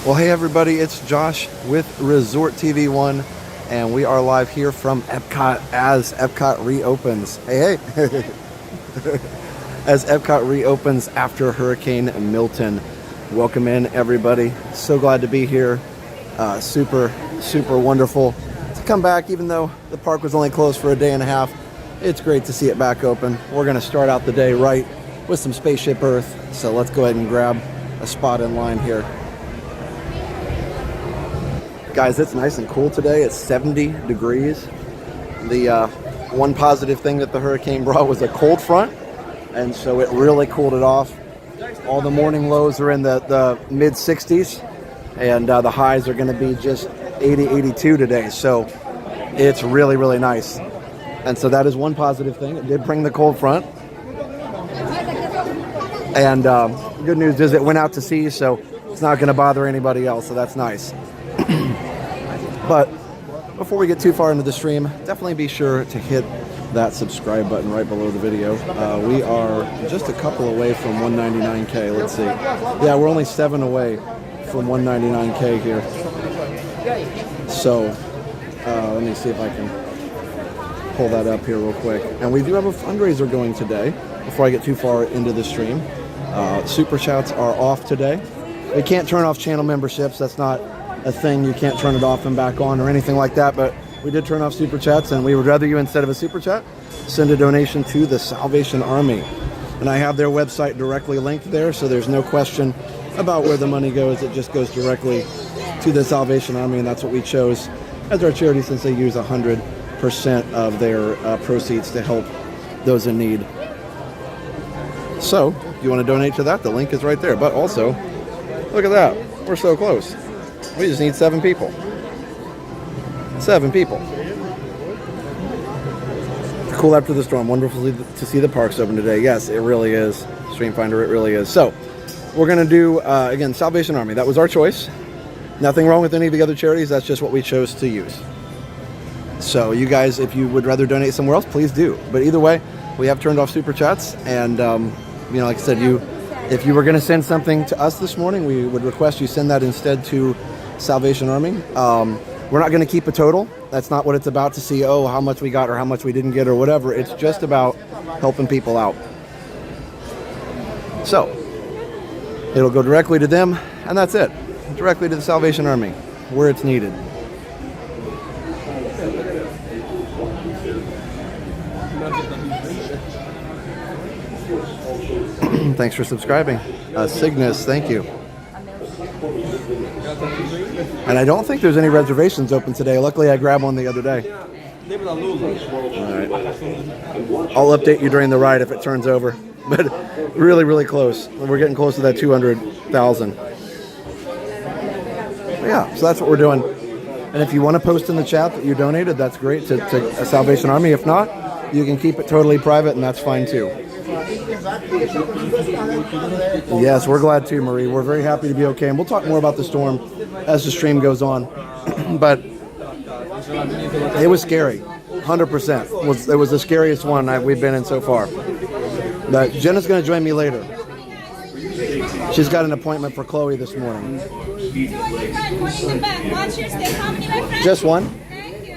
Well, hey everybody, it's Josh with Resort TV 1, and we are live here from Epcot as Epcot reopens. Hey, hey! As Epcot reopens after Hurricane Milton. Welcome in, everybody. So glad to be here. Super wonderful to come back, even though the park was only closed for a day and a half. It's great to see it back open. We're going to start out the day right with some Spaceship Earth, so let's go ahead and grab a spot in line here. Guys, it's nice and cool today. It's 70 degrees. The one positive thing that the hurricane brought was a cold front, and so it really cooled it off. All the morning lows are in the mid 60s, and the highs are going to be just 80, 82 today. So it's really nice. And so that is one positive thing. It did bring the cold front. And good news is it went out to sea, so it's not going to bother anybody else. So that's nice. But before we get too far into the stream, definitely be sure to hit that subscribe button right below the video. We are just a couple away from 199K. Let's see. Yeah, we're only 7 away from 199K here. So let me see if I can pull that up here real quick. And we do have a fundraiser going today before I get too far into the stream. Super chats are off today. We can't turn off channel memberships. That's not a thing. You can't turn it off and back on or anything like that, but we did turn off super chats, and we would rather you, instead of a super chat, send a donation to the Salvation Army. And I have their website directly linked there, so there's no question about where the money goes. It just goes directly to the Salvation Army, and that's what we chose as our charity, since they use 100% of their proceeds to help those in need. So if you want to donate to that, the link is right there. But also, look at that, we're so close. We just need 7 people. 7 people. Cool after the storm. Wonderful to see the parks open today. Yes, it really is. Stream Finder, it really is. So, we're going to do, again, Salvation Army. That was our choice. Nothing wrong with any of the other charities. That's just what we chose to use. So, you guys, if you would rather donate somewhere else, please do. But either way, we have turned off Super Chats. And, you know, like I said, if you were going to send something to us this morning, we would request you send that instead to Salvation Army. We're not going to keep a total. That's not what it's about, to see, oh, how much we got or how much we didn't get or whatever. It's just about helping people out. So, it'll go directly to them, and that's it. Directly to the Salvation Army, where it's needed. Thanks for subscribing. Cygnus, thank you. And I don't think there's any reservations open today. Luckily, I grabbed one the other day. All right. I'll update you during the ride if it turns over. But really close. We're getting close to that 200,000. Yeah, so that's what we're doing. And if you want to post in the chat that you donated, that's great to Salvation Army. If not, you can keep it totally private, and that's fine too. Yes, we're glad too, Marie. We're very happy to be okay, and we'll talk more about the storm as the stream goes on. But it was scary, 100%. It was the scariest one we've been in so far. But Jenna's going to join me later. She's got an appointment for Chloe this morning. Just one? Thank you.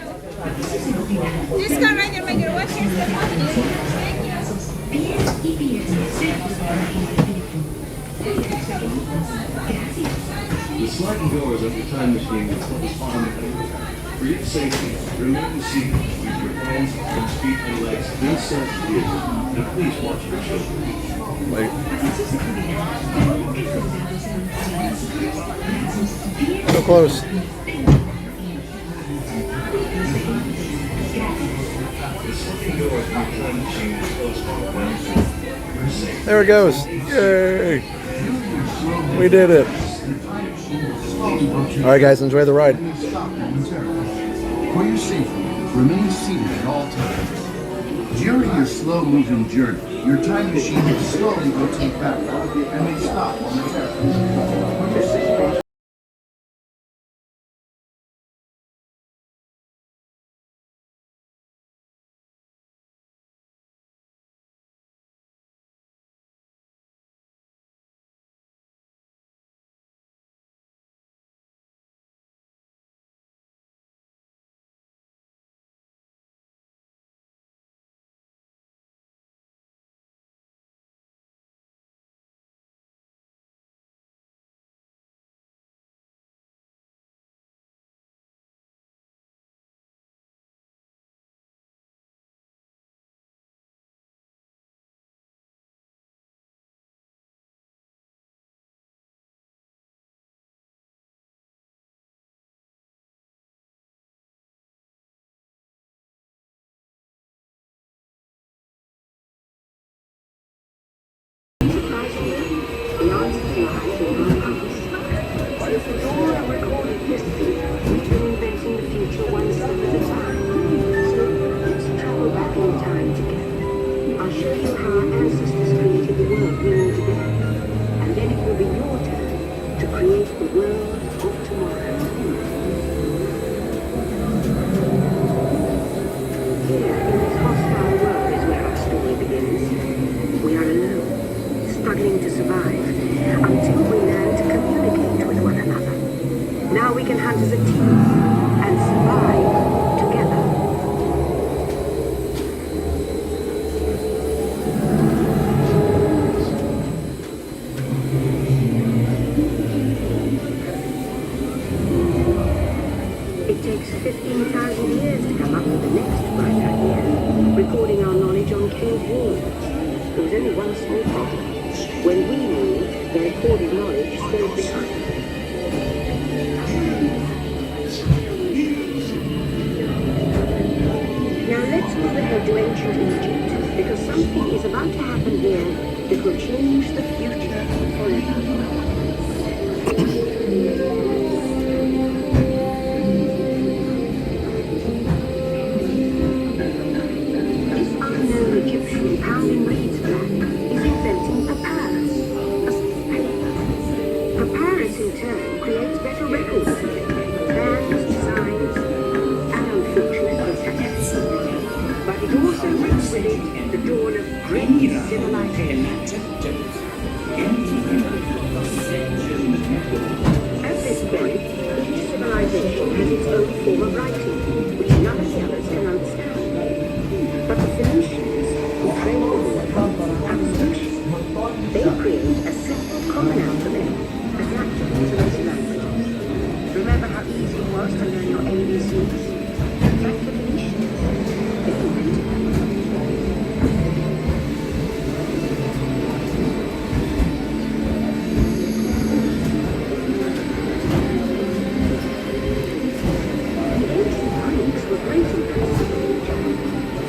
Just come right there, my girl. What's your step? The sliding doors of the time machine will close automatically. For your safety, remain seated with your hands, feet, and legs inside the vehicle, and please watch your children. Wait. So close. There it goes. Yay! We did it. All right, guys, enjoy the ride. For your safety, remain seated at all times. During your slow-moving journey, your time machine will slowly rotate backward and may stop momentarily. 1,000 years to come up with the next bright idea, recording our knowledge on cave walls. There was only one small problem. When we moved, the recorded knowledge stayed behind. Now let's move ahead to ancient Egypt, because something is about to happen here that will change the future forever. This unknown Egyptian pounding reeds flag is inventing papyrus, a stiff paper. Papyrus in turn creates better records, plans, designs, and unfortunately statistics. But it also brings with it the dawn of great civilization. At this point, each civilization has its own form of writing, which none of the others can understand. But the Phoenicians, who trained the water, have a solution. They create a simple common alphabet adapted to those languages. Remember how easy it was to learn your ABCs? Thank the Phoenicians. They invented them.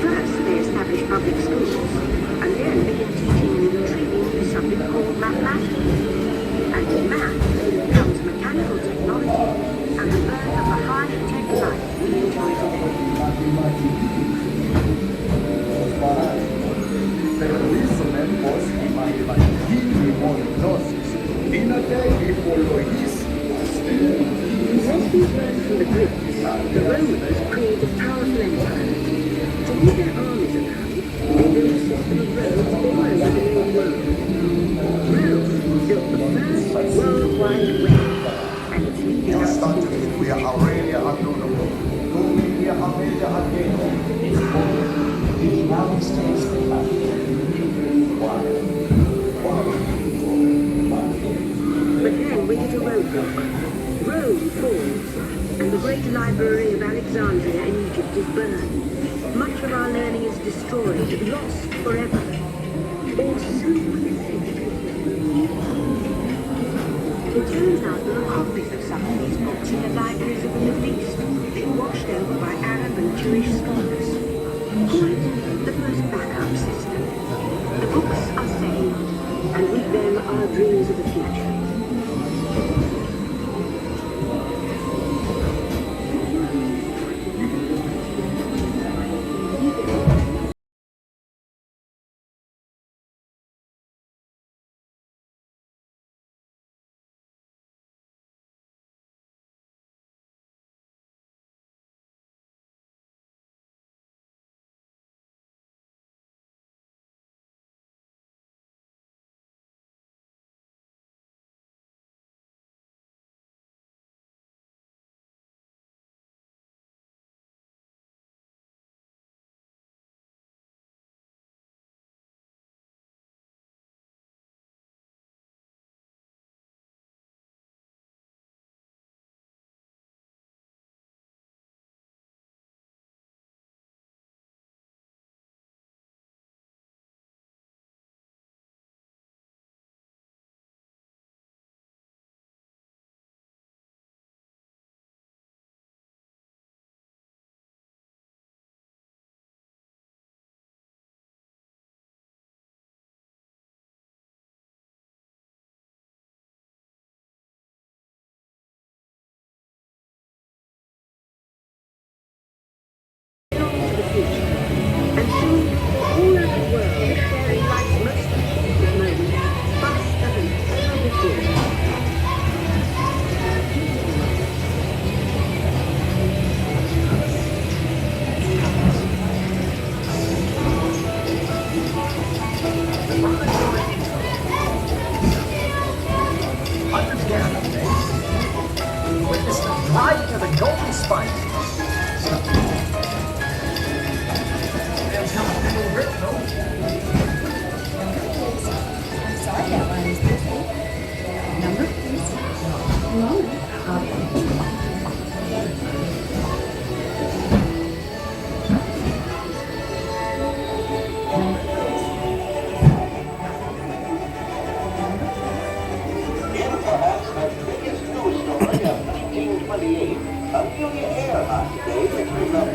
First, they established public schools, and then began teaching an intriguing subject called mathematics. And in math comes mechanical technology and the birth of the high-tech life we enjoy today. The policeman was imagined gnosis. In a day before his Lessons learned from the Greeks, the Romans created powerful empires. To move their armies around, they built a system of roads all over the known world. Rome built the first worldwide web, and its leading architect. we are already unknown. We are already it now stays But then we hit a roadblock. Rome falls, and the great library of Alexandria in Egypt is burned. Much of our learning is destroyed, lost forever. Or so we think. It turns out there are copies of some of these books in the libraries of the Middle East, washed over by Arab and Jewish scholars. Call it the first backup system. The books are saved, and with them our dreams of the future.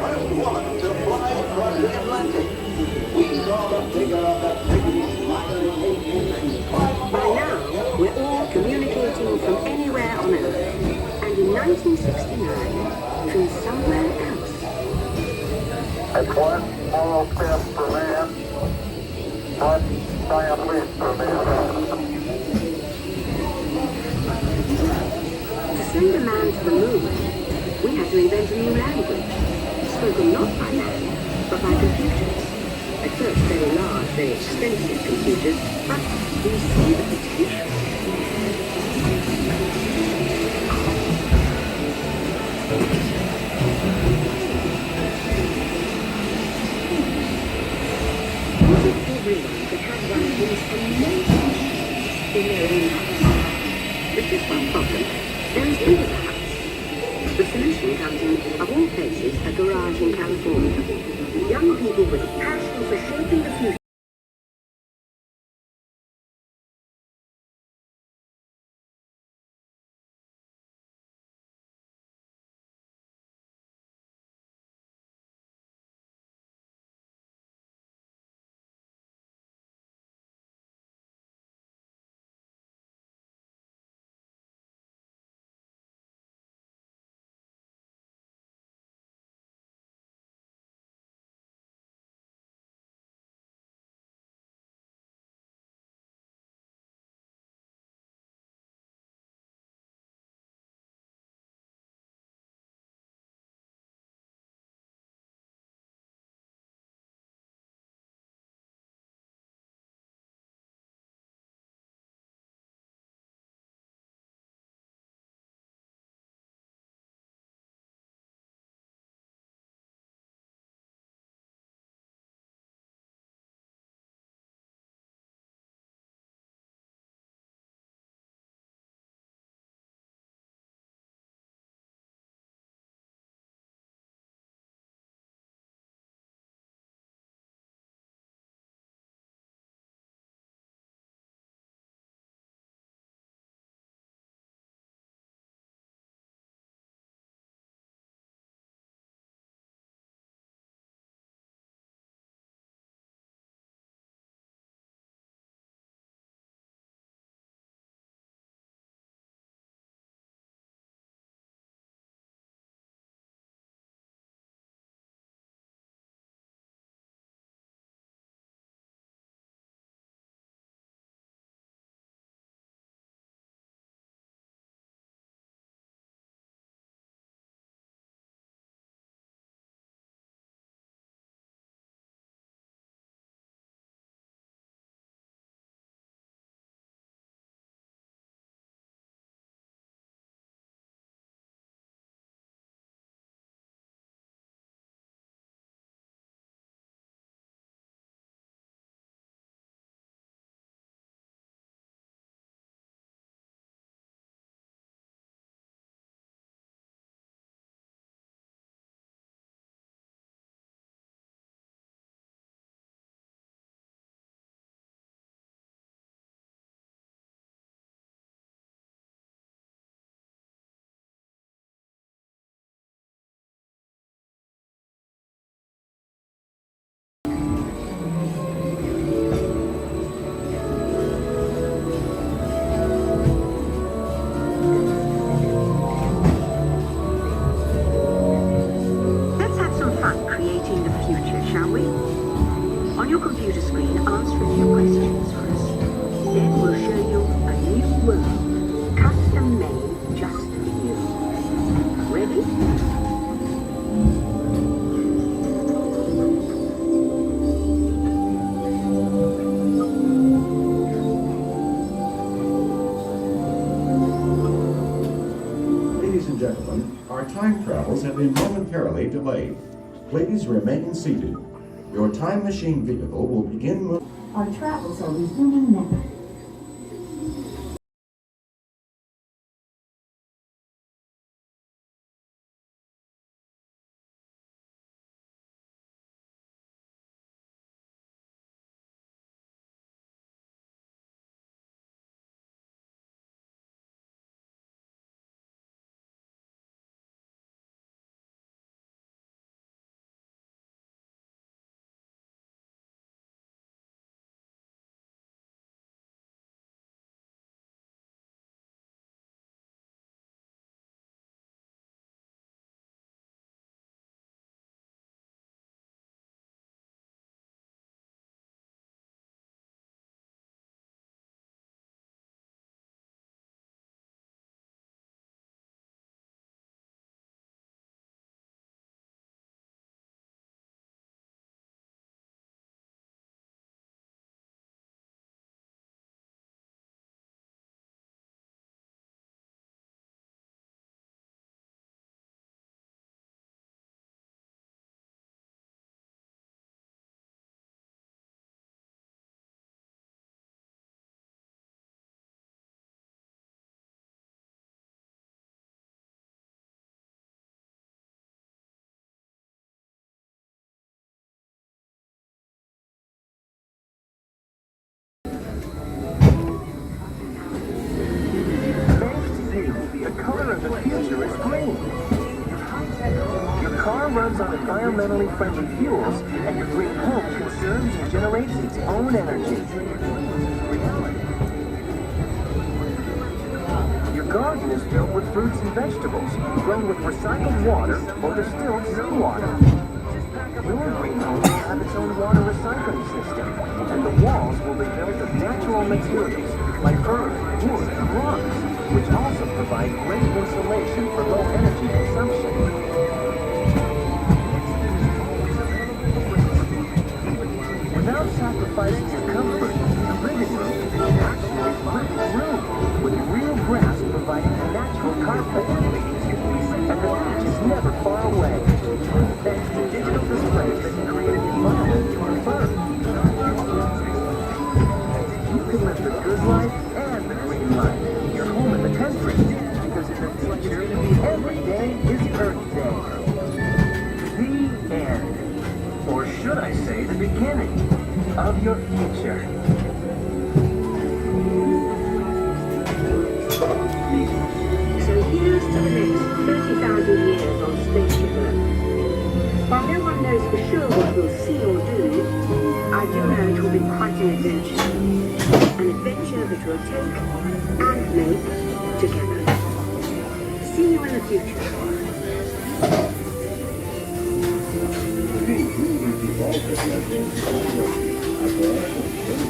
first woman to fly across the Atlantic. We saw the figure of that pretty smiling aviatrix climb By now, we're all communicating from anywhere on Earth. And in 1969, from somewhere else. It's one small step for man, one giant leap for mankind. To send a man to the moon, we had to invent a new language, spoken not by man, but by computers. At first very large, very expensive computers, but we see the potential. What if everyone could have one of these amazing machines in their own house? There's just one problem. There is never a house. The solution comes in, of all places, a garage in California. Young people with a passion for shaping the future. Our time travels have been momentarily delayed. Please remain seated. Your time machine vehicle will begin moving. Our travels are resuming now. eco-friendly fuels, and your green home conserves and generates its own energy. Your garden is filled with fruits and vegetables, grown with recycled water or distilled seawater. Your green home will have its own water recycling system, and the walls will be built of natural materials like earth, wood, and rocks, which also provide great insulation for low energy consumption. Without sacrificing your comfort, the living room is actually a living room, with real grass providing a natural carpet. And the beach is never far away, thanks to digital displays that can create the environment you prefer. You can live the good life and the green life in your home in the country, because in the future, every day is Earth Day. The end. Or should I say the beginning of your future. So here's to the next 30,000 years on Spaceship Earth. While no one knows for sure what we'll see or do, I do know it will be quite an adventure. An adventure that we'll take and make together. See you in the future.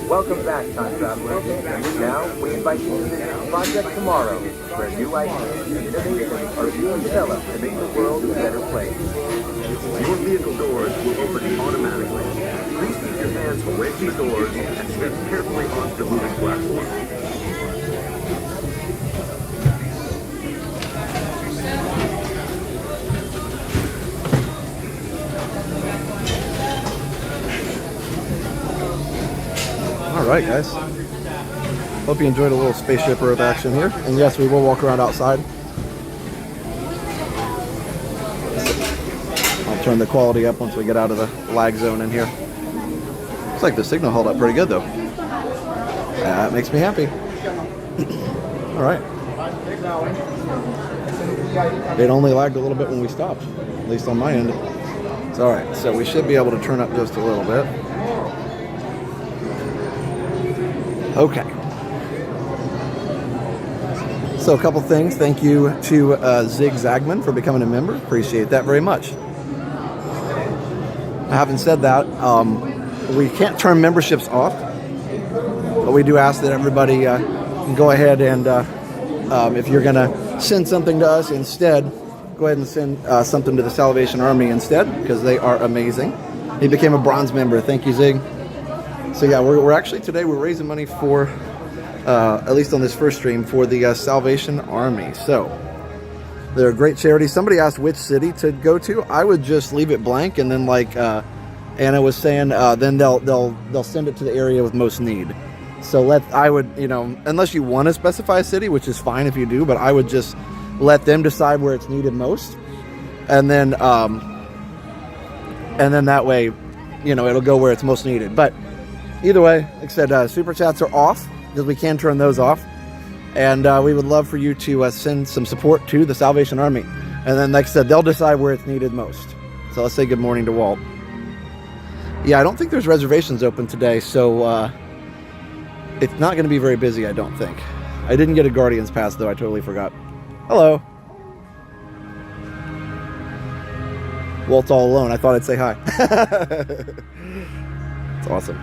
Welcome back, time travelers. Now, we invite you to visit Project Tomorrow, where new ideas and innovations are being developed to make the world a better place. Your vehicle doors will open automatically. Please keep your hands away from the doors and step carefully onto the moving platform. Alright guys, hope you enjoyed a little Spaceship Earth action here, and yes, we will walk around outside. I'll turn the quality up once we get out of the lag zone in here. Looks like the signal held up pretty good though. That makes me happy. Alright. It only lagged a little bit when we stopped, at least on my end. It's alright, so we should be able to turn up just a little bit. Okay. So a couple things. Thank you to Zig Zagman for becoming a member. Appreciate that very much. Having said that, we can't turn memberships off, but we do ask that everybody go ahead and if you're going to send something to us instead, go ahead and send something to the Salvation Army instead, because they are amazing. He became a bronze member. Thank you, Zig. So yeah, we're actually today we're raising money for, at least on this first stream, for the Salvation Army. So they're a great charity. Somebody asked which city to go to. I would just leave it blank, and then like Anna was saying, then they'll send it to the area with most need. So I would, you know, unless you want to specify a city, which is fine if you do, but I would just let them decide where it's needed most, and then that way, you know, it'll go where it's most needed. But either way, like I said, super chats are off because we can turn those off, and we would love for you to send some support to the Salvation Army, and then like I said, they'll decide where it's needed most. So let's say good morning to Walt. Yeah, I don't think there's reservations open today, so it's not going to be very busy, I don't think. I didn't get a Guardians pass though, I totally forgot. Hello. Walt's all alone. I thought I'd say hi. It's awesome.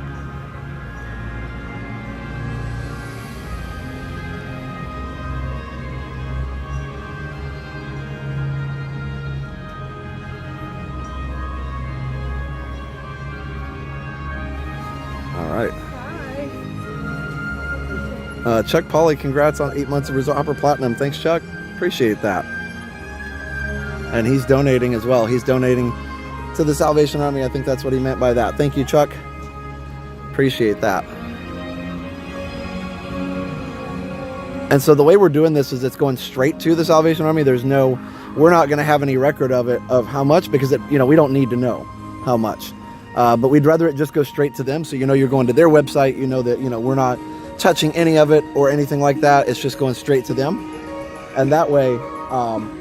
All right. Chuck Polly, congrats on 8 months of Resort Hopper Platinum. Thanks, Chuck. Appreciate that. And he's donating as well. He's donating to the Salvation Army. I think that's what he meant by that. Thank you, Chuck. Appreciate that. And so the way we're doing this is it's going straight to the Salvation Army. We're not going to have any record of it, of how much, because we don't need to know how much. But we'd rather it just go straight to them. So, you're going to their website, that, we're not touching any of it or anything like that. It's just going straight to them. And that way,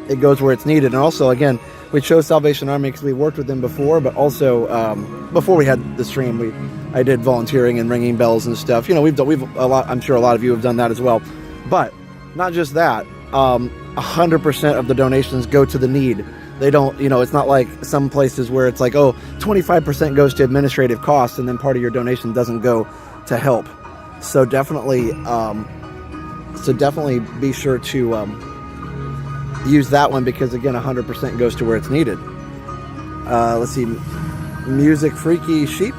it goes where it's needed. And also, again, we chose Salvation Army because we worked with them before, but also before we had the stream, I did volunteering and ringing bells and stuff. You know, we've a lot. I'm sure a lot of you have done that as well. But not just that. 100% of the donations go to the need. They don't, you know, it's not like some places where it's like, oh, 25% goes to administrative costs and then part of your donation doesn't go to help. So definitely be sure to use that one because, again, 100% goes to where it's needed. Let's see. Music Freaky Sheep.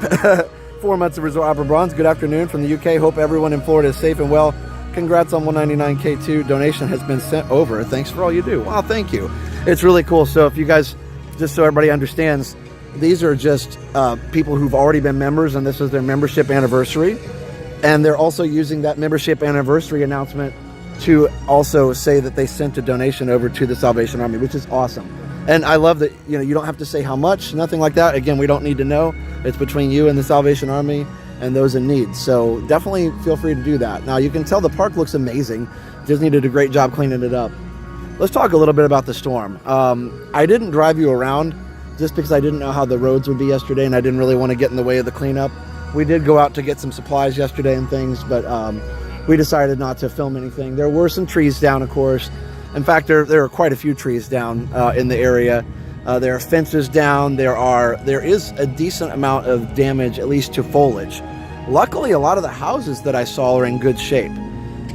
4 months of Resort Opera Bronze. Good afternoon from the UK. Hope everyone in Florida is safe and well. Congrats on 199K2. Donation has been sent over. Thanks for all you do. Wow, thank you. It's really cool. So if you guys, just so everybody understands, these are just people who've already been members, and this is their membership anniversary. And they're also using that membership anniversary announcement to also say that they sent a donation over to the Salvation Army, which is awesome. And I love that, you know, you don't have to say how much, nothing like that. Again, we don't need to know. It's between you and the Salvation Army and those in need. So definitely feel free to do that. Now, you can tell the park looks amazing. Disney did a great job cleaning it up. Let's talk a little bit about the storm. I didn't drive you around just because I didn't know how the roads would be yesterday, and I didn't really want to get in the way of the cleanup. We did go out to get some supplies yesterday and things, but we decided not to film anything. There were some trees down, of course. In fact, there are quite a few trees down in the area. There are fences down. There is a decent amount of damage, at least to foliage. Luckily, a lot of the houses that I saw are in good shape.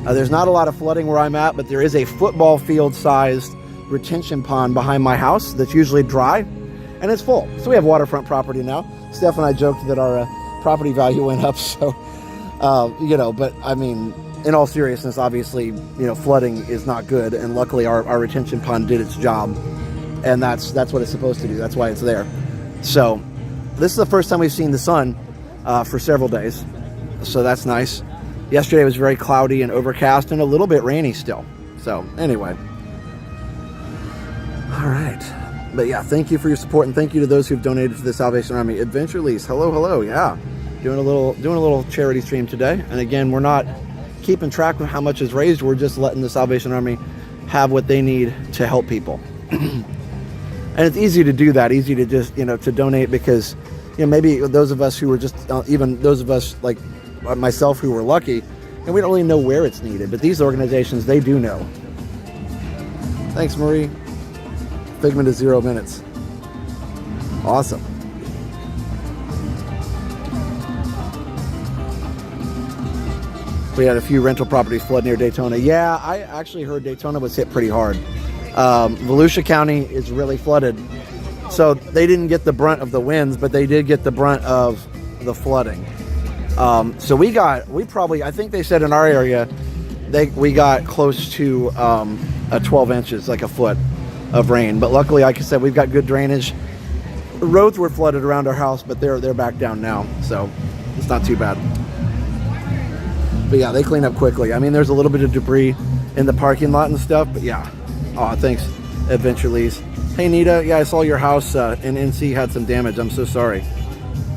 There's not a lot of flooding where I'm at, but there is a football field-sized retention pond behind my house that's usually dry, and it's full. So we have waterfront property now. Steph and I joked that our property value went up, so, you know, but I mean, in all seriousness, obviously, you know, flooding is not good, and luckily our retention pond did its job, and that's what it's supposed to do. That's why it's there. So this is the first time we've seen the sun for several days, so that's nice. Yesterday was very cloudy and overcast and a little bit rainy still. So anyway, all right. But yeah, thank you for your support, and thank you to those who've donated to the Salvation Army. Adventure Lease, hello, yeah, doing a little charity stream today. And again, we're not keeping track of how much is raised. We're just letting the Salvation Army have what they need to help people. And it's easy to do that, easy to just, you know, to donate, because, you know, maybe those of us who were just, even those of us like myself who were lucky, and we don't really know where it's needed, but these organizations, they do know. Thanks, Marie. Figment of 0 minutes. Awesome. We had a few rental properties flood near Daytona. Yeah, I actually heard Daytona was hit pretty hard. Volusia County is really flooded, so they didn't get the brunt of the winds, but they did get the brunt of the flooding. So we probably, I think they said in our area, we got close to 12 inches, like a foot of rain. But luckily, like I said, we've got good drainage. The roads were flooded around our house, but they're back down now, so it's not too bad. But yeah, they clean up quickly. I mean, there's a little bit of debris in the parking lot and stuff, but yeah. Oh, thanks, Adventure Lease. Hey, Nita. Yeah, I saw your house in NC had some damage. I'm so sorry.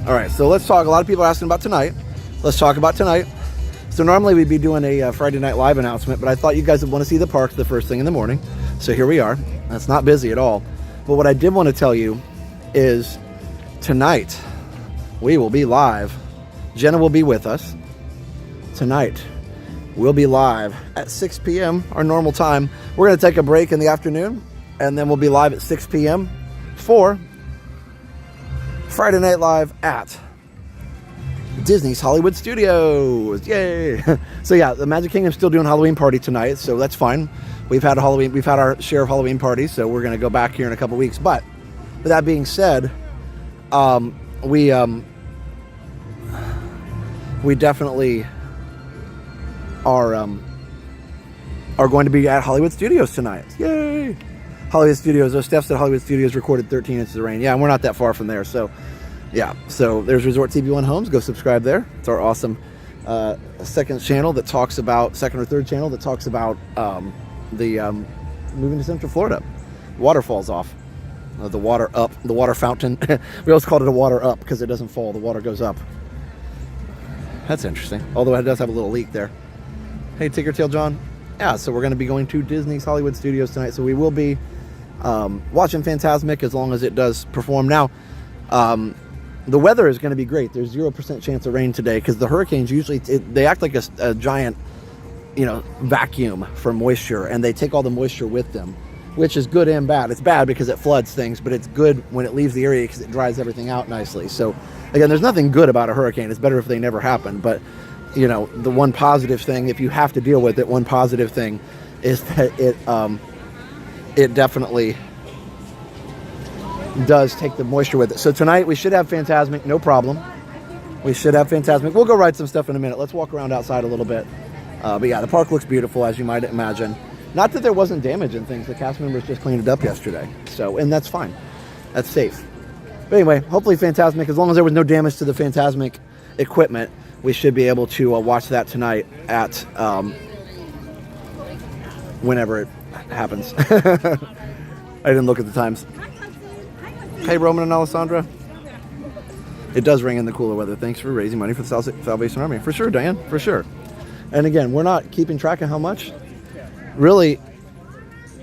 All right, so let's talk. A lot of people are asking about tonight. Let's talk about tonight. So normally we'd be doing a Friday Night Live announcement, but I thought you guys would want to see the park the first thing in the morning. So here we are. It's not busy at all. But what I did want to tell you is tonight we will be live. Jenna will be with us. Tonight we'll be live at 6 p.m., our normal time. We're going to take a break in the afternoon, and then we'll be live at 6 p.m. for Friday Night Live at Disney's Hollywood Studios. Yay! So yeah, the Magic Kingdom's still doing Halloween party tonight, so that's fine. We've had our share of Halloween parties, so we're going to go back here in a couple weeks. But with that being said, we definitely are going to be at Hollywood Studios tonight. Yay! Hollywood Studios. Steph said Hollywood Studios recorded 13 inches of rain. Yeah, and we're not that far from there. So, yeah. So there's Resort TV1 Homes. Go subscribe there. It's our awesome second or third channel that talks about moving to Central Florida. Water falls off. The water fountain. We always called it a water up because it doesn't fall. The water goes up. That's interesting. Although it does have a little leak there. Hey, Tickertail John. Yeah, so we're going to be going to Disney's Hollywood Studios tonight. So we will be watching Fantasmic as long as it does perform. Now, the weather is going to be great. There's 0% chance of rain today because the hurricanes usually, they act like a giant, vacuum for moisture, and they take all the moisture with them, which is good and bad. It's bad because it floods things, but it's good when it leaves the area because it dries everything out nicely. So, again, there's nothing good about a hurricane. It's better if they never happen, but the one positive thing, if you have to deal with it, one positive thing is that it definitely does take the moisture with it. So tonight we should have Fantasmic, no problem. We should have Fantasmic. We'll go ride some stuff in a minute. Let's walk around outside a little bit. But yeah, the park looks beautiful, as you might imagine. Not that there wasn't damage and things. The cast members just cleaned it up yesterday. So, and that's fine. That's safe. But anyway, hopefully Fantasmic, as long as there was no damage to the Fantasmic equipment, we should be able to watch that tonight at whenever it happens. I didn't look at the times. Hey, Roman and Alessandra. It does ring in the cooler weather. Thanks for raising money for the Salvation Army. For sure, Diane. For sure. And again, we're not keeping track of how much. Really,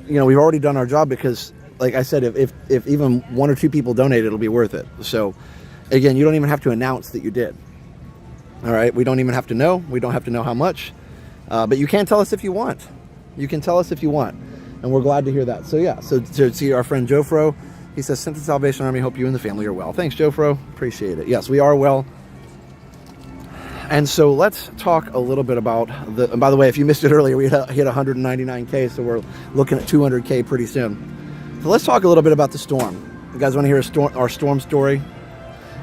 we've already done our job because, like I said, if even one or two people donate, it'll be worth it. So, again, you don't even have to announce that you did. All right? We don't even have to know. We don't have to know how much. But you can tell us if you want. You can tell us if you want. And we're glad to hear that. So, yeah. So, to see our friend Joe Fro, he says, sent to Salvation Army, hope you and the family are well. Thanks, Joe Fro. Appreciate it. Yes, we are well. And so let's talk a little bit about and by the way, if you missed it earlier, we hit 199K, so we're looking at 200K pretty soon. So let's talk a little bit about the storm. You guys want to hear our storm story?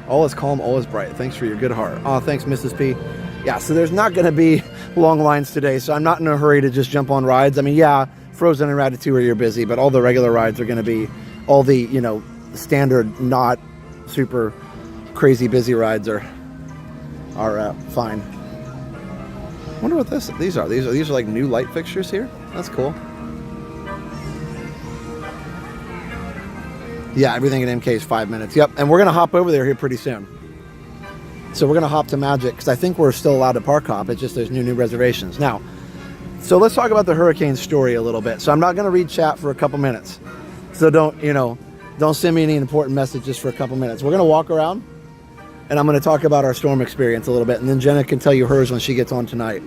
All is calm, all is bright. Thanks for your good heart. Oh, thanks, Mrs. P. Yeah, so there's not going to be long lines today, so I'm not in a hurry to just jump on rides. I mean, yeah, Frozen and Ratatouille are busy, but all the regular rides are going to be, all the, standard, not super crazy busy rides are fine. I wonder what these are. These are like new light fixtures here. That's cool. Yeah, everything at MK is 5 minutes. Yep, and we're gonna hop over there here pretty soon. So we're gonna hop to Magic because I think we're still allowed to park hop. It's just there's new reservations now. So let's talk about the hurricane story a little bit. So I'm not gonna read chat for a couple minutes. So don't send me any important messages for a couple minutes. We're gonna walk around. And I'm going to talk about our storm experience a little bit. And then Jenna can tell you hers when she gets on tonight.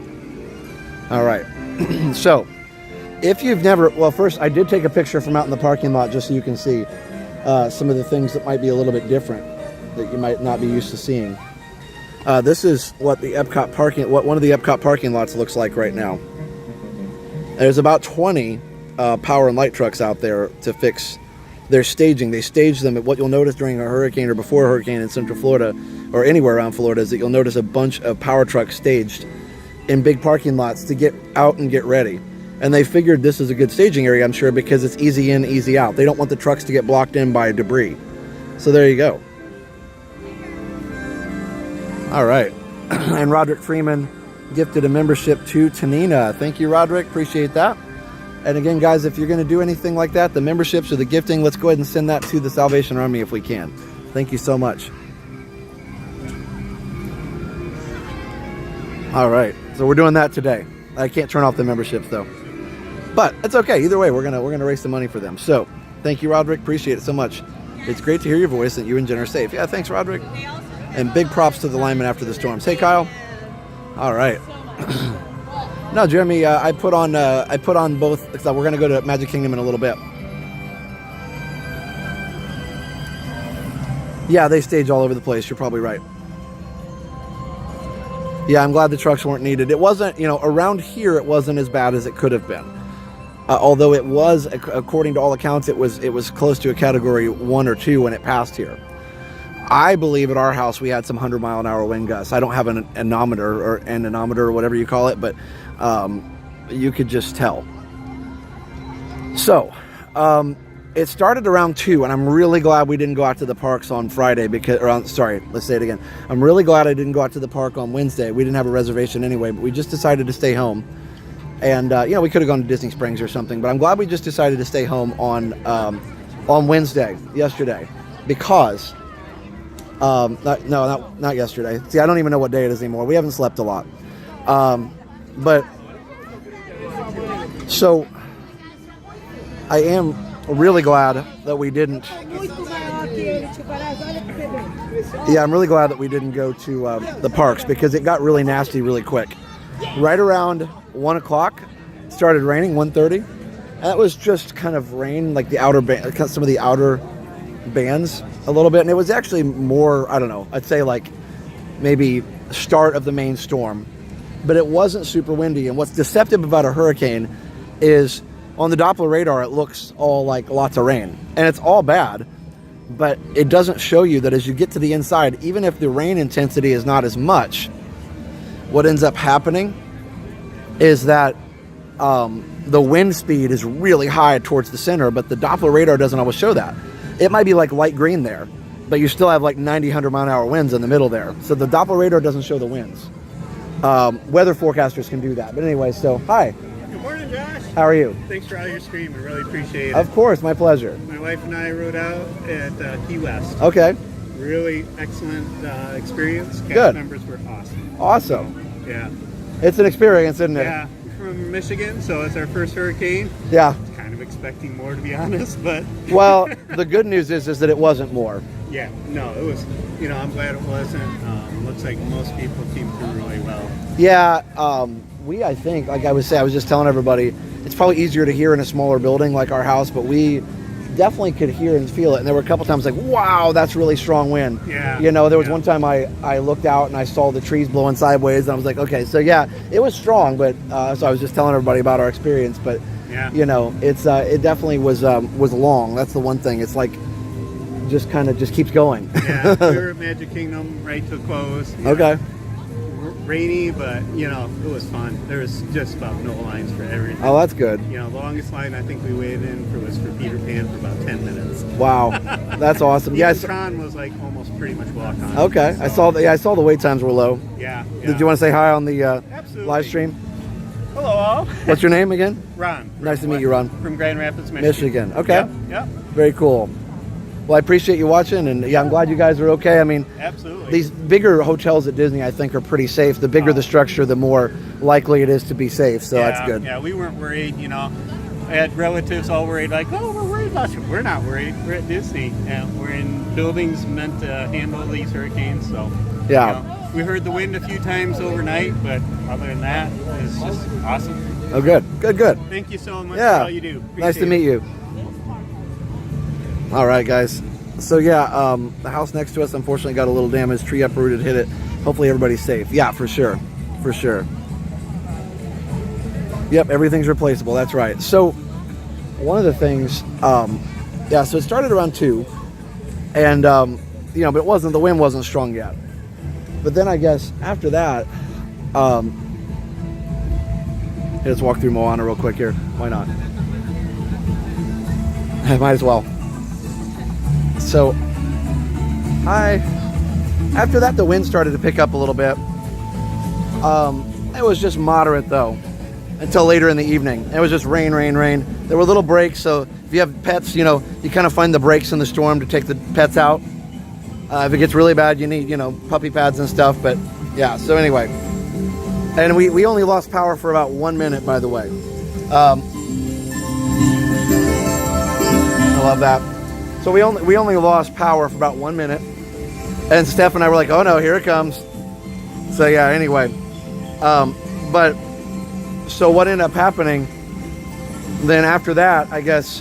All right. So, if you've never... Well, first, I did take a picture from out in the parking lot just so you can see some of the things that might be a little bit different that you might not be used to seeing. This is what the Epcot parking... What one of the Epcot parking lots looks like right now. There's about 20 power and light trucks out there to fix... They're staging. They stage them. What you'll notice during a hurricane or before a hurricane in Central Florida or anywhere around Florida is that you'll notice a bunch of power trucks staged in big parking lots to get out and get ready. And they figured this is a good staging area, I'm sure, because it's easy in, easy out. They don't want the trucks to get blocked in by debris. So there you go. All right. And Roderick Freeman gifted a membership to Tanina. Thank you, Roderick. Appreciate that. And again, guys, if you're going to do anything like that, the memberships or the gifting, let's go ahead and send that to the Salvation Army if we can. Thank you so much. All right, so we're doing that today. I can't turn off the memberships though, but it's okay. Either way, we're gonna raise some money for them. So, thank you, Roderick. Appreciate it so much. It's great to hear your voice and you and Jen are safe. Yeah, thanks, Roderick. And big props to the linemen after the storms. Hey, Kyle. All right. No, Jeremy, I put on both, because we're going to go to Magic Kingdom in a little bit. Yeah, they stage all over the place. You're probably right. Yeah, I'm glad the trucks weren't needed. It wasn't, around here, it wasn't as bad as it could have been. Although it was, according to all accounts, it was close to a category 1 or 2 when it passed here. I believe at our house we had some 100-mile-an-hour wind gusts. I don't have an anemometer or whatever you call it, but you could just tell. So, it started around 2, and I'm really glad we didn't go out to the parks on Friday let's say it again. I'm really glad I didn't go out to the park on Wednesday. We didn't have a reservation anyway, but we just decided to stay home. And, we could have gone to Disney Springs or something, but I'm glad we just decided to stay home on Wednesday, yesterday, because... not yesterday. See, I don't even know what day it is anymore. We haven't slept a lot. So I am really glad that we didn't. Yeah, I'm really glad that we didn't go to the parks because it got really nasty really quick. Right around 1 o'clock, it started raining, 1:30. And that was just kind of rain, like the outer some of the outer bands a little bit. And it was actually more, I don't know, I'd say like maybe start of the main storm. But it wasn't super windy. And what's deceptive about a hurricane is on the Doppler radar, it looks all like lots of rain. And it's all bad. But it doesn't show you that as you get to the inside, even if the rain intensity is not as much, what ends up happening is that the wind speed is really high towards the center, but the Doppler radar doesn't always show that. It might be like light green there, but you still have like 90, 100 mile an hour winds in the middle there. So the Doppler radar doesn't show the winds. Weather forecasters can do that. But anyway, so hi. Good morning, Josh. How are you? Thanks for all your stream. We really appreciate it. Of course, my pleasure. My wife and I rode out at Key West. Okay. Really excellent experience. Cast Good. members were awesome. Awesome. So, yeah. It's an experience, isn't it? Yeah. We're from Michigan, so it's our first hurricane. Yeah. Kind of expecting more, to be honest, but. Well, the good news is that it wasn't more. Yeah. No, it was. I'm glad it wasn't. Looks like most people came through really well. Yeah. I think, like I was just telling everybody, it's probably easier to hear in a smaller building like our house, but we definitely could hear and feel it. And there were a couple times like, wow, that's really strong wind. Yeah. There was one time I looked out and I saw the trees blowing sideways, and I was like, okay, so yeah, it was strong, but so I was just telling everybody about our experience, but yeah. It definitely was long. That's the one thing. It's like just kind of just keeps going. Yeah, we were at Magic Kingdom right to close. Okay. Rainy, but it was fun. There was just about no lines for everything. Oh, that's good. The longest line I think we waited in for was for Peter Pan for about 10 minutes. Wow, that's awesome. Yeah, Yes. Tron was like almost pretty much walk on. Okay, so, I saw the wait times were low. Yeah. Did you want to say hi on the Absolutely. live stream? Hello all. What's your name again? Ron. Nice to meet you, Ron. From Grand Rapids, Michigan. Okay. Yep. Very cool. Well, I appreciate you watching, and yeah, I'm glad you guys are okay. I mean, absolutely. These bigger hotels at Disney, I think, are pretty safe. The bigger the structure, the more likely it is to be safe. So that's good. Yeah, we weren't worried. I had relatives all worried, like, oh, we're worried about you. We're not worried. We're at Disney, and we're in buildings meant to handle these hurricanes. So yeah, we heard the wind a few times overnight, but other than that, it's just awesome. Oh, good. Thank you so much Yeah. for all you do. Nice to meet you. All right, guys. So yeah, the house next to us unfortunately got a little damaged. Tree uprooted, hit it. Hopefully everybody's safe. Yeah, for sure. Yep, everything's replaceable. That's right. So one of the things, so it started around 2, and but the wind wasn't strong yet. But then I guess after that, let's walk through Moana real quick here. Why not? I might as well. So, after that, the wind started to pick up a little bit. It was just moderate though, until later in the evening. It was just rain. There were little breaks, so if you have pets, you kind of find the breaks in the storm to take the pets out. If it gets really bad, you need, puppy pads and stuff, but yeah, so anyway. And we only lost power for about 1 minute, by the way. I love that. So we only lost power for about 1 minute, and Steph and I were like, "Oh no, here it comes!" So yeah. Anyway, but so what ended up happening? Then after that, I guess,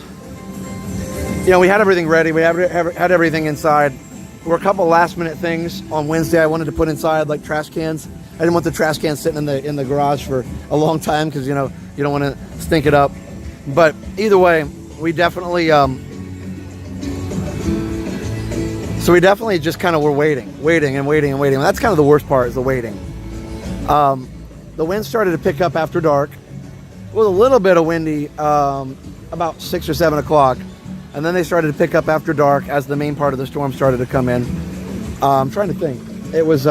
we had everything ready. We had everything inside. There were a couple last minute things on Wednesday I wanted to put inside, like trash cans. I didn't want the trash cans sitting in the garage for a long time because you don't want to stink it up. But either way, we definitely. So we definitely just kind of were waiting. And that's kind of the worst part, is the waiting. The wind started to pick up after dark. It was a little bit of windy about 6 or 7 o'clock. And then they started to pick up after dark as the main part of the storm started to come in. I'm trying to think. It was,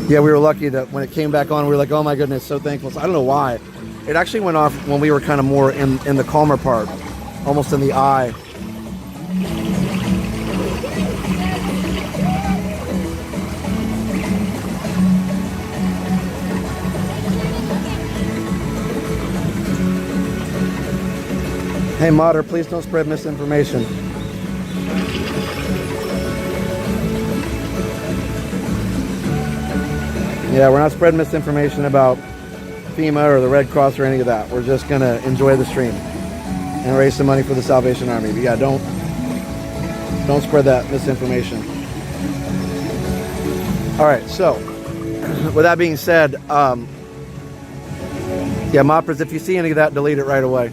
we were lucky that when it came back on, we were like, oh my goodness, so thankful. So I don't know why. It actually went off when we were kind of more in the calmer part. Almost in the eye. Hey, Modder, please don't spread misinformation. Yeah, we're not spreading misinformation about FEMA or the Red Cross or any of that. We're just going to enjoy the stream and raise some money for the Salvation Army. But yeah, don't spread that misinformation. All right, so with that being said, yeah, Moppers, if you see any of that, delete it right away.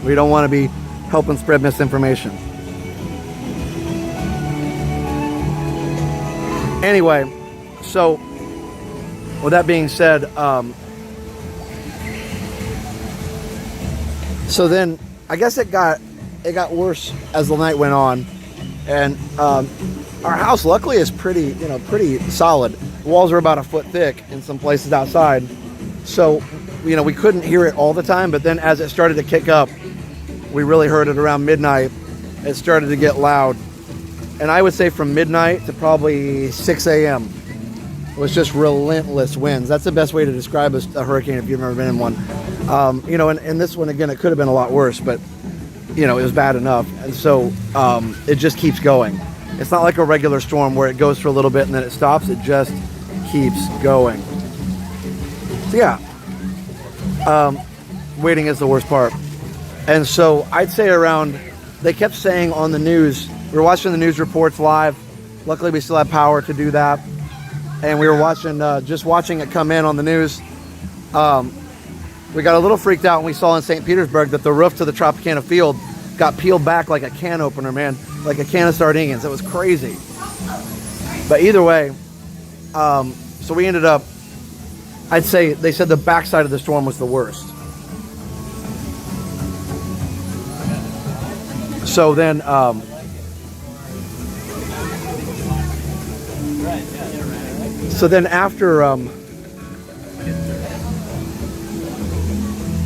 We don't want to be helping spread misinformation. Anyway, so with that being said, so then I guess it got worse as the night went on, and our house luckily is pretty solid. The walls are about a foot thick in some places outside, so we couldn't hear it all the time. But then as it started to kick up, we really heard it around midnight. It started to get loud, and I would say from midnight to probably 6 a.m. it was just relentless winds. That's the best way to describe a hurricane if you've never been in one. And this one, again, it could have been a lot worse, but it was bad enough. And so it just keeps going. It's not like a regular storm where it goes for a little bit and then it stops. It just keeps going. So yeah, waiting is the worst part. And so I'd say they kept saying on the news, we were watching the news reports live. Luckily we still had power to do that. And we were watching it come in on the news. We got a little freaked out when we saw in St. Petersburg that the roof to the Tropicana field got peeled back like a can opener, man. Like a can of sardines. It was crazy. But either way, so we ended up, I'd say, they said the backside of the storm was the worst. So then, after,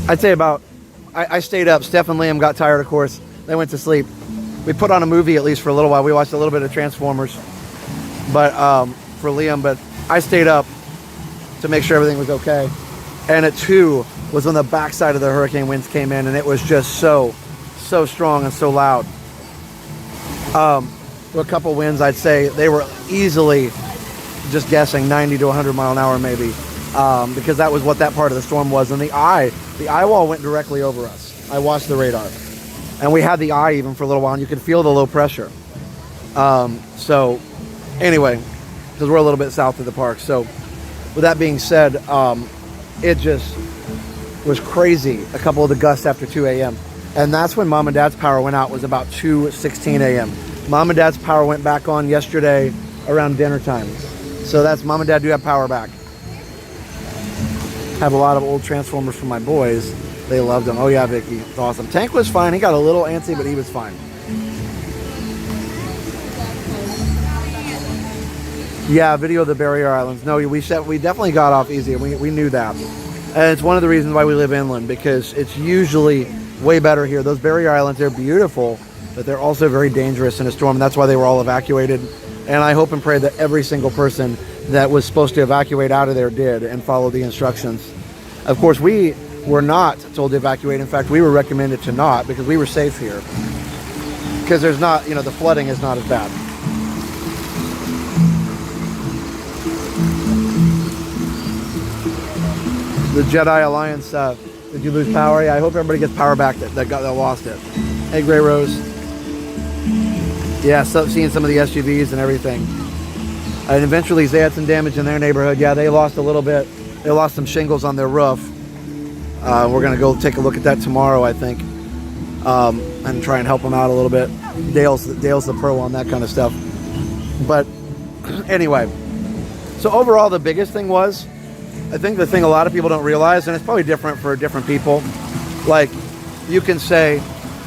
I'd say about, I stayed up. Steph and Liam got tired, of course. They went to sleep. We put on a movie at least for a little while. We watched a little bit of Transformers, but for Liam. But I stayed up to make sure everything was okay. And at 2 was when the backside of the hurricane winds came in, and it was just so strong and so loud. A couple winds, I'd say they were easily, just guessing, 90 to 100 mile an hour maybe, because that was what that part of the storm was. And the eye wall went directly over us. I watched the radar, and we had the eye even for a little while, and you could feel the low pressure. So anyway, because we're a little bit south of the park. So with that being said, it just was crazy. A couple of the gusts after 2 a.m. And that's when Mom and Dad's power went out, was about 2:16 a.m. Mom and Dad's power went back on yesterday around dinner time. So that's, Mom and Dad do have power back. Have a lot of old Transformers from my boys. They loved them. Oh yeah, Vicky, it's awesome. Tank was fine. He got a little antsy, but he was fine. Yeah, video of the barrier islands. No, we definitely got off easy. We knew that. And it's one of the reasons why we live inland, because it's usually way better here. Those barrier islands, they're beautiful, but they're also very dangerous in a storm, and that's why they were all evacuated. And I hope and pray that every single person that was supposed to evacuate out of there did and followed the instructions. Of course, we were not told to evacuate. In fact, we were recommended to not, because we were safe here. Because there's not, the flooding is not as bad. The Jedi Alliance, did you lose power? Yeah, I hope everybody gets power back that lost it. Hey, Gray Rose. Yeah, so seeing some of the SUVs and everything. And eventually they had some damage in their neighborhood. Yeah, they lost a little bit. They lost some shingles on their roof. We're going to go take a look at that tomorrow, I think. And try and help them out a little bit. Dale's the pro on that kind of stuff. But anyway, so overall the biggest thing was, I think the thing a lot of people don't realize, and it's probably different for different people, like you can say,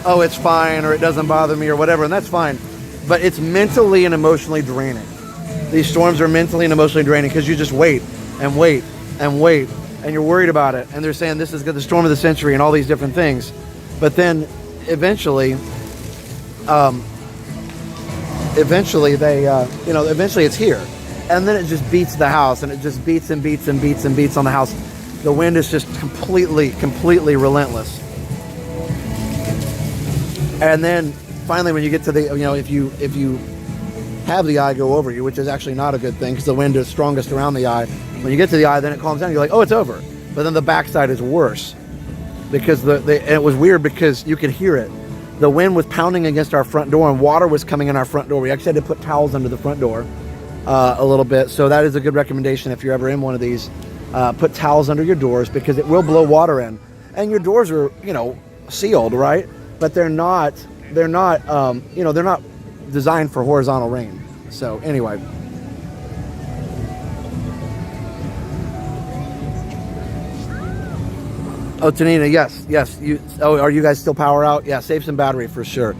oh, it's fine, or it doesn't bother me, or whatever, and that's fine. But it's mentally and emotionally draining. These storms are mentally and emotionally draining because you just wait and wait and wait, and you're worried about it. And they're saying this is the storm of the century and all these different things. But then eventually it's here. And then it just beats the house, and it just beats and beats and beats and beats on the house. The wind is just completely relentless. And then finally, when you get to the, if you have the eye go over you, which is actually not a good thing because the wind is strongest around the eye. When you get to the eye, then it calms down. You're like, oh, it's over. But then the backside is worse because and it was weird because you could hear it. The wind was pounding against our front door and water was coming in our front door. We actually had to put towels under the front door a little bit. So that is a good recommendation if you're ever in one of these. Put towels under your doors because it will blow water in. And your doors are, sealed, right? But they're not designed for horizontal rain. So anyway. Oh, Tanina, yes. Are you guys still power out? Yeah, save some battery for sure.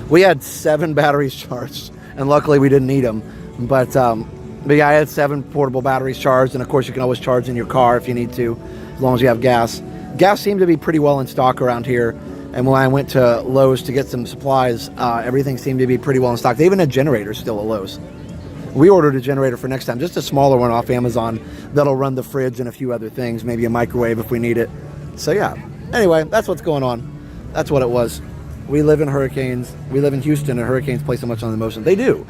We had 7 batteries charged, and luckily we didn't need them. But yeah, I had 7 portable batteries charged, and of course you can always charge in your car if you need to, as long as you have gas. Gas seemed to be pretty well in stock around here, and when I went to Lowe's to get some supplies, everything seemed to be pretty well in stock. They even had generators still at Lowe's. We ordered a generator for next time, just a smaller one off Amazon that'll run the fridge and a few other things, maybe a microwave if we need it. So yeah, anyway, that's what's going on. That's what it was. We live in hurricanes. We live in Houston, and hurricanes play so much on the emotion. They do.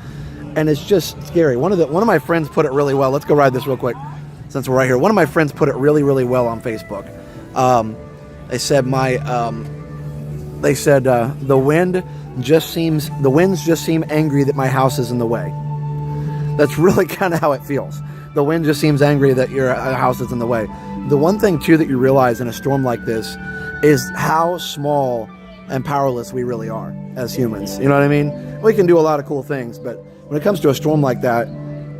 And it's just scary. One of my friends put it really well. Let's go ride this real quick since we're right here. One of my friends put it really, really well on Facebook. They said the winds just seem angry that my house is in the way. That's really kind of how it feels. The wind just seems angry that your house is in the way. The one thing too that you realize in a storm like this is how small and powerless we really are as humans. You know what I mean? We can do a lot of cool things, but when it comes to a storm like that,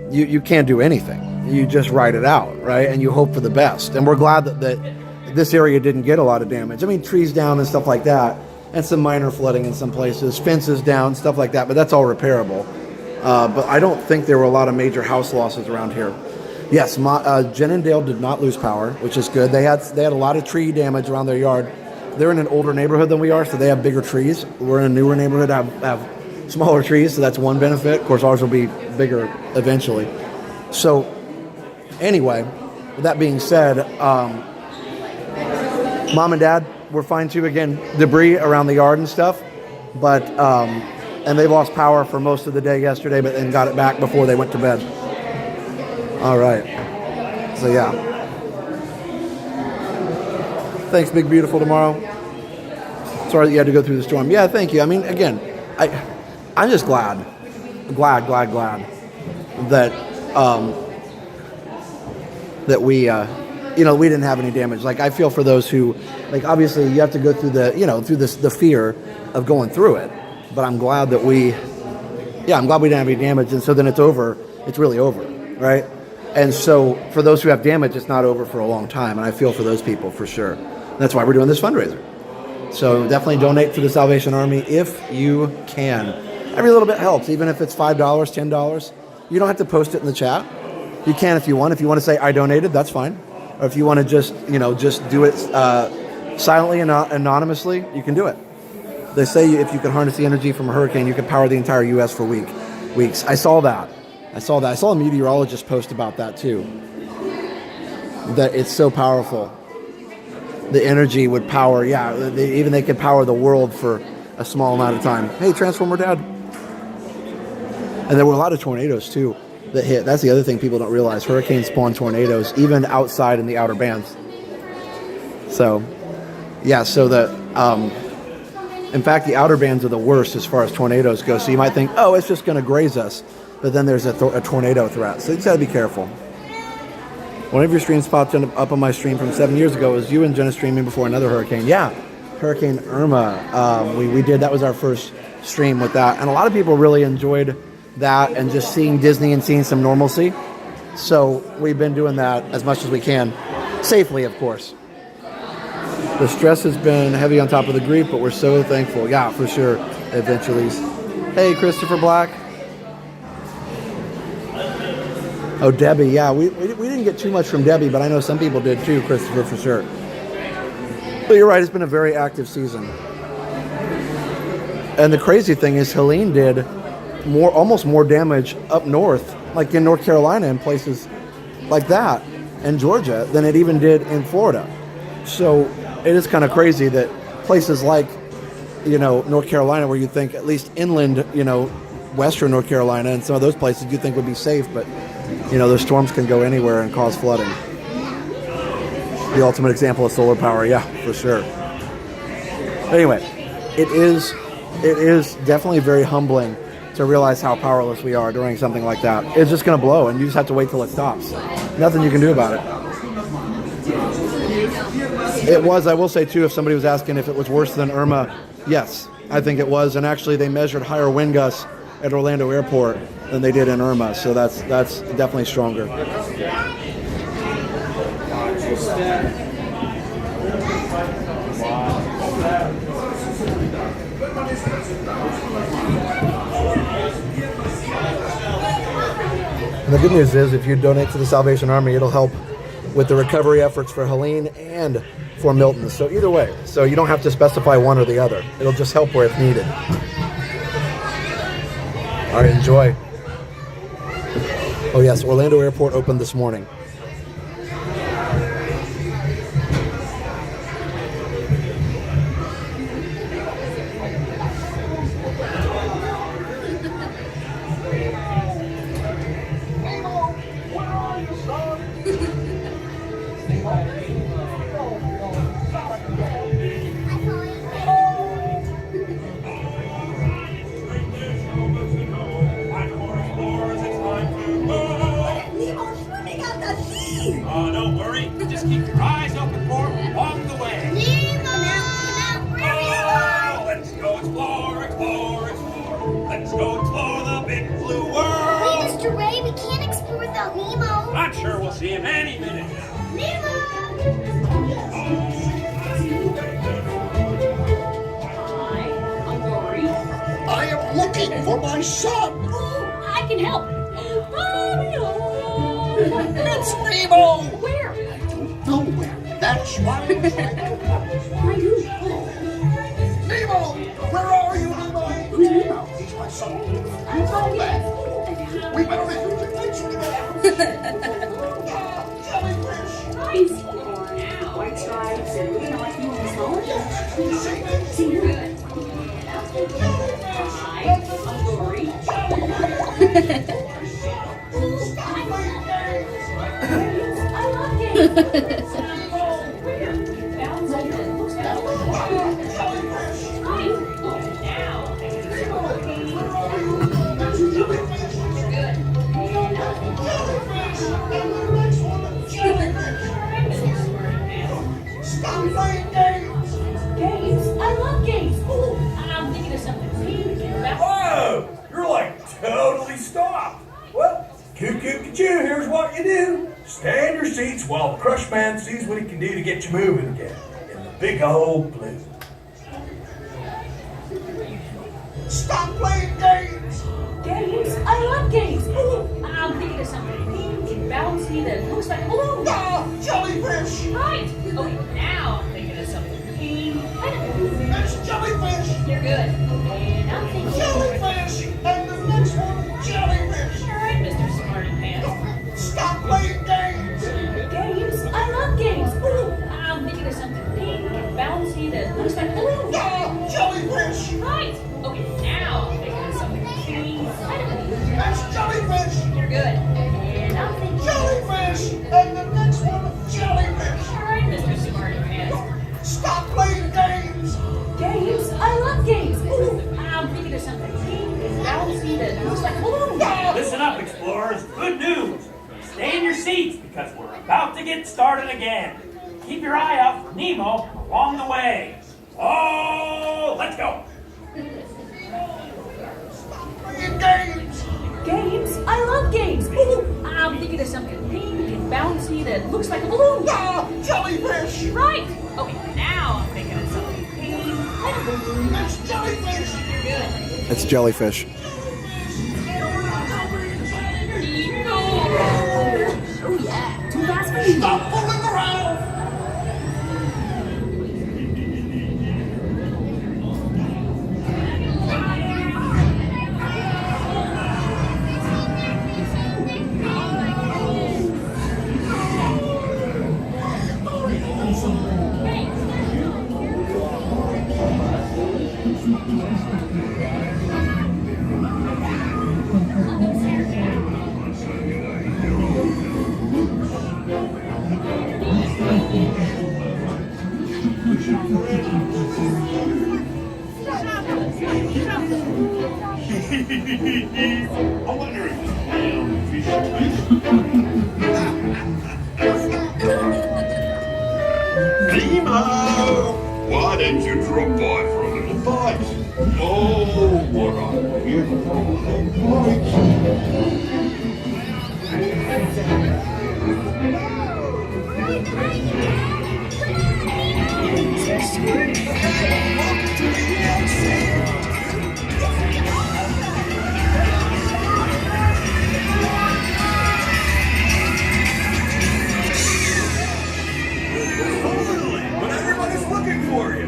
you can't do anything. You just ride it out, right? And you hope for the best. And we're glad that this area didn't get a lot of damage. I mean, trees down and stuff like that, and some minor flooding in some places, fences down, stuff like that, but that's all repairable. But I don't think there were a lot of major house losses around here. Yes, Jen and Dale did not lose power, which is good. They had a lot of tree damage around their yard. They're in an older neighborhood than we are, so they have bigger trees. We're in a newer neighborhood, have smaller trees, so that's one benefit. Of course, ours will be bigger eventually. So anyway, with that being said, Mom and Dad were fine too. Again, debris around the yard and stuff, but and they lost power for most of the day yesterday, but then got it back before they went to bed. All right. So yeah. Thanks, Big Beautiful tomorrow. Sorry that you had to go through the storm. Yeah, thank you. I mean, again, I'm just glad that that we we didn't have any damage. Like, I feel for those who, like, obviously you have to go through the fear of going through it. But I'm glad that we didn't have any damage, and so then it's over. It's really over, right? And so for those who have damage, it's not over for a long time, and I feel for those people for sure. That's why we're doing this fundraiser. So definitely donate to the Salvation Army if you can. Every little bit helps, even if it's $5, $10. You don't have to post it in the chat. You can if you want. If you want to say I donated, that's fine. Or if you want to just do it silently and anonymously, you can do it. They say if you can harness the energy from a hurricane, you can power the entire U.S. for weeks. I saw that. I saw a meteorologist post about that too. That it's so powerful. The energy would power, they could power the world for a small amount of time. Hey, Transformer Dad. And there were a lot of tornadoes too that hit. That's the other thing people don't realize. Hurricanes spawn tornadoes, even outside in the outer bands. So, yeah, in fact, the outer bands are the worst as far as tornadoes go. So you might think, oh, it's just going to graze us. But then there's a tornado threat. So you just got to be careful. One of your streams popped up on my stream from 7 years ago. It was you and Jenna streaming before another hurricane. Yeah, Hurricane Irma. We did. That was our first stream with that. And a lot of people really enjoyed that and just seeing Disney and seeing some normalcy. So we've been doing that as much as we can. Safely, of course. The stress has been heavy on top of the grief, but we're so thankful. Yeah, for sure. Eventually. Hey, Christopher Black. Oh, Debbie. Yeah, we didn't get too much from Debbie, but I know some people did too, Christopher, for sure. But you're right. It's been a very active season. And the crazy thing is Helene did almost more damage up north, like in North Carolina and places like that, and Georgia, than it even did in Florida. So it is kind of crazy that places like North Carolina, where you'd think at least inland, western North Carolina and some of those places you'd think would be safe, but those storms can go anywhere and cause flooding. The ultimate example of solar power, yeah, for sure. Anyway, it is definitely very humbling to realize how powerless we are during something like that. It's just going to blow, and you just have to wait till it stops. Nothing you can do about it. It was, I will say too, if somebody was asking if it was worse than Irma, yes, I think it was. And actually, they measured higher wind gusts at Orlando Airport than they did in Irma, so that's definitely stronger. And the good news is, if you donate to the Salvation Army, it'll help with the recovery efforts for Helene and for Milton. So either way, so you don't have to specify one or the other. It'll just help where it's needed. All right, enjoy. Oh yes, Orlando Airport opened this morning. Oh, don't worry. Just keep your eyes open for him along the way. Oh, let's go explore, explore, explore. Let's go explore the big blue world. Wait, Mr. Ray, we can't explore without Nemo. I'm sure we'll see him any minute now. Nemo! I am looking for my son. Oh, I can help. It's Nemo. Where? I don't know where. That's right. Nemo, where are you, Nemo? Who's Nemo? He's my son. I know that. We better make him fix him jellyfish. Nice. White stripes and like you on the smaller. See you. Stop playing games. Games? I love games. Ooh, I'm thinking of something pink. Whoa! You're like totally stopped. Well, coo-coo-ca-choo, here's what you do. Stay in your seats while the crush man sees what he can do to get you moving again. In the big old blue. Stop playing games. Games? I love games. Ooh, I'm thinking of something pink and bouncy that looks like a balloon. Ah, jellyfish. Right. Okay, now I'm thinking of something pink. That's jellyfish. You're good. And I'm thinking Jellyfish. And the next one, jellyfish. All right, Mr. Smarty Pants. Stop playing games. Games? I love games. Ooh, I'm thinking of something pink and bouncy that looks like a balloon. Ah, jellyfish. Right. Okay, now I'm thinking of something pink. That's jellyfish. You're good. And I'm thinking Jellyfish. And the next one, jellyfish. All right, Mr. Smarty Pants. Stop playing games. Games? I love games. Ooh, I'm thinking of something pink and bouncy that looks like a balloon. Listen up, explorers. Good news. Stay in your seats because we're about to get started again. Keep your eye out for Nemo along the way. Oh, let's go. Playing games. Games? I love games. Ooh, I'm thinking of something pink and bouncy that looks like a balloon. Ah, jellyfish. Right. Okay, now I'm thinking of something pink. That's jellyfish. You're good. It's jellyfish. Oh yeah, too fast for you. Stop fooling around. I wonder if this clownfish Nemo! Why don't you drop by for a little bite? Oh, what a beautiful little bite! But everybody's looking for you.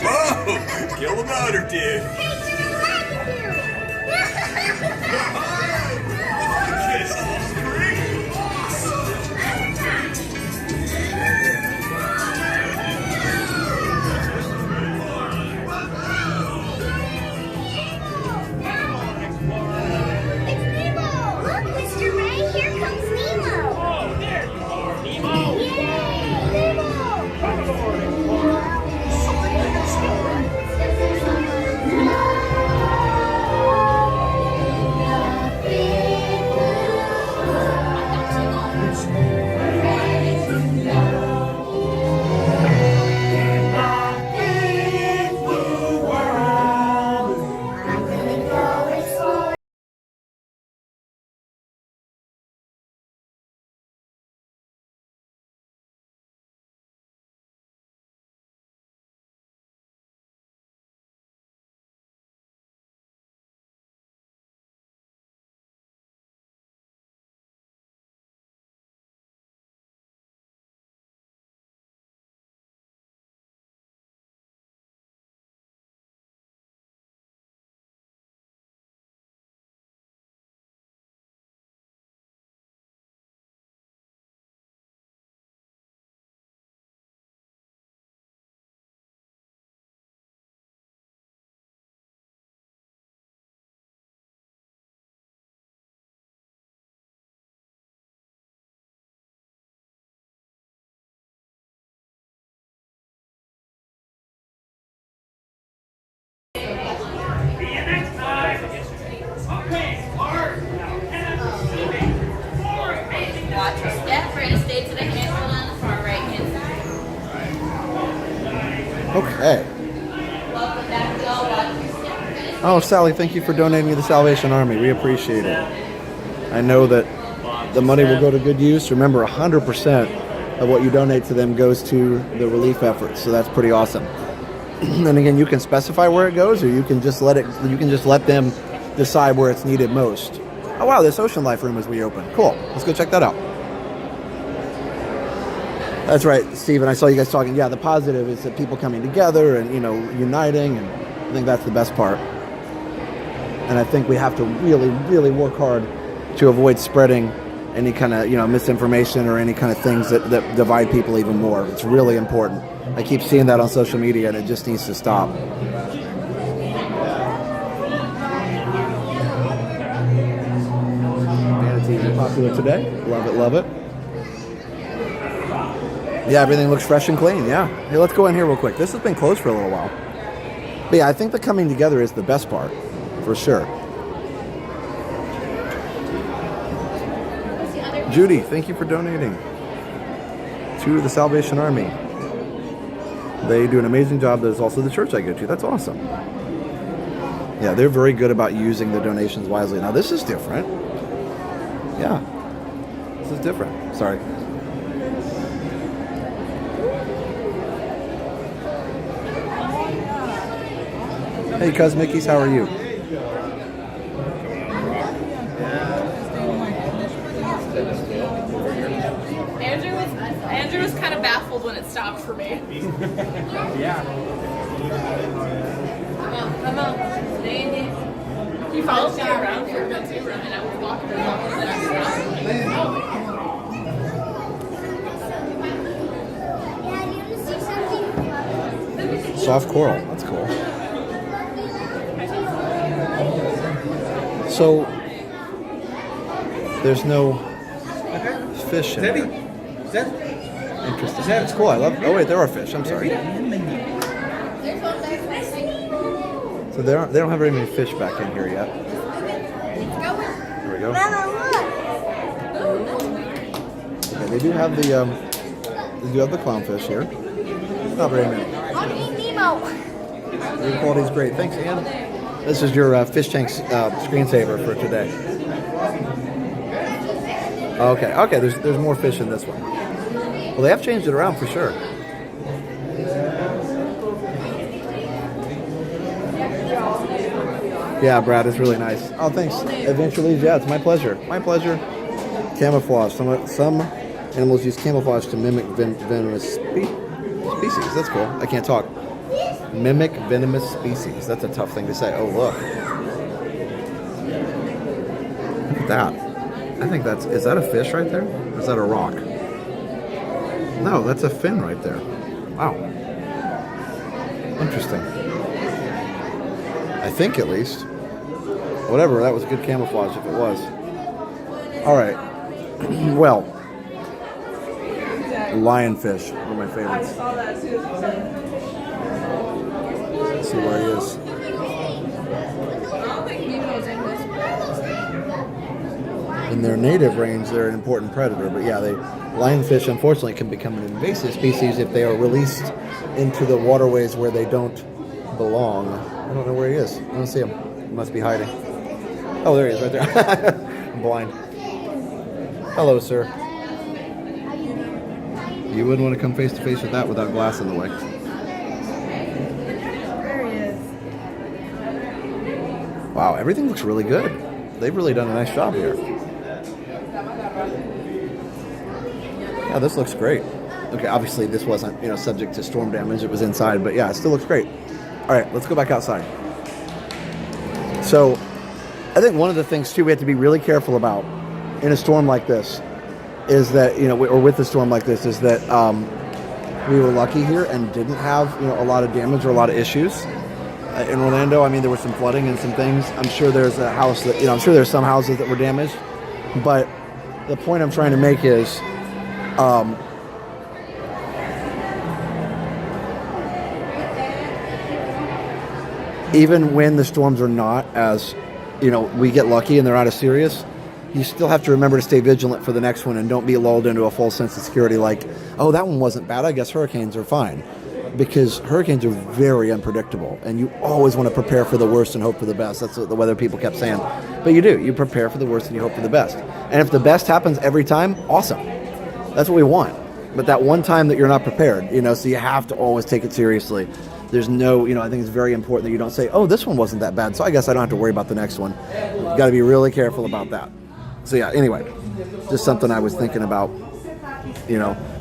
Whoa! Kill the motor, dude. Mr. Ray, here comes Nemo. Oh, there you are, Nemo! Yay! Nemo! Watch your step. We're gonna stay to the handle on the far right hand side. Okay. Welcome back, y'all. Watch your step. Oh, Sally, thank you for donating to the Salvation Army. We appreciate it. I know that the money will go to good use. Remember, 100% of what you donate to them goes to the relief efforts, so that's pretty awesome. And again, you can specify where it goes, or you can just let it. You can just let them decide where it's needed most. Oh wow, this Ocean Life room is reopened. Cool. Let's go check that out. That's right, Steven. I saw you guys talking. Yeah, the positive is that people coming together and uniting, and I think that's the best part. And I think we have to really, really work hard to avoid spreading any kind of misinformation or any kind of things that divide people even more. It's really important. I keep seeing that on social media, and it just needs to stop. Manatees are popular today. Love it, love it. Yeah, everything looks fresh and clean. Yeah. Hey, let's go in here real quick. This has been closed for a little while. But yeah, I think the coming together is the best part, for sure. Judy, thank you for donating to the Salvation Army. They do an amazing job. There's also the church I go to. That's awesome. Yeah, they're very good about using the donations wisely. Now, this is different. Yeah, this is different. Sorry. Hey, Cuz Mickeys, how are you? Andrew was kind of baffled when it stopped for me. Yeah. Come on. Stay in there. He followed me around for a bit too, and I was walking around the next round. Soft coral. That's cool. So, there's no fish in there. Interesting. That's cool. I love. Oh wait, there are fish. I'm sorry. So they don't have very many fish back in here yet. There we go. Okay, they do have the clownfish here. Not very many. Nemo. The quality's great. Thanks, Ann. This is your fish tank screensaver for today. Okay. There's more fish in this one. Well, they have changed it around for sure. Yeah, Brad, it's really nice. Oh, thanks. Eventually, yeah, it's my pleasure. My pleasure. Camouflage. Some animals use camouflage to mimic venomous species. That's cool. I can't talk. Mimic venomous species. That's a tough thing to say. Oh, look. Look at that. I think is that a fish right there? Or is that a rock? No, that's a fin right there. Wow. Interesting. I think at least. Whatever, that was good camouflage if it was. All right. Well, lionfish, one of my favorites. Let's see where he is. In their native range, they're an important predator, but yeah, lionfish unfortunately can become an invasive species if they are released into the waterways where they don't belong. I don't know where he is. I don't see him. He must be hiding. Oh, there he is, right there. I'm blind. Hello, sir. You wouldn't want to come face to face with that without glass in the way. There he is. Wow, everything looks really good. They've really done a nice job here. Yeah, this looks great. Okay, obviously this wasn't, subject to storm damage. It was inside, but yeah, it still looks great. All right, let's go back outside. So, I think one of the things too we have to be really careful about in a storm like this is that, or with a storm like this, is that we were lucky here and didn't have, a lot of damage or a lot of issues. In Orlando, I mean, there was some flooding and some things. I'm sure there's a house that, I'm sure there's some houses that were damaged. But the point I'm trying to make is, even when the storms are not as, we get lucky and they're not as serious, you still have to remember to stay vigilant for the next one and don't be lulled into a false sense of security like, oh, that one wasn't bad, I guess hurricanes are fine. Because hurricanes are very unpredictable and you always want to prepare for the worst and hope for the best. That's what the weather people kept saying. But you do. You prepare for the worst and you hope for the best. And if the best happens every time, awesome. That's what we want. But that one time that you're not prepared, so you have to always take it seriously. There's no, I think it's very important that you don't say, oh, this one wasn't that bad, so I guess I don't have to worry about the next one. You got to be really careful about that. So yeah, anyway, just something I was thinking about.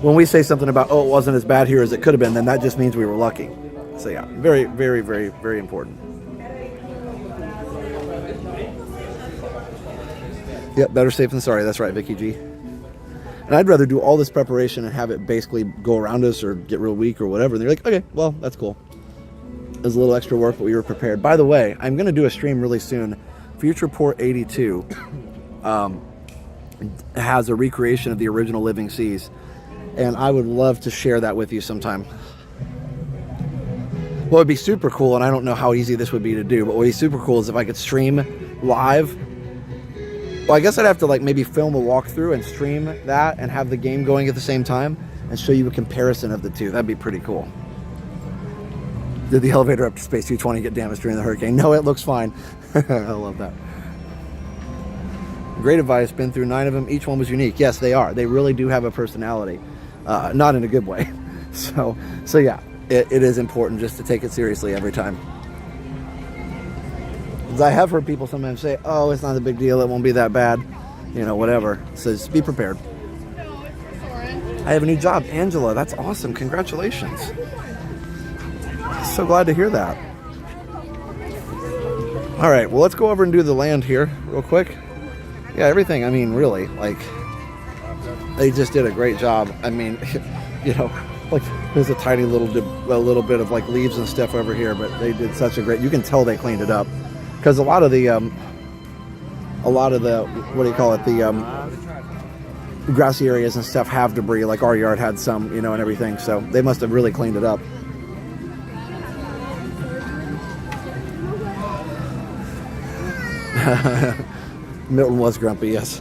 When we say something about, oh, it wasn't as bad here as it could have been, then that just means we were lucky. So yeah, very, very, very, very important. Yep, better safe than sorry. That's right, Vicky G. And I'd rather do all this preparation and have it basically go around us or get real weak or whatever. And they're like, okay, well, that's cool. It was a little extra work, but we were prepared. By the way, I'm going to do a stream really soon. Future Port 82 has a recreation of the original Living Seas. And I would love to share that with you sometime. What would be super cool, and I don't know how easy this would be to do, but what would be super cool is if I could stream live. Well, I guess I'd have to maybe film a walkthrough and stream that and have the game going at the same time and show you a comparison of the two. That'd be pretty cool. Did the elevator up to Space 220 get damaged during the hurricane? No, it looks fine. I love that. Great advice. Been through 9 of them. Each one was unique. Yes, they are. They really do have a personality. Not in a good way. So yeah, it is important just to take it seriously every time. I have heard people sometimes say, oh, it's not a big deal, it won't be that bad, whatever. So just be prepared. I have a new job, Angela. That's awesome. Congratulations. So glad to hear that. All right, well, let's go over and do the land here real quick. Yeah, everything, I mean, really, they just did a great job. I mean, there's a tiny little bit of leaves and stuff over here, but they did such a great, you can tell they cleaned it up. Because a lot of the what do you call it, grassy areas and stuff have debris, like our yard had some, you know, and everything. So they must have really cleaned it up. Milton was grumpy, yes.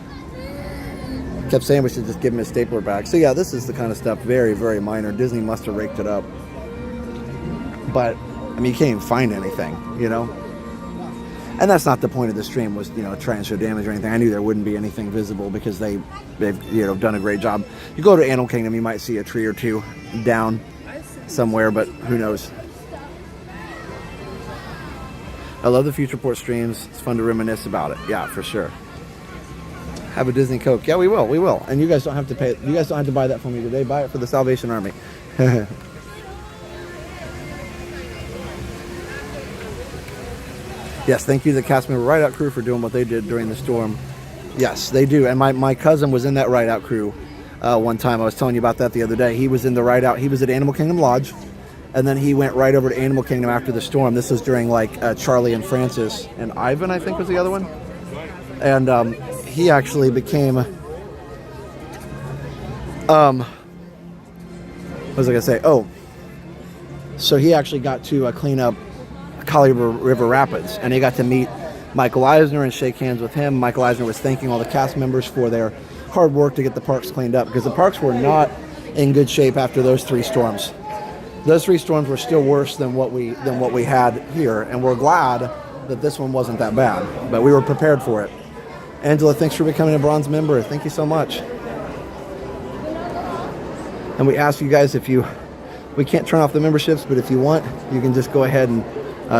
Kept saying we should just give him his stapler back. So yeah, this is the kind of stuff, very, very minor. Disney must have raked it up. But, I mean, you can't even find anything, you know? And that's not the point of the stream, was, you know, try and show damage or anything. I knew there wouldn't be anything visible because they've, you know, done a great job. You go to Animal Kingdom, you might see a tree or two down somewhere, but who knows? I love the Futureport streams. It's fun to reminisce about it. Yeah, for sure. Have a Disney Coke. Yeah, we will. We will. And you guys don't have to pay. You guys don't have to buy that for me today. Buy it for the Salvation Army. Yes, thank you to the cast member ride-out crew for doing what they did during the storm. Yes, they do. And my cousin was in that ride-out crew one time. I was telling you about that the other day. He was in the ride-out. He was at Animal Kingdom Lodge. And then he went right over to Animal Kingdom after the storm. This was during, like, Charlie and Francis and Ivan, I think, was the other one. And he actually became... what was I going to say? Oh. So he actually got to clean up Collier River Rapids. And he got to meet Michael Eisner and shake hands with him. Michael Eisner was thanking all the cast members for their hard work to get the parks cleaned up. Because the parks were not in good shape after those 3 storms. Those 3 storms were still worse than what we had here, and we're glad that this one wasn't that bad. But we were prepared for it. Angela, thanks for becoming a bronze member. Thank you so much. And we ask you guys, we can't turn off the memberships, but if you want, you can just go ahead and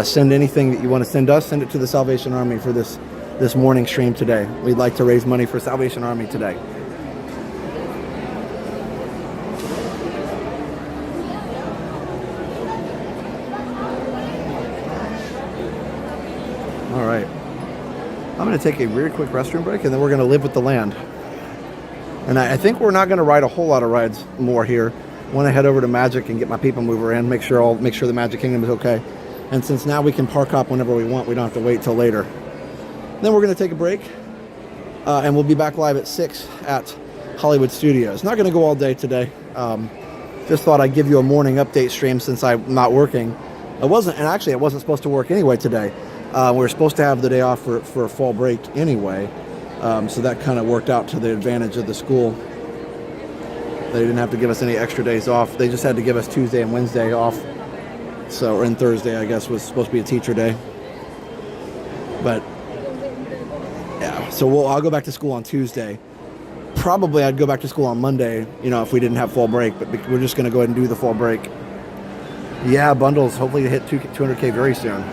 send anything that you want to send us. Send it to the Salvation Army for this morning stream today. We'd like to raise money for Salvation Army today. All right, I'm going to take a very quick restroom break, and then we're going to live with the land. And I think we're not going to ride a whole lot of rides more here. I want to head over to Magic and get my PeopleMover in, make sure the Magic Kingdom is okay. And since now we can park hop whenever we want, we don't have to wait till later. Then we're going to take a break, and we'll be back live at 6 at Hollywood Studios. Not going to go all day today. Just thought I'd give you a morning update stream since I'm not working. I wasn't supposed to work anyway today. We were supposed to have the day off for a fall break anyway, so that kind of worked out to the advantage of the school. They didn't have to give us any extra days off. They just had to give us Tuesday and Wednesday off. So, and Thursday, I guess, was supposed to be a teacher day. But, yeah, so I'll go back to school on Tuesday. Probably I'd go back to school on Monday, you know, if we didn't have fall break, but we're just going to go ahead and do the fall break. Yeah, bundles, hopefully to hit 200K very soon.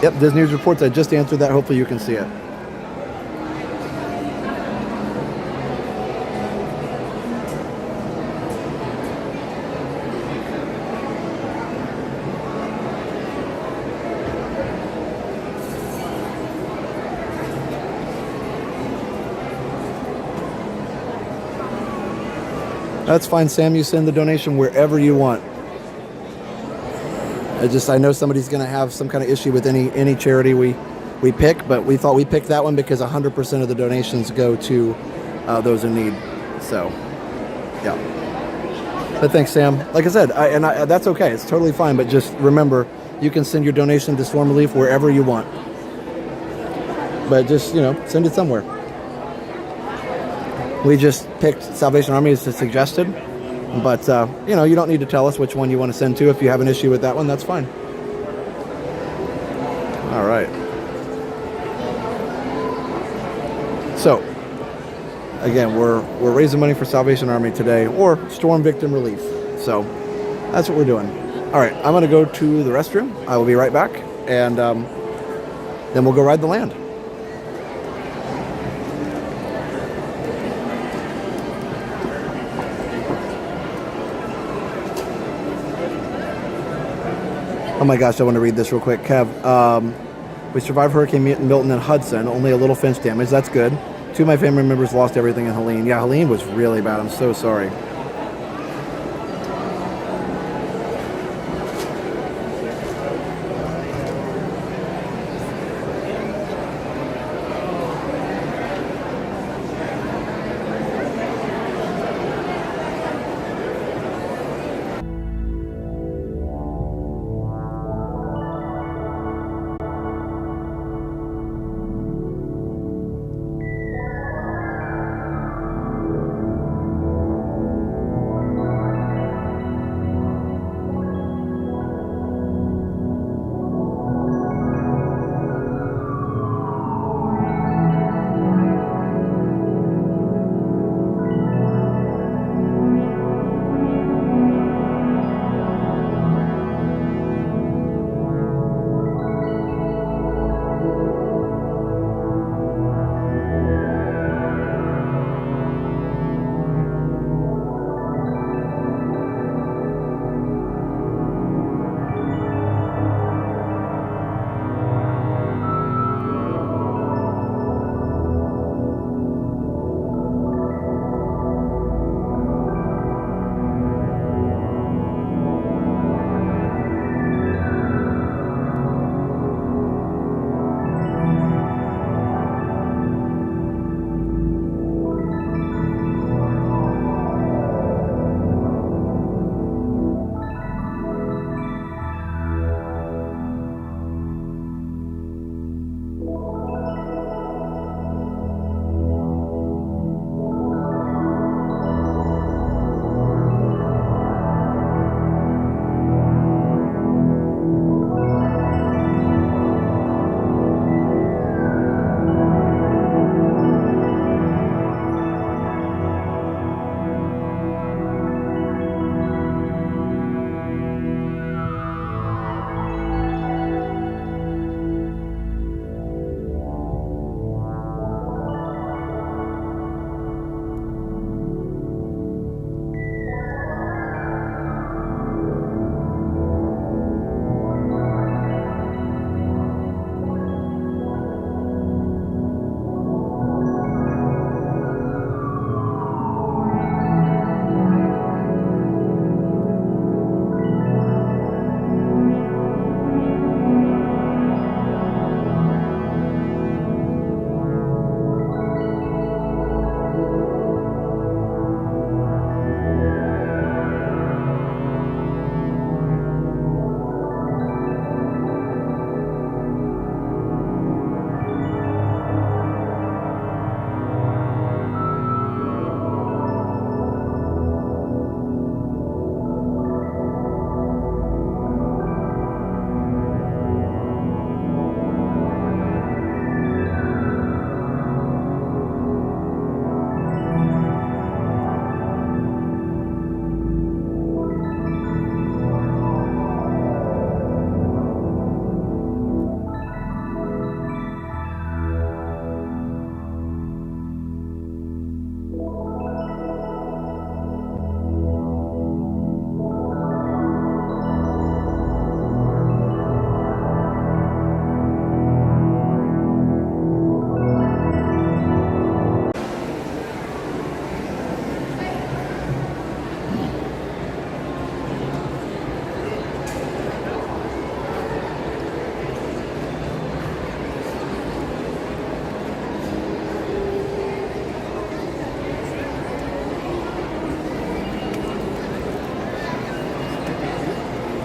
Yep, Disney News Reports, I just answered that. Hopefully you can see it. That's fine, Sam. You send the donation wherever you want. I know somebody's going to have some kind of issue with any charity we pick, but we thought we picked that one because 100% of the donations go to those in need. So, yeah. But thanks, Sam. Like I said, that's okay. It's totally fine. But just remember, you can send your donation to Storm Relief wherever you want. But just, you know, send it somewhere. We just picked Salvation Army as suggested. But, you know, you don't need to tell us which one you want to send to. If you have an issue with that one, that's fine. All right. So, again, we're raising money for Salvation Army today, or Storm Victim Relief. So, that's what we're doing. All right, I'm going to go to the restroom. I will be right back, and then we'll go ride the land. Oh my gosh, I want to read this real quick. Kev, we survived Hurricane Milton and Hudson, only a little fence damage. That's good. 2 of my family members lost everything in Helene. Yeah, Helene was really bad. I'm so sorry.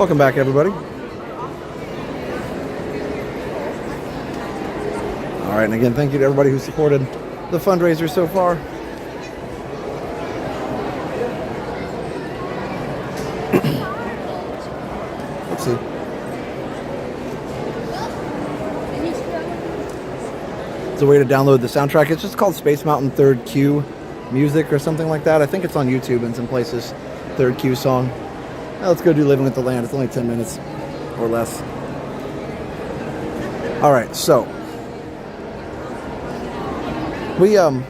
Welcome back, everybody. All right, and again, thank you to everybody who supported the fundraiser so far. Let's see. It's a way to download the soundtrack. It's just called Space Mountain Third Q Music or something like that. I think it's on YouTube in some places. Third Q song. Now let's go do Living with the Land. It's only 10 minutes or less. All right, so we and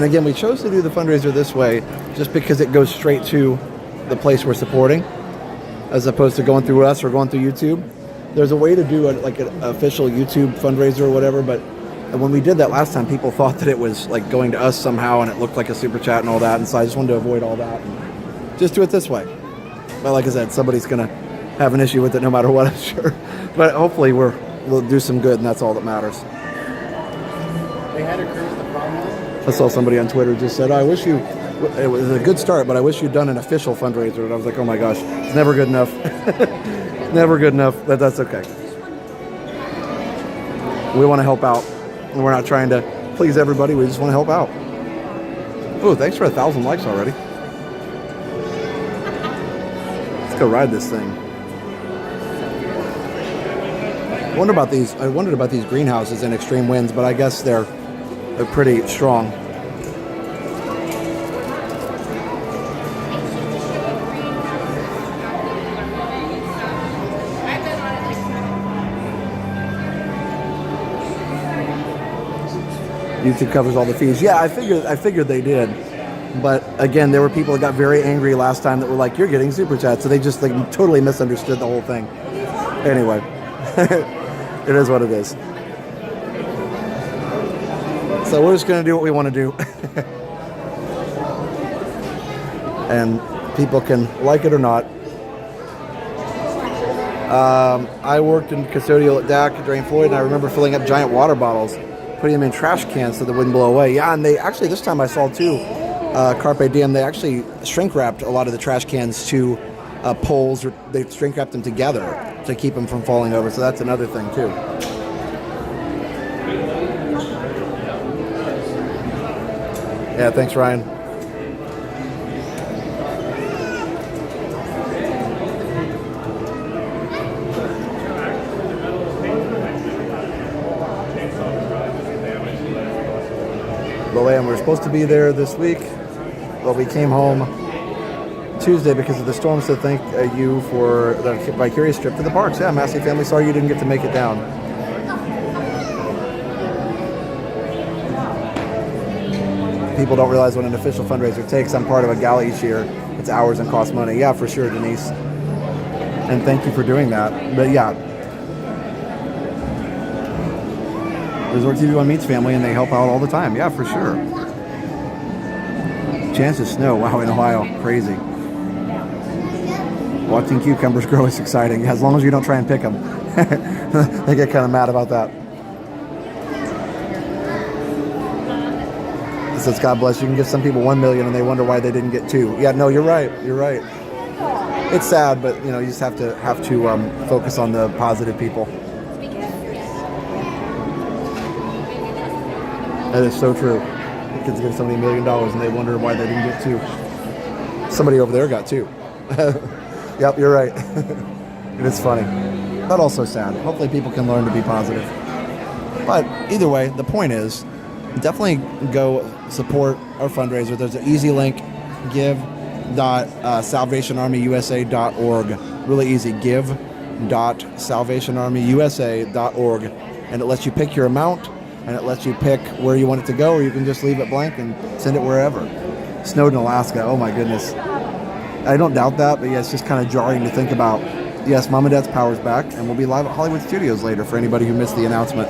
again, we chose to do the fundraiser this way just because it goes straight to the place we're supporting, as opposed to going through us or going through YouTube. There's a way to do like an official YouTube fundraiser or whatever, but when we did that last time, people thought that it was like going to us somehow, and it looked like a super chat and all that. And so I just wanted to avoid all that and just do it this way. But like I said, somebody's gonna have an issue with it no matter what, I'm sure. But hopefully we'll do some good, and that's all that matters. They had a cruise the problem. I saw somebody on Twitter just said, "I wish you." It was a good start, but I wish you'd done an official fundraiser. And I was like, "Oh my gosh, it's never good enough." Never good enough. But that's okay. We want to help out. We're not trying to please everybody. We just want to help out. Oh, thanks for 1,000 likes already. Let's go ride this thing. I wondered about these greenhouses in extreme winds, but I guess they're pretty strong. YouTube covers all the fees. Yeah, I figured they did. But again, there were people that got very angry last time that were like, "You're getting super chats," so they just like totally misunderstood the whole thing. Anyway, it is what it is. So we're just gonna do what we want to do, and people can like it or not. I worked in custodial at DAC during Floyd, and I remember filling up giant water bottles, putting them in trash cans so they wouldn't blow away. Yeah, and they actually, this time I saw too, Carpe Diem, they actually shrink wrapped a lot of the trash cans to poles, or they shrink wrapped them together to keep them from falling over. So that's another thing too. Yeah, thanks, Ryan. And we're supposed to be there this week, but we came home Tuesday because of the storm, so thank you for the vicarious trip to the parks. Yeah, Massey family, sorry you didn't get to make it down. People don't realize what an official fundraiser takes. I'm part of a gala each year. It's hours and costs money. Yeah, for sure, Denise. And thank you for doing that. But yeah, Resort TV One meets family, and they help out all the time. Yeah, for sure. Chance of snow. Wow, in Ohio. Crazy. Watching cucumbers grow is exciting. Yeah, as long as you don't try and pick them. They get kind of mad about that. It says, God bless. You can give some people 1 million and they wonder why they didn't get 2. Yeah, no, you're right. You're right. It's sad, but you know, you just have to focus on the positive people. That is so true. The kids give somebody $1 million and they wonder why they didn't get 2. Somebody over there got 2. Yep, you're right. It is funny, but also sad. Hopefully people can learn to be positive. But either way, the point is, definitely go support our fundraiser. There's an easy link, give.salvationarmyusa.org. Really easy, give.salvationarmyusa.org. And it lets you pick your amount, and it lets you pick where you want it to go, or you can just leave it blank and send it wherever. Snowed in Alaska, oh my goodness. I don't doubt that, but yeah, it's just kind of jarring to think about. Yes, Mom and Dad's Power's back, and we'll be live at Hollywood Studios later for anybody who missed the announcement.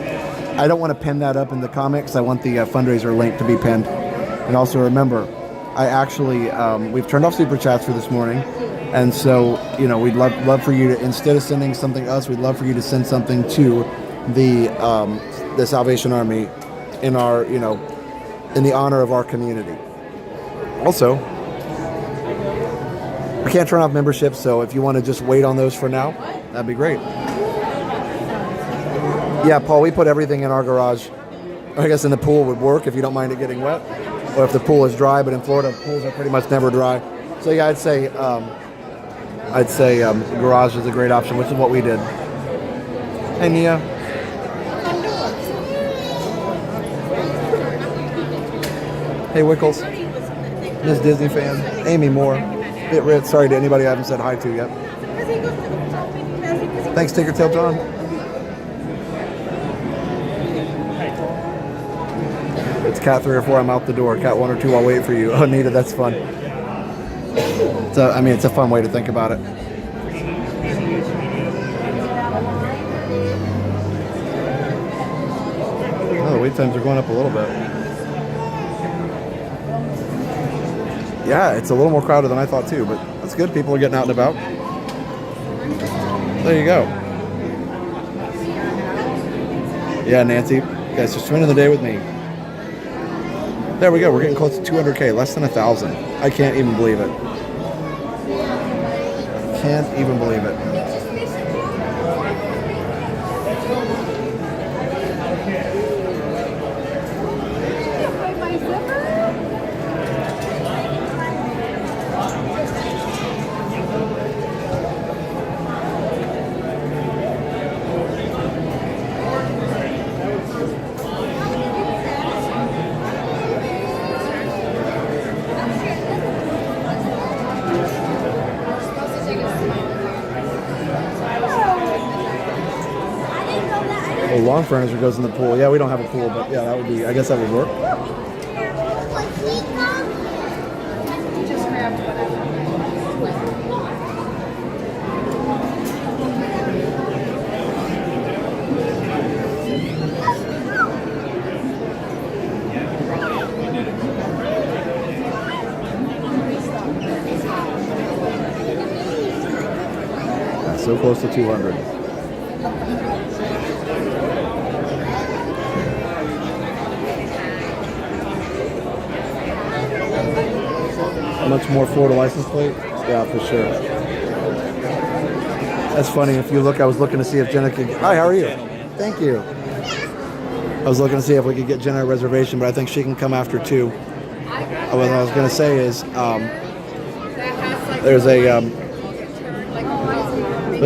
I don't want to pin that up in the comics. I want the fundraiser link to be pinned. And also remember, I actually, we've turned off Super Chats for this morning, and so, you know, we'd love for you to, instead of sending something to us, we'd love for you to send something to the Salvation Army in our, you know, in the honor of our community. Also, We can't turn off memberships, so if you want to just wait on those for now, that'd be great. Yeah, Paul, we put everything in our garage. I guess in the pool would work if you don't mind it getting wet, or if the pool is dry. But in Florida, pools are pretty much never dry. So yeah, I'd say garage is a great option, which is what we did. Hey, Nia. Hey, Wickles. Miss Disney fan. Amy Moore. Bit Rit. Sorry to anybody I haven't said hi to yet. Thanks, Tinkertail John. It's cat 3 or 4. I'm out the door. Cat 1 or 2. I'll wait for you. Oh, Nita, that's fun. It's a fun way to think about it. Oh, the wait times are going up a little bit. Yeah, it's a little more crowded than I thought too, but that's good. People are getting out and about. There you go. Yeah, Nancy, you guys are spending the day with me. There we go. We're getting close to 200K, less than 1,000. I can't even believe it. Can't even believe it. Lawn furniture goes in the pool. Yeah, we don't have a pool, but yeah, that would be, I guess that would work. Yeah, so close to 200. Much more Florida license plate? Yeah, for sure. That's funny. If you look, I was looking to see if Jenna could... Hi, how are you? Thank you. I was looking to see if we could get Jenna a reservation, but I think she can come after 2. What I was going to say is there's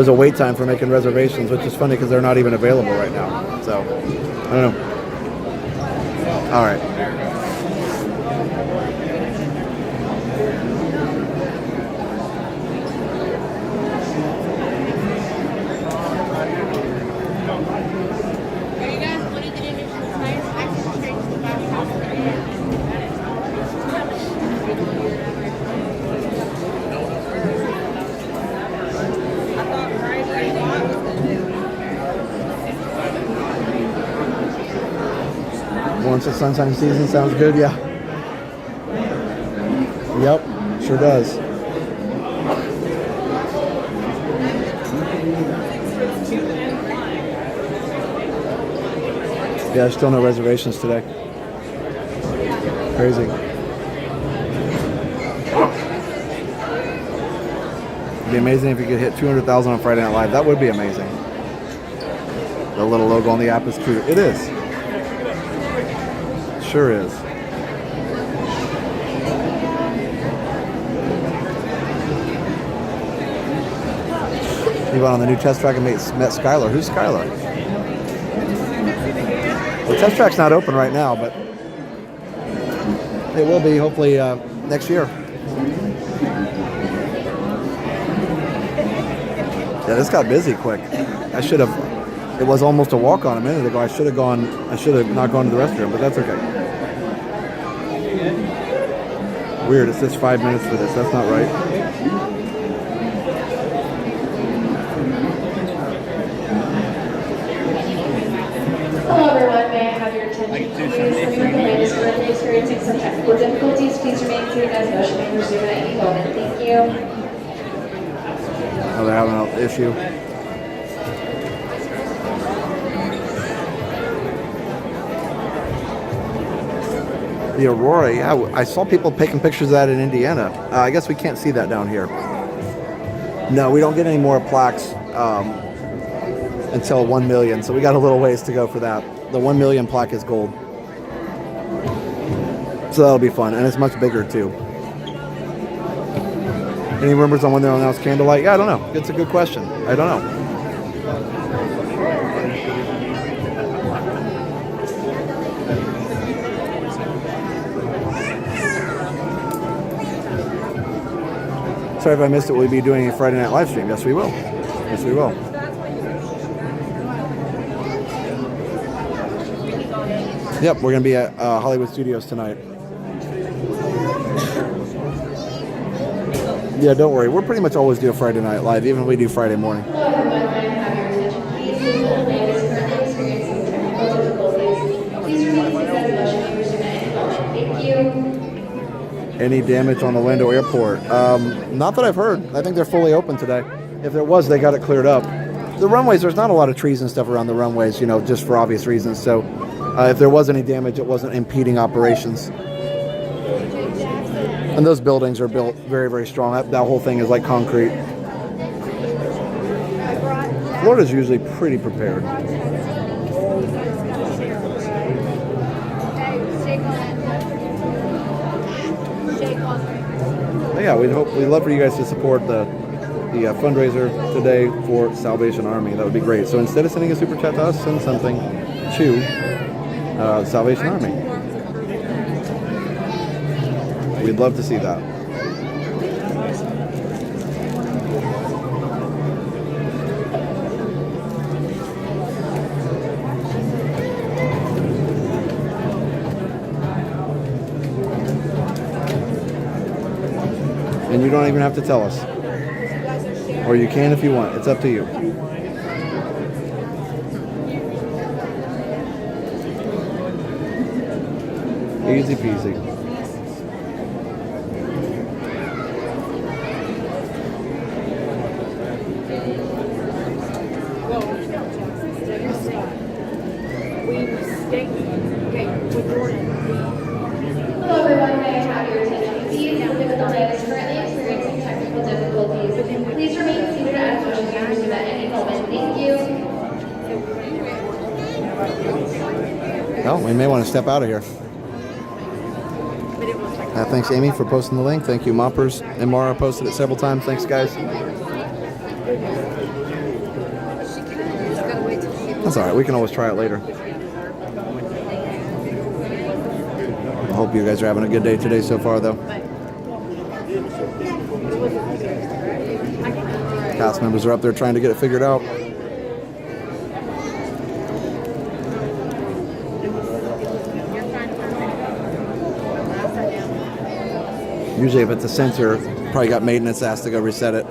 a wait time for making reservations, which is funny because they're not even available right now. So, I don't know. All right. Once the sunshine season sounds good, yeah. Yep, sure does. Yeah, there's still no reservations today. Crazy. It'd be amazing if you could hit 200,000 on Friday Night Live. That would be amazing. The little logo on the app is cute. It is. Sure is. You went on the new test track and met Skylar. Who's Skylar? The test track's not open right now, but it will be hopefully next year. Yeah, this got busy quick. I should have. It was almost a walk on a minute ago. I should have not gone to the restroom, but that's okay. Weird, it says 5 minutes for this. That's not right. Hello everyone, may I have your attention please? Anyone who is currently experiencing some technical difficulties, please remain seated as motion may resume at any moment. Thank you. Oh, they're having an issue. The Aurora, yeah, I saw people taking pictures of that in Indiana. I guess we can't see that down here. No, we don't get any more plaques until 1 million, so we got a little ways to go for that. The 1 million plaque is gold. So that'll be fun, and it's much bigger too. Any rumors on when they'll announce Candlelight? Yeah, I don't know. It's a good question. I don't know. Sorry if I missed it. Will we be doing a Friday night live stream? Yes, we will. Yes, we will. Yep, we're going to be at Hollywood Studios tonight. Yeah, don't worry. We're pretty much always do a Friday night live, even if we do Friday morning. Any damage on the Orlando airport? Not that I've heard. I think they're fully open today. If there was, they got it cleared up. The runways, there's not a lot of trees and stuff around the runways, you know, just for obvious reasons. So if there was any damage, it wasn't impeding operations. And those buildings are built very, very strong. That whole thing is like concrete. Florida's usually pretty prepared. But yeah, we'd love for you guys to support the fundraiser today for Salvation Army. That would be great. So instead of sending a super chat to us, send something to Salvation Army. We'd love to see that. And you don't even have to tell us. Or you can if you want. It's up to you. Easy peasy. Hello everyone, may I have your attention please? The building is currently experiencing technical difficulties. Please remain seated as motion may resume at any moment. Thank you. Oh, we may want to step out of here. Thanks, Amy, for posting the link. Thank you, Moppers. And Mara posted it several times. Thanks, guys. That's all right. We can always try it later. I hope you guys are having a good day today so far, though. Cast members are up there trying to get it figured out. Usually if it's a sensor, probably got maintenance asked to go reset it.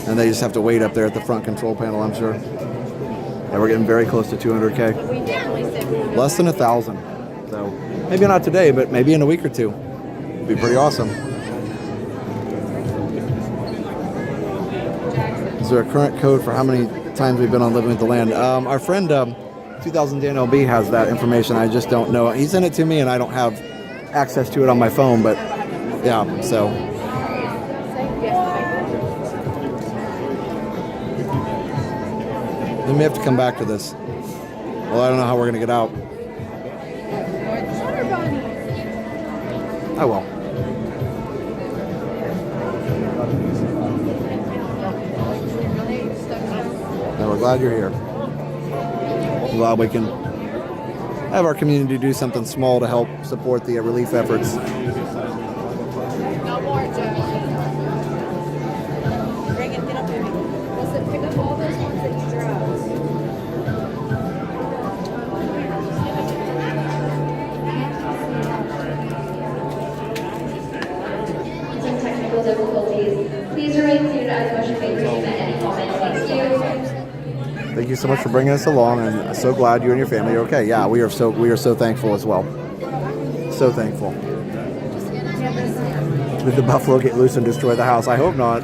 And they just have to wait up there at the front control panel, I'm sure. Yeah, we're getting very close to 200K. Less than 1,000. So maybe not today, but maybe in a week or two. It'd be pretty awesome. Is there a current code for how many times we've been on Living with the Land? Our friend 2000 Dan LB has that information. I just don't know. He sent it to me and I don't have access to it on my phone, but yeah, so. We may have to come back to this. Well, I don't know how we're going to get out. I will. And we're glad you're here. I'm glad we can have our community do something small to help support the relief efforts. Please remain seated as motion may resume at any moment. Thank you. Thank you so much for bringing us along, and I'm so glad you and your family are okay. Yeah, we are so thankful as well. So thankful. Did the buffalo get loose and destroy the house? I hope not.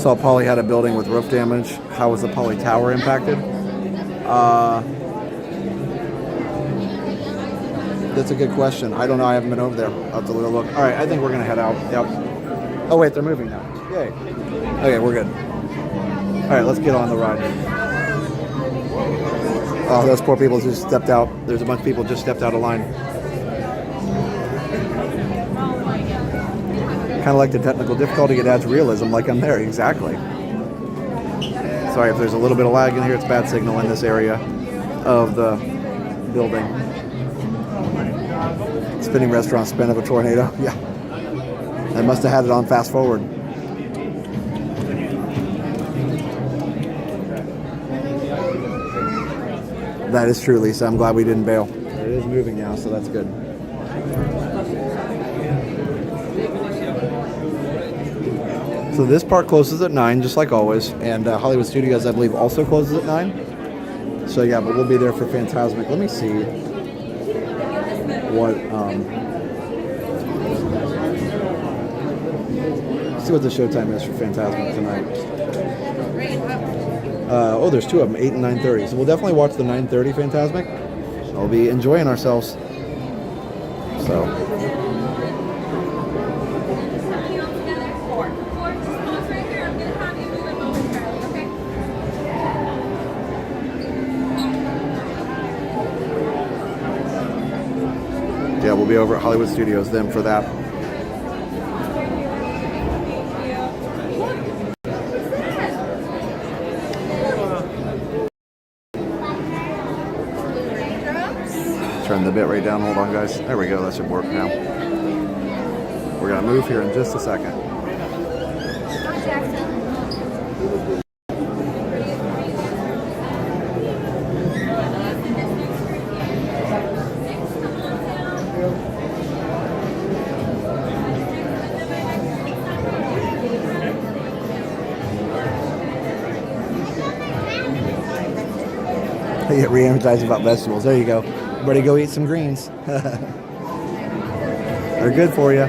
Saw Poly had a building with roof damage. How was the Poly Tower impacted? That's a good question. I don't know. I haven't been over there. I'll have to look. All right, I think we're going to head out. Yep. Oh, wait, they're moving now. Yay. Okay, we're good. All right, let's get on the ride. Oh, those poor people just stepped out. There's a bunch of people just stepped out of line. Kind of like the technical difficulty, it adds realism like I'm there. Exactly. Sorry if there's a little bit of lag in here. It's bad signal in this area of the building. Spinning restaurant spin of a tornado. Yeah. I must have had it on fast forward. That is true, Lisa. I'm glad we didn't bail. It is moving now, so that's good. So this park closes at 9, just like always, and Hollywood Studios, I believe, also closes at 9. So yeah, but we'll be there for Fantasmic. Let me see what the showtime is for Fantasmic tonight. Oh, there's two of them, 8 and 9:30. So we'll definitely watch the 9:30 Fantasmic. I'll be enjoying ourselves. So. Yeah, we'll be over at Hollywood Studios then for that. Turn the bit right down. Hold on, guys. There we go. That should work now. We're going to move here in just a second. I get re-energized about vegetables. There you go. Everybody go eat some greens. They're good for you.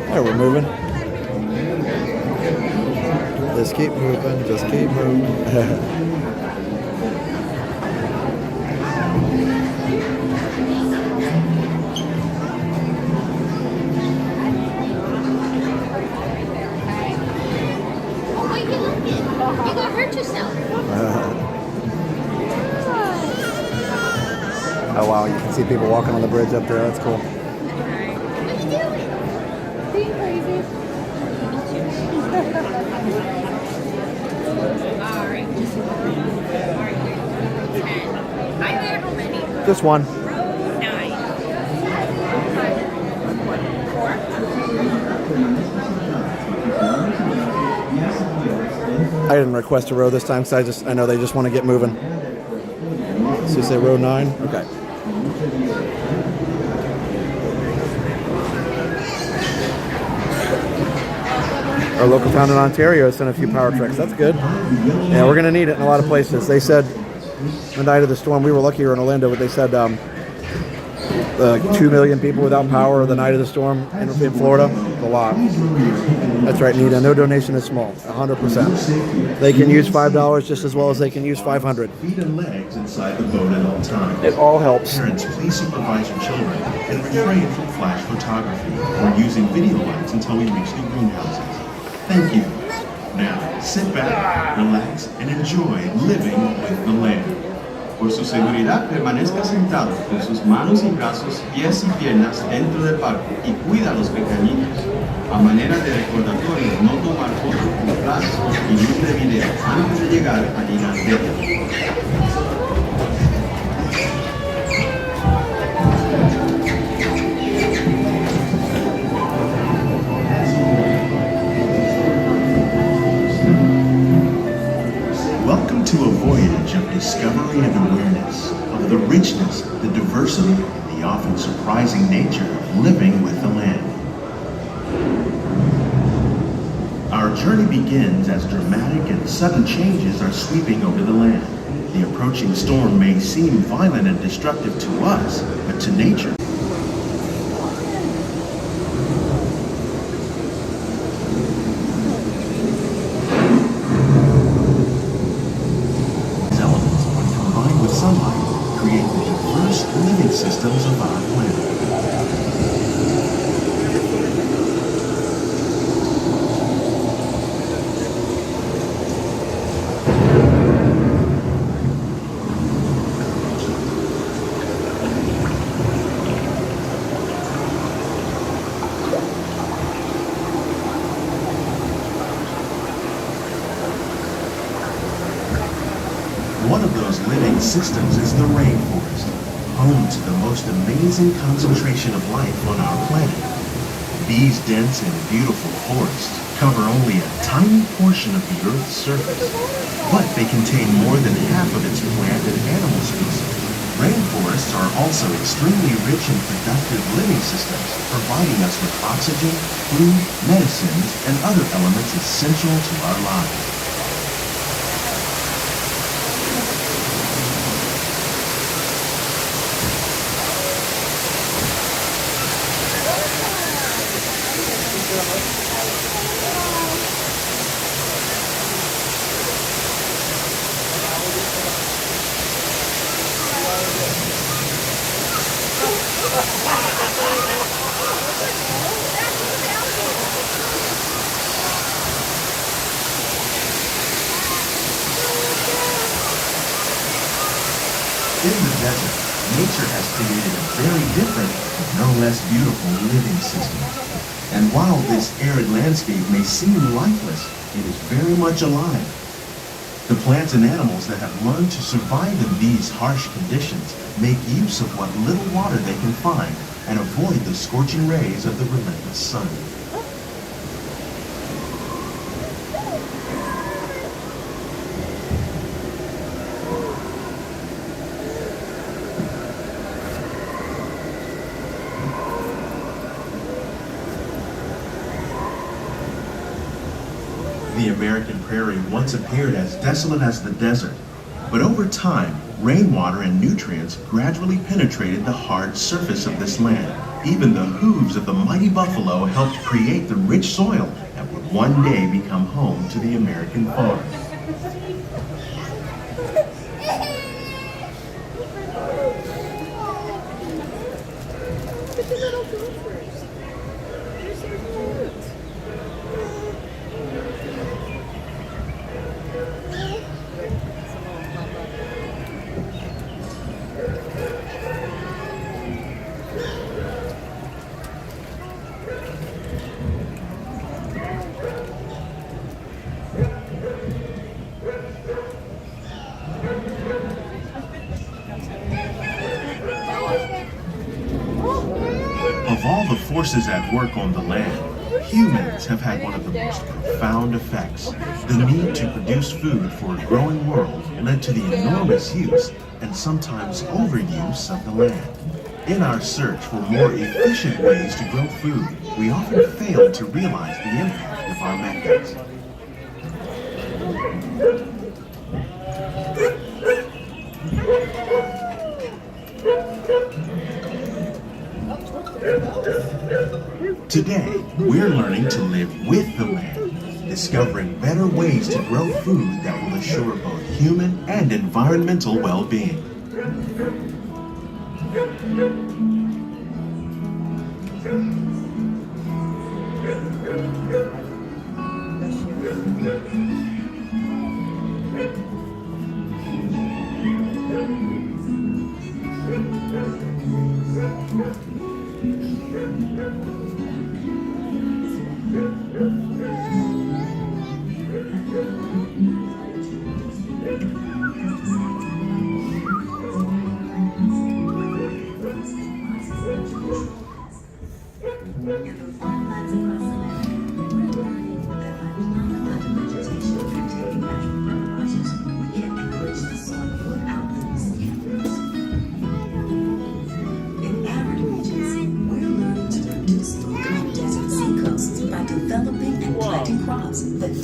There, we're moving. Just keep moving. Just keep moving. Oh wow, you can see people walking on the bridge up there. That's cool. What are you doing? Being crazy. Alright. I'm there already. Just one. 9. I didn't request a row this time, so I know they just want to get moving. So you say row 9? Okay. Our local town in Ontario sent a few power trucks. That's good. Yeah, we're going to need it in a lot of places. They said the night of the storm, we were lucky here in Orlando, but they said 2 million people without power the night of the storm in Florida. A lot. That's right, Nita. No donation is small. 100%. They can use $5 just as well as they can use $500. Feet and legs inside the boat at all times. It all helps. Parents, please supervise your children and refrain from flash photography or using video lights until we reach the greenhouses. Thank you. Now, sit back, relax, and enjoy living with the land. Por su seguridad, permanezca sentado con sus manos y brazos, pies y piernas dentro del barco y cuida a los pequeñitos. A manera de recordatorio, no tomar fotos con flash y luz de video antes de llegar a Dinardella. Welcome to a voyage of discovery and awareness of the richness, the diversity, the often surprising nature of living with the land. Our journey begins as dramatic and sudden changes are sweeping over the land. The approaching storm may seem violent and destructive to us, but to nature, these elements, when combined with sunlight, create the diverse living systems of our planet. One of those living systems is the rainforest, home to the most amazing concentration of life on our planet. These dense and beautiful forests cover only a tiny portion of the Earth's surface, but they contain more than half of its plant and animal species. Rainforests are also extremely rich in productive living systems, providing us with oxygen, food, medicines, and other elements essential to our lives. In the desert, nature has created a very different, but no less beautiful living system. And while this arid landscape may seem lifeless, it is very much alive. The plants and animals that have learned to survive in these harsh conditions make use of what little water they can find and avoid the scorching rays of the relentless sun. The American prairie once appeared as desolate as the desert, but over time, rainwater and nutrients gradually penetrated the hard surface of this land. Even the hooves of the mighty buffalo helped create the rich soil that would one day become home to the American farm. Of all the forces at work on the land, humans have had one of the most profound effects. The need to produce food for a growing world led to the enormous use and sometimes overuse of the land. In our search for more efficient ways to grow food, we often fail to realize the impact of our methods. Today, we're learning to live with the land, discovering better ways to grow food that will assure both human and environmental well-being.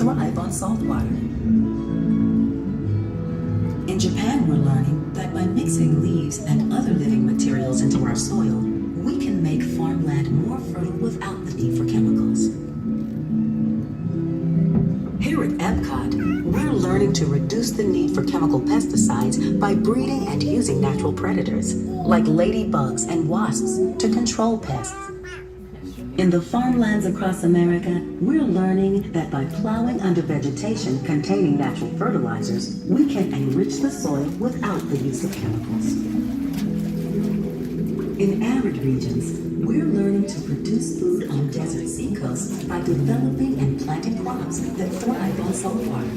thrive on salt water. In Japan, we're learning that by mixing leaves and other living materials into our soil, we can make farmland more fertile without the need for chemicals. Here at Epcot, we're learning to reduce the need for chemical pesticides by breeding and using natural predators, like ladybugs and wasps, to control pests. In the farmlands across America, we're learning that by plowing under vegetation containing natural fertilizers, we can enrich the soil without the use of chemicals. In arid regions, we're learning to produce food on desert seacoasts by developing and planting crops that thrive on salt water.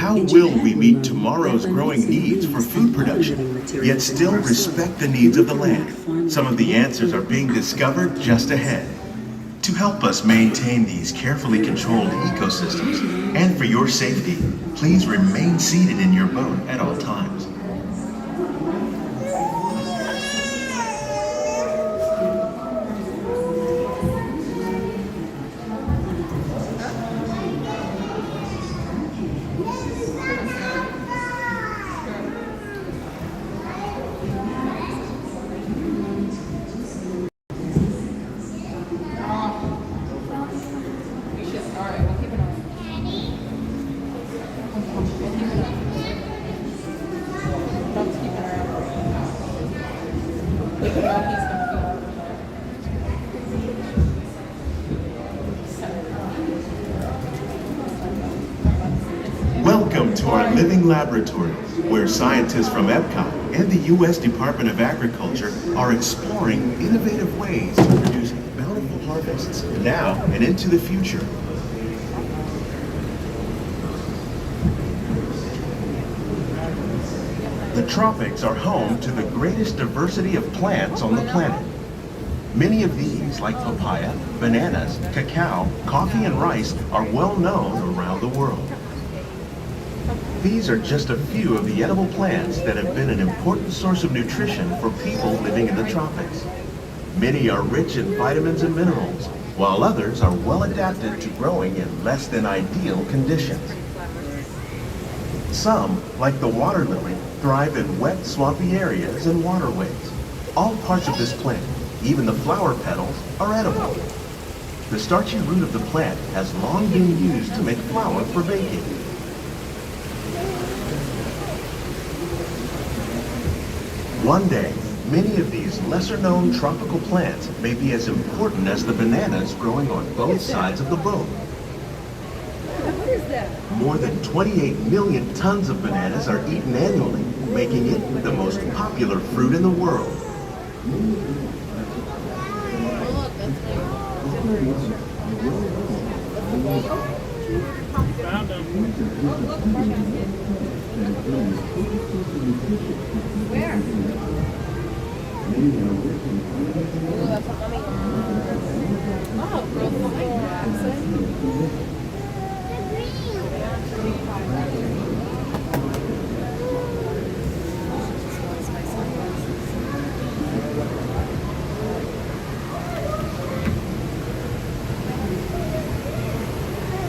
How will we meet tomorrow's growing needs for food production, yet still respect the needs of the land? Some of the answers are being discovered just ahead. To help us maintain these carefully controlled ecosystems, and for your safety, please remain seated in your boat at all times. Welcome to our living laboratories, where scientists from Epcot and the U.S. Department of Agriculture are exploring innovative ways to produce bountiful harvests now and into the future. The tropics are home to the greatest diversity of plants on the planet. Many of these, like papaya, bananas, cacao, coffee, and rice, are well known around the world. These are just a few of the edible plants that have been an important source of nutrition for people living in the tropics. Many are rich in vitamins and minerals, while others are well adapted to growing in less than ideal conditions. Some, like the water lily, thrive in wet, swampy areas and waterways. All parts of this plant, even the flower petals, are edible. The starchy root of the plant has long been used to make flour for baking. One day, many of these lesser-known tropical plants may be as important as the bananas growing on both sides of the boat. More than 28 million tons of bananas are eaten annually, making it the most popular fruit in the world. Where? Oh, that's what mommy. Oh, girl,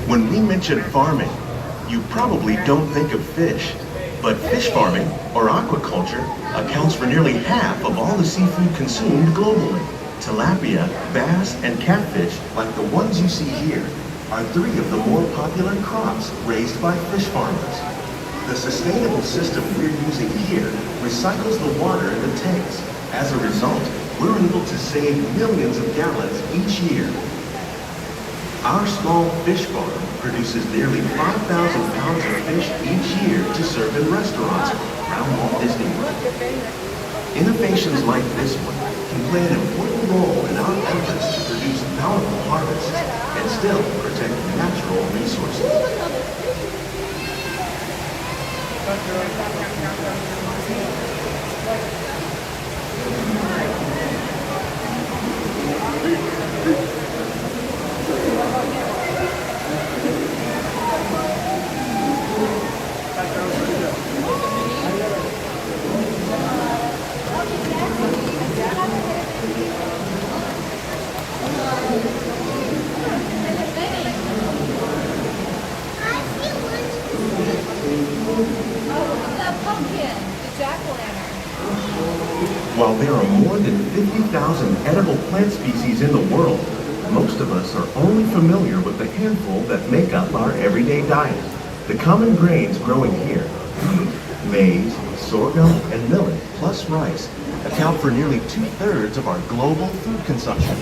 When we mention farming, you probably don't think of fish. But fish farming, or aquaculture, accounts for nearly half of all the seafood consumed globally. Tilapia, bass, and catfish, like the ones you see here, are three of the more popular crops raised by fish farmers. The sustainable system we're using here recycles the water in the tanks. As a result, we're able to save millions of gallons each year. Our small fish farm produces nearly 5,000 pounds of fish each year to serve in restaurants around Walt Disney World. Innovations like this one can play an important role in our efforts to produce bountiful harvests and still protect natural resources. there are more than 50,000 edible plant species in the world, most of us are only familiar with the handful that make up our everyday diet. The common grains growing here, wheat, maize, sorghum, and millet, plus rice, account for nearly 2/3 of our global food consumption.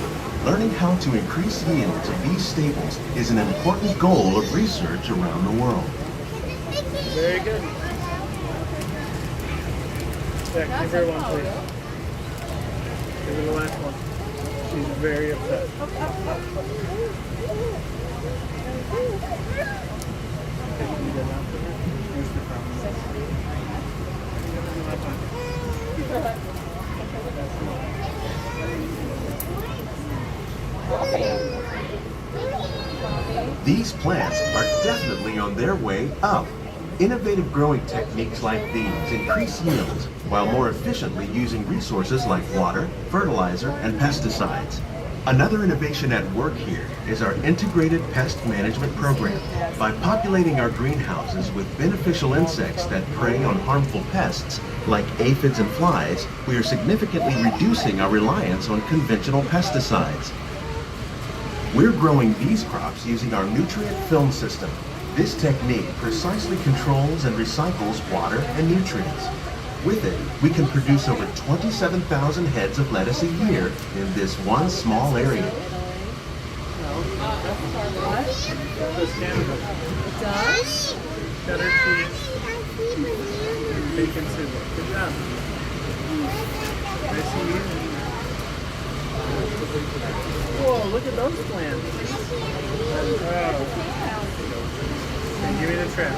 Learning how to increase yields of these staples is an important goal of research around the world. Very good. Yeah, give her one, please. Give her the last one. She's very upset. These plants are definitely on their way up. Innovative growing techniques like these increase yields while more efficiently using resources like water, fertilizer, and pesticides. Another innovation at work here is our integrated pest management program. By populating our greenhouses with beneficial insects that prey on harmful pests like aphids and flies, we are significantly reducing our reliance on conventional pesticides. We're growing these crops using our nutrient film system. This technique precisely controls and recycles water and nutrients. With it, we can produce over 27,000 heads of lettuce a year in this one small area. It does? Cheddar cheese, bacon soup. Good job. Nice and easy. Whoa, look at those plants. Oh. And give me the trap.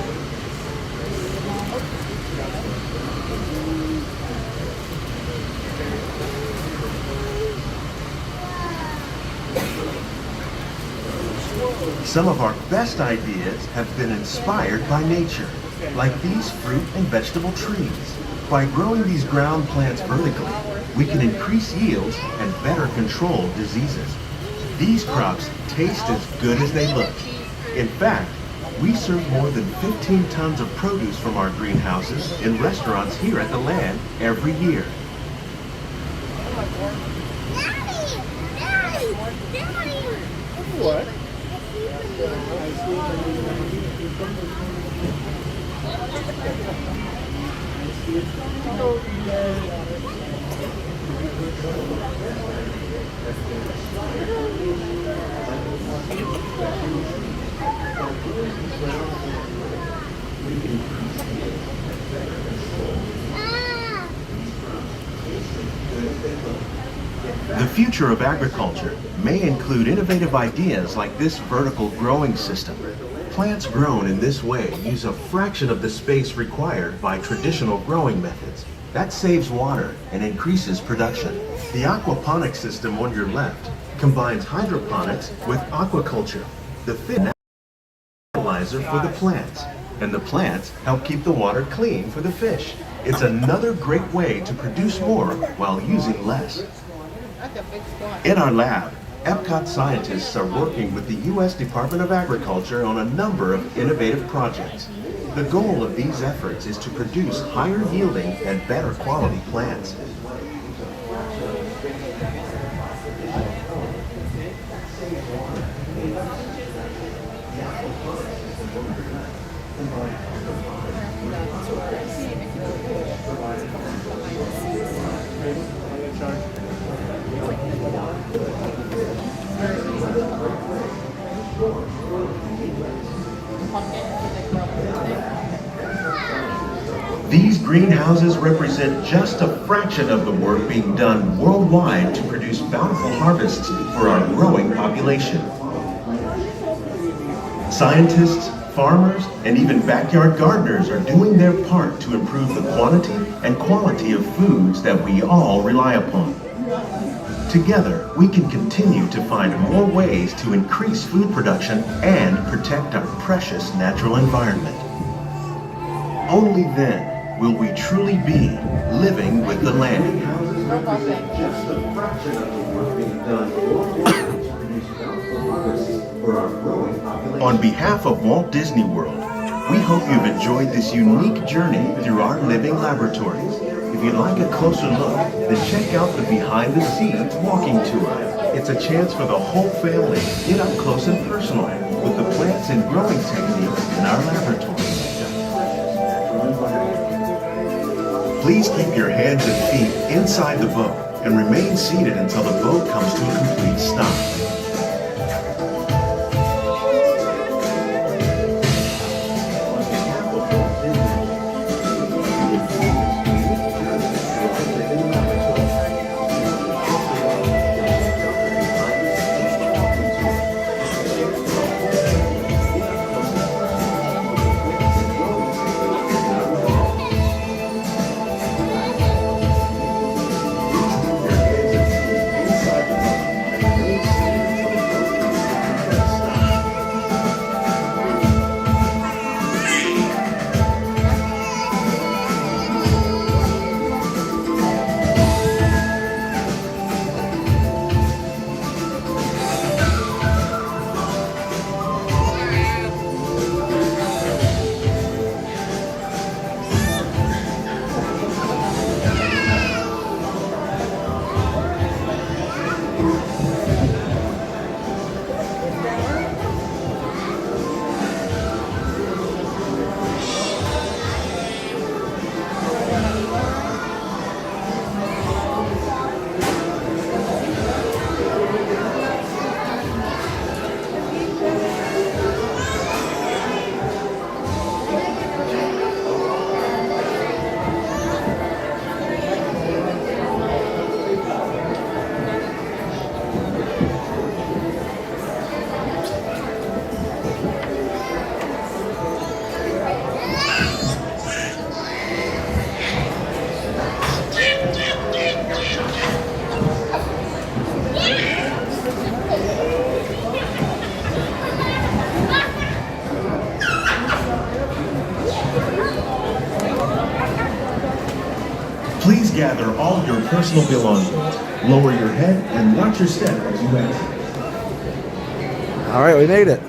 Some of our best ideas have been inspired by nature, like these fruit and vegetable trees. By growing these ground plants vertically, we can increase yields and better control diseases. These crops taste as good as they look. In fact, we serve more than 15 tons of produce from our greenhouses in restaurants here at the land every year. What? The future of agriculture may include innovative ideas like this vertical growing system. Plants grown in this way use a fraction of the space required by traditional growing methods. That saves water and increases production. The aquaponics system on your left combines hydroponics with aquaculture. The fertilizer for the plants, and the plants help keep the water clean for the fish. It's another great way to produce more while using less. In our lab, Epcot scientists are working with the U.S. Department of Agriculture on a number of innovative projects. The goal of these efforts is to produce higher yielding and better quality plants. These greenhouses represent just a fraction of the work being done worldwide to produce bountiful harvests for our growing population. Scientists, farmers, and even backyard gardeners are doing their part to improve the quantity and quality of foods that we all rely upon. Together, we can continue to find more ways to increase food production and protect our precious natural environment. Only then will we truly be living with the land. On behalf of Walt Disney World, we hope you've enjoyed this unique journey through our living laboratories. If you'd like a closer look, then check out the Behind the Scenes walking tour. It's a chance for the whole family to get up close and personal with the plants and growing techniques in our laboratory. Please keep your hands and feet inside the boat and remain seated until the boat comes to a complete stop. Please gather all your personal belongings. Lower your head and watch your step as you exit. All right, we made it.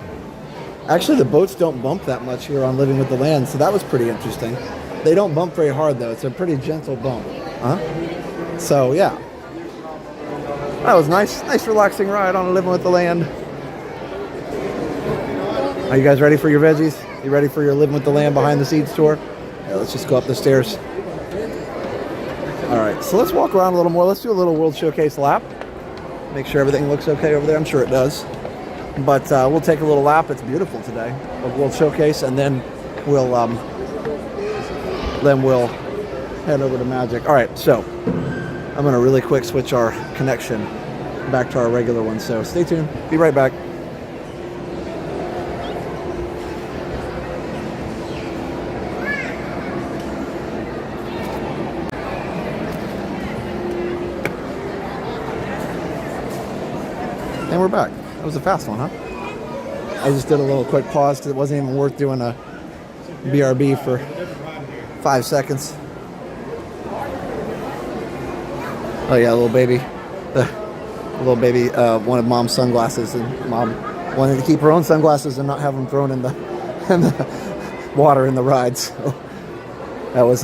Actually, the boats don't bump that much here on Living with the Land, so that was pretty interesting. They don't bump very hard, though. It's a pretty gentle bump. So, yeah. That was nice. Nice, relaxing ride on Living with the Land. Are you guys ready for your veggies? You ready for your Living with the Land behind the scenes tour? Yeah, let's just go up the stairs. All right, so let's walk around a little more. Let's do a little World Showcase lap. Make sure everything looks okay over there. I'm sure it does. But we'll take a little lap. It's beautiful today of World Showcase, and then we'll head over to Magic. All right, so I'm going to really quick switch our connection back to our regular one. So stay tuned. Be right back. And we're back. That was a fast one, huh? I just did a little quick pause because it wasn't even worth doing a BRB for 5 seconds. Oh yeah, little baby. The little baby wanted mom's sunglasses, and mom wanted to keep her own sunglasses and not have them thrown in the water in the ride. So that was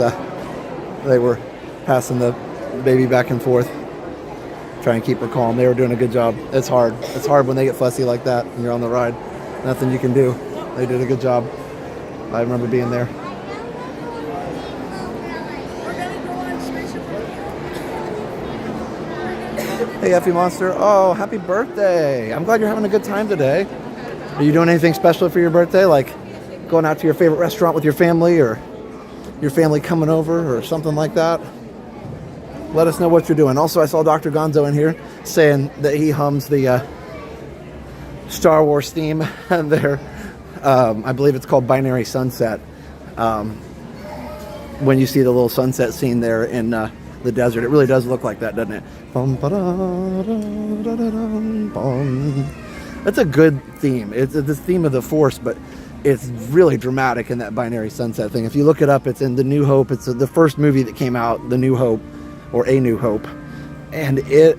they were passing the baby back and forth, trying to keep her calm. They were doing a good job. It's hard. It's hard when they get fussy like that and you're on the ride. Nothing you can do. They did a good job. I remember being there. Hey, Effie Monster. Oh, happy birthday. I'm glad you're having a good time today. Are you doing anything special for your birthday? Like going out to your favorite restaurant with your family, or your family coming over, or something like that? Let us know what you're doing. Also, I saw Dr. Gonzo in here saying that he hums the Star Wars theme and there. I believe it's called Binary Sunset. When you see the little sunset scene there in the desert, it really does look like that, doesn't it? That's a good theme. It's the theme of the Force, but it's really dramatic in that Binary Sunset thing. If you look it up, it's in The New Hope. It's the first movie that came out, The New Hope, or A New Hope, and it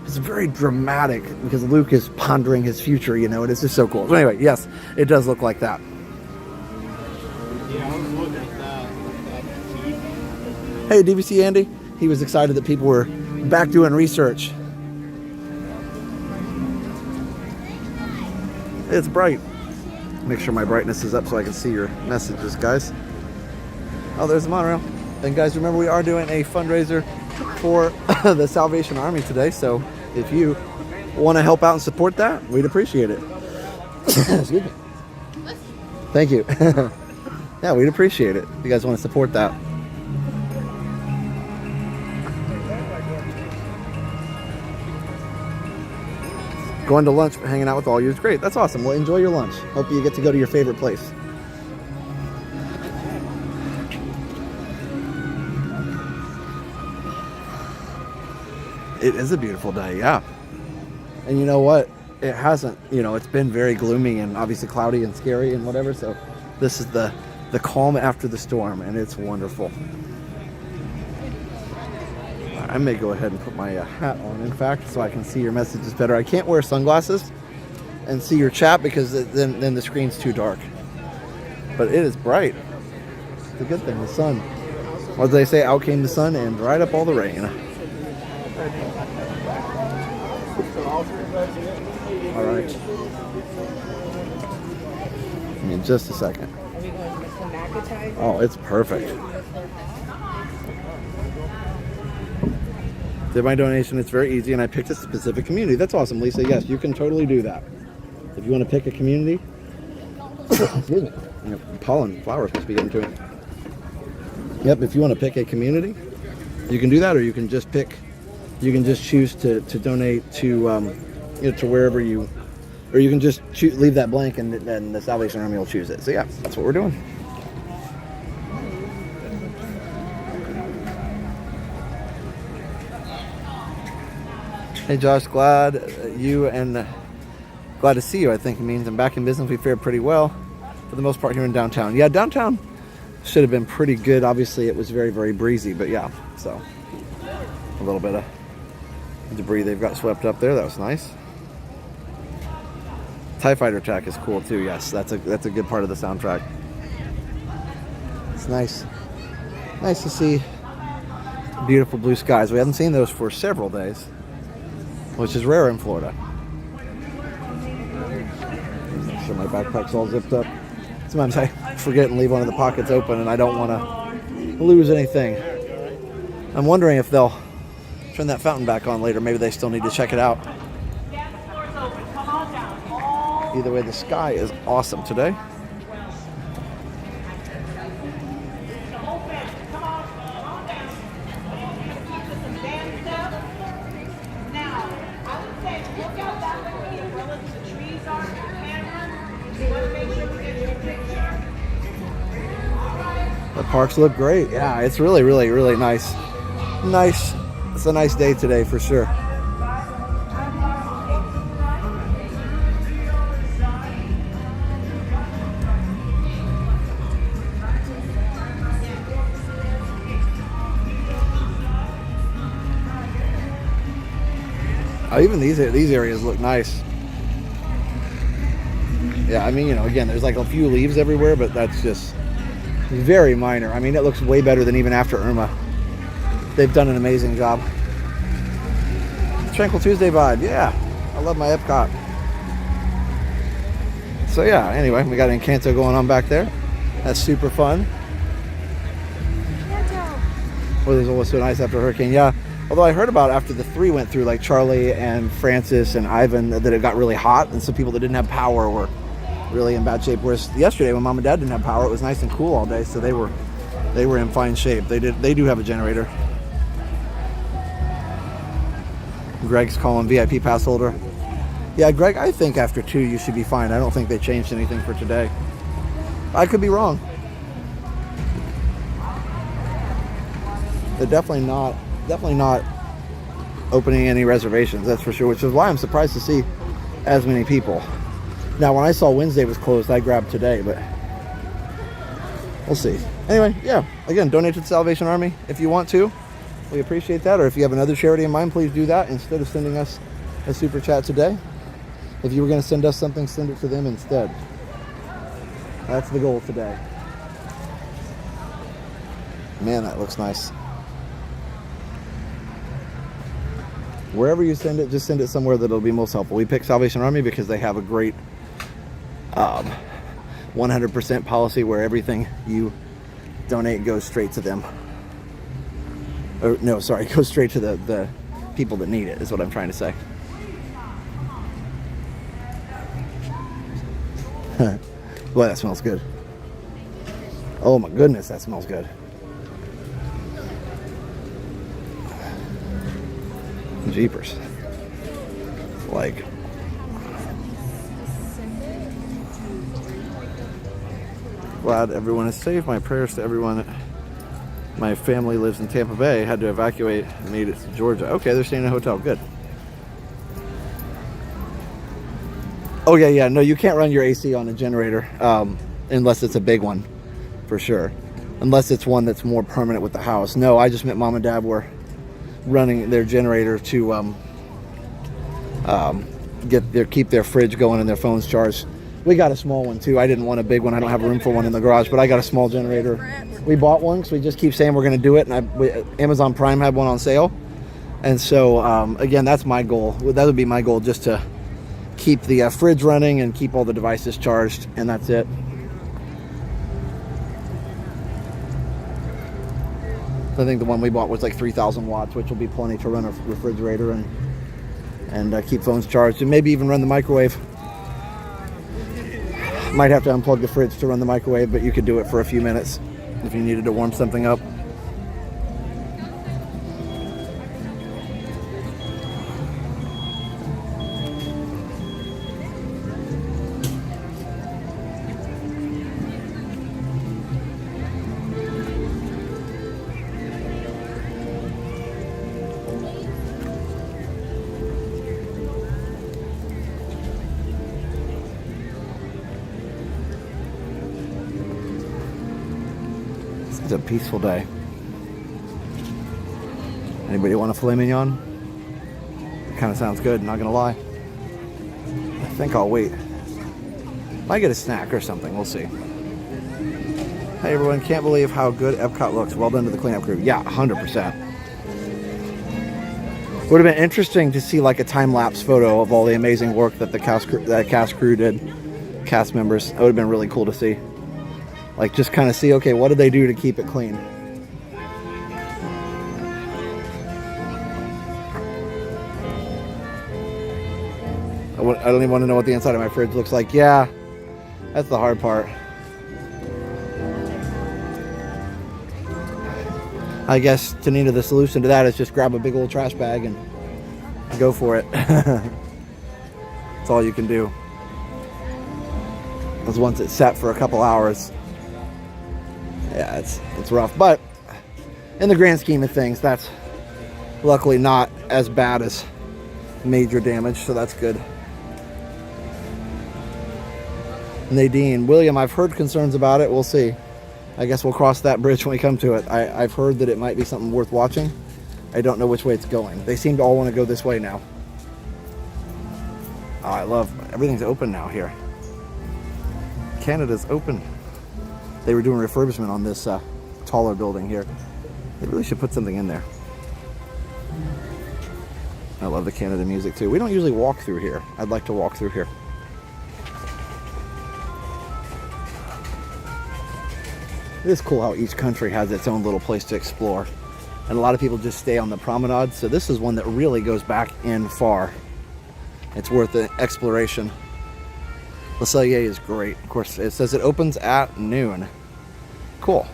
is very dramatic because Luke is pondering his future, you know. It is just so cool. So anyway, yes, it does look like that. Yeah, I was looking at that feed. Hey, DVC Andy. He was excited that people were back doing research. It's bright. Make sure my brightness is up so I can see your messages, guys. Oh, there's the monorail. And guys, remember we are doing a fundraiser for the Salvation Army today. So if you want to help out and support that, we'd appreciate it. Excuse me. Thank you. Yeah, we'd appreciate it if you guys want to support that. Going to lunch, hanging out with all you is great. That's awesome. Well, enjoy your lunch. Hope you get to go to your favorite place. It is a beautiful day, yeah. And you know what? It hasn't, it's been very gloomy and obviously cloudy and scary and whatever. So this is the calm after the storm, and it's wonderful. I may go ahead and put my hat on, in fact, so I can see your messages better. I can't wear sunglasses and see your chat because then the screen's too dark. But it is bright. It's a good thing, the sun. What do they say? Out came the sun and dried up all the rain. All right. Give me just a second. Oh, it's perfect. Did my donation. It's very easy, and I picked a specific community. That's awesome, Lisa. Yes, you can totally do that. If you want to pick a community, excuse me, pollen, flowers must be getting to it. Yep, if you want to pick a community, you can do that, or you can just pick. You can just choose to donate to to wherever you, or you can just leave that blank, and then the Salvation Army will choose it. So yeah, that's what we're doing. Hey Josh, glad to see you. I think it means I'm back in business. We fared pretty well for the most part here in downtown. Yeah, downtown should have been pretty good. Obviously, it was very, very breezy, but yeah, so a little bit of debris they've got swept up there. That was nice. TIE Fighter attack is cool too. Yes, that's a good part of the soundtrack. It's nice to see beautiful blue skies. We haven't seen those for several days, which is rare in Florida. Make sure my backpack's all zipped up. Sometimes I forget and leave one of the pockets open, and I don't want to lose anything. I'm wondering if they'll turn that fountain back on later. Maybe they still need to check it out. Either way, the sky is awesome today. The parks look great. Yeah, it's really, really, really nice. It's a nice day today for sure. Even these areas look nice. Yeah, I mean, again, there's like a few leaves everywhere, but that's just very minor. I mean, it looks way better than even after Irma. They've done an amazing job. Tranquil Tuesday vibe. Yeah, I love my Epcot. So yeah, anyway, we got Encanto going on back there. That's super fun. Well, it was always so nice after Hurricane. Yeah. Although I heard about after the 3 went through, like Charlie and Francis and Ivan, that it got really hot, and some people that didn't have power were really in bad shape. Whereas yesterday, when Mom and Dad didn't have power, it was nice and cool all day, so they were in fine shape. They do have a generator. Greg's calling VIP pass holder. Yeah, Greg, I think after 2 you should be fine. I don't think they changed anything for today. I could be wrong. They're definitely not opening any reservations, that's for sure, which is why I'm surprised to see as many people. Now, when I saw Wednesday was closed, I grabbed today, but we'll see. Anyway, yeah, again, donate to the Salvation Army if you want to. We appreciate that. Or if you have another charity in mind, please do that instead of sending us a super chat today. If you were going to send us something, send it to them instead. That's the goal today. Man, that looks nice. Wherever you send it, just send it somewhere that'll be most helpful. We picked Salvation Army because they have a great 100% policy where everything you donate goes straight to them. Or, no, sorry, goes straight to the people that need it, is what I'm trying to say. Boy, that smells good. Oh my goodness, that smells good. Jeepers. Like, glad everyone is safe. My prayers to everyone. My family lives in Tampa Bay. Had to evacuate and made it to Georgia. Okay, they're staying in a hotel. Good. Oh yeah. No, you can't run your AC on a generator unless it's a big one, for sure. Unless it's one that's more permanent with the house. No, I just meant mom and dad were running their generator to keep their fridge going and their phones charged. We got a small one too. I didn't want a big one. I don't have room for one in the garage, but I got a small generator. We bought one because we just keep saying we're going to do it, and Amazon Prime had one on sale, and so again, that's my goal. That would be my goal, just to keep the fridge running and keep all the devices charged, and that's it. I think the one we bought was like 3,000 watts, which will be plenty to run a refrigerator and keep phones charged, and maybe even run the microwave. Might have to unplug the fridge to run the microwave, but you could do it for a few minutes if you needed to warm something up. It's a peaceful day. Anybody want a filet mignon? Kind of sounds good, not gonna lie. I think I'll wait. Might get a snack or something, we'll see. Hey everyone, can't believe how good Epcot looks. Well done to the cleanup crew. Yeah, 100%. Would have been interesting to see like a time-lapse photo of all the amazing work that the cast crew did. Cast members. That would have been really cool to see. Like, just kind of see, okay, what did they do to keep it clean? I don't even want to know what the inside of my fridge looks like. Yeah, that's the hard part. I guess, Tanita, the solution to that is just grab a big old trash bag and go for it. That's all you can do. Because once it's set for a couple hours, yeah, it's rough. But in the grand scheme of things, that's luckily not as bad as major damage, so that's good. Nadine, William, I've heard concerns about it. We'll see. I guess we'll cross that bridge when we come to it. I've heard that it might be something worth watching. I don't know which way it's going. They seem to all want to go this way now. Oh, I love everything's open now here. Canada's open. They were doing refurbishment on this taller building here. They really should put something in there. I love the Canada music too. We don't usually walk through here. I'd like to walk through here. It is cool how each country has its own little place to explore. And a lot of people just stay on the promenade. So this is one that really goes back in far. It's worth the exploration. Le Cellier is great. Of course, it says it opens at noon. Cool.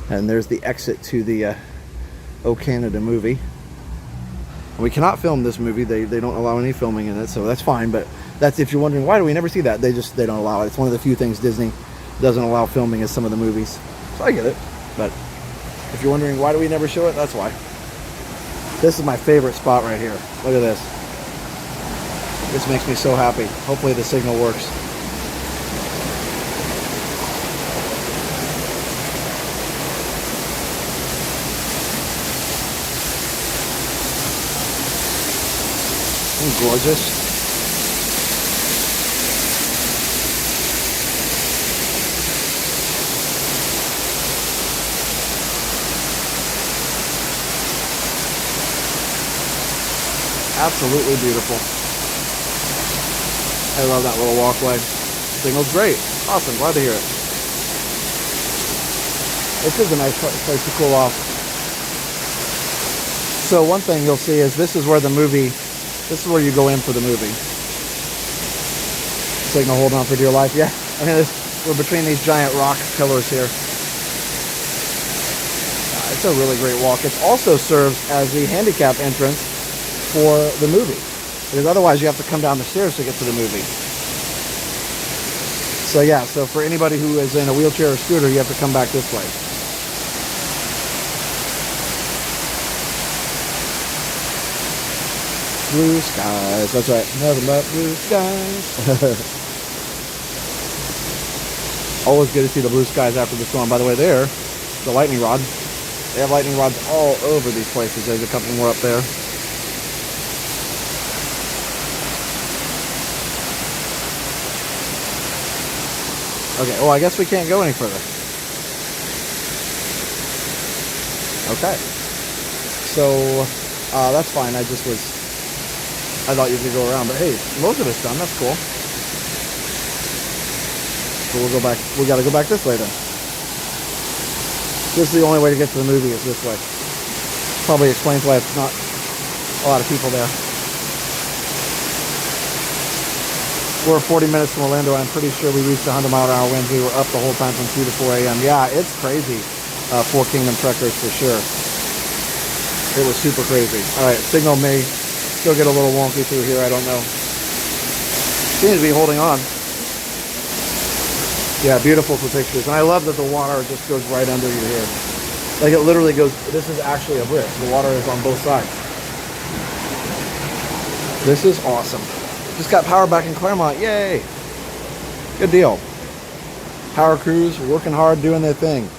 And there's the exit to the O Canada movie. We cannot film this movie. They don't allow any filming in it, so that's fine. But that's, if you're wondering why do we never see that, they don't allow it. It's one of the few things Disney doesn't allow filming in some of the movies. So I get it. But if you're wondering why do we never show it, that's why. This is my favorite spot right here. Look at this. This makes me so happy. Hopefully the signal works. Isn't it gorgeous? Absolutely beautiful. I love that little walkway. Signal's great. Awesome. Glad to hear it. This is a nice place to cool off. So one thing you'll see is this is where the movie, this is where you go in for the movie. Signal holding on for dear life. Yeah. I mean, we're between these giant rock pillars here. It's a really great walk. It also serves as the handicap entrance for the movie, because otherwise you have to come down the stairs to get to the movie. So yeah, so for anybody who is in a wheelchair or scooter, you have to come back this way. Blue skies, that's right, nothing but blue skies. Always good to see the blue skies after the storm. By the way, there, the lightning rod. They have lightning rods all over these places. There's a couple more up there. Okay, well, I guess we can't go any further. Okay. So, that's fine. I thought you could go around, but hey, most of it's done. That's cool. So we'll go back. We got to go back this way then. This is the only way to get to the movie, is this way. Probably explains why it's not a lot of people there. We're 40 minutes from Orlando. I'm pretty sure we reached 100-mile-an-hour winds. We were up the whole time from 2 to 4 a.m. Yeah, it's crazy. Four Kingdom Trekkers for sure. It was super crazy. All right, signal may still get a little wonky through here. I don't know. Seems to be holding on. Yeah, beautiful for pictures. And I love that the water just goes right under you here. Like, it literally goes, this is actually a bridge. The water is on both sides. This is awesome. Just got power back in Claremont. Yay! Good deal. Power crews working hard, doing their thing.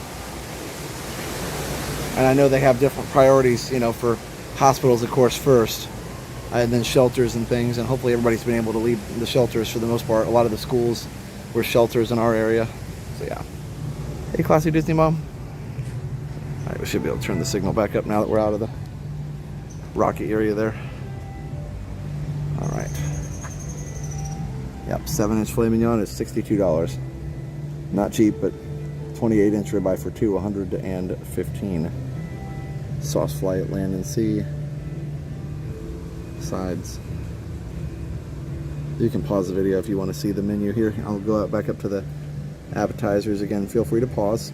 And I know they have different priorities, you know, for hospitals, of course, first. And then shelters and things. And hopefully everybody's been able to leave the shelters for the most part. A lot of the schools were shelters in our area. So yeah. Hey, classy Disney mom. Alright, we should be able to turn the signal back up now that we're out of the rocky area there. Alright. Yep, 7-inch filet mignon is $62. Not cheap, but 28-inch ribeye for two, $115. Sauce flight, land and sea. Sides. You can pause the video if you want to see the menu here. I'll go back up to the appetizers again. Feel free to pause.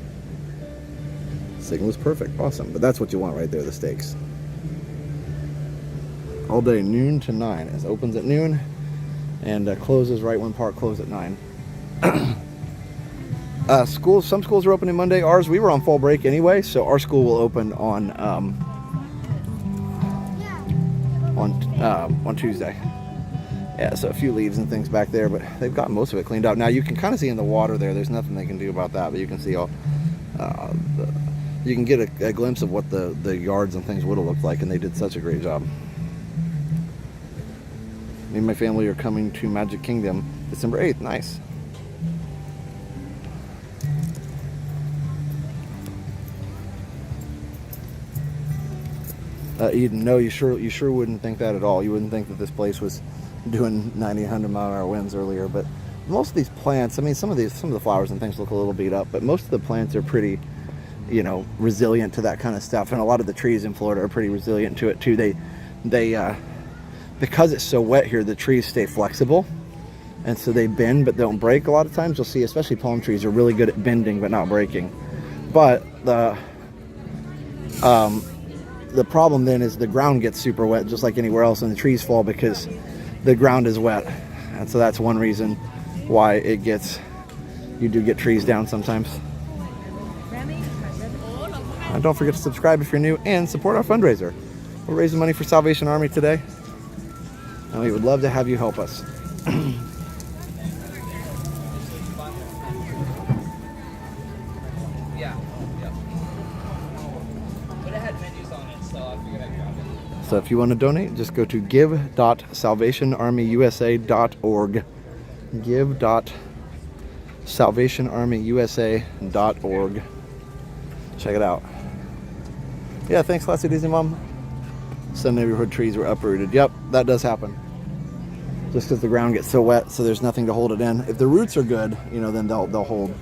Signal is perfect. Awesome. But that's what you want right there, the steaks. All day, noon to 9. It opens at noon and closes right when park closes at 9. Schools, some schools are opening Monday. Ours, we were on fall break anyway, so our school will open on Tuesday. Yeah, so a few leaves and things back there, but they've got most of it cleaned out. Now you can kind of see in the water there's nothing they can do about that, but you can see all, you can get a glimpse of what the yards and things would have looked like, and they did such a great job. Me and my family are coming to Magic Kingdom December 8th. Nice. Eden, no, you sure wouldn't think that at all. You wouldn't think that this place was doing 90, 100-mile-an-hour winds earlier. But most of these plants, I mean, some of the flowers and things look a little beat up, but most of the plants are pretty, you know, resilient to that kind of stuff. And a lot of the trees in Florida are pretty resilient to it too. They because it's so wet here, the trees stay flexible, and so they bend but don't break. A lot of times you'll see, especially palm trees, are really good at bending but not breaking. But the problem then is the ground gets super wet, just like anywhere else, and the trees fall because the ground is wet. And so that's one reason why you do get trees down sometimes. And don't forget to subscribe if you're new and support our fundraiser. We're raising money for Salvation Army today, and we would love to have you help us. So if you want to donate, just go to give.salvationarmyusa.org. Give.salvationarmyusa.org. Check it out. Yeah, thanks, Classy Disney Mom. Some neighborhood trees were uprooted. Yep, that does happen. Just because the ground gets so wet, so there's nothing to hold it in. If the roots are good, you know, then they'll hold.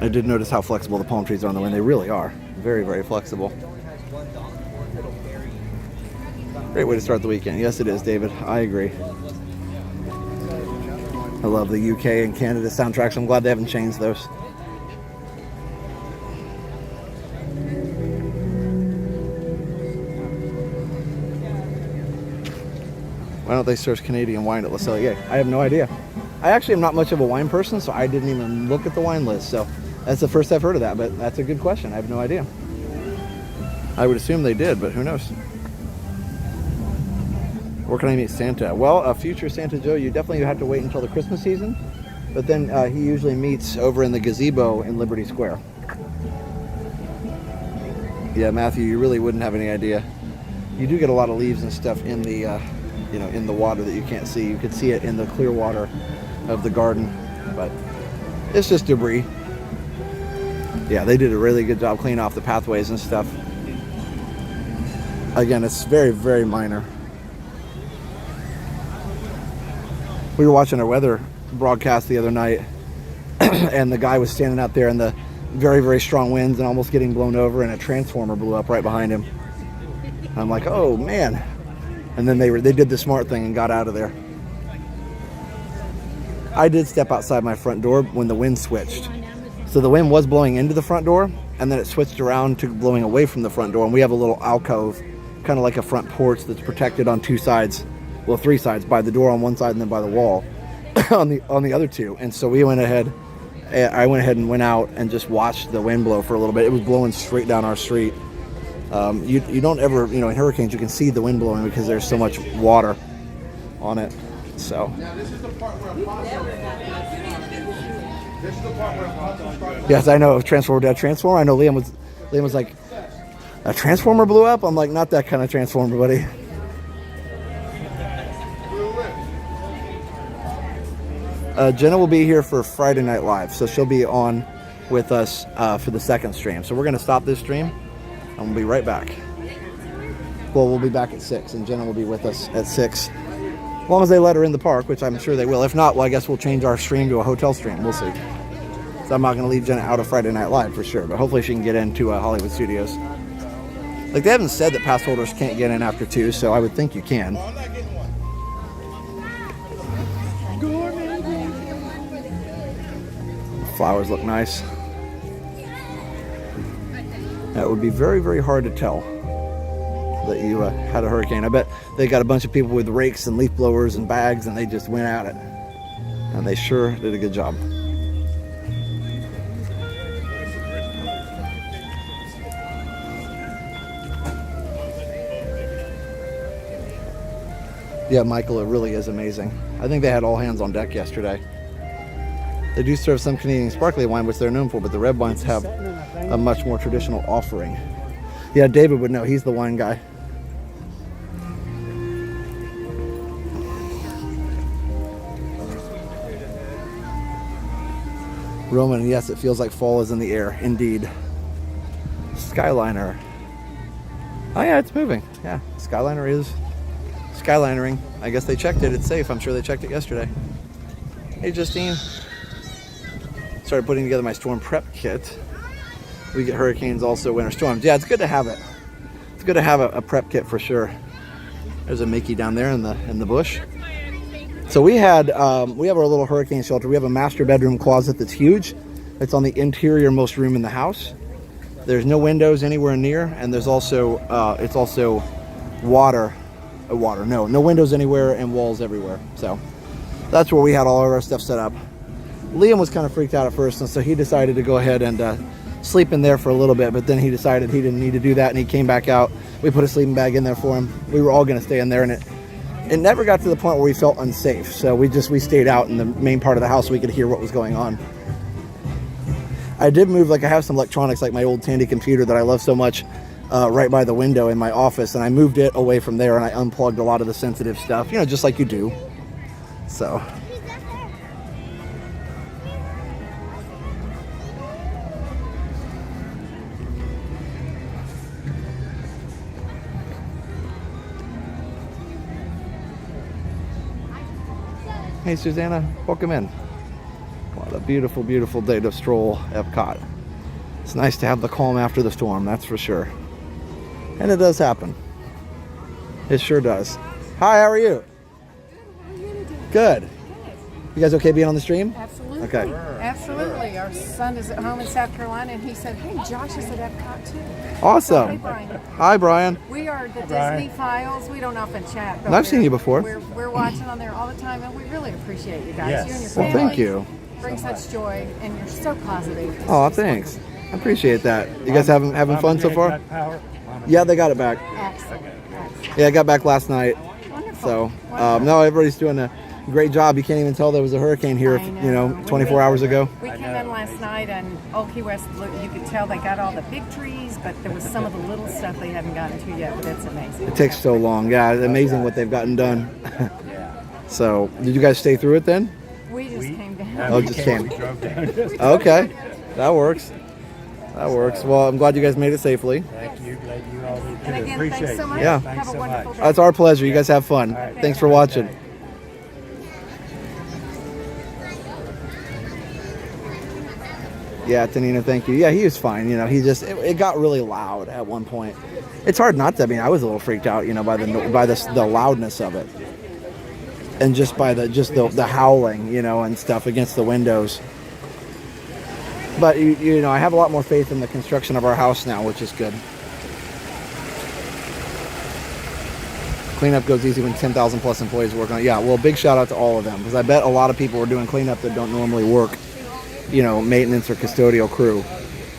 I did notice how flexible the palm trees are on the wind. They really are. Very, very flexible. Great way to start the weekend. Yes, it is, David. I agree. I love the UK and Canada soundtracks. I'm glad they haven't changed those. Why don't they serve Canadian wine at Le Cellier? I have no idea. I actually am not much of a wine person, so I didn't even look at the wine list. So that's the first I've heard of that, but that's a good question. I have no idea. I would assume they did, but who knows? Where can I meet Santa? Well, a future Santa Joe, you definitely have to wait until the Christmas season, but then he usually meets over in the gazebo in Liberty Square. Yeah, Matthew, you really wouldn't have any idea. You do get a lot of leaves and stuff in the, you know, in the water that you can't see. You could see it in the clear water of the garden, but it's just debris. Yeah, they did a really good job cleaning off the pathways and stuff. Again, it's very, very minor. We were watching our weather broadcast the other night, and the guy was standing out there in the very, very strong winds and almost getting blown over, and a transformer blew up right behind him. I'm like, oh man. And then they did the smart thing and got out of there. I did step outside my front door when the wind switched. So the wind was blowing into the front door, and then it switched around to blowing away from the front door, and we have a little alcove, kind of like a front porch that's protected on two sides. Well, three sides, by the door on one side and then by the wall on the other two. And so I went ahead and went out and just watched the wind blow for a little bit. It was blowing straight down our street. You don't ever, you know, in hurricanes you can see the wind blowing because there's so much water on it. So yes, I know. Transformer, did I transform? I know Liam was like, a transformer blew up? I'm like, not that kind of transformer, buddy. Jenna will be here for Friday Night Live, so she'll be on with us for the second stream. So we're going to stop this stream, and we'll be right back. Well, we'll be back at 6, and Jenna will be with us at 6. As long as they let her in the park, which I'm sure they will. If not, well, I guess we'll change our stream to a hotel stream. We'll see. So I'm not going to leave Jenna out of Friday Night Live for sure, but hopefully she can get into Hollywood Studios. Like, they haven't said that pass holders can't get in after 2, so I would think you can. Flowers look nice. That would be very, very hard to tell that you had a hurricane. I bet they got a bunch of people with rakes and leaf blowers and bags, and they just went at it. And they sure did a good job. Yeah, Michael, it really is amazing. I think they had all hands on deck yesterday. They do serve some Canadian sparkling wine, which they're known for, but the red wines have a much more traditional offering. Yeah, David would know. He's the wine guy. Roman, yes, it feels like fall is in the air. Indeed. Skyliner. Oh yeah, it's moving. Yeah, Skyliner is skylinering. I guess they checked it. It's safe. I'm sure they checked it yesterday. Hey, Justine. Started putting together my storm prep kit. We get hurricanes, also winter storms. Yeah, it's good to have it. It's good to have a prep kit for sure. There's a Mickey down there in the bush. So we have our little hurricane shelter. We have a master bedroom closet that's huge. It's on the interior-most room in the house. There's no windows anywhere near, and there's also it's also no windows anywhere and walls everywhere. So that's where we had all of our stuff set up. Liam was kind of freaked out at first, and so he decided to go ahead and sleep in there for a little bit, but then he decided he didn't need to do that, and he came back out. We put a sleeping bag in there for him. We were all going to stay in there, and it never got to the point where we felt unsafe, so we stayed out in the main part of the house so we could hear what was going on. I did move, like I have some electronics, like my old Tandy computer that I love so much, right by the window in my office, and I moved it away from there, and I unplugged a lot of the sensitive stuff, you know, just like you do. So Hey, Susanna, welcome in. What a beautiful, beautiful day to stroll Epcot. It's nice to have the calm after the storm, that's for sure. And it does happen. It sure does. Hi, how are you? Good. You guys okay being on the stream? Absolutely. Okay. Absolutely. Our son is at home in South Carolina, and he said, "Hey, Josh is at Epcot too." Awesome. Hey, Brian. Hi, Brian. We are the Brian. Disney Files. We don't often chat, but I've seen you before. We're watching on there all the time, and we really appreciate you guys. You and your Well, family thank you. bring such joy, and you're so positive. It's Oh, just thanks. I appreciate that. You guys having fun so far? Yeah, they got it back. Excellent. Yeah, I got back last night. So, no, everybody's doing a great job. You can't even tell there was a hurricane here, 24 hours ago. We came in last night, and Old Key West, you could tell they got all the big trees, but there was some of the little stuff they haven't gotten to yet, but it's amazing. It takes so long. Yeah, it's amazing what they've gotten done. So, did you guys stay through it then? We just came down. Oh, just came. Okay, that works. That works. Well, I'm glad you guys made it safely. Thank you. Glad you all did too. And again, Appreciate thanks so much. it. Yeah. Have a wonderful day. That's our pleasure. You guys have fun. Thanks for watching. Yeah, Tanina, thank you. Yeah, he was fine. He just it got really loud at one point. It's hard not to. I mean, I was a little freaked out, by the loudness of it, and just by the howling, and stuff against the windows. But I have a lot more faith in the construction of our house now, which is good. Cleanup goes easy when 10,000 plus employees work on it. Yeah, well, big shout out to all of them, because I bet a lot of people were doing cleanup that don't normally work, maintenance or custodial crew.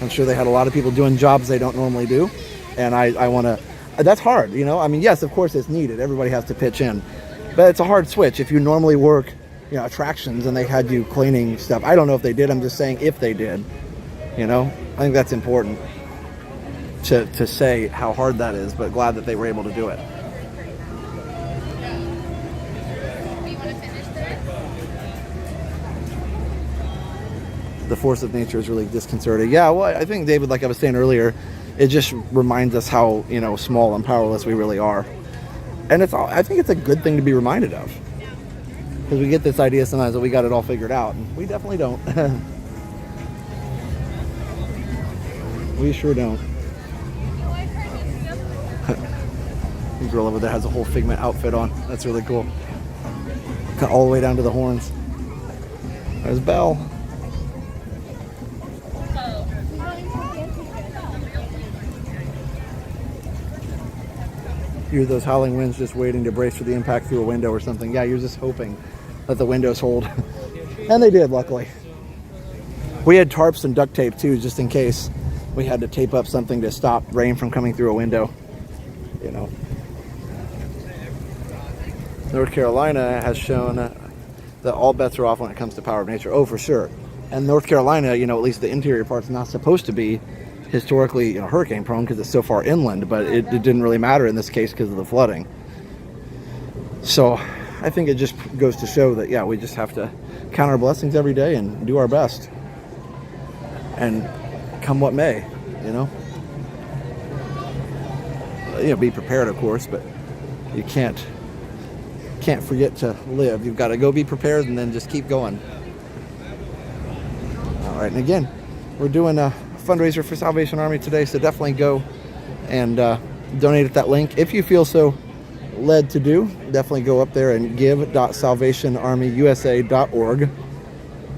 I'm sure they had a lot of people doing jobs they don't normally do, and I want to. That's hard, I mean, yes, of course it's needed. Everybody has to pitch in, but it's a hard switch. If you normally work, attractions and they had you cleaning stuff. I don't know if they did. I'm just saying if they did. I think that's important to say how hard that is, but glad that they were able to do it. The force of nature is really disconcerting. Yeah, well, I think, David, like I was saying earlier, it just reminds us how, small and powerless we really are. And I think it's a good thing to be reminded of. Because we get this idea sometimes that we got it all figured out, and we definitely don't. We sure don't. The girl over there has a whole Figment outfit on. That's really cool. All the way down to the horns. There's Belle. You're those howling winds just waiting to brace for the impact through a window or something. Yeah, you're just hoping that the windows hold. And they did, luckily. We had tarps and duct tape too, just in case we had to tape up something to stop rain from coming through a window. North Carolina has shown that all bets are off when it comes to power of nature. Oh, for sure. And North Carolina, at least the interior part's not supposed to be historically hurricane prone because it's so far inland, but it didn't really matter in this case because of the flooding. So I think it just goes to show that, yeah, we just have to count our blessings every day and do our best, and come what may, be prepared, of course, but you can't forget to live. You've got to go be prepared and then just keep going. All right, and again, we're doing a fundraiser for Salvation Army today, so definitely go and donate at that link if you feel so led to do. Definitely go up there and give.salvationarmyusa.org.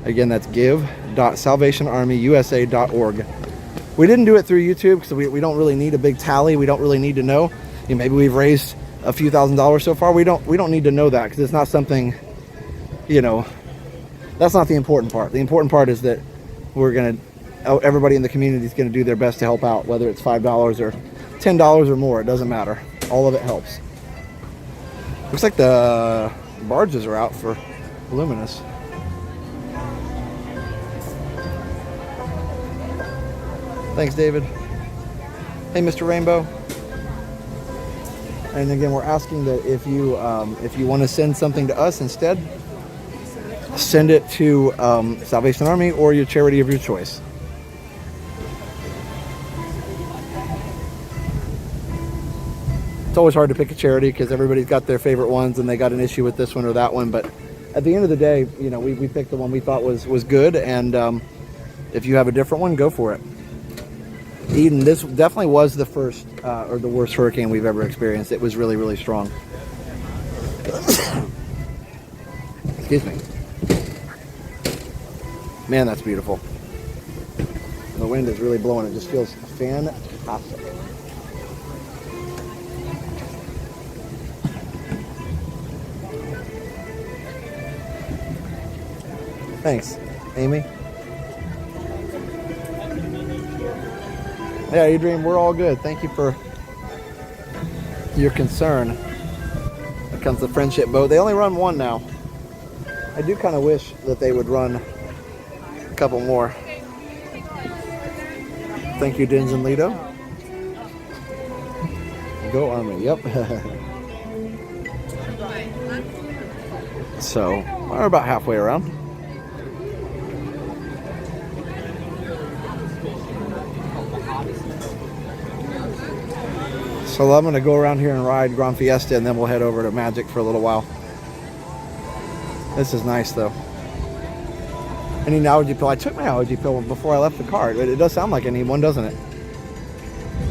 Again, that's give.salvationarmyusa.org. We didn't do it through YouTube because we don't really need a big tally. We don't really need to know. Maybe we've raised a few $1,000s so far. We don't need to know that because it's not something, that's not the important part. The important part is that everybody in the community is going to do their best to help out, whether it's $5 or $10 or more. It doesn't matter. All of it helps. Looks like the barges are out for Luminous. Thanks, David. Hey, Mr. Rainbow. And again, we're asking that if you want to send something to us instead, send it to Salvation Army or your charity of your choice. It's always hard to pick a charity because everybody's got their favorite ones and they got an issue with this one or that one, but at the end of the day, you know, we picked the one we thought was good, and if you have a different one, go for it. Eden, this definitely was the first or the worst hurricane we've ever experienced. It was really, really strong. Excuse me. Man, that's beautiful. The wind is really blowing. It just feels fantastic. Thanks, Amy. Yeah, Adrian, we're all good. Thank you for your concern. Here comes the friendship boat. They only run one now. I do kind of wish that they would run a couple more. Thank you, Dins and Lido. Go Army, yep. So, we're about halfway around. So I'm going to go around here and ride Grand Fiesta, and then we'll head over to Magic for a little while. This is nice, though. Any allergy pill? I took my allergy pill before I left the car. It does sound like I need one, doesn't it?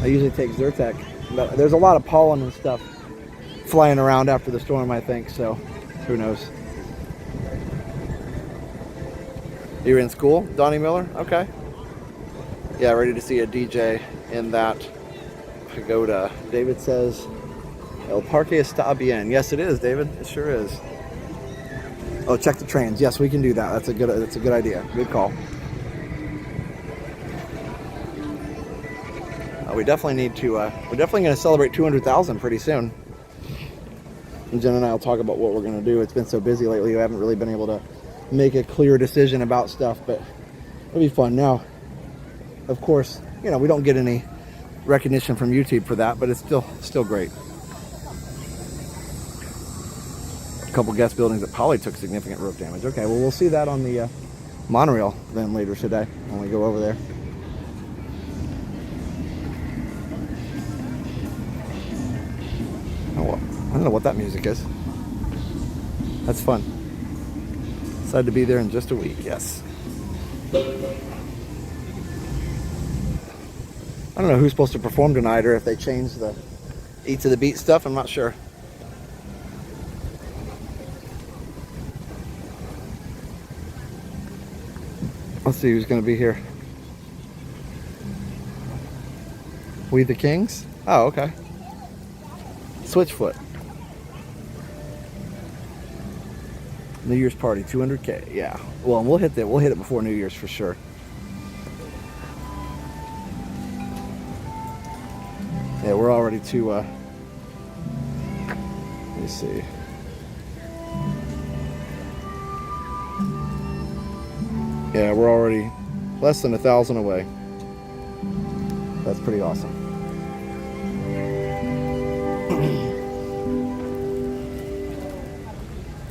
I usually take Zyrtec, but there's a lot of pollen and stuff flying around after the storm, I think, so who knows. You're in school, Donnie Miller? Okay. Yeah, ready to see a DJ in that pagoda. David says, El Parque está bien. Yes, it is, David. It sure is. Oh, check the trains. Yes, we can do that. That's a good idea. Good call. We definitely need to. We're definitely going to celebrate 200,000 pretty soon. And Jen and I will talk about what we're going to do. It's been so busy lately. We haven't really been able to make a clear decision about stuff, but it'll be fun. Now, of course, you know, we don't get any recognition from YouTube for that, but it's still great. A couple guest buildings that probably took significant roof damage. Okay, well, we'll see that on the monorail then later today when we go over there. I don't know what that music is. That's fun. Excited to be there in just a week, yes. I don't know who's supposed to perform tonight or if they changed the Eat to the Beat stuff. I'm not sure. Let's see who's going to be here. We the Kings? Oh, okay. Switchfoot. New Year's party, 200K. Yeah. Well, we'll hit it before New Year's for sure. Yeah, we're already to. Let me see. Yeah, we're already less than 1,000 away. That's pretty awesome.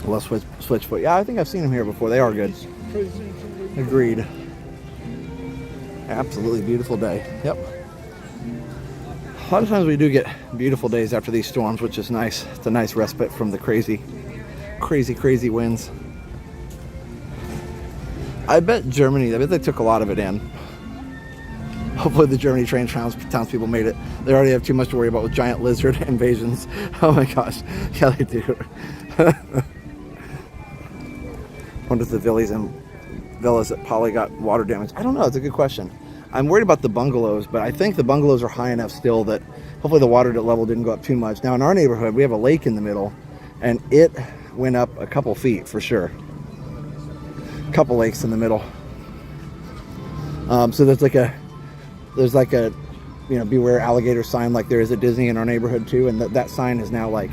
Well, Switchfoot. Yeah, I think I've seen them here before. They are good. Agreed. Absolutely beautiful day. Yep. A lot of times we do get beautiful days after these storms, which is nice. It's a nice respite from the crazy winds. I bet they took a lot of it in. Hopefully the Germany train townspeople made it. They already have too much to worry about with giant lizard invasions. Oh my gosh. Yeah, they do. Wonder if the villas at Poly got water damage. I don't know. It's a good question. I'm worried about the bungalows, but I think the bungalows are high enough still that hopefully the water level didn't go up too much. Now in our neighborhood, we have a lake in the middle, and it went up a couple feet for sure. A couple lakes in the middle. So there's like a beware alligator sign like there is at Disney in our neighborhood too, and that sign is now like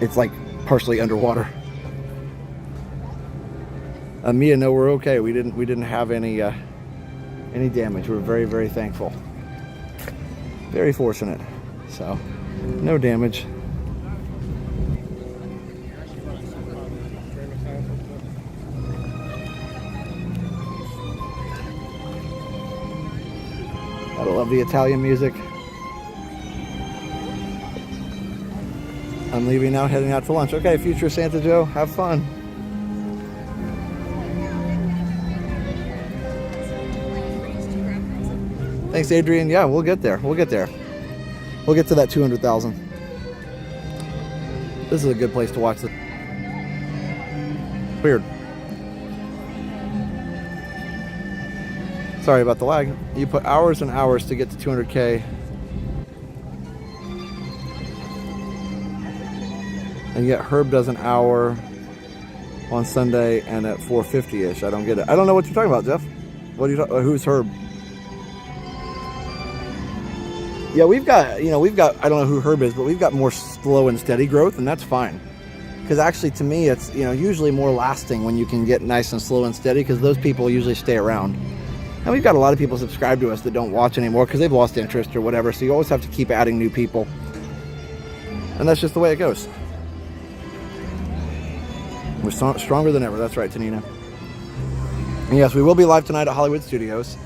it's like partially underwater. Mia, no, we're okay. We didn't have any damage. We're very, very thankful. Very fortunate. So, no damage. I love the Italian music. I'm leaving now, heading out to lunch. Okay, future Santa Joe, have fun. Thanks, Adrian. Yeah, we'll get there. We'll get there. We'll get to that 200,000. This is a good place to watch this. Weird. Sorry about the lag. You put hours and hours to get to 200K. And yet Herb does an hour on Sunday and at 4:50-ish. I don't get it. I don't know what you're talking about, Jeff. What are you talking? Who's Herb? Yeah, we've got, I don't know who Herb is, but we've got more slow and steady growth, and that's fine. Because actually, to me, it's, usually more lasting when you can get nice and slow and steady, because those people usually stay around. And we've got a lot of people subscribe to us that don't watch anymore because they've lost interest or whatever, so you always have to keep adding new people. And that's just the way it goes. We're stronger than ever. That's right, Tanina. And yes, we will be live tonight at Hollywood Studios.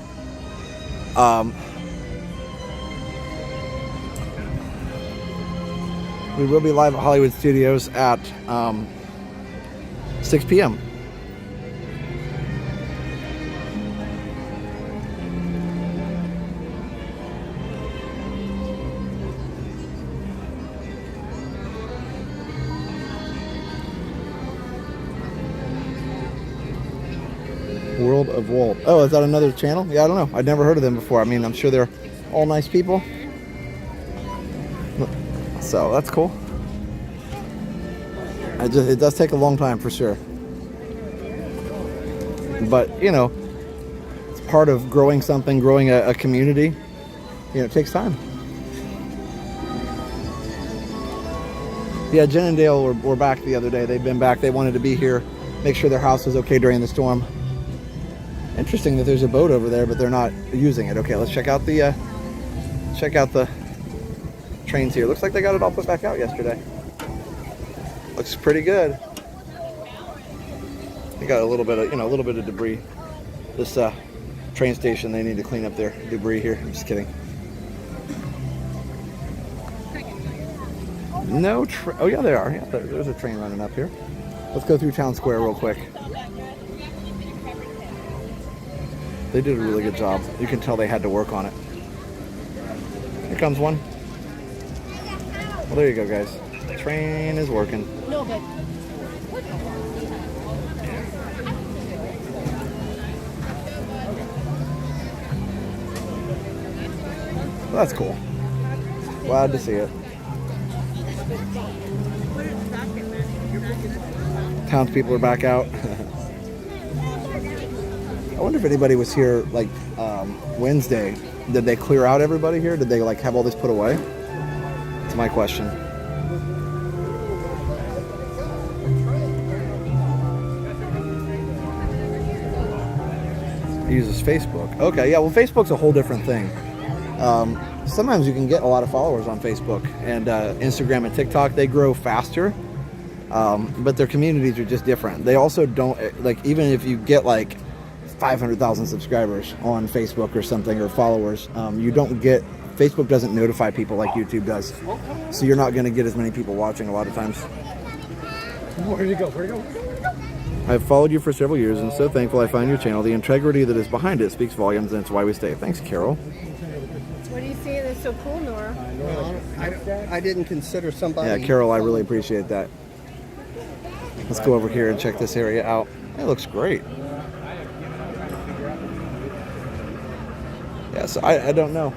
We will be live at Hollywood Studios at 6 p.m. World of Walt. Oh, is that another channel? Yeah, I don't know. I'd never heard of them before. I mean, I'm sure they're all nice people. So that's cool. It does take a long time for sure. But, it's part of growing something, growing a community. It takes time. Yeah, Jen and Dale were back the other day. They've been back. They wanted to be here, make sure their house was okay during the storm. Interesting that there's a boat over there, but they're not using it. Okay, let's check out the trains here. Looks like they got it all put back out yesterday. Looks pretty good. They got a little bit of debris. This train station, they need to clean up their debris here. I'm just kidding. No oh yeah, they are. Yeah, there's a train running up here. Let's go through Town Square real quick. They did a really good job. You can tell they had to work on it. Here comes one. Well, there you go, guys. The train is working. No, but Well, that's cool. Glad to see it. Townspeople are back out. I wonder if anybody was here like Wednesday. Did they clear out everybody here? Did they like have all this put away? That's my question. He uses Facebook. Okay, yeah, well, Facebook's a whole different thing. Sometimes you can get a lot of followers on Facebook, and Instagram and TikTok, they grow faster, but their communities are just different. They also don't, like, even if you get like 500,000 subscribers on Facebook or something, or followers, you don't get, Facebook doesn't notify people like YouTube does, so you're not going to get as many people watching a lot of times. Where'd you go? Where'd you go? I've followed you for several years and so thankful I found your channel. The integrity that is behind it speaks volumes, and it's why we stay. Thanks, Carol. what do you see that's so cool, Nora? I didn't consider somebody. Yeah, Carol, I really appreciate that. Let's go over here and check this area out. It looks great. Yeah, so I don't know.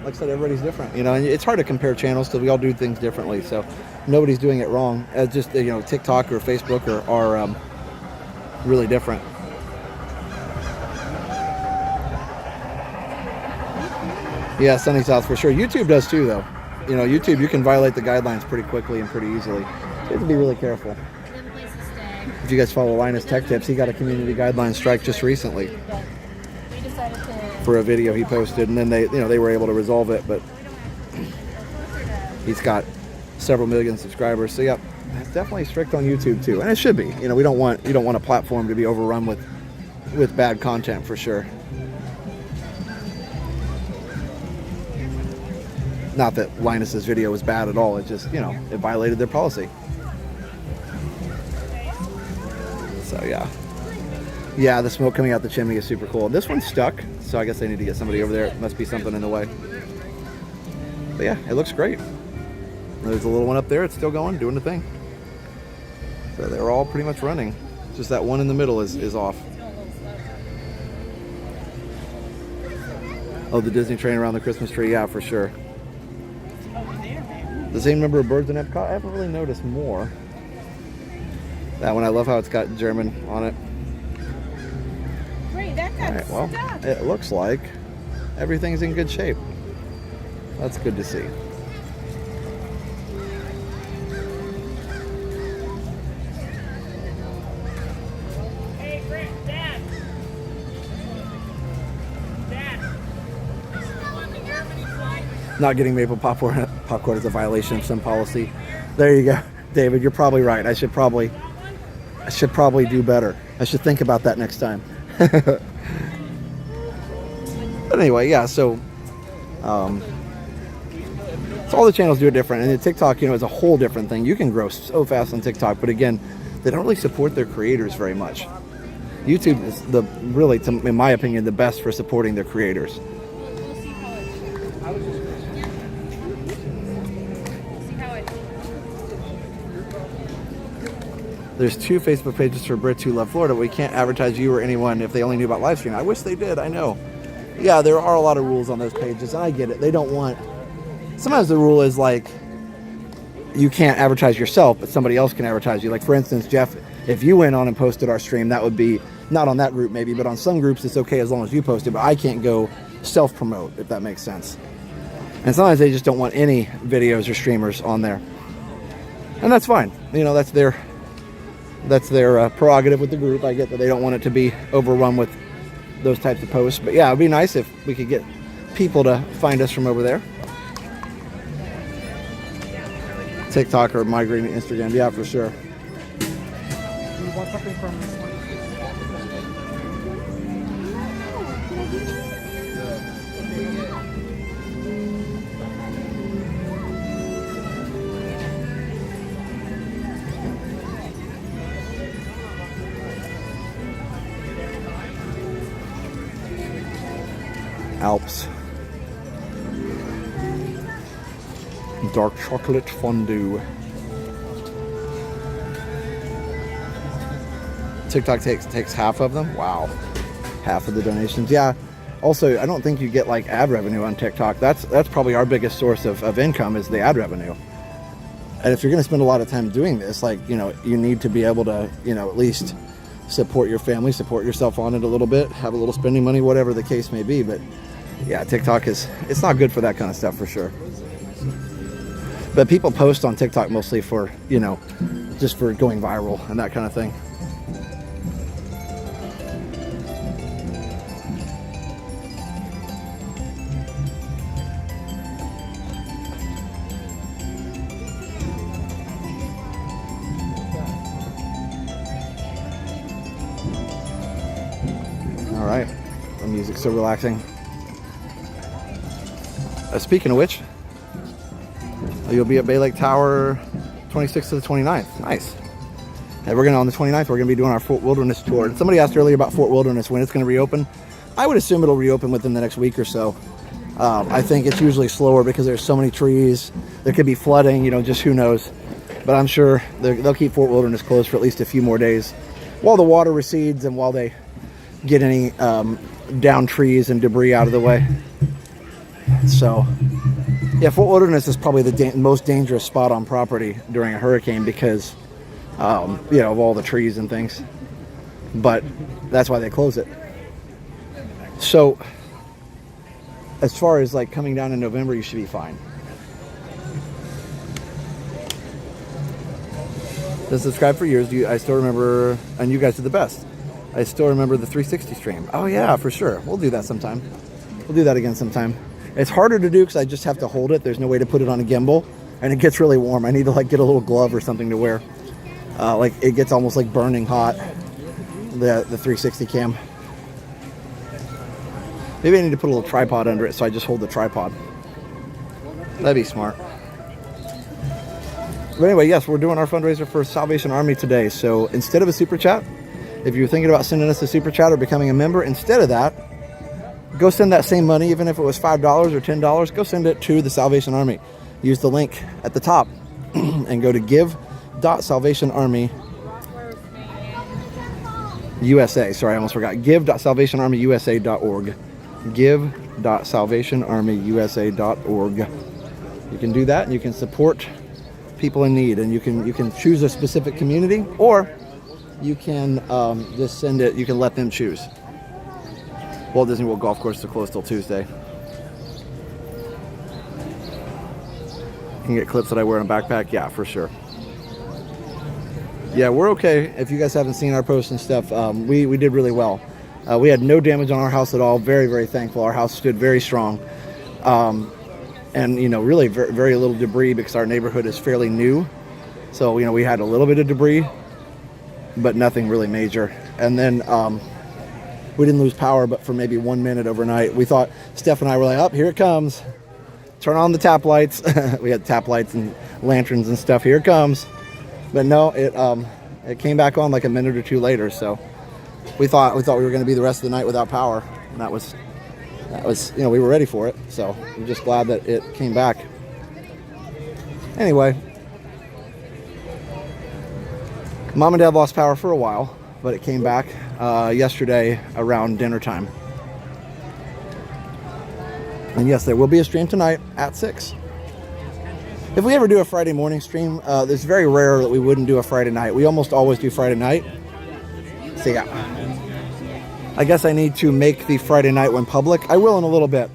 Like I said, everybody's different, and it's hard to compare channels because we all do things differently. So nobody's doing it wrong. Just TikTok or Facebook are really different. Yeah, Sunny South for sure. YouTube does too, though. YouTube, you can violate the guidelines pretty quickly and pretty easily. So you have to be really careful. If you guys follow Linus Tech Tips, he got a community guideline strike just recently for a video he posted, and then they were able to resolve it. But he's got several million subscribers, so yeah, it's definitely strict on YouTube too, and it should be. You don't want a platform to be overrun with bad content for sure. Not that Linus's video was bad at all. It just, you know, it violated their policy. So yeah. Yeah, the smoke coming out the chimney is super cool. This one's stuck, so I guess they need to get somebody over there. It must be something in the way. But yeah, it looks great. There's a little one up there. It's still going, doing the thing. So they're all pretty much running. Just that one in the middle is off. Oh, the Disney train around the Christmas tree. Yeah, for sure. The same number of birds in Epcot. I haven't really noticed more. That one, I love how it's got German on it. Great, that got All right, well, stuck. it looks like everything's in good shape. That's good to see. Hey, Grant, Dad. Dad. Not getting maple popcorn is a violation of some policy. There you go, David. You're probably right. I should probably do better. I should think about that next time. But anyway, yeah. So all the channels do it different, and the TikTok, you know, is a whole different thing. You can grow so fast on TikTok, but again, they don't really support their creators very much. YouTube is in my opinion, the best for supporting their creators. There's 2 Facebook pages for Brits who love Florida. We can't advertise you or anyone if they only knew about live stream. I wish they did, I know. Yeah, there are a lot of rules on those pages, and I get it. They don't want... Sometimes the rule is like, you can't advertise yourself, but somebody else can advertise you. Like, for instance, Jeff, if you went on and posted our stream, that would be, not on that group maybe, but on some groups it's okay as long as you post it, but I can't go self-promote, if that makes sense. And sometimes they just don't want any videos or streamers on there. And that's fine. You know, that's their prerogative with the group. I get that they don't want it to be overrun with those types of posts. But yeah, it would be nice if we could get people to find us from over there. TikTok or migrating to Instagram. Yeah, for sure. You want something from Alps. Dark chocolate fondue. TikTok takes half of them. Wow. Half of the donations. Yeah. Also, I don't think you get like ad revenue on TikTok. That's probably our biggest source of income is the ad revenue. And if you're going to spend a lot of time doing this, like, you know, you need to be able to, you know, at least support your family, support yourself on it a little bit, have a little spending money, whatever the case may be. But yeah, TikTok it's not good for that kind of stuff for sure. But people post on TikTok mostly for, you know, just for going viral and that kind of thing. All right, the music's so relaxing. Speaking of which, you'll be at Bay Lake Tower 26th to the 29th. Nice. And we're on the 29th, we're going to be doing our Fort Wilderness tour. And somebody asked earlier about Fort Wilderness, when it's going to reopen. I would assume it'll reopen within the next week or so. I think it's usually slower because there's so many trees. There could be flooding, you know, just who knows. But I'm sure they'll keep Fort Wilderness closed for at least a few more days while the water recedes and while they get any down trees and debris out of the way. So, yeah, Fort Wilderness is probably the most dangerous spot on property during a hurricane because, you know, of all the trees and things. But that's why they close it. So, as far as like coming down in November, you should be fine. Been subscribed for years. I still remember, and you guys are the best. I still remember the 360 stream. Oh yeah, for sure. We'll do that sometime. We'll do that again sometime. It's harder to do because I just have to hold it. There's no way to put it on a gimbal, and it gets really warm. I need to like get a little glove or something to wear. Like it gets almost like burning hot. The 360 cam. Maybe I need to put a little tripod under it so I just hold the tripod. That'd be smart. But anyway, yes, we're doing our fundraiser for Salvation Army today. So instead of a super chat, if you're thinking about sending us a super chat or becoming a member, instead of that, go send that same money, even if it was $5 or $10, go send it to the Salvation Army. Use the link at the top and go to give.salvationarmyusa. Sorry, I almost forgot. give.salvationarmyusa.org. give.salvationarmyusa.org. You can do that, and you can support people in need, and you can choose a specific community, or you can just send it. You can let them choose. Walt Disney World Golf Course is closed till Tuesday. You can get clips that I wear in a backpack. Yeah, for sure. Yeah, we're okay. If you guys haven't seen our posts and stuff, we did really well. We had no damage on our house at all. Very, very thankful. Our house stood very strong. And, you know, really very, very little debris because our neighborhood is fairly new. So, you know, we had a little bit of debris, but nothing really major. And then we didn't lose power, but for maybe 1 minute overnight. We thought, Steph and I were like, oh, here it comes. Turn on the tap lights. We had tap lights and lanterns and stuff. Here it comes. But no, it came back on like a minute or two later. So we thought we were going to be the rest of the night without power. And that was, you know, we were ready for it. So I'm just glad that it came back. Anyway, Mom and Dad lost power for a while, but it came back yesterday around dinner time. And yes, there will be a stream tonight at 6. If we ever do a Friday morning stream, it's very rare that we wouldn't do a Friday night. We almost always do Friday night. So yeah, I guess I need to make the Friday night one public. I will in a little bit.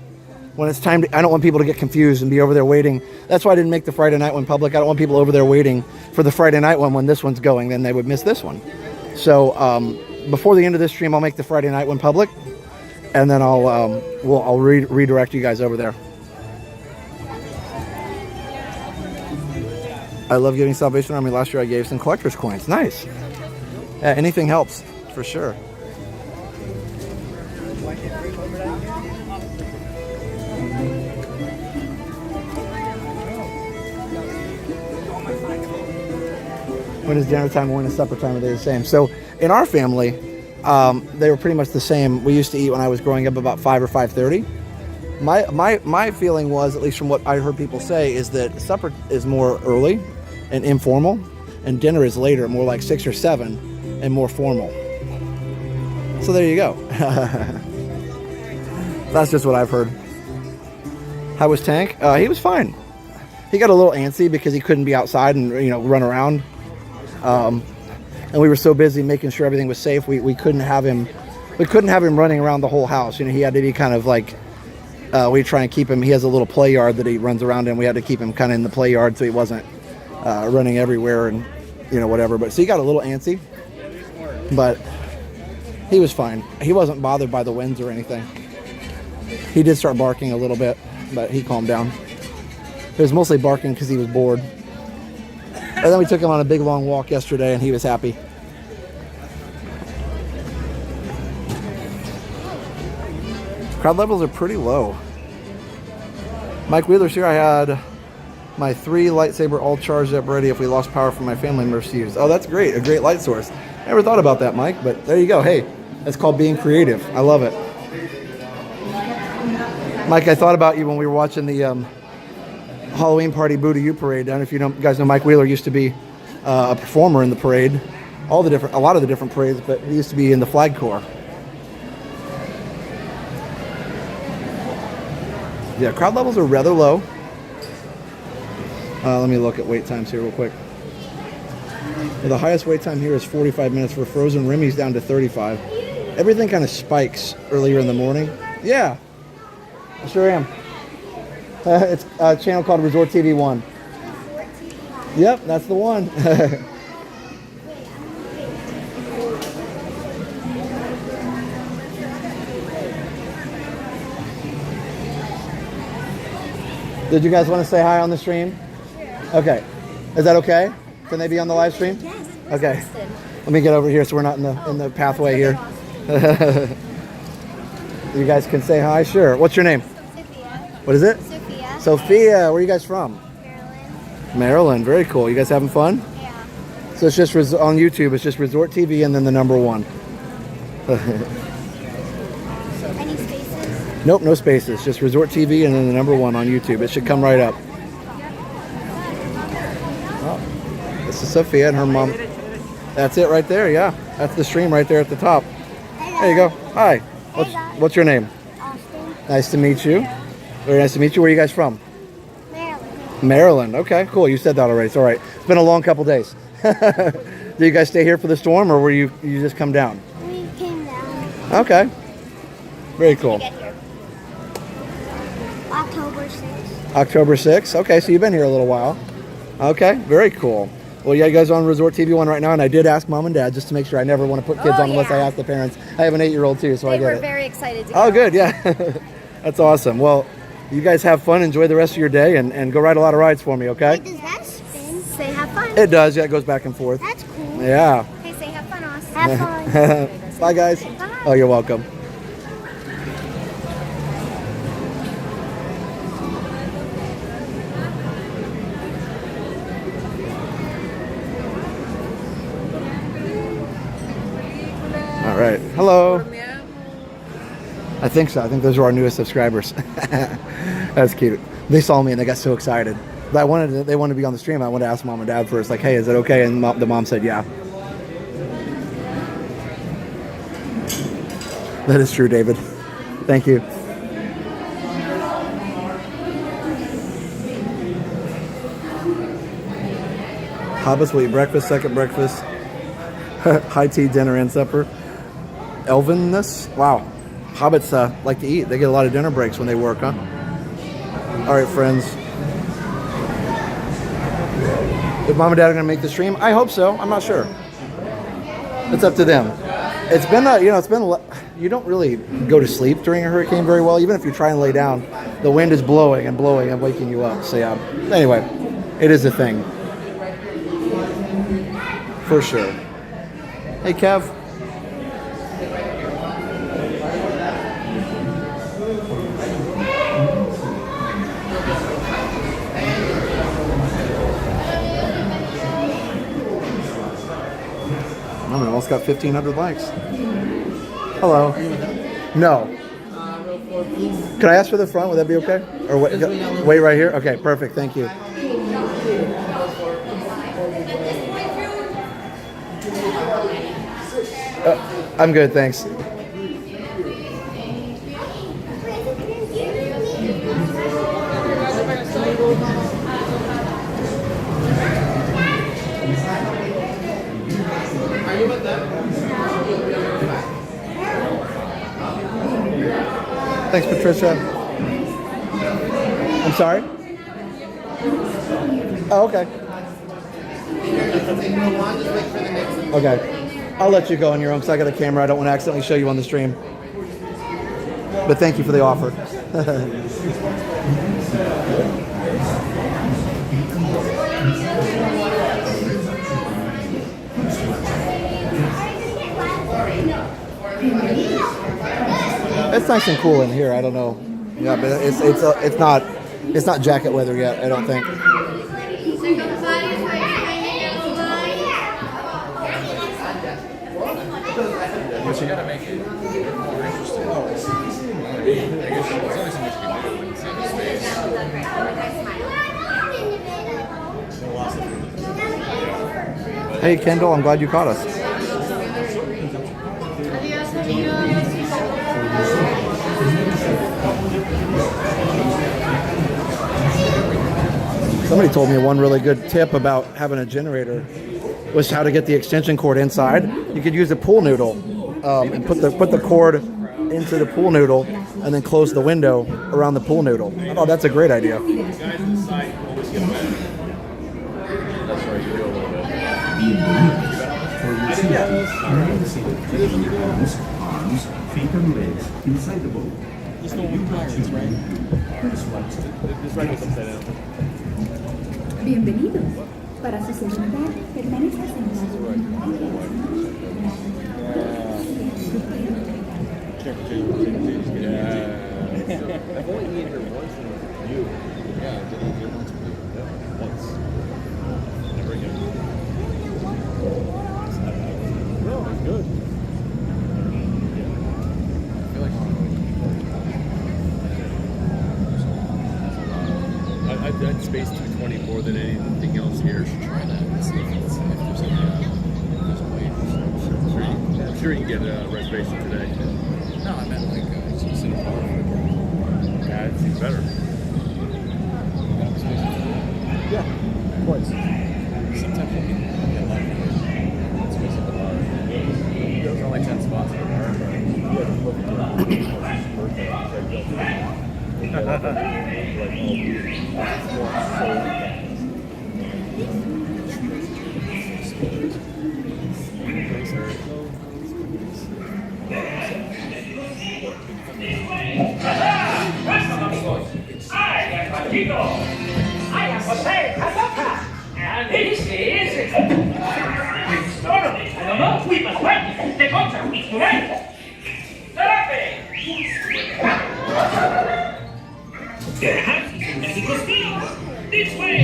When it's time to, I don't want people to get confused and be over there waiting. That's why I didn't make the Friday night one public. I don't want people over there waiting for the Friday night one when this one's going. Then they would miss this one. So before the end of this stream, I'll make the Friday night one public, and then I'll redirect you guys over there. I love giving Salvation Army. Last year I gave some collector's coins. Nice. Yeah, anything helps, for sure. When is dinner time and when is supper time? Are they the same? So in our family, they were pretty much the same. We used to eat when I was growing up about 5 or 5:30. My feeling was, at least from what I heard people say, is that supper is more early and informal, and dinner is later, more like 6 or 7 and more formal. So there you go. That's just what I've heard. How was Tank? He was fine. He got a little antsy because he couldn't be outside and, you know, run around. And we were so busy making sure everything was safe. We couldn't have him running around the whole house. You know, he had to be kind of like, we try and keep him. He has a little play yard that he runs around in. We had to keep him kind of in the play yard so he wasn't running everywhere and, you know, whatever. But so he got a little antsy, but he was fine. He wasn't bothered by the winds or anything. He did start barking a little bit, but he calmed down. It was mostly barking because he was bored. And then we took him on a big long walk yesterday, and he was happy. Crowd levels are pretty low. Mike Wheeler's here. I had my 3 lightsaber all charged up ready if we lost power from my family members to use. Oh, that's great. A great light source. I never thought about that, Mike, but there you go. Hey, that's called being creative. I love it. Mike, I thought about you when we were watching the Halloween Party Boo to You parade. I don't know if you guys know Mike Wheeler used to be a performer in the parade. A lot of the different parades, but he used to be in the Flag Corps. Yeah, crowd levels are rather low. Let me look at wait times here real quick. Well, the highest wait time here is 45 minutes for Frozen. Remy's down to 35. Everything kind of spikes earlier in the morning. Yeah, I sure am. It's a channel called Resort TV 1. Yep, that's the one. Did you guys want to say hi on the stream? Okay. Is that okay? Can they be on the live stream? Yes. Okay. Let me get over here so we're not in the pathway here. You guys can say hi? Sure. What's your name? Sophia. What is it? Sophia. Sophia, where are you guys from? Maryland. Very cool. You guys having fun? Yeah. So it's just on YouTube. It's just Resort TV and then the number one. Any spaces? Nope, no spaces. Just Resort TV and then the number one on YouTube. It should come right up. Oh, this is Sophia and her mom. That's it right there. Yeah, that's the stream right there at the top. There you go. Hi. What's your name? Austin. Nice to meet you. Very nice to meet you. Where are you guys from? Maryland. Maryland. Okay, cool. You said that already. It's all right. It's been a long couple days. Do you guys stay here for the storm, or were you just come down? We came down. Okay. Very cool. October 6th. October 6th. Okay, so you've been here a little while. Okay, very cool. Well, yeah, you guys are on Resort TV 1 right now, and I did ask Mom and Dad just to make sure. I never want to put kids on unless I ask the parents. I have an 8-year-old too, so I get it. They were very excited to go. Oh, good, yeah. That's awesome. Well, you guys have fun. Enjoy the rest of your day, and go ride a lot of rides for me, okay? Wait, does that spin? Say have fun. It does, yeah. It goes back and forth. That's cool. Yeah. Hey, say have fun, Austin. Have fun. Bye, guys. Bye. Oh, you're welcome. All right. Hello. I think so. I think those are our newest subscribers. That's cute. They saw me and they got so excited. But they wanted to be on the stream. I wanted to ask Mom and Dad first, like, hey, is it okay? And the mom said, yeah. That is true, David. Thank you. Hobbits will eat breakfast, second breakfast, high tea, dinner, and supper. Elvinness? Wow. Hobbits like to eat. They get a lot of dinner breaks when they work, huh? All right, friends. If Mom and Dad are going to make the stream, I hope so. I'm not sure. It's up to them. It's been, you don't really go to sleep during a hurricane very well. Even if you try and lay down, the wind is blowing and blowing and waking you up. So yeah. Anyway, it is a thing. For sure. Hey, Kev. I almost got 1,500 likes. Hello. No. Can I ask for the front? Would that be okay? Or wait right here? Okay, perfect. Thank you. I'm good, thanks. Thanks, Patricia. I'm sorry? Oh, okay. Okay. I'll let you go on your own because I got a camera. I don't want to accidentally show you on the stream. But thank you for the offer. It's nice and cool in here. I don't know. Yeah, but it's not jacket weather yet. I don't think. But you gotta make it more interesting. I guess there's only so much you can do in single space. Hey, Kendall, I'm glad you caught us. Somebody told me one really good tip about having a generator was how to get the extension cord inside. You could use a pool noodle and put the cord into the pool noodle and then close the window around the pool noodle. I thought that's a great idea. Arms, feet and legs inside the boat. Just don't want tires, right? This right goes upside down. Bienvenidos. Para su seguridad, permanezca sentado. I've only eaten her once in you. did eat here once before. Yeah, once. Never again. No, it's good. I feel like I'd Space 220 more than anything else here. You should try that and see if there's any, there's a wait. I'm sure you can get a reservation today. No, I meant like it's in a bar. Yeah, it's even better. Yeah, twice. Sometimes you can get lucky. Space at the bar. There's only 10 spots at the bar. Yeah, look at I am Patito. I am Jose Casapa. And this is... No, I don't know. We must wait. The contract is tonight. Serape! Perhaps it's in Mexico City. This way!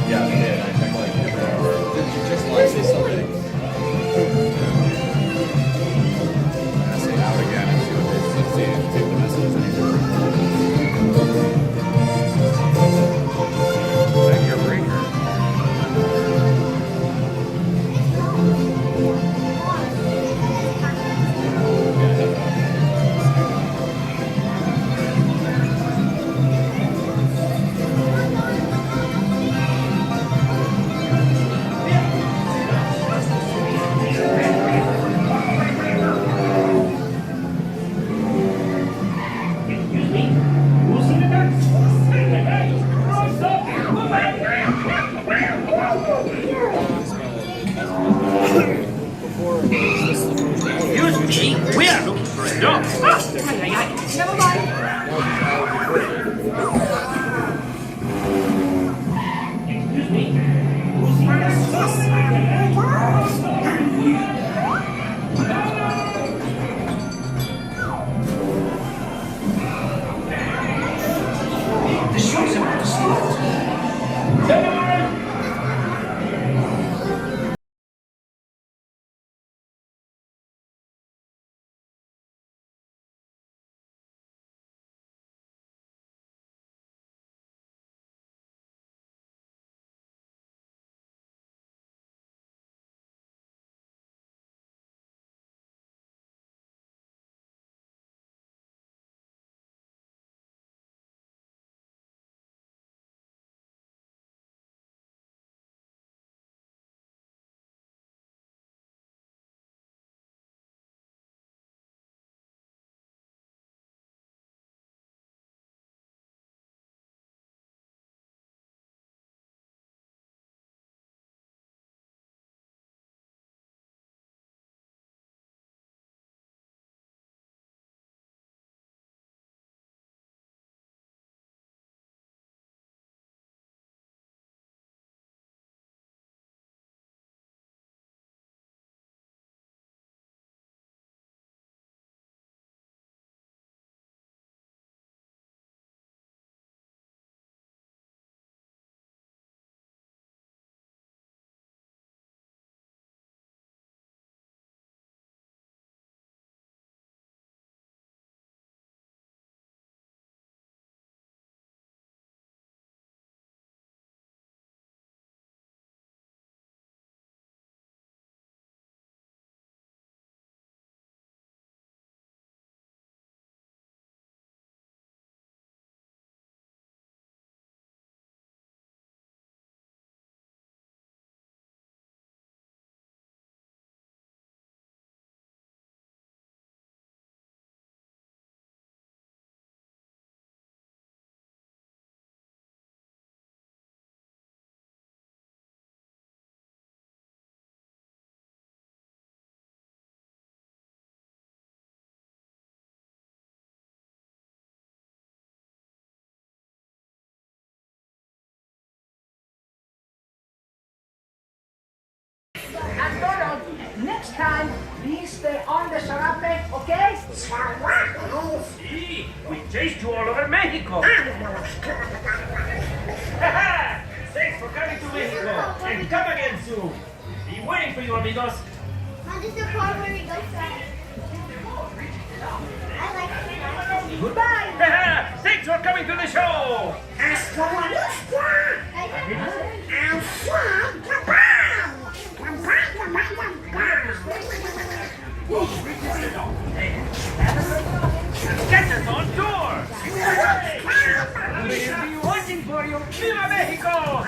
Yeah, I did. I checked like every hour. Did you just like say something? I say out again and see what they see. Take the messages any different. Back your breaker. Excuse me, we are looking for a job. Never mind. The show's about to start. And Donald, next time, please stay on the sarape, okay? See, we chased you all over Mexico. Thanks for coming to Mexico, and come again soon. Be waiting for you, amigos. This is the part where we go fly. I like it. Goodbye. Thanks for coming to the show. Hasta la vista. Get us on tour. We'll be watching for you. Viva Mexico.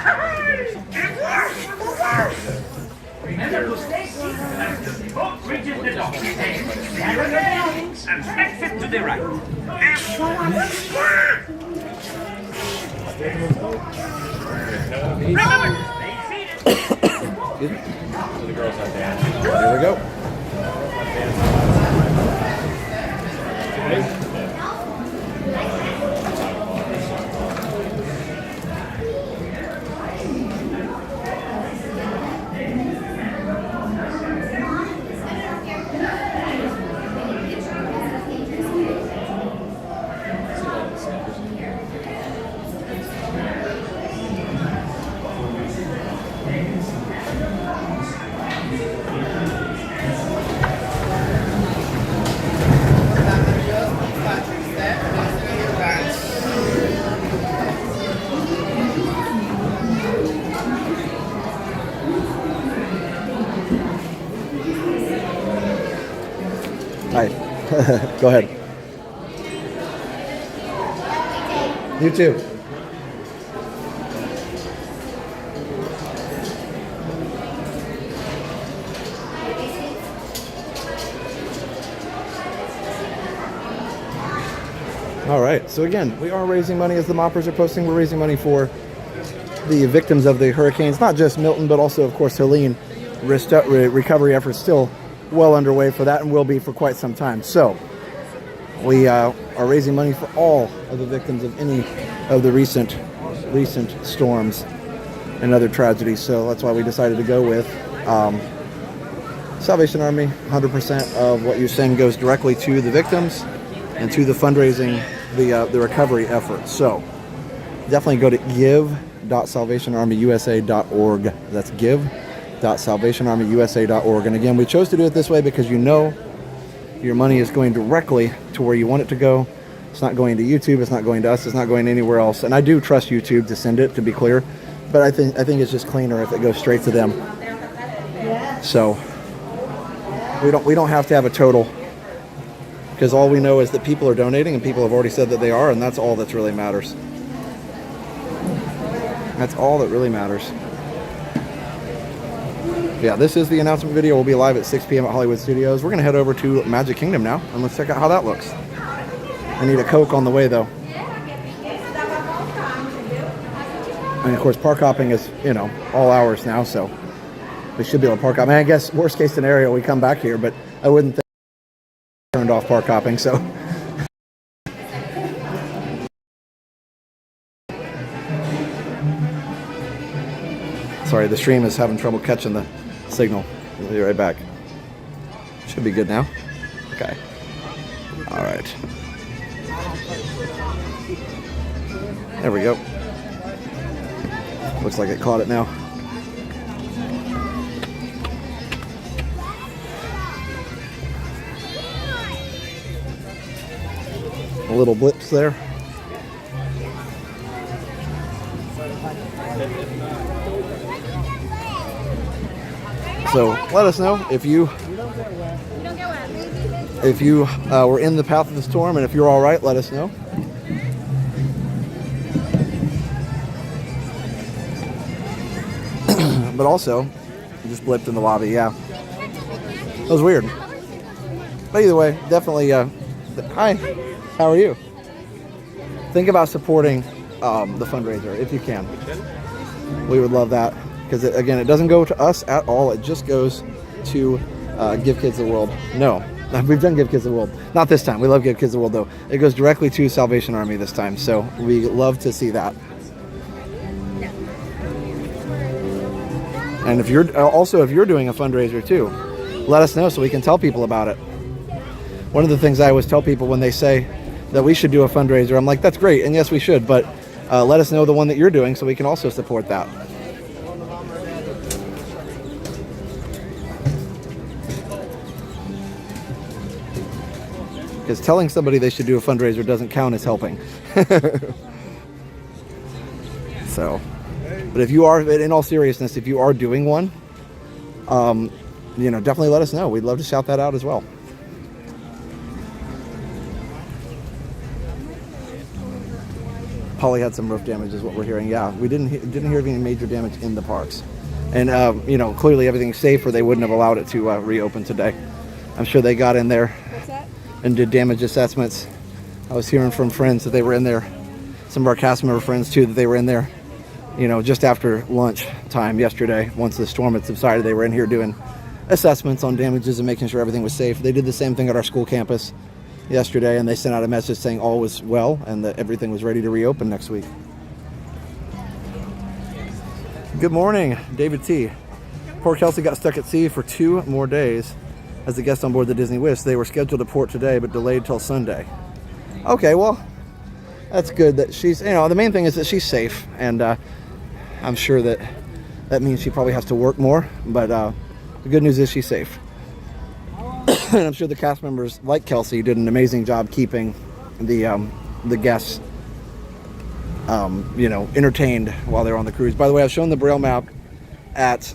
Remember to stay seated until the boat reaches the dock. Stand again and exit to the right. Remember, stay seated. The girls are dancing. Here we go. Hi. Go ahead. You too. All right. So again, we are raising money as the moppers are posting. We're raising money for the victims of the hurricanes, not just Milton, but also, of course, Helene. Recovery efforts still well underway for that and will be for quite some time. So we are raising money for all of the victims of any of the recent storms and other tragedies. So that's why we decided to go with Salvation Army. 100% of what you send goes directly to the victims and to the fundraising, the recovery efforts. So definitely go to give.salvationarmyusa.org. That's give.salvationarmyusa.org. And again, we chose to do it this way because you know your money is going directly to where you want it to go. It's not going to YouTube, it's not going to us, it's not going anywhere else. And I do trust YouTube to send it, to be clear, but I think it's just cleaner if it goes straight to them. So we don't have to have a total, because all we know is that people are donating and people have already said that they are, and that's all that really matters. That's all that really matters. Yeah, this is the announcement video. We'll be live at 6 p.m. at Hollywood Studios. We're going to head over to Magic Kingdom now, and let's check out how that looks. I need a Coke on the way, though. And, of course, park hopping is, all hours now, so we should be able to park hop. I guess, worst case scenario, we come back here, but I wouldn't think turned off park hopping, so. Sorry, the stream is having trouble catching the signal. We'll be right back. Should be good now. Okay. All right. There we go. Looks like it caught it now. A little blips there. So let us know if you were in the path of the storm, and if you're all right, let us know. But also, you just blipped in the lobby. Yeah, that was weird. But either way, definitely. Hi, how are you? Think about supporting the fundraiser if you can. We would love that. Because, again, it doesn't go to us at all. It just goes to Give Kids the World. No, we've done Give Kids the World. Not this time. We love Give Kids the World, though. It goes directly to Salvation Army this time. So we love to see that. And if you're also if you're doing a fundraiser too, let us know so we can tell people about it. One of the things I always tell people when they say that we should do a fundraiser, I'm like, that's great, and yes, we should, but let us know the one that you're doing so we can also support that. Because telling somebody they should do a fundraiser doesn't count as helping. So, but if you are, in all seriousness, if you are doing one, you know, definitely let us know. We'd love to shout that out as well. Polly had some roof damage is what we're hearing. Yeah, we didn't hear of any major damage in the parks. And, you know, clearly everything's safe or they wouldn't have allowed it to reopen today. I'm sure they got in there and did damage assessments. I was hearing from friends that they were in there. Some of our cast member friends too, that they were in there, you know, just after lunch time yesterday. Once the storm had subsided, they were in here doing assessments on damages and making sure everything was safe. They did the same thing at our school campus yesterday, and they sent out a message saying all was well and that everything was ready to reopen next week. Good morning, David T. Poor Kelsey got stuck at sea for 2 more days as a guest on board the Disney Wish. They were scheduled to port today but delayed till Sunday. Okay, well, that's good that she's, you know, the main thing is that she's safe, and I'm sure that means she probably has to work more, but the good news is she's safe. And I'm sure the cast members, like Kelsey, did an amazing job keeping the guests, you know, entertained while they're on the cruise. By the way, I've shown the Braille map at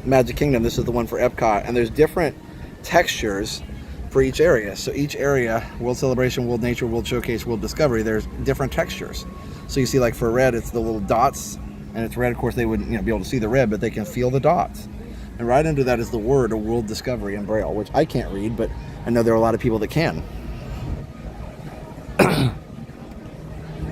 Magic Kingdom. This is the one for Epcot, and there's different textures for each area. So each area, World Celebration, World Nature, World Showcase, World Discovery, there's different textures. So you see, like for red, it's the little dots, and it's red. Of course, they wouldn't, you know, be able to see the red, but they can feel the dots. And right under that is the word, World Discovery in Braille, which I can't read, but I know there are a lot of people that can.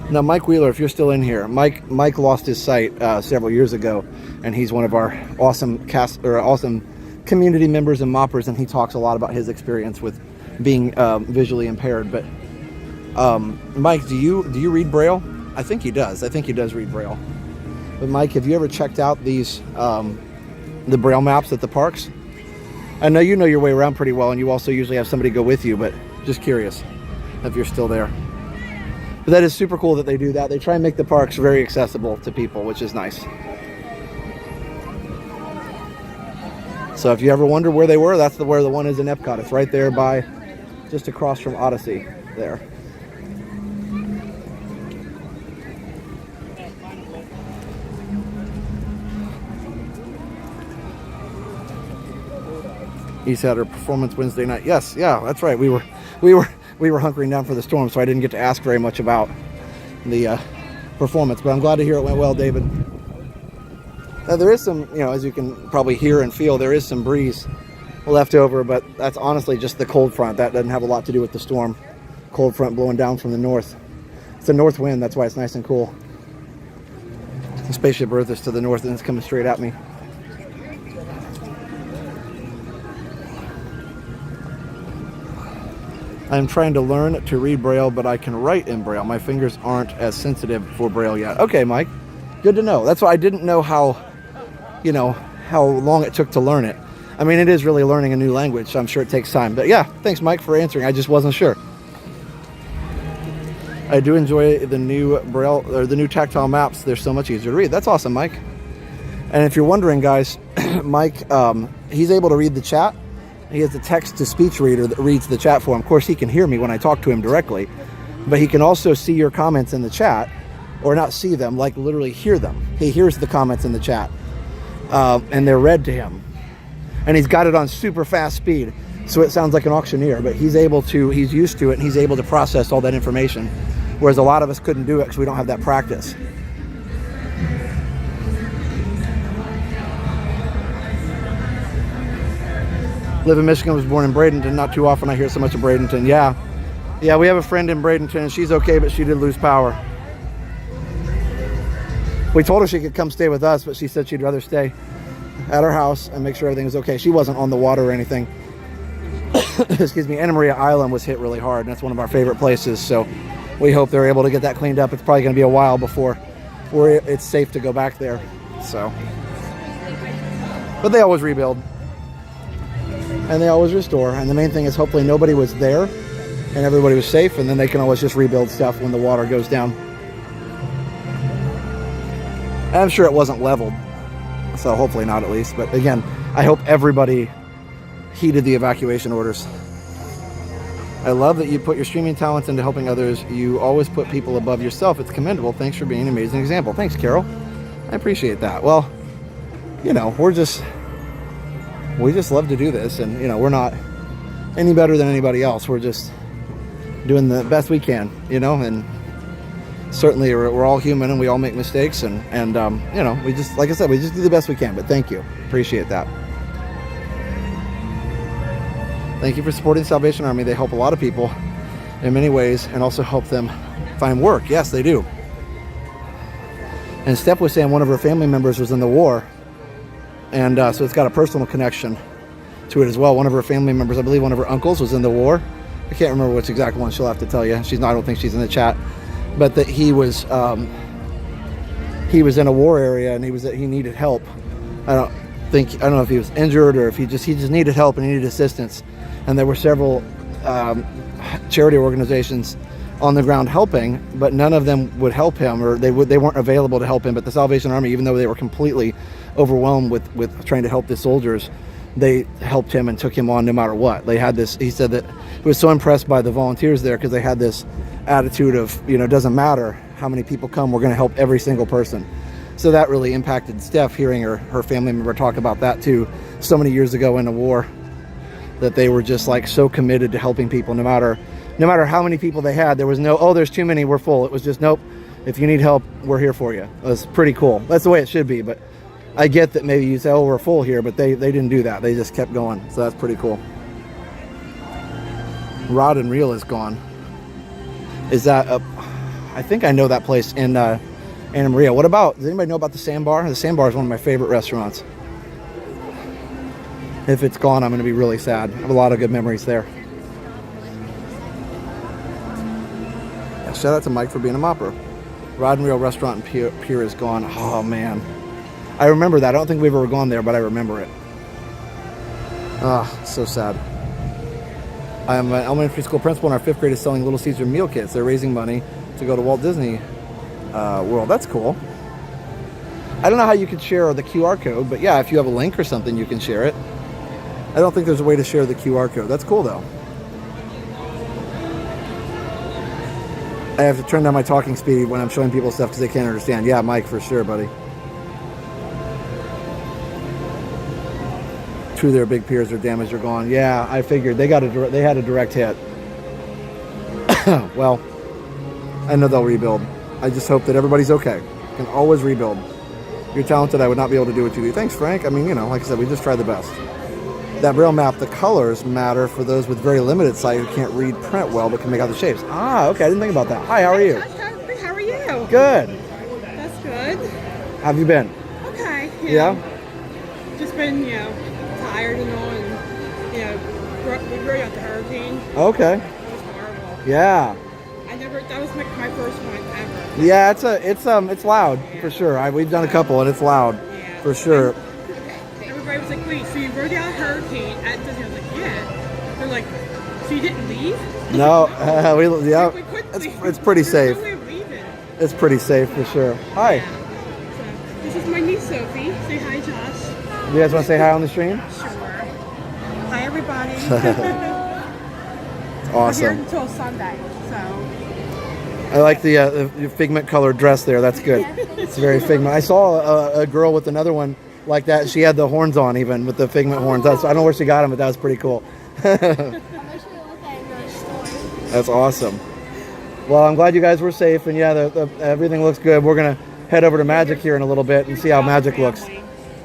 Now, Mike Wheeler, if you're still in here, Mike lost his sight several years ago, and he's one of our awesome awesome community members and moppers, and he talks a lot about his experience with being visually impaired. But Mike, do you read Braille? I think he does. I think he does read Braille. But Mike, have you ever checked out these the Braille maps at the parks? I know you know your way around pretty well, and you also usually have somebody go with you, but just curious if you're still there. But that is super cool that they do that. They try and make the parks very accessible to people, which is nice. So if you ever wonder where they were, that's where the one is in Epcot. It's right there by, just across from Odyssey there. He's had her performance Wednesday night. Yes, yeah, that's right. We were hunkering down for the storm, so I didn't get to ask very much about the performance. But I'm glad to hear it went well, David. There is some, you know, as you can probably hear and feel, there is some breeze left over, but that's honestly just the cold front. That doesn't have a lot to do with the storm. Cold front blowing down from the north. It's a north wind, that's why it's nice and cool. The Spaceship Earth is to the north and it's coming straight at me. I'm trying to learn to read Braille, but I can write in Braille. My fingers aren't as sensitive for Braille yet. Okay, Mike. Good to know. That's why I didn't know how long it took to learn it. I mean, it is really learning a new language, so I'm sure it takes time. But yeah, thanks, Mike, for answering. I just wasn't sure. I do enjoy the new Braille, or the new tactile maps. They're so much easier to read. That's awesome, Mike. And if you're wondering, guys, Mike, he's able to read the chat. He has a text-to-speech reader that reads the chat for him. Of course, he can hear me when I talk to him directly, but he can also see your comments in the chat, or not see them, like literally hear them. He hears the comments in the chat, and they're read to him. And he's got it on super fast speed, so it sounds like an auctioneer, but he's used to it, and he's able to process all that information, whereas a lot of us couldn't do it because we don't have that practice. Live in Michigan, was born in Bradenton. Not too often I hear so much of Bradenton. Yeah, we have a friend in Bradenton, and she's okay, but she did lose power. We told her she could come stay with us, but she said she'd rather stay at our house and make sure everything was okay. She wasn't on the water or anything. Excuse me. Anna Maria Island was hit really hard, and that's one of our favorite places, so we hope they're able to get that cleaned up. It's probably going to be a while before it's safe to go back there. So But they always rebuild. And they always restore. And the main thing is hopefully nobody was there and everybody was safe, and then they can always just rebuild stuff when the water goes down. And I'm sure it wasn't leveled, so hopefully not at least. But again, I hope everybody heeded the evacuation orders. I love that you put your streaming talents into helping others. You always put people above yourself. It's commendable. Thanks for being an amazing example. Thanks, Carol. I appreciate that. Well, you know, we just love to do this, and you know, we're not any better than anybody else. We're just doing the best we can, you know, and certainly we're all human and we all make mistakes, and you know, we just, like I said, we just do the best we can. But thank you, appreciate that. Thank you for supporting the Salvation Army. They help a lot of people in many ways and also help them find work. Yes, they do. And Steph was saying one of her family members was in the war, and so it's got a personal connection to it as well. One of her family members, I believe one of her uncles, was in the war. I can't remember which exact one. She'll have to tell you. She's not, I don't think she's in the chat, but that he was in a war area, and he needed help. I don't know if he was injured or if he just needed help and he needed assistance. And there were several charity organizations on the ground helping, but none of them would help him, or they weren't available to help him. But the Salvation Army, even though they were completely overwhelmed with trying to help the soldiers, they helped him and took him on no matter what. They had this, he said that he was so impressed by the volunteers there because they had this attitude of, you know, it doesn't matter how many people come, we're going to help every single person. So that really impacted Steph, hearing her family member talk about that too so many years ago in the war, that they were just like so committed to helping people no matter how many people they had. There was no, oh, there's too many, we're full. It was just, nope, if you need help, we're here for you. It was pretty cool. That's the way it should be. But I get that maybe you say, oh, we're full here, but they didn't do that. They just kept going. So that's pretty cool. Rod and Reel is gone. Is that I think I know that place in Anna Maria. What about, does anybody know about the Sandbar? The Sandbar is one of my favorite restaurants. If it's gone, I'm going to be really sad. I have a lot of good memories there. Yeah, shout out to Mike for being a mopper. Rod and Reel Restaurant in Pier is gone. Oh, man. I remember that. I don't think we've ever gone there, but I remember it. Ah, so sad. I'm an elementary school principal, and our 5th grade is selling Little Caesar meal kits. They're raising money to go to Walt Disney World. That's cool. I don't know how you could share the QR code, but yeah, if you have a link or something, you can share it. I don't think there's a way to share the QR code. That's cool, though. I have to turn down my talking speed when I'm showing people stuff because they can't understand. Yeah, Mike, for sure, buddy. 2 of their big piers are damaged or gone. Yeah, I figured they had a direct hit. Well, I know they'll rebuild. I just hope that everybody's okay. You can always rebuild. You're talented. I would not be able to do what you do. Thanks, Frank. I mean, you know, like I said, we just try the best. That Braille map, the colors matter for those with very limited sight who can't read print well but can make out the shapes. Ah, okay. I didn't think about that. Hi, how are you? How are you? Good. That's good. How have you been? Okay. Yeah? Just been, tired and all, and, we were at the hurricane. Okay. It was horrible. Yeah. That was like my first one ever. Yeah, it's loud for sure. We've done a couple and it's loud for sure. Everybody was like, wait, so you rode out a hurricane at Disney? I was like, yeah. They're like, so you didn't leave? No, it's pretty safe. It's pretty safe for sure. Hi. Yeah. So, this is my niece Sophie. Say hi, Josh. You guys want to say hi on the stream? Sure. Hi, everybody. Awesome. We're here until Sunday, so. I like the Figment colored dress there. That's good. It's very Figment. I saw a girl with another one like that. She had the horns on, even with the Figment horns. I don't know where she got them, but that was pretty cool. That's awesome. Well, I'm glad you guys were safe, and yeah, everything looks good. We're gonna head over to Magic here in a little bit and see how Magic looks.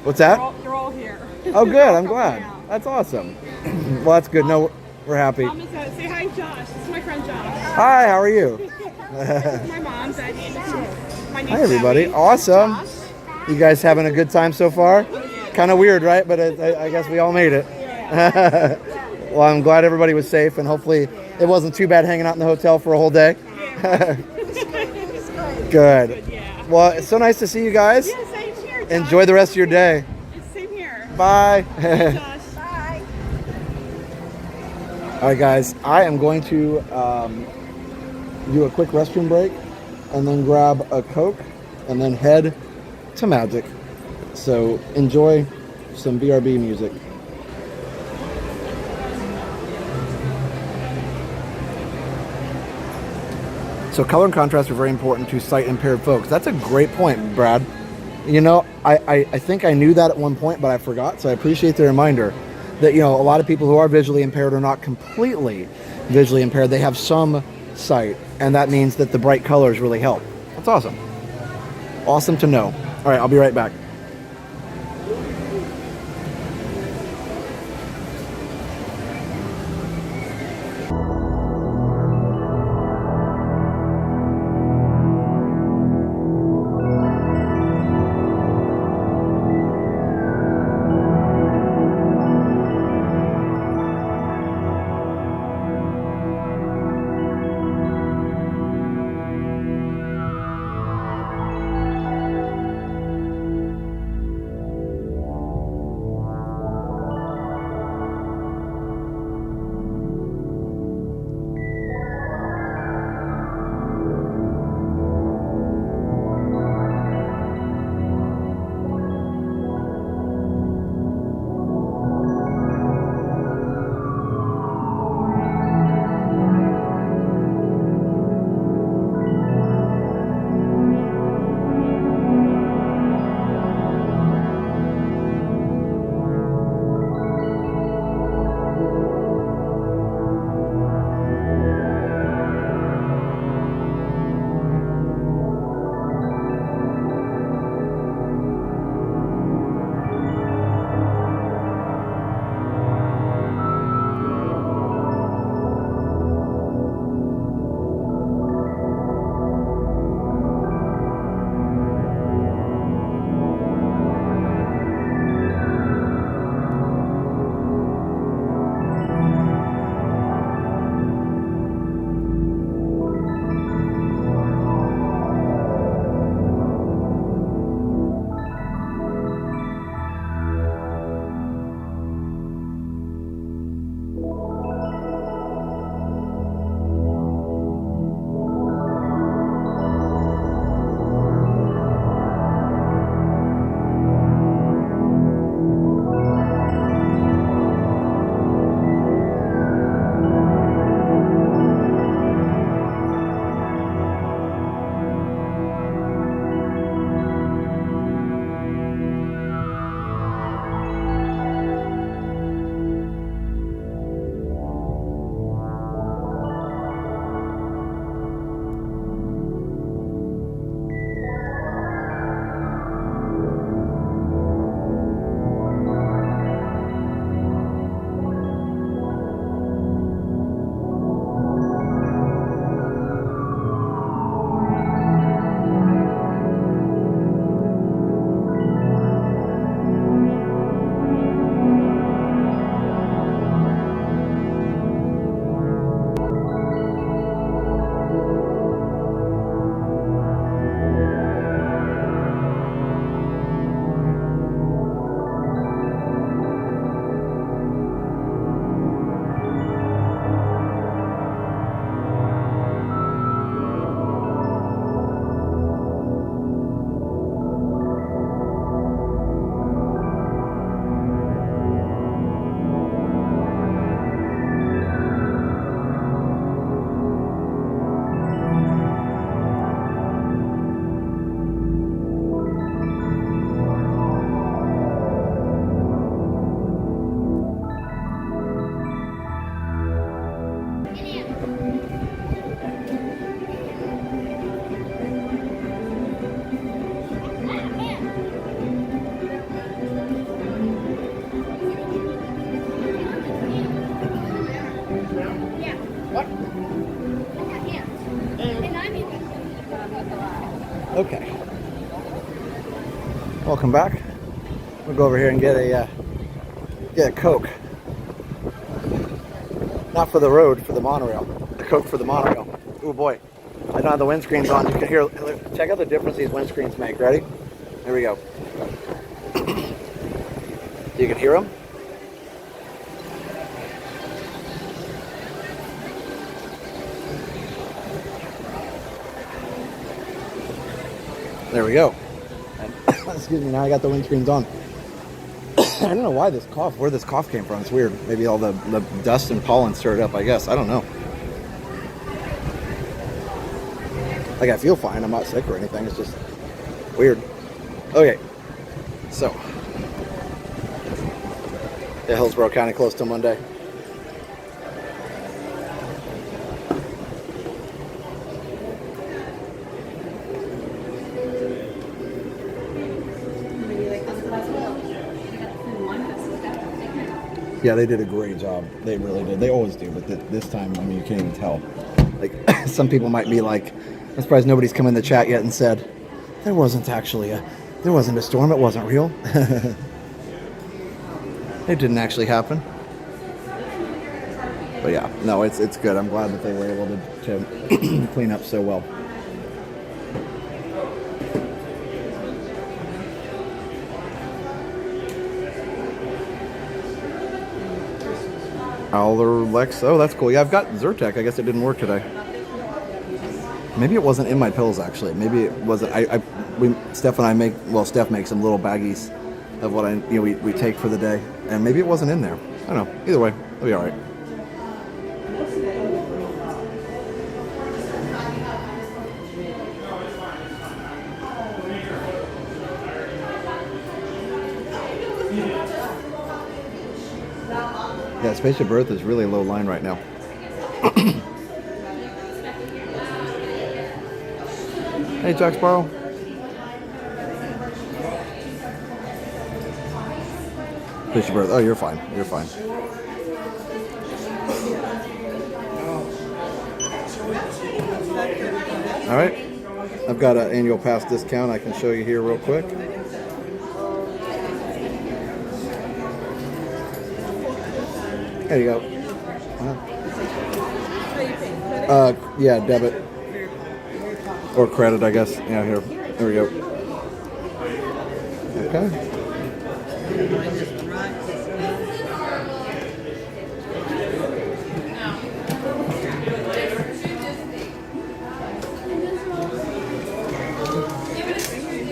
What's that? You're all here. Oh, good. I'm glad. That's awesome. Well, that's good. No, we're happy. Say hi, Josh. This is my friend Josh. Hi, how are you? My mom's Daddy, and this is my niece. Hi, everybody. Awesome. You guys having a good time so far? Kind of weird, right? But I guess we all made it. Well, I'm glad everybody was safe, and hopefully it wasn't too bad hanging out in the hotel for a whole day. Good. Well, it's so nice to see you guys. Enjoy the rest of your day. Same here. Bye. Bye. All right, guys. I am going to do a quick restroom break and then grab a Coke and then head to Magic. So enjoy some BRB music. So color and contrast are very important to sight impaired folks. That's a great point, Brad. You know, I think I knew that at one point, but I forgot. So I appreciate the reminder that, you know, a lot of people who are visually impaired are not completely visually impaired. They have some sight, and that means that the bright colors really help. That's awesome. Awesome to know. All right, I'll be right back. Okay. Welcome back. We'll go over here and get a Coke. Not for the road, for the monorail. A Coke for the monorail. Oh boy. I don't have the windscreens on. You can hear, check out the difference these windscreens make. Ready? Here we go. You can hear them. There we go. Excuse me, now I got the windscreens on. I don't know why where this cough came from. It's weird. Maybe all the dust and pollen stirred up, I guess. I don't know. Like, I feel fine. I'm not sick or anything. It's just weird. Okay. So. Yeah, Hillsborough County closed till Monday. Yeah, they did a great job. They really did. They always do, but this time, I mean, you can't even tell. Like, some people might be like, I'm surprised nobody's come in the chat yet and said, there wasn't a storm, it wasn't real. It didn't actually happen. But yeah, no, it's good. I'm glad that they were able to clean up so well. Aller Lex. Oh, that's cool. Yeah, I've got Zyrtec. I guess it didn't work today. Maybe it wasn't in my pills, actually. Maybe it wasn't. Steph and I make, well, Steph makes some little baggies of what we take for the day. And maybe it wasn't in there. I don't know. Either way, it'll be all right. Yeah, Spaceship Earth is really low line right now. Hey, Jack Sparrow. Spaceship Earth. Oh, you're fine. You're fine. All right. I've got an annual pass discount I can show you here real quick. There you go. Yeah, debit. Or credit, I guess. Yeah, here. There we go. Okay.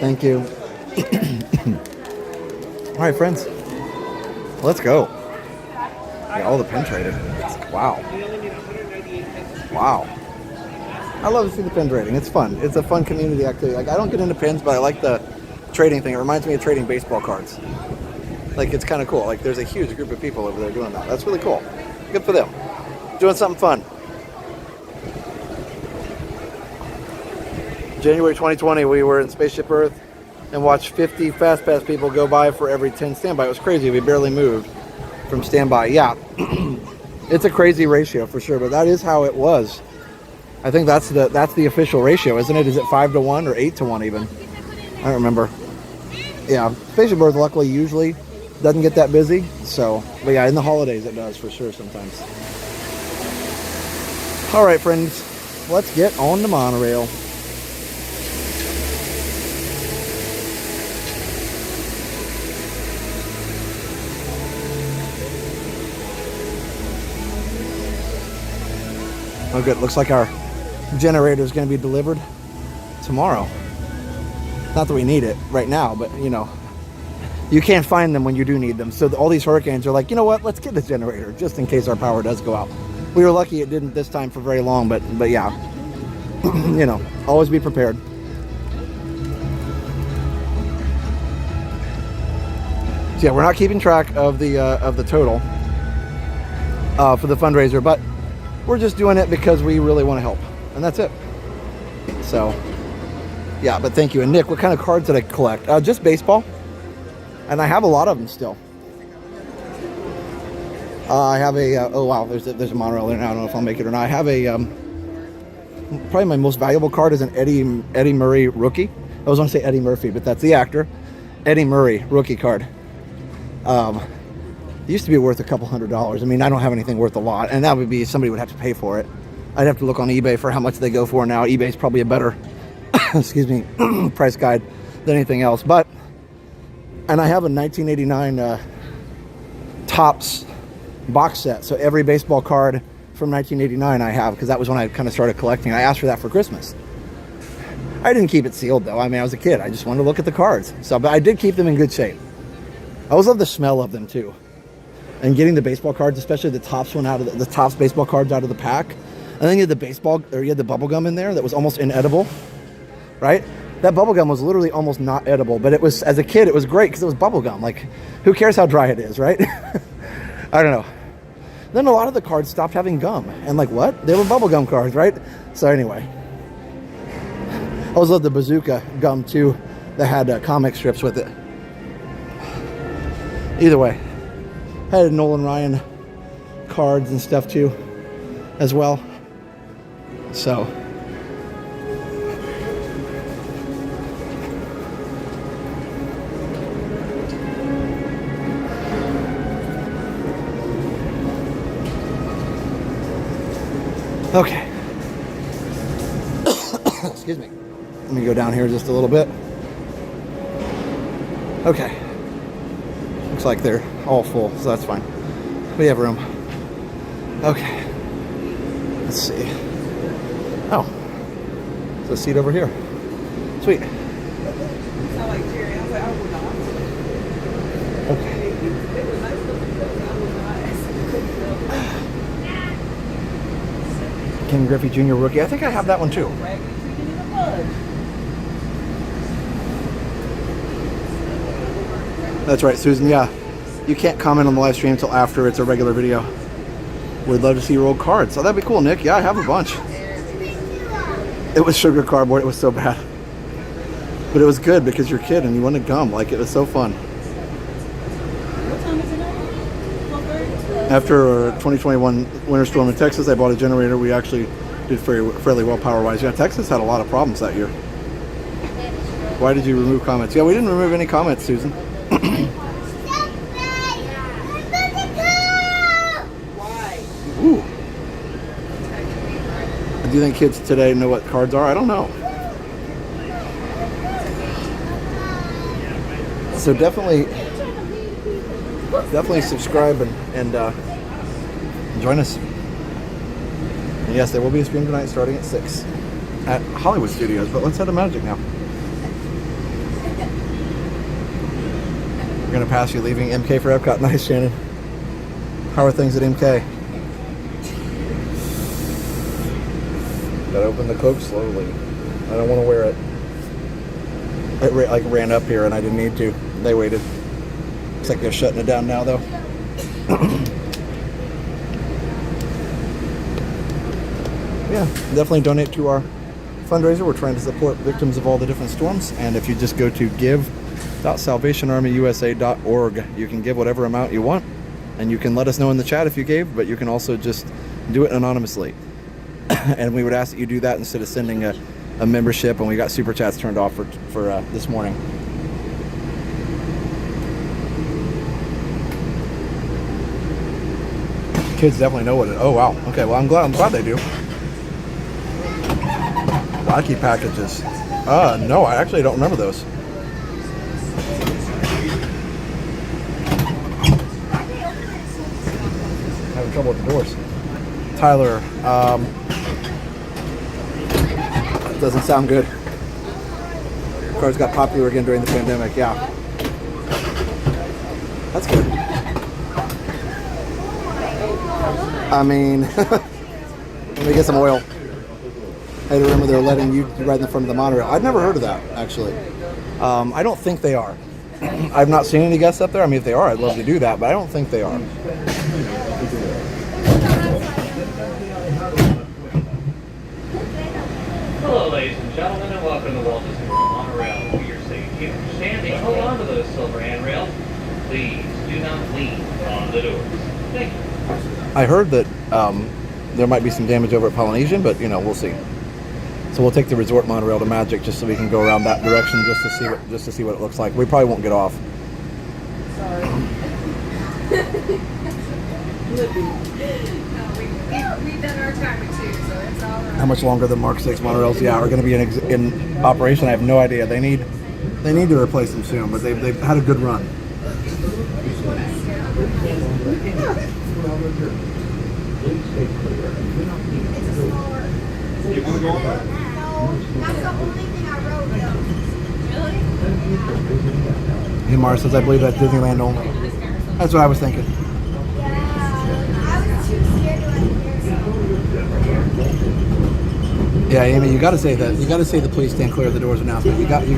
Thank you. All right, friends. Let's go. Yeah, all the pin trading. Wow. Wow. I love to see the pin trading. It's fun. It's a fun community activity. Like, I don't get into pins, but I like the trading thing. It reminds me of trading baseball cards. Like, it's kind of cool. Like, there's a huge group of people over there doing that. That's really cool. Good for them. Doing something fun. January 2020, we were in Spaceship Earth and watched 50 Fast Pass people go by for every 10 standby. It was crazy. We barely moved from standby. Yeah. It's a crazy ratio for sure, but that is how it was. I think that's the official ratio, isn't it? Is it 5 to 1 or 8 to 1 even? I don't remember. Yeah, Spaceship Earth luckily usually doesn't get that busy. So, but yeah, in the holidays it does for sure sometimes. All right, friends, let's get on the monorail. Oh, good. Looks like our generator is going to be delivered tomorrow. Not that we need it right now, but you know, you can't find them when you do need them. So all these hurricanes are like, you know what? Let's get the generator just in case our power does go out. We were lucky it didn't this time for very long, but yeah, you know, always be prepared. So yeah, we're not keeping track of the total for the fundraiser, but we're just doing it because we really want to help, and that's it. So, yeah, but thank you. And Nick, what kind of cards did I collect? Just baseball, and I have a lot of them still. I have a, oh wow, there's a monorail there now. I don't know if I'll make it or not. I have a, probably my most valuable card is an Eddie Murray rookie. I was going to say Eddie Murphy, but that's the actor. Eddie Murray rookie card. It used to be worth a couple $100s. I mean, I don't have anything worth a lot, and that would be, somebody would have to pay for it. I'd have to look on eBay for how much they go for now. eBay's probably a better, excuse me, price guide than anything else. But, and I have a 1989 Topps box set. So every baseball card from 1989 I have, because that was when I kind of started collecting. I asked for that for Christmas. I didn't keep it sealed though. I mean, I was a kid. I just wanted to look at the cards. So, but I did keep them in good shape. I always love the smell of them too. And getting the baseball cards, especially the Topps one out of the Topps baseball cards out of the pack. And then you had you had the bubble gum in there that was almost inedible, right? That bubble gum was literally almost not edible, but it was, as a kid, it was great because it was bubble gum. Like, who cares how dry it is, right? I don't know. Then a lot of the cards stopped having gum. And like, what? They were bubble gum cards, right? So anyway. I always loved the Bazooka gum too that had comic strips with it. Either way. I had Nolan Ryan cards and stuff too as well. So okay. Excuse me. Let me go down here just a little bit. Okay. Looks like they're all full, so that's fine. We have room. Okay. Let's see. Oh. There's a seat over here. Sweet. Okay. Ken Griffey Jr. rookie. I think I have that one too. That's right, Susan. Yeah, you can't comment on the live stream until after it's a regular video. We'd love to see your old cards. So that'd be cool, Nick. Yeah, I have a bunch. It was sugar cardboard. It was so bad. But it was good because you're a kid and you wanted gum. Like, it was so fun. After a 2021 winter storm in Texas, I bought a generator. We actually did fairly well power-wise. Yeah, Texas had a lot of problems that year. Why did you remove comments? Yeah, we didn't remove any comments, Susan. Ooh. Do you think kids today know what cards are? I don't know. So definitely subscribe and join us. And yes, there will be a stream tonight starting at 6 at Hollywood Studios. But let's head to Magic now. We're gonna pass you leaving MK for Epcot. Nice, Shannon. How are things at MK? Gotta open the Coke slowly. I don't want to wear it. It like ran up here and I didn't need to. They waited. Looks like they're shutting it down now though. Yeah, definitely donate to our fundraiser. We're trying to support victims of all the different storms. And if you just go to give.salvationarmyusa.org, you can give whatever amount you want. And you can let us know in the chat if you gave, but you can also just do it anonymously. And we would ask that you do that instead of sending a membership. And we got super chats turned off for this morning. Kids definitely know what it. Oh wow. Okay. Well, I'm glad they do. Rocky packages. No, I actually don't remember those. Having trouble with the doors. Tyler, doesn't sound good. Cards got popular again during the pandemic. Yeah, that's good. I mean, let me get some oil. I remember they're letting you ride in the front of the monorail. I've never heard of that, actually. I don't think they are. I've not seen any guests up there. I mean, if they are, I'd love to do that, but I don't think they are. Hello, ladies and gentlemen, and welcome to Walt Disney World Monorail. For your safety, if you're standing, hold on to those silver handrails. Please do not lean on the doors. Thank you. I heard that there might be some damage over at Polynesian, but we'll see. So we'll take the resort monorail to Magic just so we can go around that direction just to see what it looks like. We probably won't get off. Sorry. We've done our timing too, so it's all right. How much longer the Mark 6 monorails? Yeah, are going to be in operation. I have no idea. They need to replace them soon, but they've had a good run. You want to go on that? No, that's the only thing I wrote down. Hey, Mara says, I believe that's Disneyland only. That's what I was thinking. Yeah, Amy, you got to say that. You got to say the please stand clear of the doors announcement. You got to. You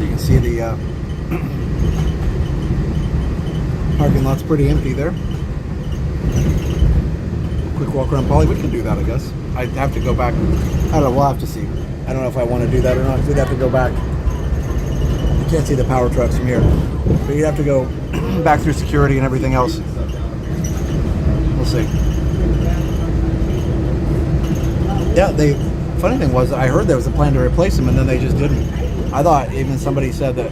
can see the parking lot's pretty empty there. Quick walk around Polly. We can do that, I guess. I'd have to go back. I don't know. We'll have to see. I don't know if I want to do that or not. We'd have to go back. You can't see the power trucks from here. But you'd have to go back through security and everything else. We'll see. Yeah, funny thing was, I heard there was a plan to replace them, and then they just didn't. I thought even somebody said that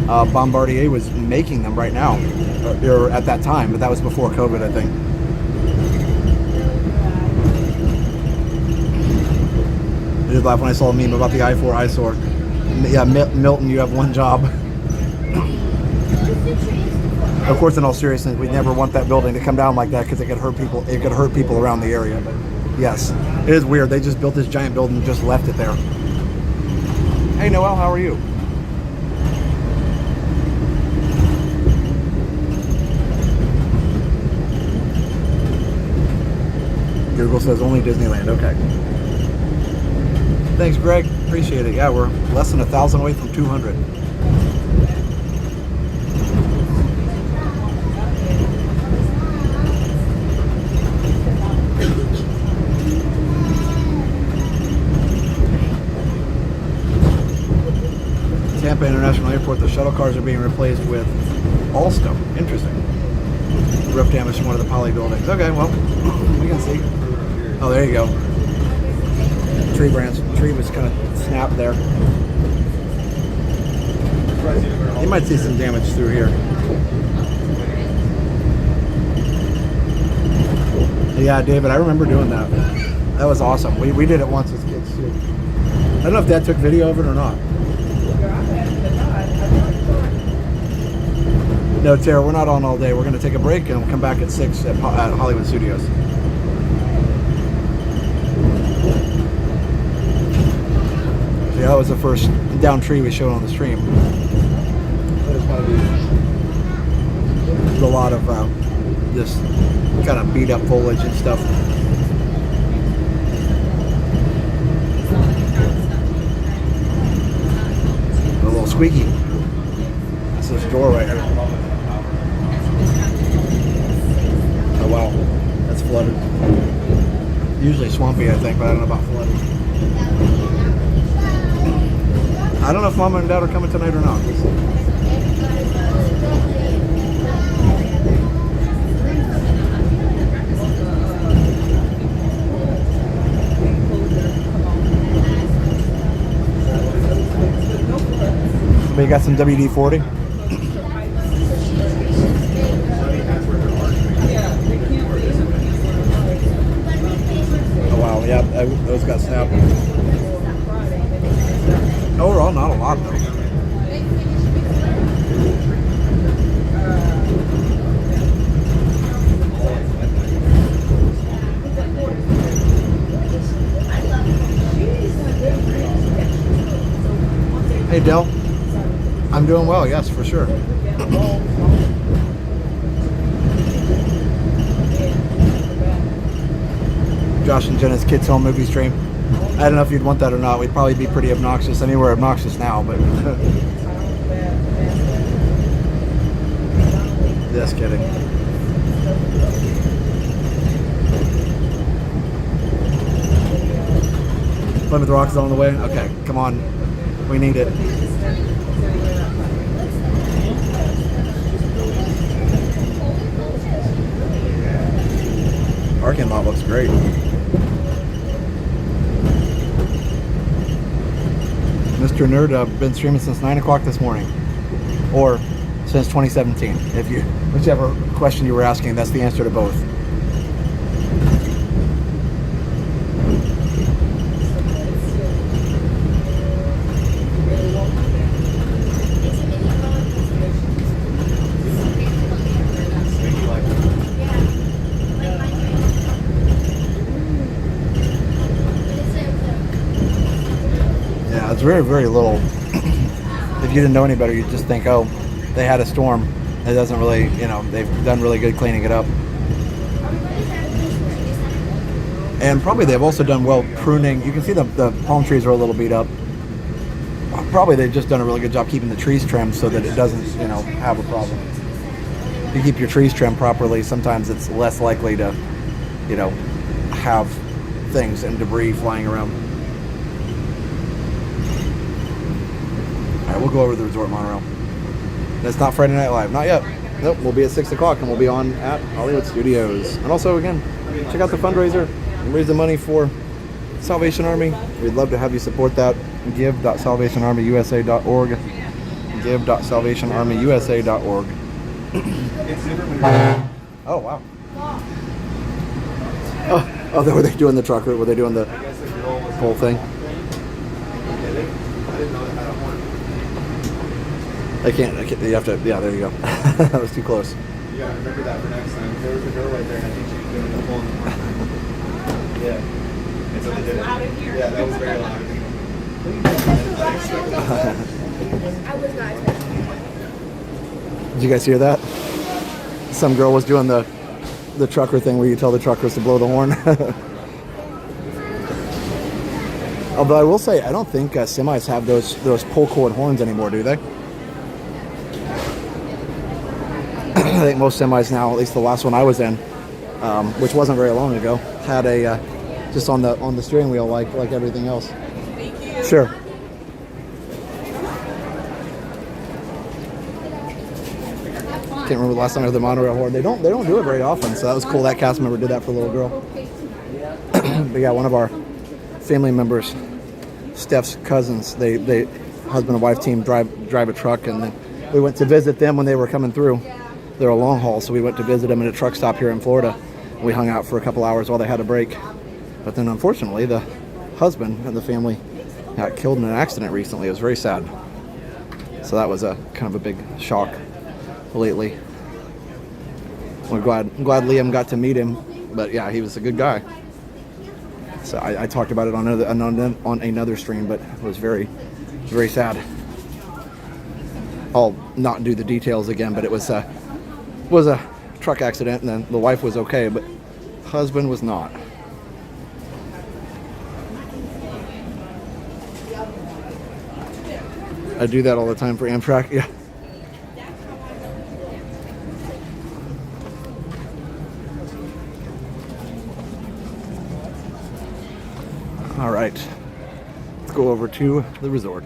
Bombardier was making them right now, or at that time, but that was before COVID, I think. I did laugh when I saw a meme about the I-4 eyesore. Yeah, Milton, you have one job. Of course, in all seriousness, we'd never want that building to come down like that because it could hurt people. It could hurt people around the area. But yes, it is weird. They just built this giant building and just left it there. Hey, Noel, how are you? Google says only Disneyland. Okay. Thanks, Greg. Appreciate it. Yeah, we're less than 1,000 away from 200. Tampa International Airport, the shuttle cars are being replaced with Alstom. Interesting. Roof damage from one of the Poly buildings. Okay, well, we can see. Oh, there you go. Tree branch. Tree was kind of snapped there. You might see some damage through here. Yeah, David, I remember doing that. That was awesome. We did it once as kids too. I don't know if Dad took video of it or not. No, Tara, we're not on all day. We're going to take a break and we'll come back at 6 at Hollywood Studios. Yeah, that was the first down tree we showed on the stream. There's a lot of this kind of beat up foliage and stuff. A little squeaky. That's this door right here. Oh wow, that's flooded. Usually swampy, I think, but I don't know about flooded. I don't know if Mama and Dad are coming tonight or not. But you got some WD-40? Oh wow, yeah, those got snapped. Overall, not a lot though. Hey Del, I'm doing well, yes, for sure. Josh and Jenna's Kids Home movie stream. I don't know if you'd want that or not. We'd probably be pretty obnoxious. I mean, we're obnoxious now, but just kidding. Plymouth Rock is on the way. Okay, come on. We need it. Parking lot looks great. Mr. Nerd, been streaming since 9 o'clock this morning. Or since 2017. If you, whichever question you were asking, that's the answer to both. Yeah, it's very, very little. If you didn't know any better, you'd just think, oh, they had a storm. It doesn't really, you know, they've done really good cleaning it up. And probably they've also done well pruning. You can see the palm trees are a little beat up. Probably they've just done a really good job keeping the trees trimmed so that it doesn't, you know, have a problem. If you keep your trees trimmed properly, sometimes it's less likely to, you know, have things and debris flying around. All right, we'll go over the resort monorail. It's not Friday Night Live, not yet. Nope, we'll be at 6 o'clock and we'll be on at Hollywood Studios. And also, again, check out the fundraiser and raise the money for Salvation Army. We'd love to have you support that. Give.salvationarmyusa.org. Give.salvationarmyusa.org. Oh, wow. Oh, were they doing the truck route? Were they doing the whole thing? I can't, you have to, yeah, there you go. That was too close. You gotta remember that for next time. There was a girl right there, and I think she was doing the whole in the front. Yeah. And so they did it. Yeah, that was very loud. I was not expecting. Did you guys hear that? Some girl was doing the trucker thing where you tell the truckers to blow the horn. Although I will say, I don't think semis have those pull cord horns anymore, do they? I think most semis now, at least the last one I was in, which wasn't very long ago, had a just on the steering wheel like everything else. Thank you. Sure. Can't remember the last time I heard the monorail horn. They don't do it very often, so that was cool. That cast member did that for a little girl. But yeah, one of our family members, Steph's cousins, they husband and wife team drive a truck, and then we went to visit them when they were coming through. They're a long haul, so we went to visit them at a truck stop here in Florida. We hung out for a couple hours while they had a break. But then unfortunately, the husband and the family got killed in an accident recently. It was very sad. So that was a kind of a big shock lately. We're glad Liam got to meet him, but yeah, he was a good guy. So I talked about it on another stream, but it was very, very sad. I'll not do the details again, but it was a truck accident, and then the wife was okay, but husband was not. I do that all the time for Amtrak. Yeah. All right, let's go over to the resort.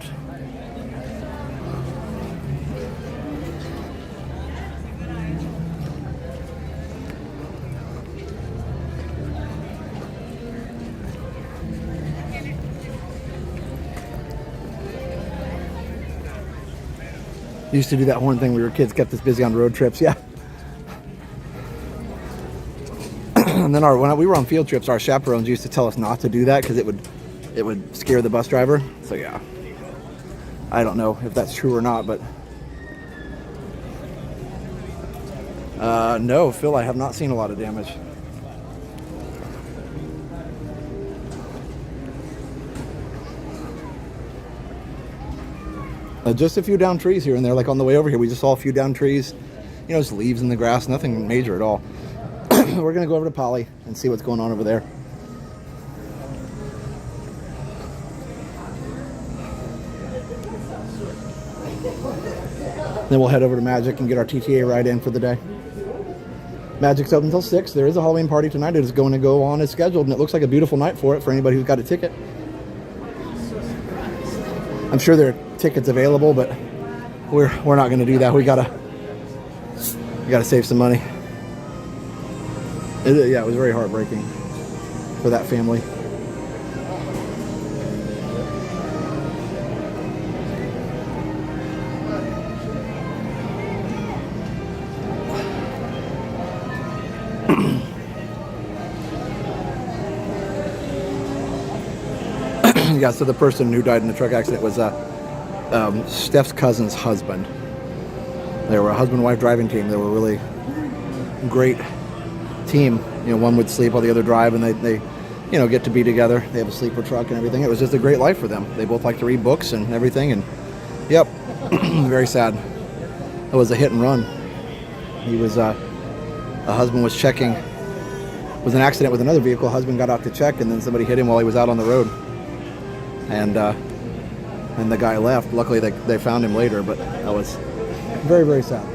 Used to do that horn thing when we were kids, kept us busy on road trips, yeah. And then when we were on field trips, our chaperones used to tell us not to do that because it would scare the bus driver. So yeah, I don't know if that's true or not, but no, Phil, I have not seen a lot of damage. Just a few down trees here and there, like on the way over here, we just saw a few down trees, you know, just leaves in the grass, nothing major at all. We're gonna go over to Polly and see what's going on over there. Then we'll head over to Magic and get our TTA ride in for the day. Magic's open until 6. There is a Halloween party tonight. It is going to go on as scheduled, and it looks like a beautiful night for it for anybody who's got a ticket. I'm sure there are tickets available, but we're not going to do that. We gotta save some money. Yeah, it was very heartbreaking for that family. Yeah, so the person who died in the truck accident was Steph's cousin's husband. They were a husband and wife driving team. They were a really great team. You know, one would sleep while the other drive, and they get to be together. They have a sleeper truck and everything. It was just a great life for them. They both like to read books and everything, and yep, very sad. It was a hit and run. He was, a husband was checking, it was an accident with another vehicle. Husband got out to check, and then somebody hit him while he was out on the road. And the guy left. Luckily, they found him later, but that was very, very sad.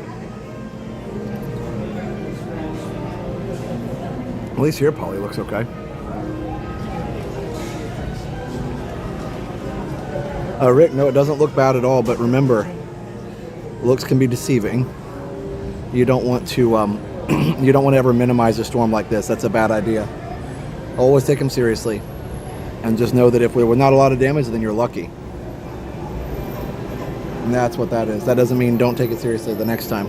At least here, Polly looks okay. Rick, no, it doesn't look bad at all, but remember, looks can be deceiving. You don't want to you don't want to ever minimize a storm like this. That's a bad idea. Always take them seriously, and just know that if there were not a lot of damage, then you're lucky. And that's what that is. That doesn't mean don't take it seriously the next time.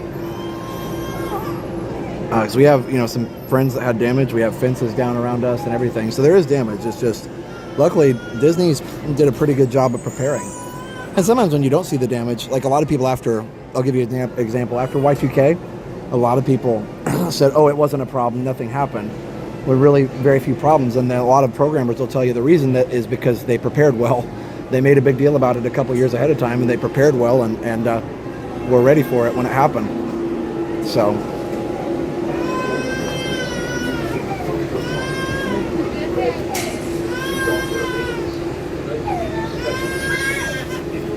So we have, some friends that had damage. We have fences down around us and everything. So there is damage. It's just, luckily, Disney's did a pretty good job of preparing. And sometimes when you don't see the damage, like a lot of people after, I'll give you an example, after Y2K, a lot of people said, oh, it wasn't a problem, nothing happened. With really very few problems. And then a lot of programmers will tell you the reason that is because they prepared well. They made a big deal about it a couple years ahead of time, and they prepared well and were ready for it when it happened. So.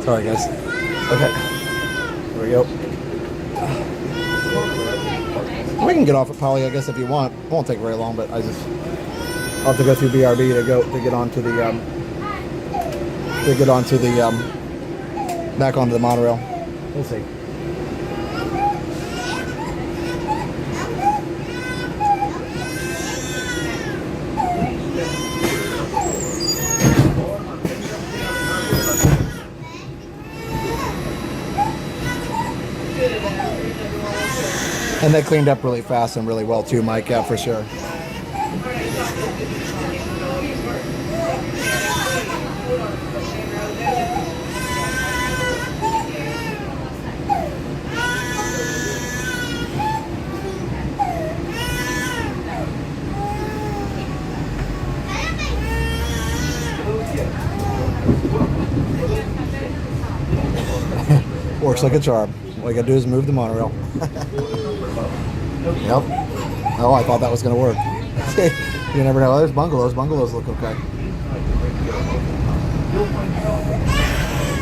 Sorry, guys. Okay. Here we go. We can get off at Polly, I guess, if you want. It won't take very long, but I'll have to go through BRB to get onto the back onto the monorail. We'll see. And they cleaned up really fast and really well too, Mike, yeah, for sure. Works like a charm. All you gotta do is move the monorail. Yep. Oh, I thought that was gonna work. You never know. There's bungalows. Bungalows look okay.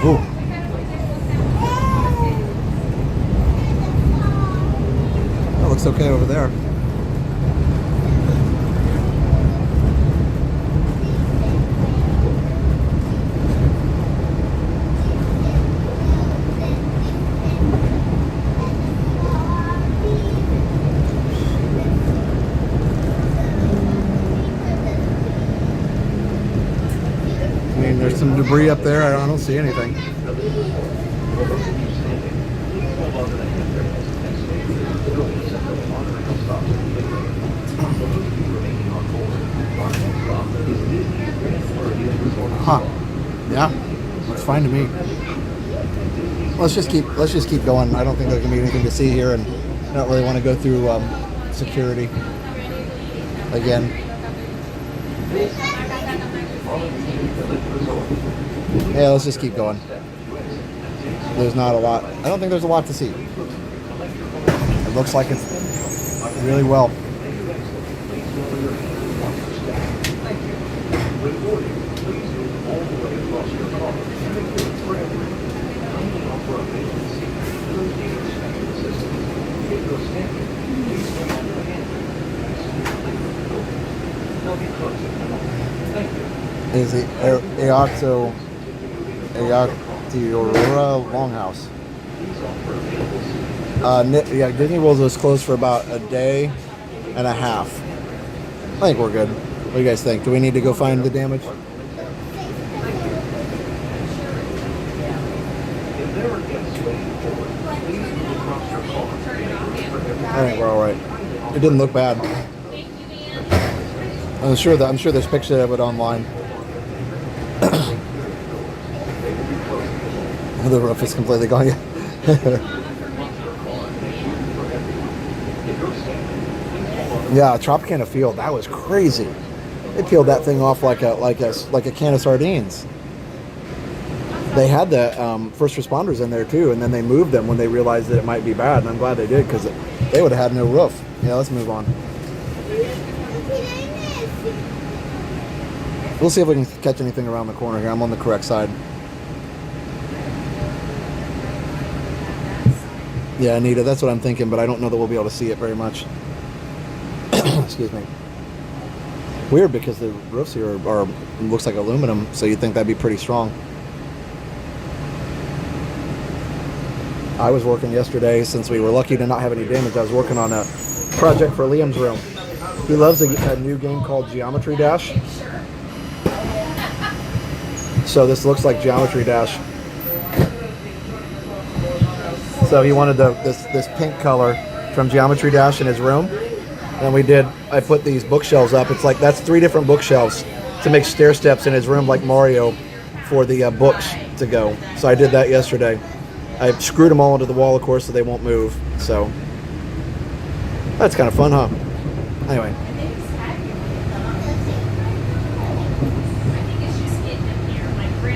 Ooh. That looks okay over there. There's some debris up there. I don't see anything. Huh? Yeah, looks fine to me. Let's just keep going. I don't think there's gonna be anything to see here, and I don't really want to go through security again. Yeah, let's just keep going. There's not a lot. I don't think there's a lot to see. It looks like it's really well. Is the Aotearoa Longhouse. Yeah, Disney World was closed for about a day and a half. I think we're good. What do you guys think? Do we need to go find the damage? I think we're all right. It didn't look bad. I'm sure there's pictures of it online. The roof is completely gone. Yeah, Tropicana Field. That was crazy. They peeled that thing off like a can of sardines. They had the first responders in there too, and then they moved them when they realized that it might be bad. And I'm glad they did because they would have had no roof. Yeah, let's move on. We'll see if we can catch anything around the corner here. I'm on the correct side. Yeah, Anita, that's what I'm thinking, but I don't know that we'll be able to see it very much. Excuse me. Weird because the roofs here are looks like aluminum, so you'd think that'd be pretty strong. I was working yesterday, since we were lucky to not have any damage. I was working on a project for Liam's room. He loves a new game called Geometry Dash. So this looks like Geometry Dash. So he wanted this pink color from Geometry Dash in his room. And I put these bookshelves up. It's like, that's 3 different bookshelves to make stair steps in his room like Mario for the books to go. So I did that yesterday. I screwed them all into the wall, of course, so they won't move. So that's kind of fun, huh? Anyway.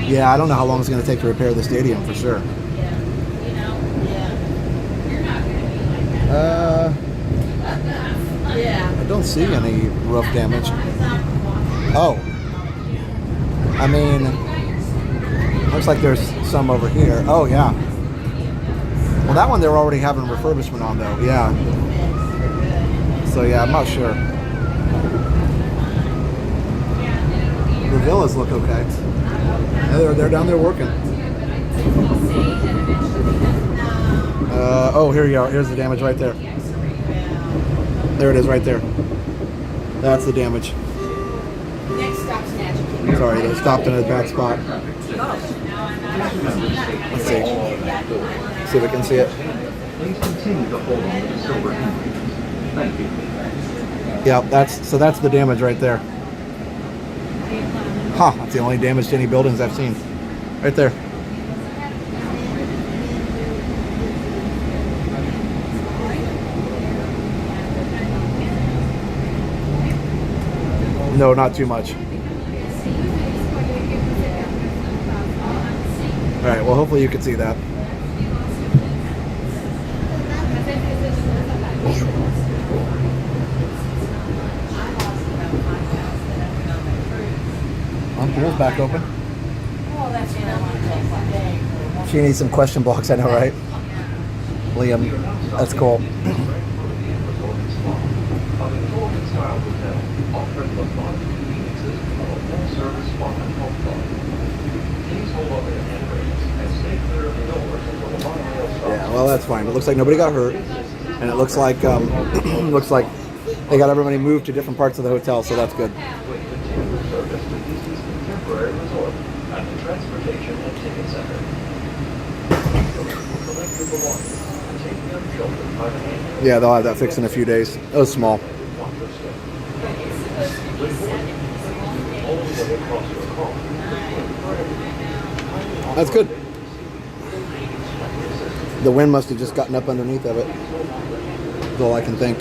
Yeah, I don't know how long it's going to take to repair the stadium for sure. I don't see any roof damage. Oh. I mean, looks like there's some over here. Oh, yeah. Well, that one they were already having refurbishment on, though. Yeah. So, yeah, I'm not sure. The villas look okay. Yeah, they're down there working. Oh, here you are. Here's the damage right there. There it is right there. That's the damage. Sorry, they stopped in a bad spot. Let's see. See if we can see it. Yeah, that's the damage right there. Huh, that's the only damage to any buildings I've seen. Right there. No, not too much. All right, well, hopefully you can see that. Pool's back open. She needs some question blocks, I know, right? Liam, that's cool. Yeah, well, that's fine. It looks like nobody got hurt, and it looks like looks like they got everybody moved to different parts of the hotel, so that's good. Yeah, they'll have that fixed in a few days. It was small. That's good. The wind must have just gotten up underneath of it. That's all I can think.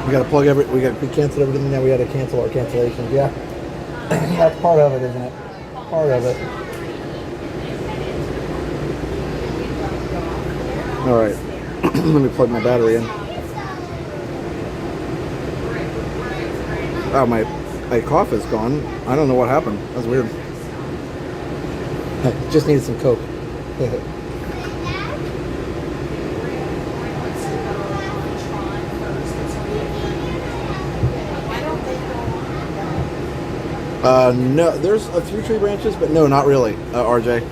We got to plug we canceled everything. Now we had to cancel our cancellations. Yeah, that's part of it, isn't it? Part of it. All right, let me plug my battery in. Oh, my cough is gone. I don't know what happened. That's weird. Just needed some Coke. No, there's a few tree branches, but no, not really, RJ.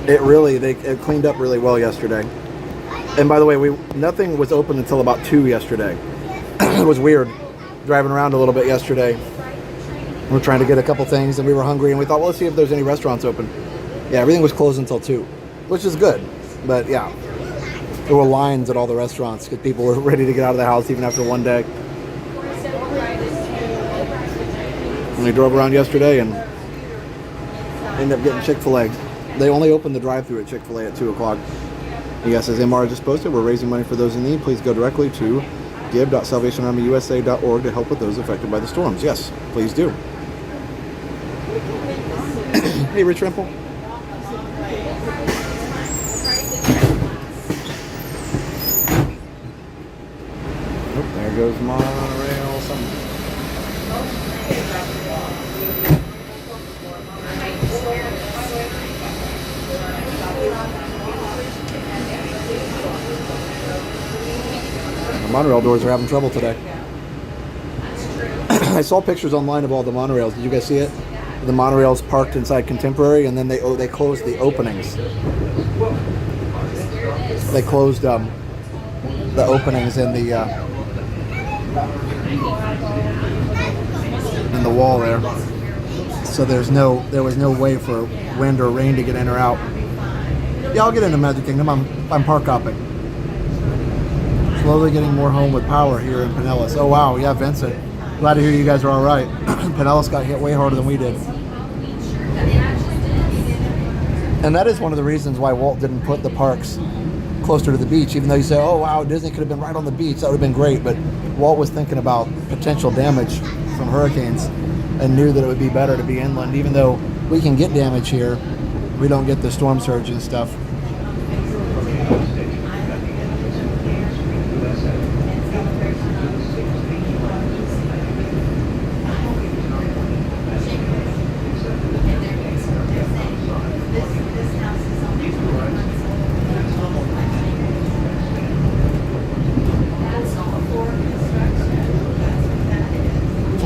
It cleaned up really well yesterday. And by the way, nothing was open until about 2 yesterday. It was weird driving around a little bit yesterday. We were trying to get a couple things, and we were hungry, and we thought, well, let's see if there's any restaurants open. Yeah, everything was closed until 2, which is good. But yeah, there were lines at all the restaurants because people were ready to get out of the house even after one day. And we drove around yesterday and ended up getting Chick-fil-A. They only opened the drive-thru at Chick-fil-A at 2 o'clock. Yes, as MR just posted, we're raising money for those in need. Please go directly to give.salvationarmyusa.org to help with those affected by the storms. Yes, please do. Hey, Rich Rimple. Oh, there goes Monorail. The monorail doors are having trouble today. I saw pictures online of all the monorails. Did you guys see it? The monorails parked inside Contemporary, and then they closed the openings. They closed the openings in the wall there. So there was no way for wind or rain to get in or out. Yeah, I'll get into Magic Kingdom. I'm park hopping. Slowly getting more home with power here in Pinellas. Oh wow, yeah, Vincent. Glad to hear you guys are all right. Pinellas got hit way harder than we did. And that is one of the reasons why Walt didn't put the parks closer to the beach, even though you say, oh wow, Disney could have been right on the beach, that would have been great, but Walt was thinking about potential damage from hurricanes and knew that it would be better to be inland. Even though we can get damage here, we don't get the storm surge and stuff.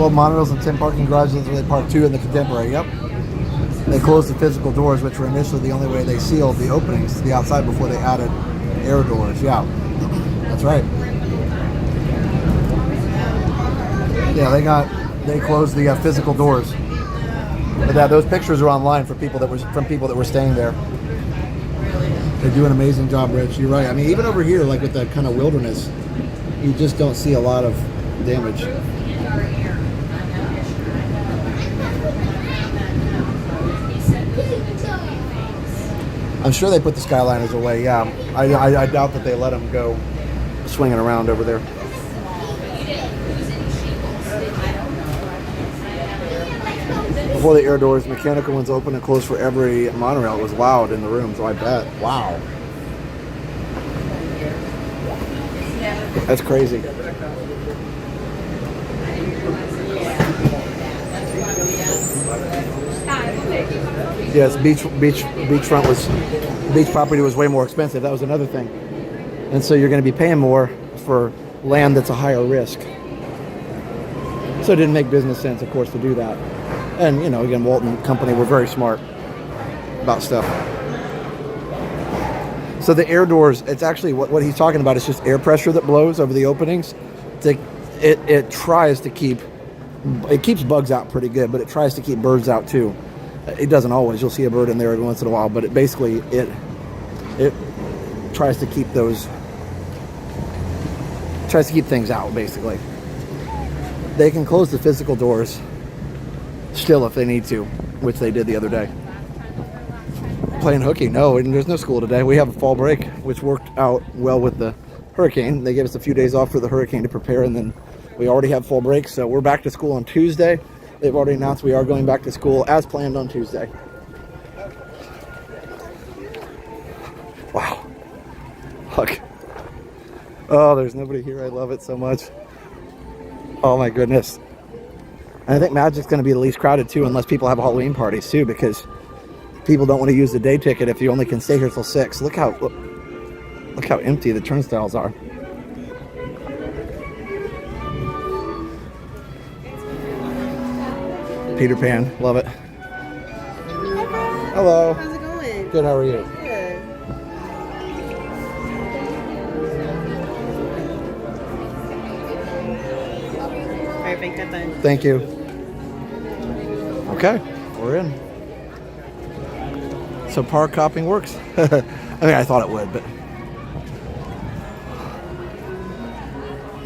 Monorails and 10 parking garages where they parked 2 in the Contemporary. Yep. They closed the physical doors, which were initially the only way they sealed the openings to the outside before they added air doors. Yeah, that's right. Yeah, they closed the physical doors. But yeah, those pictures are online for people that were staying there. They do an amazing job, Rich. You're right. I mean, even over here, like with that kind of wilderness, you just don't see a lot of damage. I'm sure they put the Skyliners away, yeah. I doubt that they let them go swinging around over there. Before the air doors, mechanical ones open and close for every monorail. It was loud in the room, so I bet. Wow. That's crazy. Yes, beach property was way more expensive. That was another thing. And so you're going to be paying more for land that's a higher risk. So it didn't make business sense, of course, to do that. And, you know, again, Walt and company were very smart about stuff. So the air doors, it's actually what he's talking about is just air pressure that blows over the openings. It tries to keeps bugs out pretty good, but it tries to keep birds out too. It doesn't always. You'll see a bird in there every once in a while, but it tries to keep things out, basically. They can close the physical doors still if they need to, which they did the other day. Playing hooky? No, and there's no school today. We have a fall break, which worked out well with the hurricane. They gave us a few days off for the hurricane to prepare, and then we already have fall break, so we're back to school on Tuesday. They've already announced we are going back to school as planned on Tuesday. Wow. Look. Oh, there's nobody here. I love it so much. Oh my goodness. And I think Magic's going to be the least crowded too, unless people have Halloween parties too, because people don't want to use the day ticket if you only can stay here till 6. Look how empty the turnstiles are. Peter Pan, love it. Hello. How's it going? Good, how are you? Good. Alright, make that done. Thank you. Okay, we're in. So park hopping works. I mean, I thought it would, but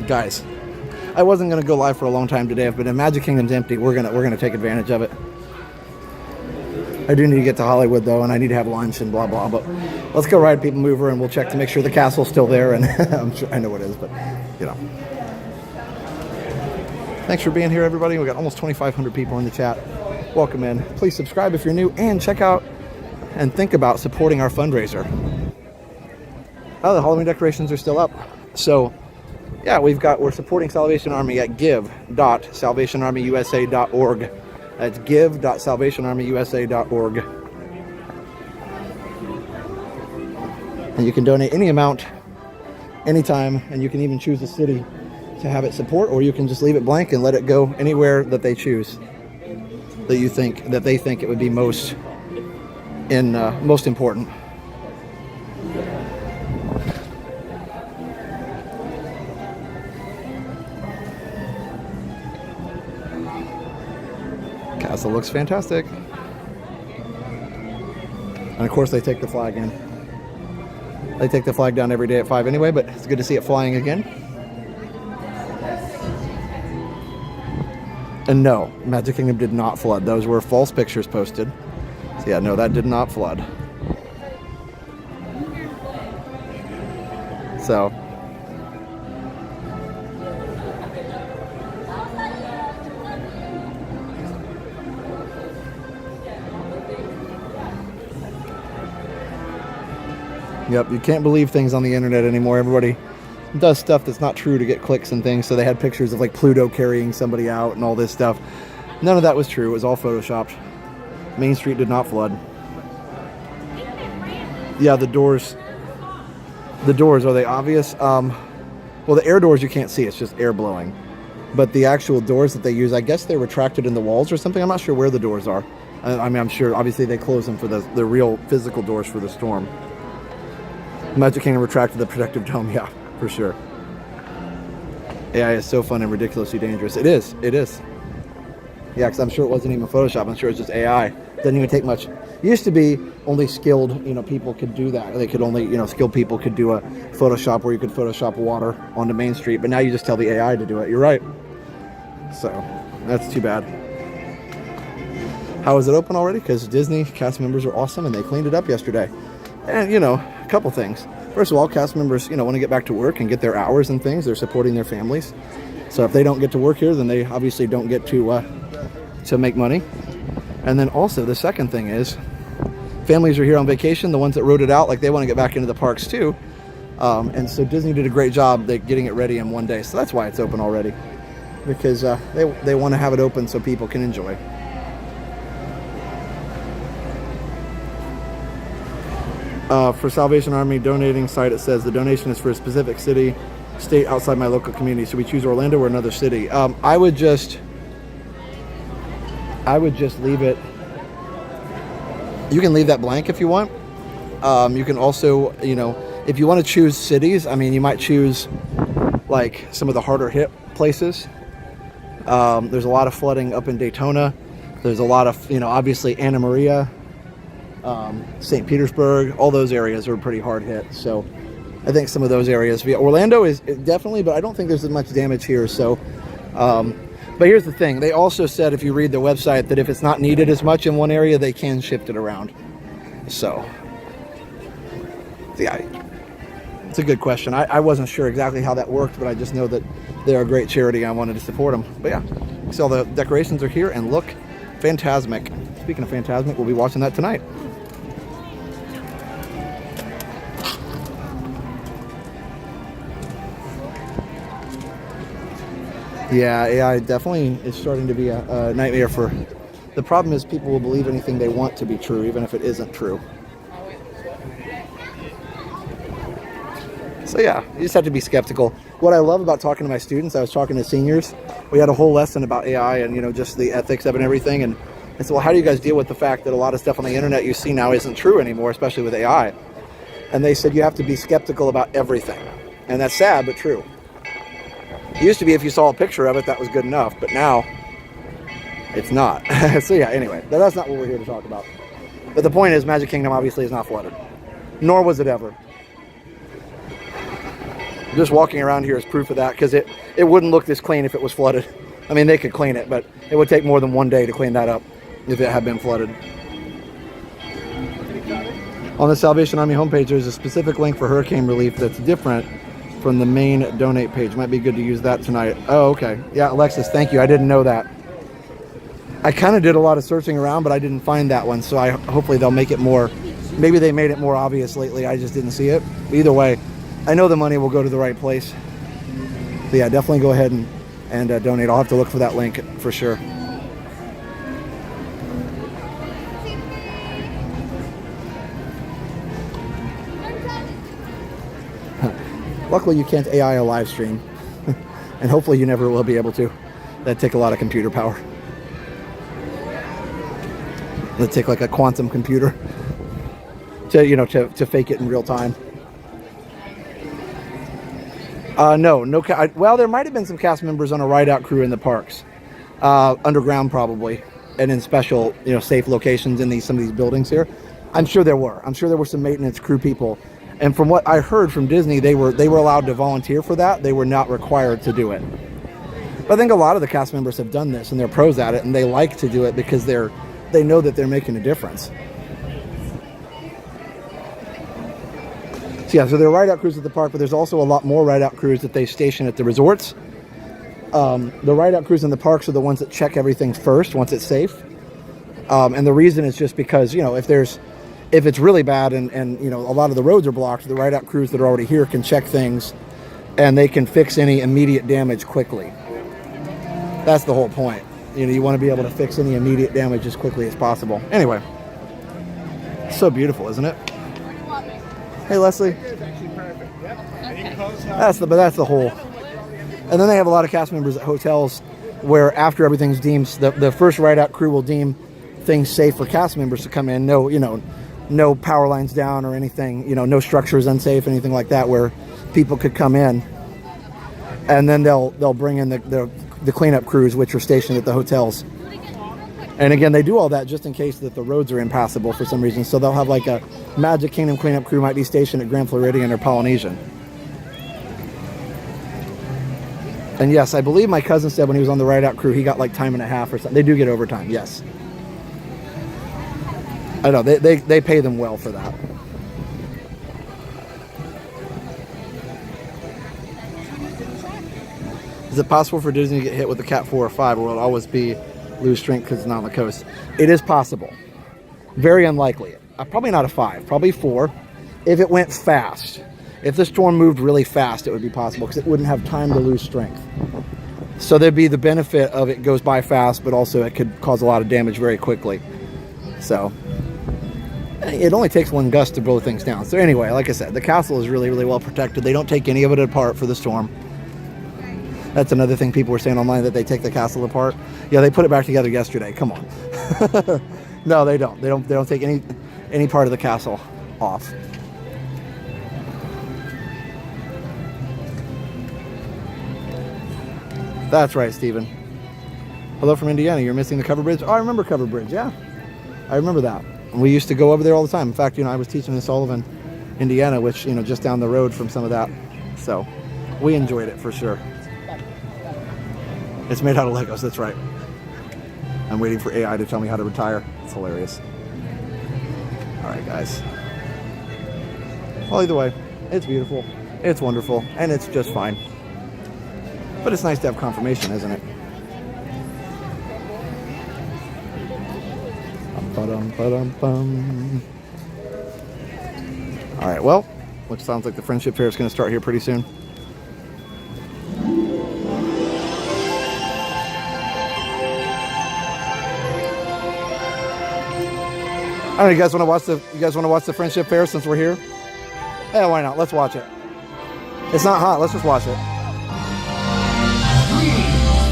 guys, I wasn't gonna go live for a long time today, but if Magic Kingdom's empty, we're gonna take advantage of it. I do need to get to Hollywood though, and I need to have lunch and blah blah. But let's go ride PeopleMover, and we'll check to make sure the castle's still there. And I'm sure I know it is, but you know. Thanks for being here, everybody. We got almost 2,500 people in the chat. Welcome in. Please subscribe if you're new, and check out and think about supporting our fundraiser. Oh, the Halloween decorations are still up. So, yeah, we're supporting Salvation Army at give.salvationarmyusa.org. That's give.salvationarmyusa.org. And you can donate any amount, anytime, and you can even choose a city to have it support, or you can just leave it blank and let it go anywhere that they choose, that they think it would be most important. Castle looks fantastic. And of course they take the flag in. They take the flag down every day at 5 anyway, but it's good to see it flying again. And no, Magic Kingdom did not flood. Those were false pictures posted. So yeah, no, that did not flood. So yep, you can't believe things on the internet anymore. Everybody does stuff that's not true to get clicks and things. So they had pictures of like Pluto carrying somebody out and all this stuff. None of that was true. It was all photoshopped. Main Street did not flood. Yeah, the doors, are they obvious? Well, the air doors you can't see. It's just air blowing. But the actual doors that they use, I guess they're retracted in the walls or something. I'm not sure where the doors are. I mean, I'm sure obviously they close them for the real physical doors for the storm. Magic Kingdom retracted the protective dome, yeah, for sure. AI is so fun and ridiculously dangerous. It is. Yeah, because I'm sure it wasn't even Photoshop. I'm sure it's just AI. Doesn't even take much. It used to be only skilled, people could do that. They could only, skilled people could do a Photoshop where you could Photoshop water onto Main Street. But now you just tell the AI to do it. You're right. So that's too bad. How is it open already? Because Disney cast members are awesome and they cleaned it up yesterday. And, a couple things. First of all, cast members, want to get back to work and get their hours and things. They're supporting their families. So if they don't get to work here, then they obviously don't get to make money. And then also the second thing is families are here on vacation. The ones that wrote it out, like they want to get back into the parks too. And so Disney did a great job getting it ready in one day. So that's why it's open already, because they want to have it open so people can enjoy. For Salvation Army donating site, it says the donation is for a specific city, state outside my local community. Should we choose Orlando or another city? I would just leave it. You can leave that blank if you want. You can also, if you want to choose cities, I mean, you might choose like some of the harder hit places. There's a lot of flooding up in Daytona. There's a lot of, obviously Anna Maria, St. Petersburg, all those areas are pretty hard hit. So I think some of those areas, Orlando is definitely, but I don't think there's as much damage here. So, but here's the thing. They also said, if you read the website, that if it's not needed as much in one area, they can shift it around. So yeah, it's a good question. I wasn't sure exactly how that worked, but I just know that they're a great charity. I wanted to support them. But yeah, so the decorations are here and look fantastic. Speaking of fantastic, we'll be watching that tonight. Yeah, AI definitely is starting to be a nightmare for... The problem is people will believe anything they want to be true, even if it isn't true. So yeah, you just have to be skeptical. What I love about talking to my students, I was talking to seniors we had a whole lesson about AI and, you know, just the ethics of it and everything. And I said, well, how do you guys deal with the fact that a lot of stuff on the internet you see now isn't true anymore, especially with AI? And they said you have to be skeptical about everything. And that's sad, but true. It used to be if you saw a picture of it, that was good enough, but now it's not. So yeah, anyway, that's not what we're here to talk about. But the point is, Magic Kingdom obviously is not flooded. Nor was it ever. Just walking around here is proof of that, because it wouldn't look this clean if it was flooded. I mean, they could clean it, but it would take more than one day to clean that up if it had been flooded. On the Salvation Army homepage, there's a specific link for hurricane relief that's different from the main donate page. Might be good to use that tonight. Oh, okay. Yeah, Alexis, thank you. I didn't know that. I kind of did a lot of searching around, but I didn't find that one, so hopefully they'll make it more. Maybe they made it more obvious lately. I just didn't see it. Either way, I know the money will go to the right place. So yeah, definitely go ahead and donate. I'll have to look for that link for sure. Luckily, you can't AI a live stream, and hopefully you never will be able to. That'd take a lot of computer power. It'd take like a quantum computer to fake it in real time. No. Well, there might have been some cast members on a ride-out crew in the parks, underground probably, and in special, safe locations in some of these buildings here. I'm sure there were. I'm sure there were some maintenance crew people. And from what I heard from Disney, they were allowed to volunteer for that. They were not required to do it. But I think a lot of the cast members have done this, and they're pros at it, and they like to do it because they know that they're making a difference. So yeah, so there are ride-out crews at the park, but there's also a lot more ride-out crews that they station at the resorts. The ride-out crews in the parks are the ones that check everything first once it's safe. And the reason is just because, if it's really bad and a lot of the roads are blocked, the ride-out crews that are already here can check things and they can fix any immediate damage quickly. That's the whole point. You want to be able to fix any immediate damage as quickly as possible. Anyway, so beautiful, isn't it? Hey, Leslie. That's the whole. And then they have a lot of cast members at hotels where after everything's deemed, the first ride-out crew will deem things safe for cast members to come in. No power lines down or anything, no structures unsafe, anything like that, where people could come in. And then they'll bring in the cleanup crews, which are stationed at the hotels. And again, they do all that just in case that the roads are impassable for some reason. So they'll have like a Magic Kingdom cleanup crew might be stationed at Grand Floridian or Polynesian. And yes, I believe my cousin said when he was on the ride-out crew, he got like time and a half or something. They do get overtime, yes. I know, they pay them well for that. Is it possible for Disney to get hit with a Cat 4 or 5, or will it always be lose strength because it's not on the coast? It is possible. Very unlikely. Probably not a 5, probably 4. If it went fast. If the storm moved really fast, it would be possible because it wouldn't have time to lose strength. So there'd be the benefit of it goes by fast, but also it could cause a lot of damage very quickly. So it only takes one gust to blow things down. So anyway, like I said, the castle is really, really well protected. They don't take any of it apart for the storm. That's another thing people were saying online, that they take the castle apart. Yeah, they put it back together yesterday. Come on. No, they don't. They don't take any part of the castle off. That's right, Stephen. Hello from Indiana. You're missing the Cover Bridge? Oh, I remember Cover Bridge. Yeah, I remember that. We used to go over there all the time. In fact, I was teaching in Sullivan, Indiana, which, just down the road from some of that. So we enjoyed it for sure. It's made out of Legos, that's right. I'm waiting for AI to tell me how to retire. It's hilarious. All right, guys. Well, either way, it's beautiful, it's wonderful, and it's just fine. But it's nice to have confirmation, isn't it? Ba-dum-ba-dum-bum. All right, well, looks sounds like the Friendship Fair is going to start here pretty soon. I don't know, you guys want to watch the Friendship Fair since we're here? Yeah, why not? Let's watch it. It's not hot. Let's just watch it.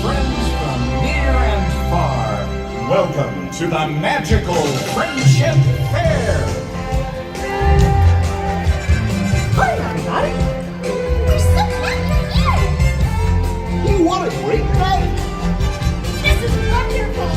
Friends Welcome to the magical Friendship Fair. Hi, everybody. We're so glad you're here. You want a great night? This is wonderful.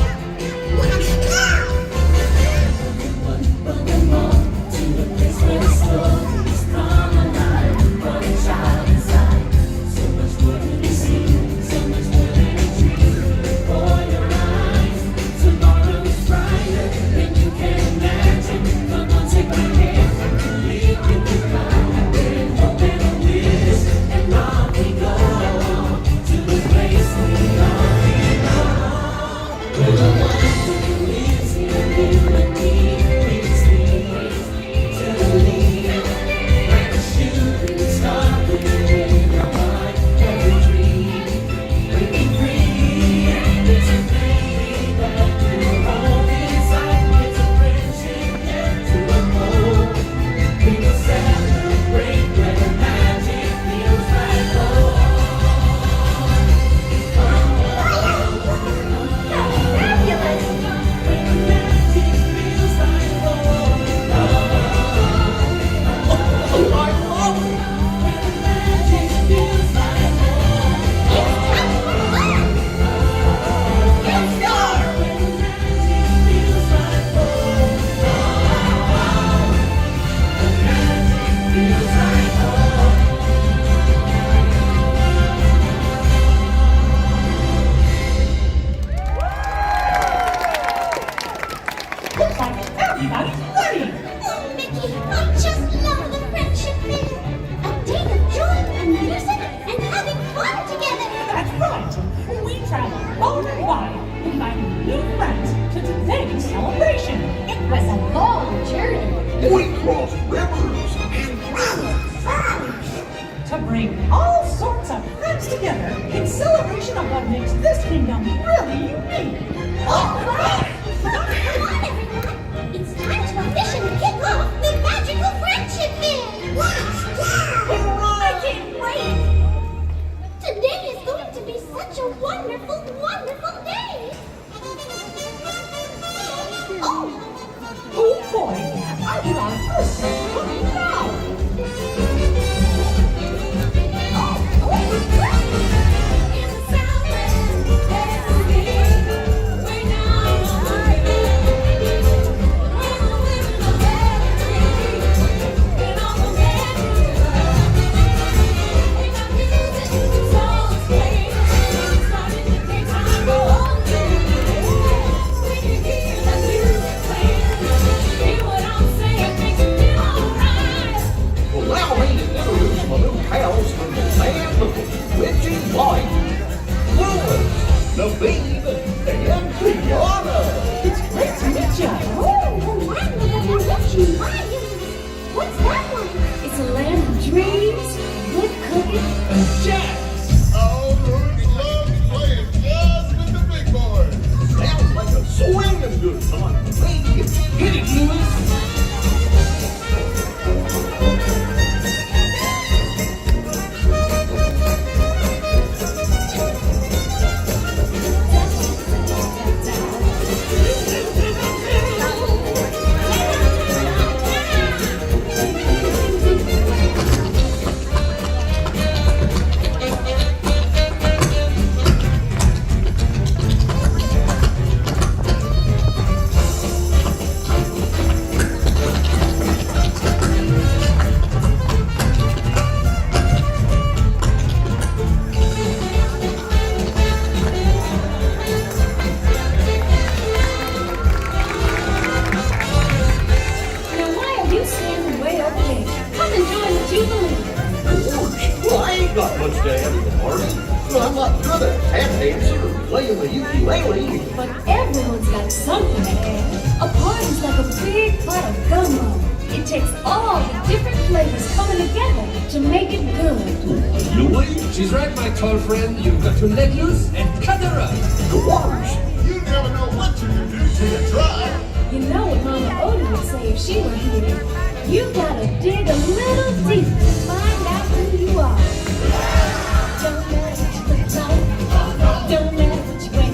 Don't matter what you wear,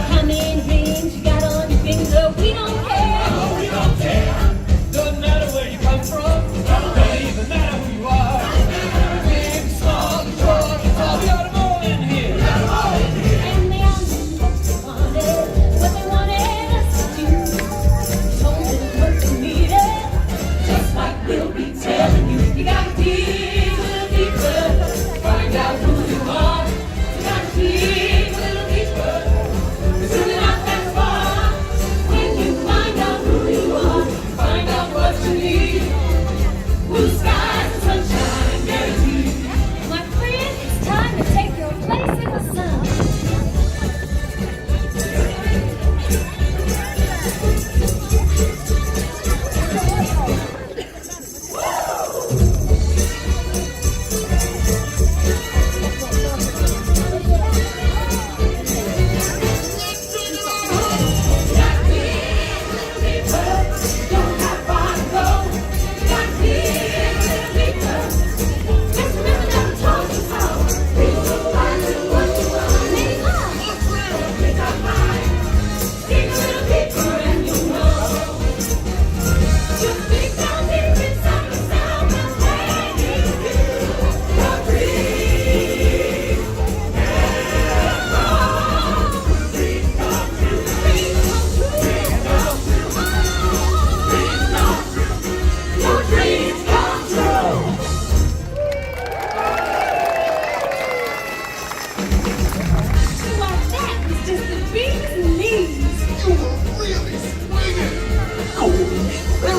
how many rings you got.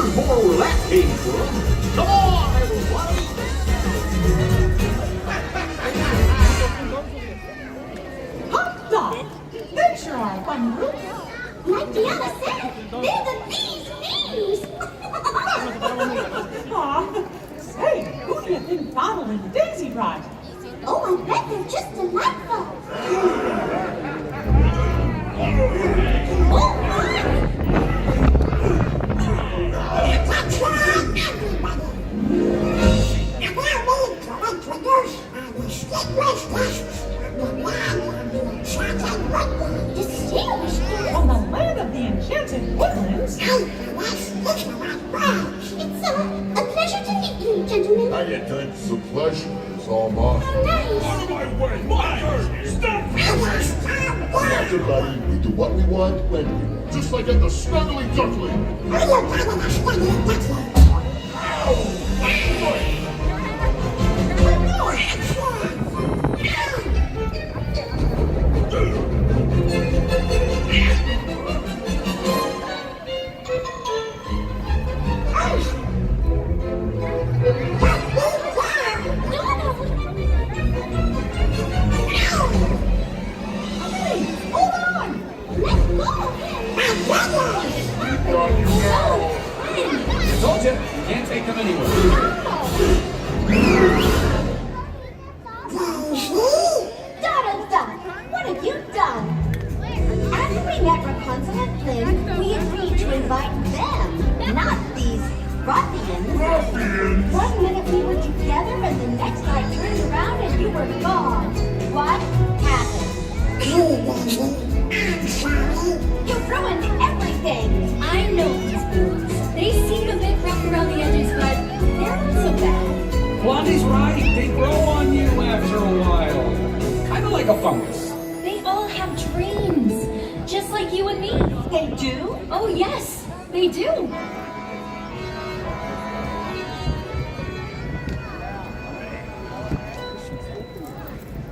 There's more where that came from. Come on, everybody! Hot dog! They sure are fun group. Like Deanna said, they're the bee's knees. Aw, say, who do you think Donald and Daisy brought? Oh, I bet they're just delightful. It's a try, everybody. Now we're willing to introduce the Stiglitz Glasses, the land of the enchanted woodland. Distinguished guest. From the land of the enchanted woodlands? I'm the West Disneyland Bride. It's a pleasure to meet you, gentlemen. How you doing? It's a pleasure. It's all mine. How nice. Out of my way! My turn! Stop! Everybody, we do what we want, when we want. Just like at the Snuggly Duckling. Are you proud of the Snuggly Duckling? I told you, can't take them anywhere. Donald Duck, what have you done? After we met Rapunzel and Flynn, we agreed to invite them, not these ruffians. One minute we were together and the next I turned around and you were gone. What happened? I'm sorry. You ruined everything. I know these boys. They seem a bit rough around the edges, but they're not so bad. Blondie's right. They grow on you after a while. Kind of like a fungus. They all have dreams, just like you and me. They do? Oh yes, they do.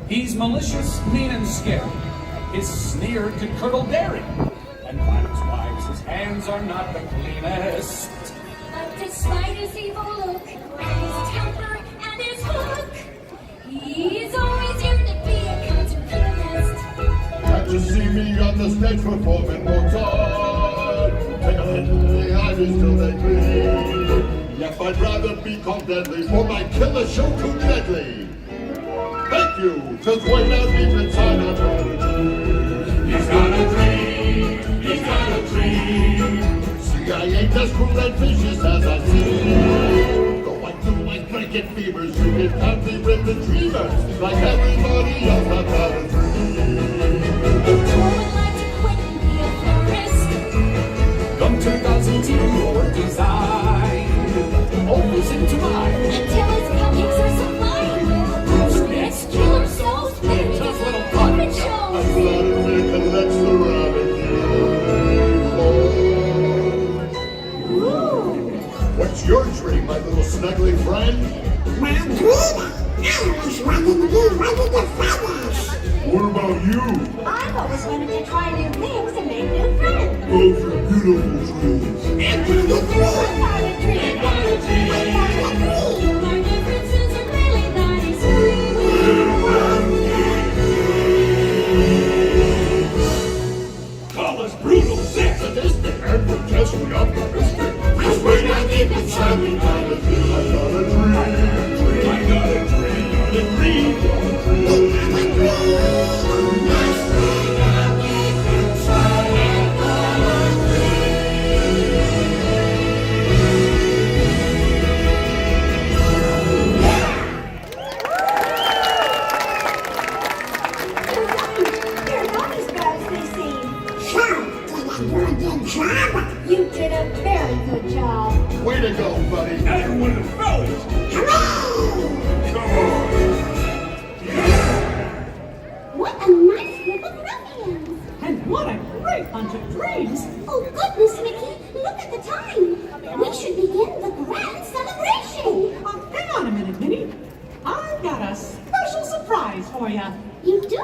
He's malicious, mean, and scary. His sneer could curdle dairy. And Planet's wives, his hands are not the cleanest. But despite his evil look, and his temper, and his hook, he's always here to be a cartoonist. Got to see me on the stage performing Mozart. Take a hit behind me till they bleed. Yep, I'd rather be called deadly for my killer show too deadly. Thank you, just way down deep inside I've got a dream. He's got a dream, he's got a dream. See, I ain't as cruel and vicious as I seem. Though I do like blanket fevers, you can count me with the dreamers. Like everybody else, I've got a dream. Who would like to quit and be a florist? Come 2002, your design. Always into mine. Until his cupcakes are sublime. Bruce Nick's killer souls, baby, Tough his little puppet I'm shows. glad to make a next rabbit What's your dream, my little snuggly friend? My dream? I always wanted to be one of the feathers. What about you? I've always wanted to try new things and make new friends. Those are beautiful dreams. I got a dream. I got a dream. I got a dream. Our differences are really nice. Call us brutal, sadistic, and grotesquely optimistic. That's when I deep inside me got a dream. I got a dream. I got a dream, got a dream. You did a very good job. Way to go, buddy. Now you're one of the fellas. What a nice group of ruffians. And what a great bunch of dreams. Oh, goodness, Mickey. Look at the time. We should begin the grand celebration. Hang on a minute, Minnie. I've got a special surprise for you. You do?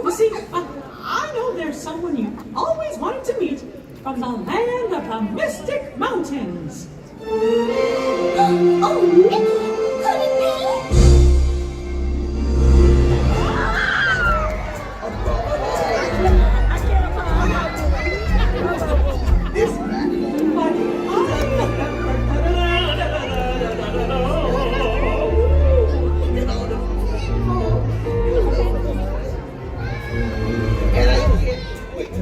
You see, I know there's someone you always wanted to meet from the land of the Mystic Mountains. mountains. Oh, Mickey! Could it be? And I can't wait to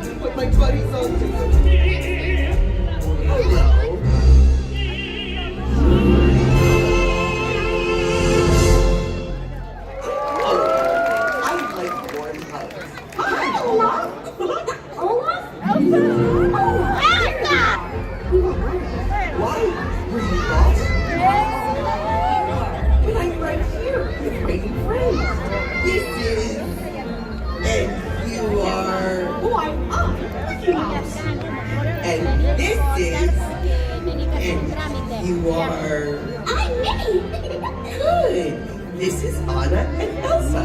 see what my buddies all do. Hello. I like warm hugs. Hi, Olaf. Olaf? Oh, Elsa! Why? Were you lost? But I'm right here with Rainy Friends. This is... And you are... Oh, I'm Mickey Mouse. And this is... And you are... I'm Mickey! Good. This is Anna and Elsa.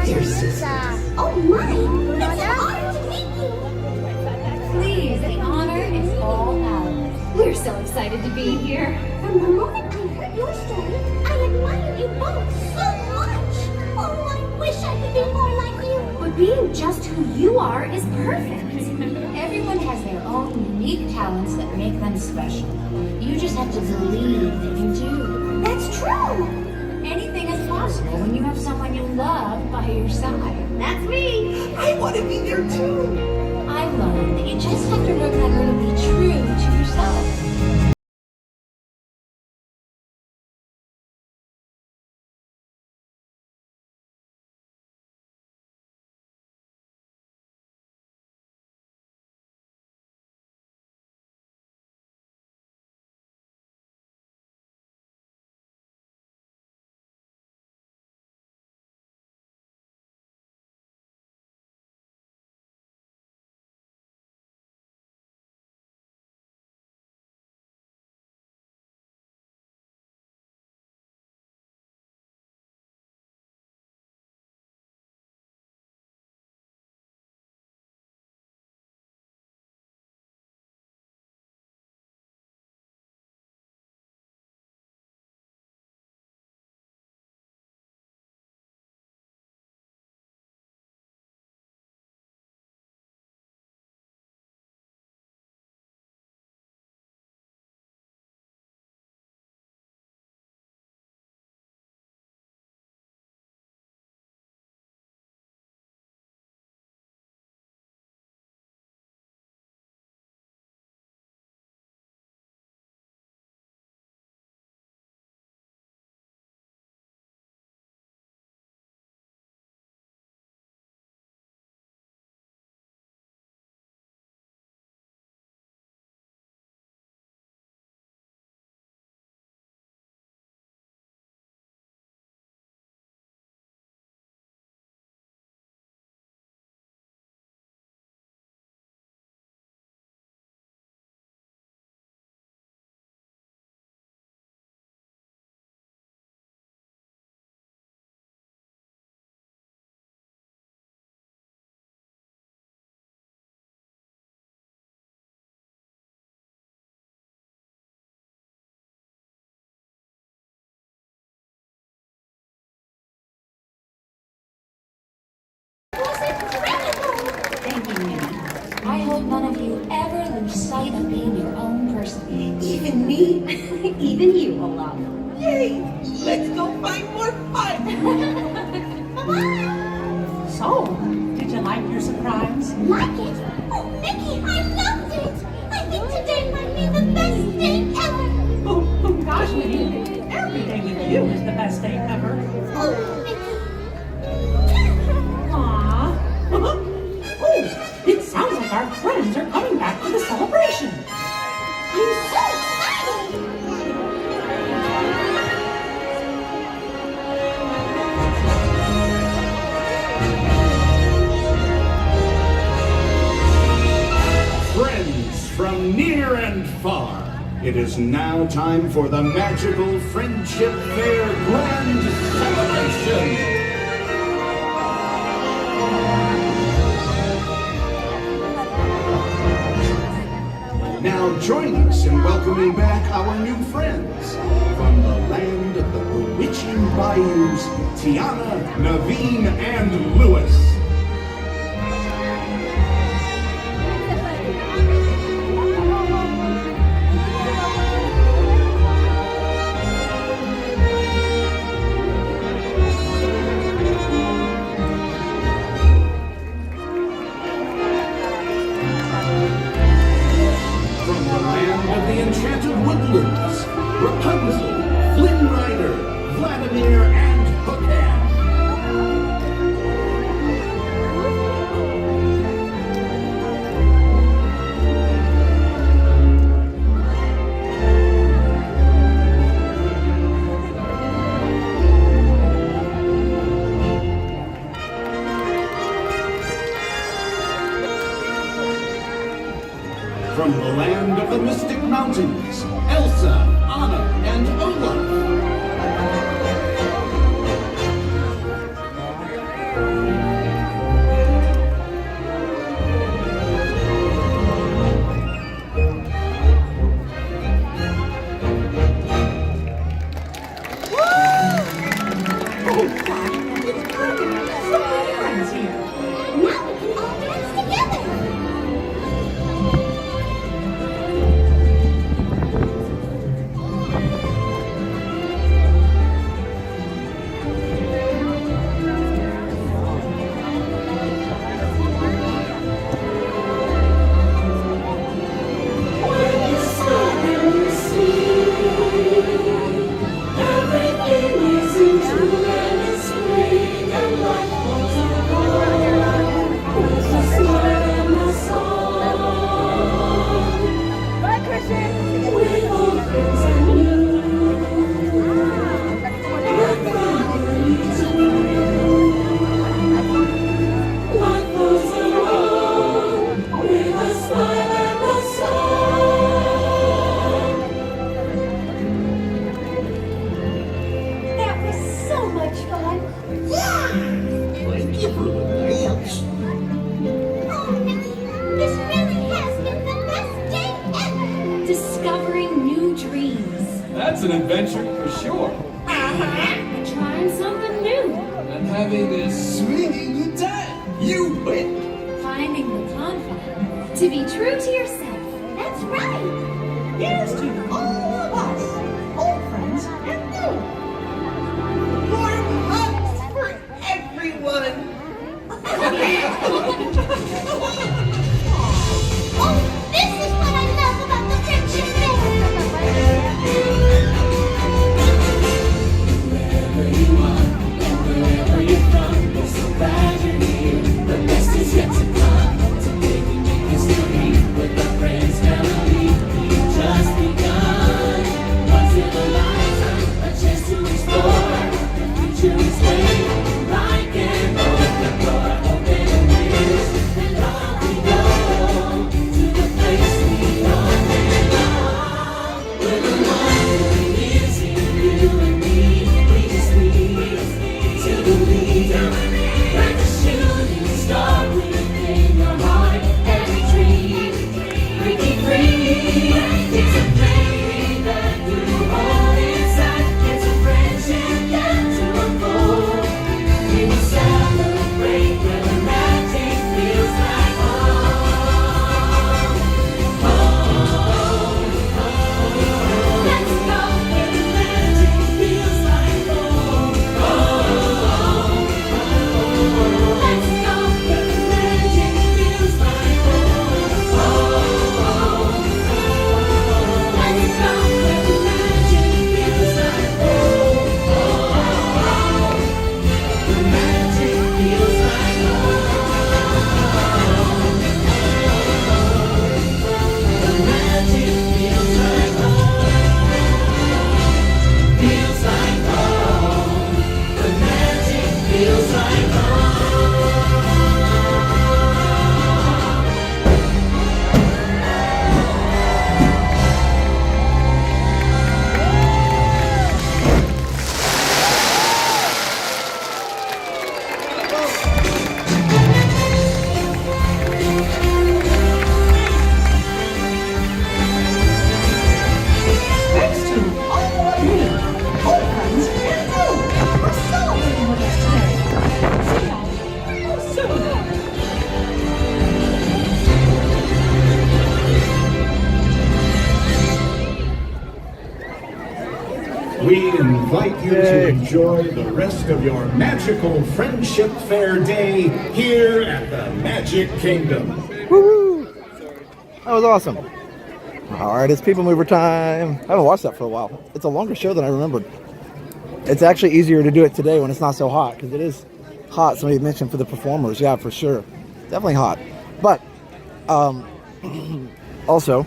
They're sisters. Oh my! It's an honor to meet you! Please, the honor is all ours. We're so excited to be here. From the moment I heard your story, I admire you both so much. Oh, I wish I could be more like you. But being just who you are is perfect. Everyone has their own unique talents that make them special. You just have to believe that you do. That's true. Anything is possible when you have someone you love by your side. That's me. I want to be there too. I've learned that you just have to remember to be true to yourself. Thank you, Minnie. I hope none of you ever lose sight of being your own person. Even me? Even you, Olaf. Yay! Let's go find more fun! So, did you like your surprise? Like it? Oh, Mickey, I loved it! I think today might be the best day ever! Oh, gosh, Minnie, every day with you is the best day ever. Oh, Mickey. Aww. Oh, it sounds like our friends are coming back for the celebration. I'm so excited! Friends from near and far, it is now time for the magical Friendship Fair Grand Celebration. Now Now join us in welcoming back our new friends from the land of the bewitching bayous, Tiana, Naveen, and Lewis. From the land of the enchanted woodlands, Rapunzel, Flynn Rider, Vladimir, and Hookham. From the land of the Mystic Mountains, Elsa, Anna, and Olaf. Oh, gosh, it's perfect. So many friends here. Now we can all dance together. That was so much fun. Yeah! Thank you for the dance. Oh, this really has been the best day ever. Discovering new dreams. That's an adventure for sure. Trying something new. And having this swinging good time. You bet. Finding the confidence to be true to yourself. That's right. Here's to all of us, old friends and new. Warm hugs for everyone. Oh, this is what I love about the friendship fair. Wherever you are, and wherever you're from, we're so glad you're here. The best is yet to come. Today we make history with our friends family. We We invite you to enjoy the rest of your magical Friendship Fair day here at the Magic Kingdom. Woo! That was awesome. All right, it's People Mover time. I haven't watched that for a while. It's a longer show than I remembered. It's actually easier to do it today when it's not so hot, because it is hot. Somebody mentioned for the performers. Yeah, for sure. Definitely hot. But also,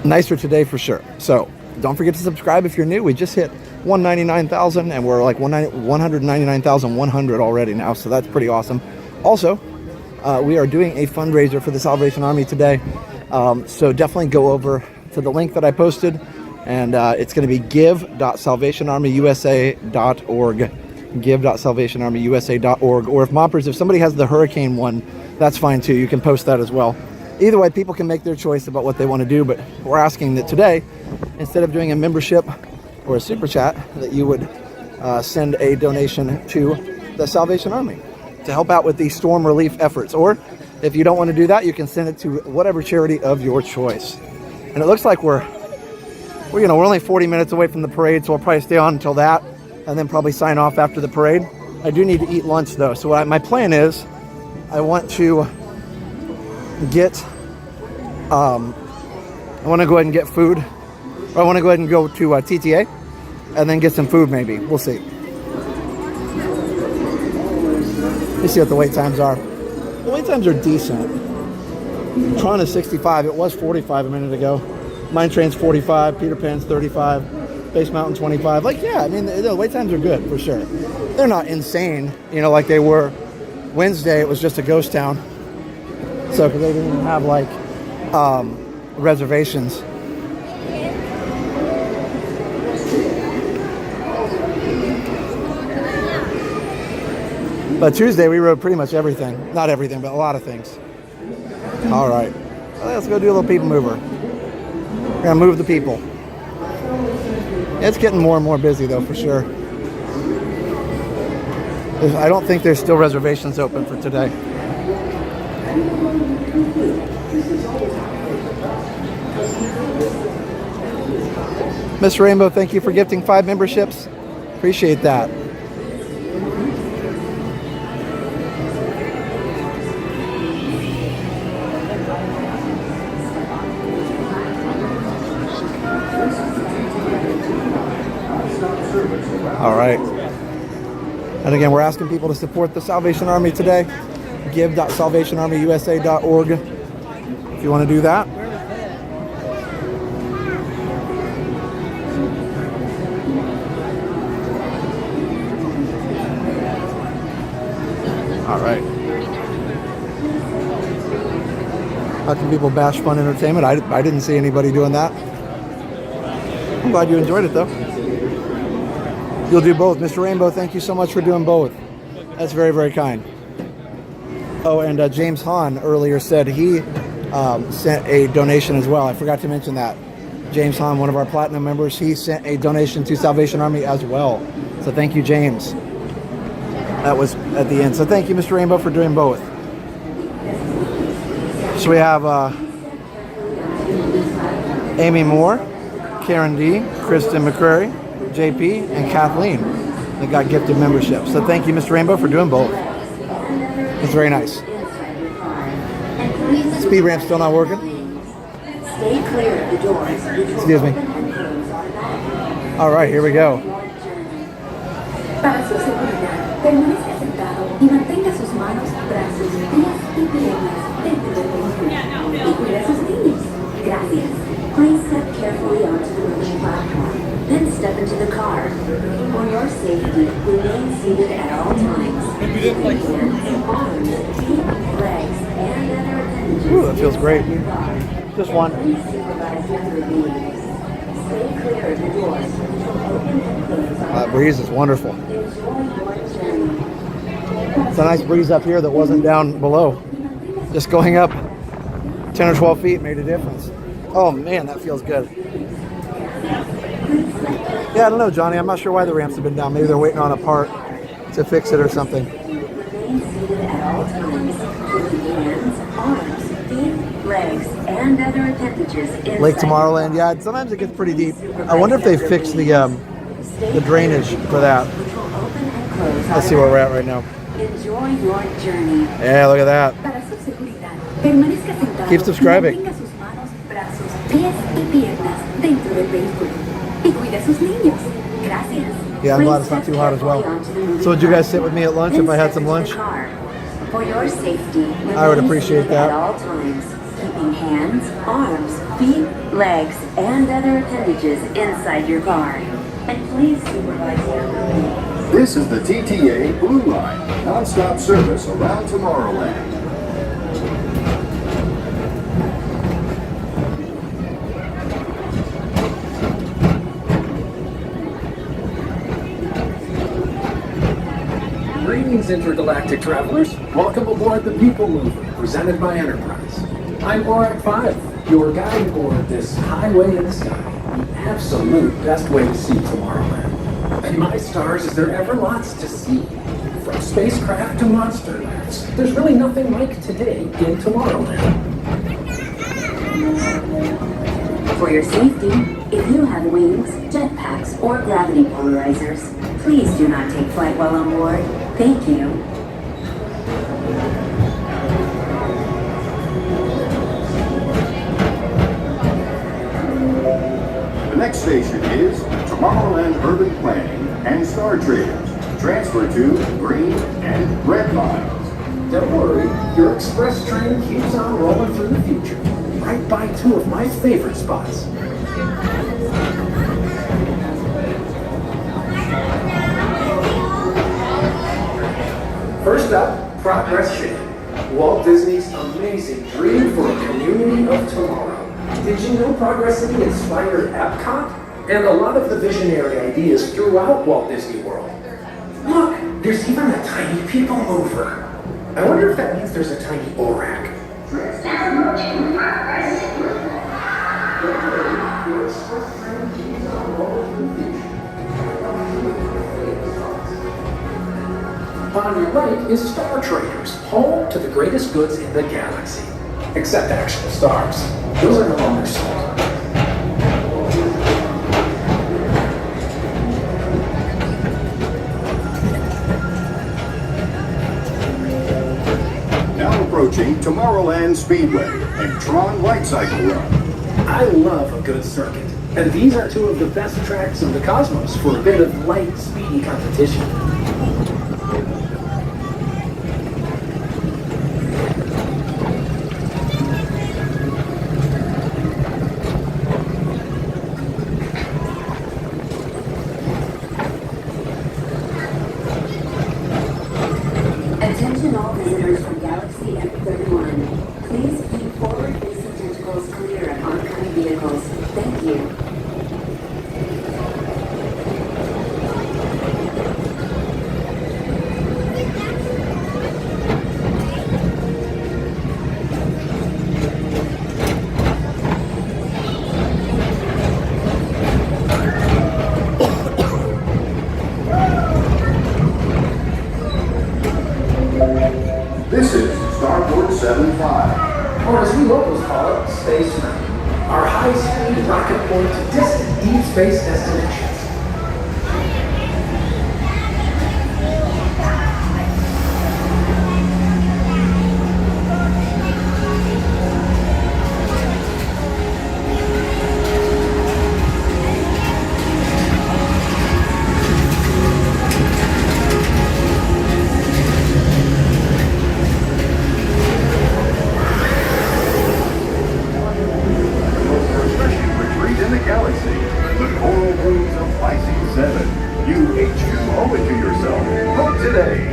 nicer today for sure. So don't forget to subscribe if you're new. We just hit 199,000 and we're like 199,100 already now. So that's pretty awesome. Also, we are doing a fundraiser for the Salvation Army today. So definitely go over to the link that I posted, and it's going to be give.salvationarmyusa.org. give.salvationarmyusa.org. Or if Moppers, if somebody has the Hurricane one, that's fine too. You can post that as well. Either way, people can make their choice about what they want to do, but we're asking that today, instead of doing a membership or a super chat, that you would send a donation to the Salvation Army to help out with the storm relief efforts. Or if you don't want to do that, you can send it to whatever charity of your choice. And it looks like we're only 40 minutes away from the parade, so we'll probably stay on until that, and then probably sign off after the parade. I do need to eat lunch though, so my plan is I want to get I want to go ahead and get food, or I want to go ahead and go to TTA and then get some food maybe. We'll see. Let's see what the wait times are. The wait times are decent. Tron is 65. It was 45 a minute ago. Mine Train's 45. Peter Pan's 35. Space Mountain 25. Like, yeah, I mean, the wait times are good for sure. They're not insane, like they were Wednesday. It was just a ghost town. So, because they didn't even have like reservations. But Tuesday we rode pretty much everything. Not everything, but a lot of things. All right, let's go do a little people mover. We're gonna move the people. It's getting more and more busy though, for sure. I don't think there's still reservations open for today. Miss Rainbow, thank you for gifting 5 memberships. Appreciate that. All right. And again, we're asking people to support the Salvation Army today. give.salvationarmyusa.org if you want to do that. All right. How can people bash fun entertainment? I didn't see anybody doing that. I'm glad you enjoyed it though. You'll do both. Mr. Rainbow, thank you so much for doing both. That's very, very kind. Oh, and James Hahn earlier said he sent a donation as well. I forgot to mention that. James Hahn, one of our Platinum members, he sent a donation to Salvation Army as well. So thank you, James. That was at the end. So thank you, Mr. Rainbow, for doing both. So we have Amy Moore, Karen D, Kristen McCrary, JP, and Kathleen that got gifted memberships. So thank you, Mr. Rainbow, for doing both. It's very nice. Speed ramp's still not working? Stay clear of the doors. Excuse me. All right, here we go. Para su seguridad, permanezca sentado y mantenga sus manos, brazos, pies y piernas dentro del vehículo. Y cuida a sus niños. Gracias. Please step carefully onto the moving platform. Then step into the car. For your safety, remain seated at all times. Arms, feet, legs, and other appendages. Ooh, that feels great. Just one. Please supervise your movements. Stay clear of the doors. That breeze is wonderful. It's a nice breeze up here that wasn't down below. Just going up 10 or 12 feet made a difference. Oh man, that feels good. Yeah, I don't know, Johnny. I'm not sure why the ramps have been down. Maybe they're waiting on a part to fix it or something. Remain seated at all times. Hands, arms, feet, legs, and other appendages inside. Lake Tomorrowland, yeah, sometimes it gets pretty deep. I wonder if they fixed the drainage for that. Let's see where we're at right now. Enjoy your journey. Yeah, look at that. Para su seguridad, permanezca sentado. Keep subscribing. Mantenga sus manos, brazos, pies y piernas dentro del vehículo. Y cuide a sus niños. Gracias. Yeah, I'm glad it's not too hot as well. So would you guys sit with me at lunch if I had some lunch? For your safety, I would appreciate that. At all times, keeping hands, arms, feet, legs, and other appendages inside your car. And please supervise your movement. This is the TTA Blue Line, non-stop service around Tomorrowland. Greetings, intergalactic travelers. Welcome aboard the PeopleMover, presented by Enterprise. I'm Orak 5, your guide aboard this highway in the sky, the absolute best way to see Tomorrowland. And my stars, is there ever lots to see? From spacecraft to monster lands, there's really nothing like today in Tomorrowland. For your safety, if you have wings, jetpacks, or gravity polarizers, please do not take flight while on board. Thank you. The next station is Tomorrowland Urban Planning and Star Traders. Transfer to green and red lines. Don't worry, your express train keeps on rolling through the future, right by two of my favorite spots. First up, Progress Ship, Walt Disney's amazing dream for a community of tomorrow. Did you know Progress City inspired Epcot? And a lot of the visionary ideas throughout Walt Disney World. Look, there's even a tiny PeopleMover. I wonder if that means there's a tiny ORAC. On your right is Star Traders, home to the greatest goods in the galaxy. Except actual stars. Those are no longer sold. Now approaching Tomorrowland Speedway and Tron Light Cycle Run. I love a good circuit, and these are two of the best tracks in the cosmos for a bit of light, speedy competition. Attention all visitors from Galaxy F31. Please keep forward-facing tentacles clear of oncoming vehicles. Thank you. This is Starport 75. Or as we locals call it, Space Mountain. Our high-speed rocket point to distant deep space destinations. In the galaxy, the coral rooms of Pisces 7. You H2 owe it to yourself. Book today.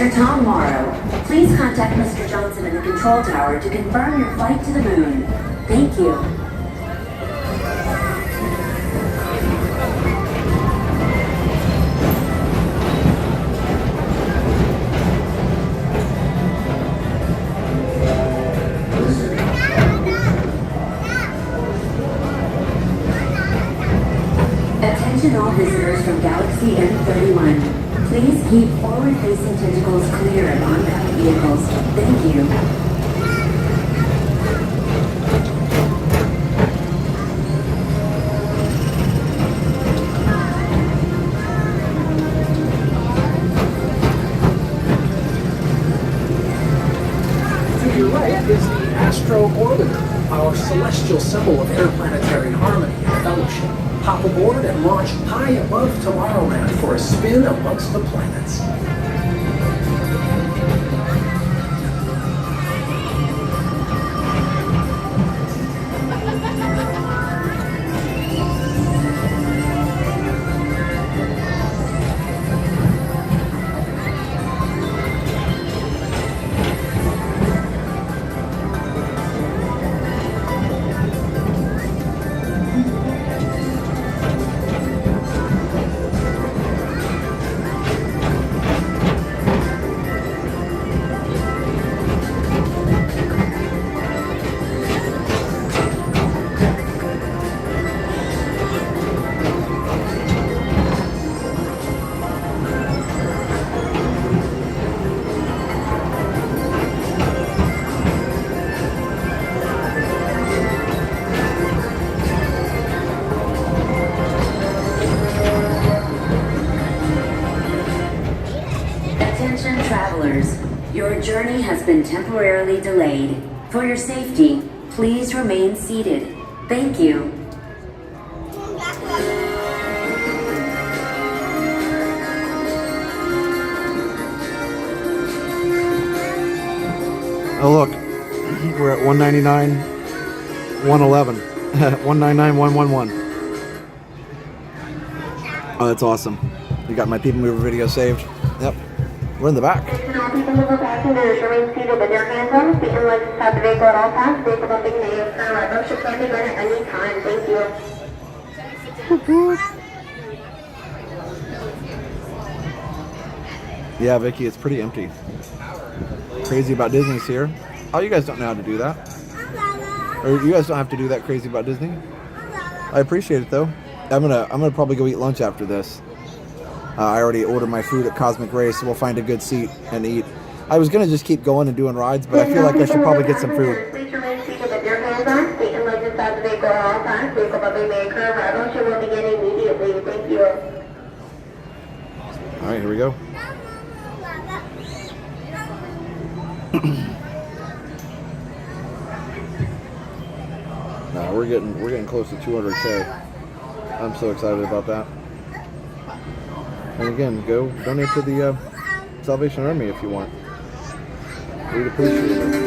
Mr. Tom Morrow, please contact Mr. Johnson in the control tower to confirm your flight to the moon. Thank you. Attention all visitors from Galaxy M31. Please keep forward-facing tentacles clear of oncoming vehicles. Thank you. To your right is the Astro Orbiter, our celestial symbol of interplanetary harmony and fellowship. Hop aboard and launch high above Tomorrowland for a spin amongst the planets. Attention travelers, your journey has been temporarily delayed. For your safety, please remain seated. Thank you. Oh look, we're at 199, 111, 199, 111. Oh, that's awesome. You got my PeopleMover video saved. Yep, we're in the back. All PeopleMover passengers remain seated with your hands on the seat and legs inside the vehicle at all times. Vehicle bumping may occur. Arrival should can be done at any time. Thank you. Yeah, Vicky, it's pretty empty. Crazy About Disney's here. Oh, you guys don't know how to do that. Or you guys don't have to do that. Crazy About Disney. I appreciate it though. I'm gonna probably go eat lunch after this. I already ordered my food at Cosmic Race, so we'll find a good seat and eat. I was gonna just keep going and doing rides, but I feel like I should probably get some food. Please remain seated with your hands on seat and legs inside the vehicle at all times. Vehicle bumping may occur. Arrival should will begin immediately. Thank you. All right, here we go. Nah, we're getting close to 200K. I'm so excited about that. And again, go donate to the Salvation Army if you want. We'd appreciate it.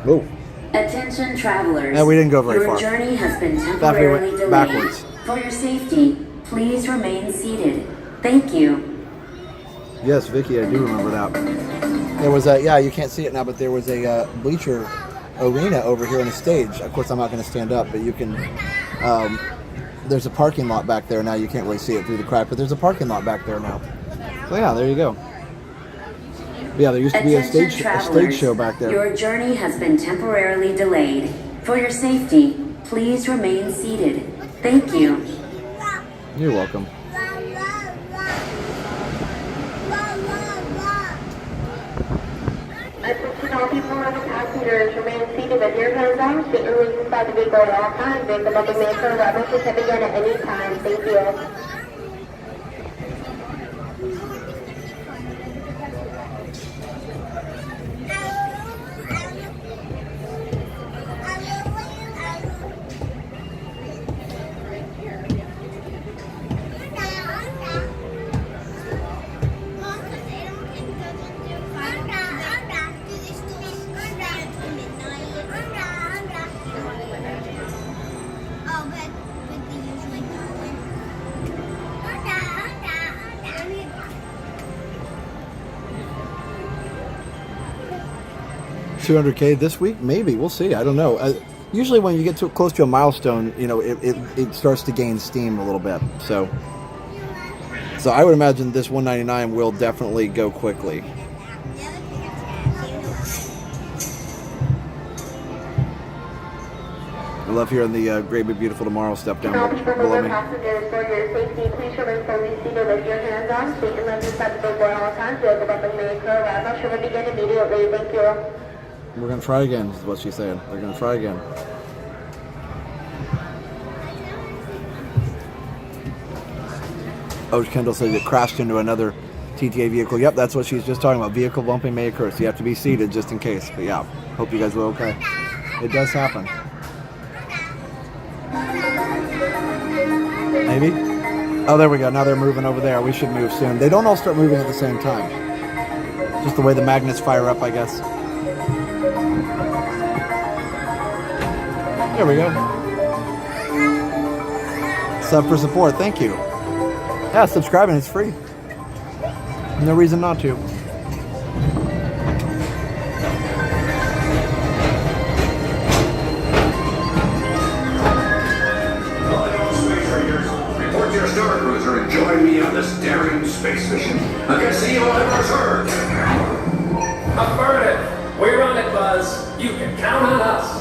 Whoa. Attention travelers. No, we didn't go very your far. Your journey has been Thought we temporarily went delayed. backwards. For your safety, please remain seated. Thank you. Yes, Vicky, I do remember that. There was a, yeah, you can't see it now, but there was a bleacher arena over here on the stage. Of course, I'm not going to stand up, but you can, there's a parking lot back there now. You can't really see it through the crack, but there's a parking lot back there now. So yeah, there you go. But yeah, there used to be a stage show back there. Your journey has been temporarily delayed. For your safety, please remain seated. Thank you. You're welcome. Attention all PeopleMover passengers remain seated with your hands on seat and legs inside the vehicle at all times. Vehicle bumping may occur. Arrival should can begin at any time. Thank you. 200K this week? Maybe. We'll see. I don't know. Usually when you get too close to a milestone, you know, it starts to gain steam a little bit. So I would imagine this 199 will definitely go quickly. I love hearing the Great Big Beautiful Tomorrow step down below me. Passengers, for your safety, please remain fully seated with your hands on seat and legs inside the big board at all times. Vehicle bumping may occur. Arrival should begin immediately. Thank you. We're going to try again, is what she's saying. They're going to try again. Oh, Kendall says it crashed into another TTA vehicle. Yep, that's what she's just talking about. Vehicle bumping may occur, so you have to be seated just in case. But yeah, hope you guys are okay. It does happen. Maybe? Oh, there we go. Now they're moving over there. We should move soon. They don't all start moving at the same time. Just the way the magnets fire up, I guess. There we go. Sub for support. Thank you. Yeah, subscribing is free. No reason not to. Report to your star cruiser and join me on this daring space mission. I can see you on return. Affirmative. We're on it, Buzz. You can count on us.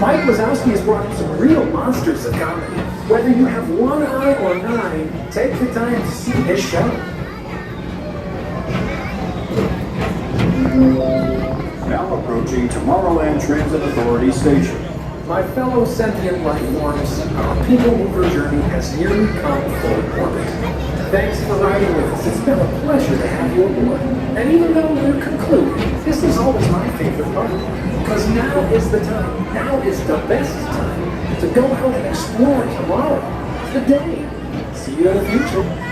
Mike Wazowski has brought in some real monsters of comedy. Whether you have one eye or nine, take the time to see his show. Now approaching Tomorrowland Transit Authority Station. My fellow sentient life forms, our PeopleMover journey has nearly come full orbit. Thanks for riding with us. It's been a pleasure to have you aboard. And even though we're concluding, this is always my favorite part. Because now is the time, now is the best time to go out and explore tomorrow. Today. See you in the future.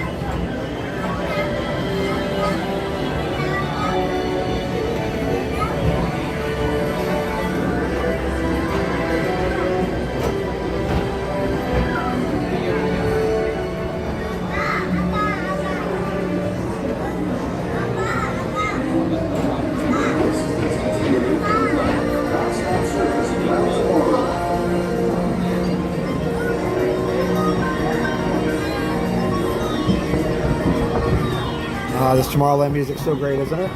This Tomorrowland music's so great, isn't it?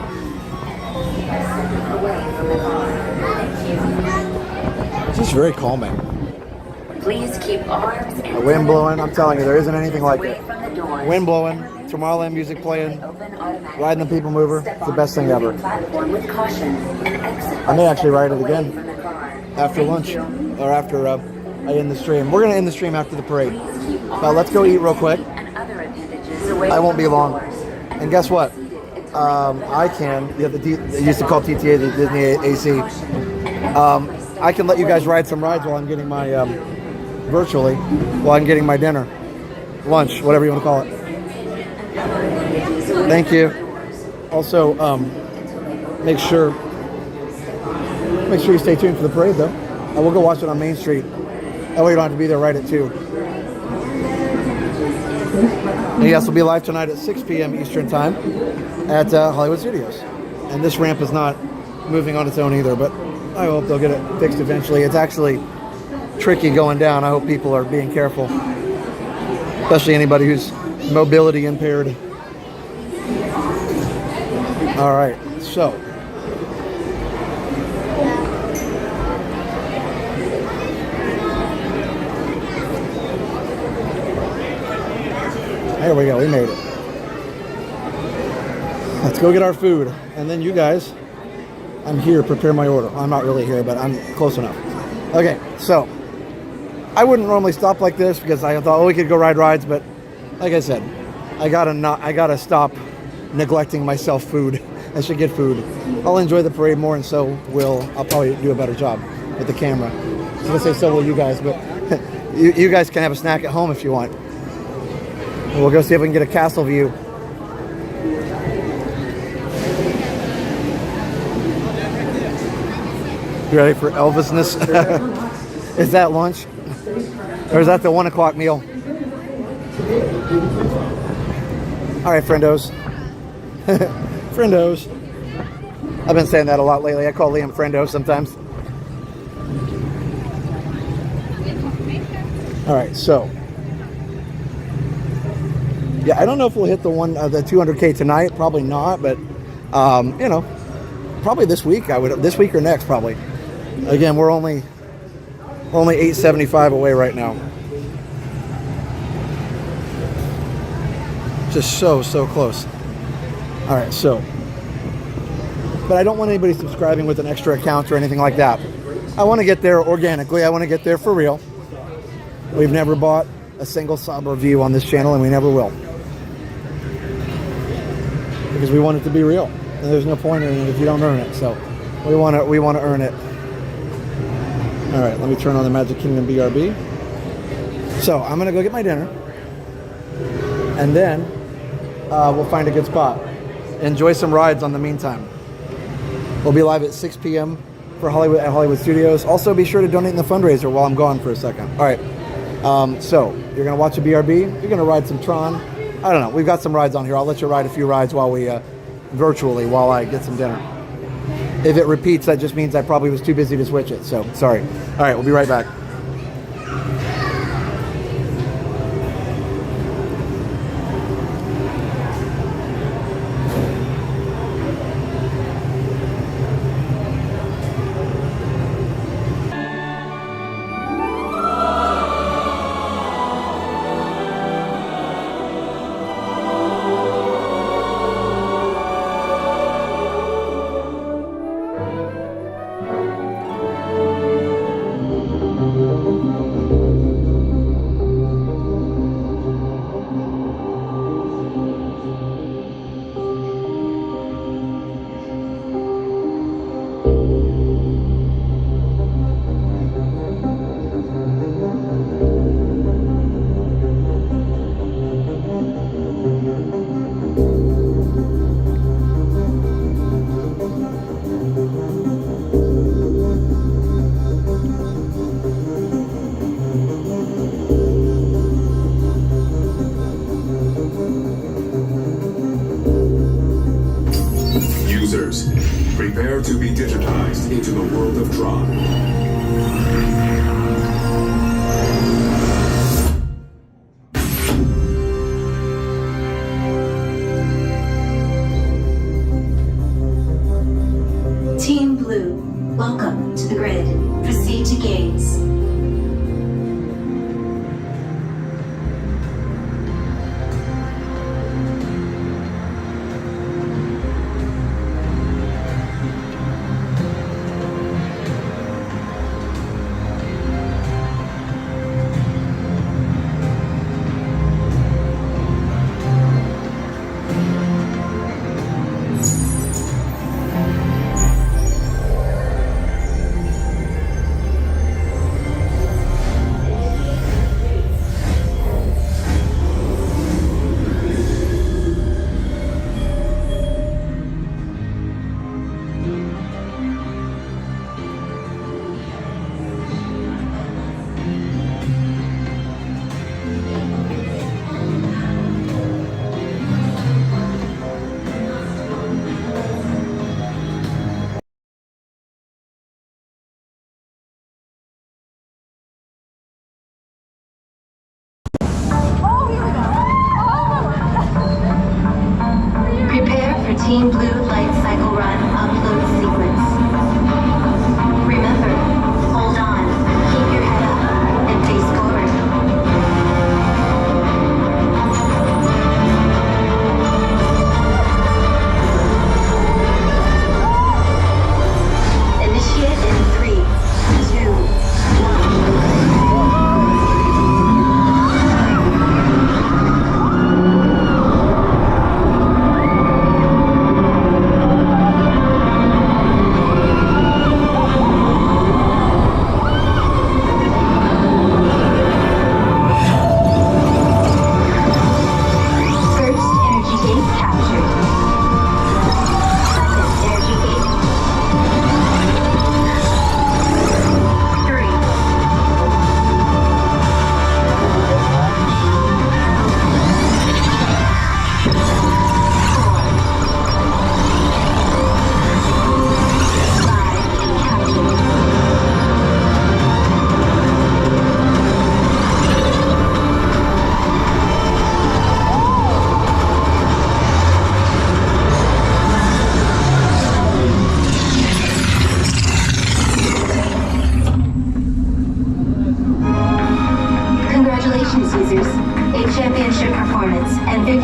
It's just very calming. Please keep arms and The wind blowing, I'm telling you, there isn't anything like it. Wind blowing, Tomorrowland music playing, riding the PeopleMover, it's the best thing ever. I may actually ride it again after lunch, or after I end the stream. We're going to end the stream after the parade. Now let's go eat real quick. I won't be long. And guess what? I can, they used to call TTA the Disney AC. I can let you guys ride some rides while I'm getting my, virtually, while I'm getting my dinner, lunch, whatever you want to call it. Thank you. Also, make sure you stay tuned for the parade, though. I will go watch it on Main Street. That way you don't have to be there right at 2. And yes, we'll be live tonight at 6 p.m. Eastern Time at Hollywood Studios. And this ramp is not moving on its own either, but I hope they'll get it fixed eventually. It's actually tricky going down. I hope people are being careful, especially anybody who's mobility impaired. All right, so. There we go, we made it. Let's go get our food. And then you guys, I'm here, prepare my order. I'm not really here, but I'm close enough. Okay, so I wouldn't normally stop like this because I thought, oh, we could go ride rides, but like I said, I gotta stop neglecting myself food. I should get food. I'll enjoy the parade more, and so I'll probably do a better job with the camera. I was gonna say so will you guys, but you guys can have a snack at home if you want. We'll go see if we can get a castle view. You ready for Elvisness? Is that lunch? Or is that the 1 o'clock meal? All right, friendos. Friendos. I've been saying that a lot lately. I call Liam friendo sometimes. All right, so. Yeah, I don't know if we'll hit the 200K tonight. Probably not, but you know, probably this week. This week or next, probably. Again, we're only 875 away right now. Just so close. All right, so. But I don't want anybody subscribing with an extra account or anything like that. I want to get there organically. I want to get there for real. We've never bought a single sub review on this channel, and we never will. Because we want it to be real. And there's no point in it if you don't earn it. So we want to earn it. All right, let me turn on the Magic Kingdom BRB. So I'm going to go get my dinner. And then we'll find a good spot. Enjoy some rides on the meantime. We'll be live at 6 p.m. for Hollywood Studios. Also, be sure to donate in the fundraiser while I'm gone for a second. All right. So you're going to watch a BRB. You're going to ride some Tron. I don't know. We've got some rides on here. I'll let you ride a few rides while virtually while I get some dinner. If it repeats, that just means I probably was too busy to switch it. So sorry. All right. We'll be right back.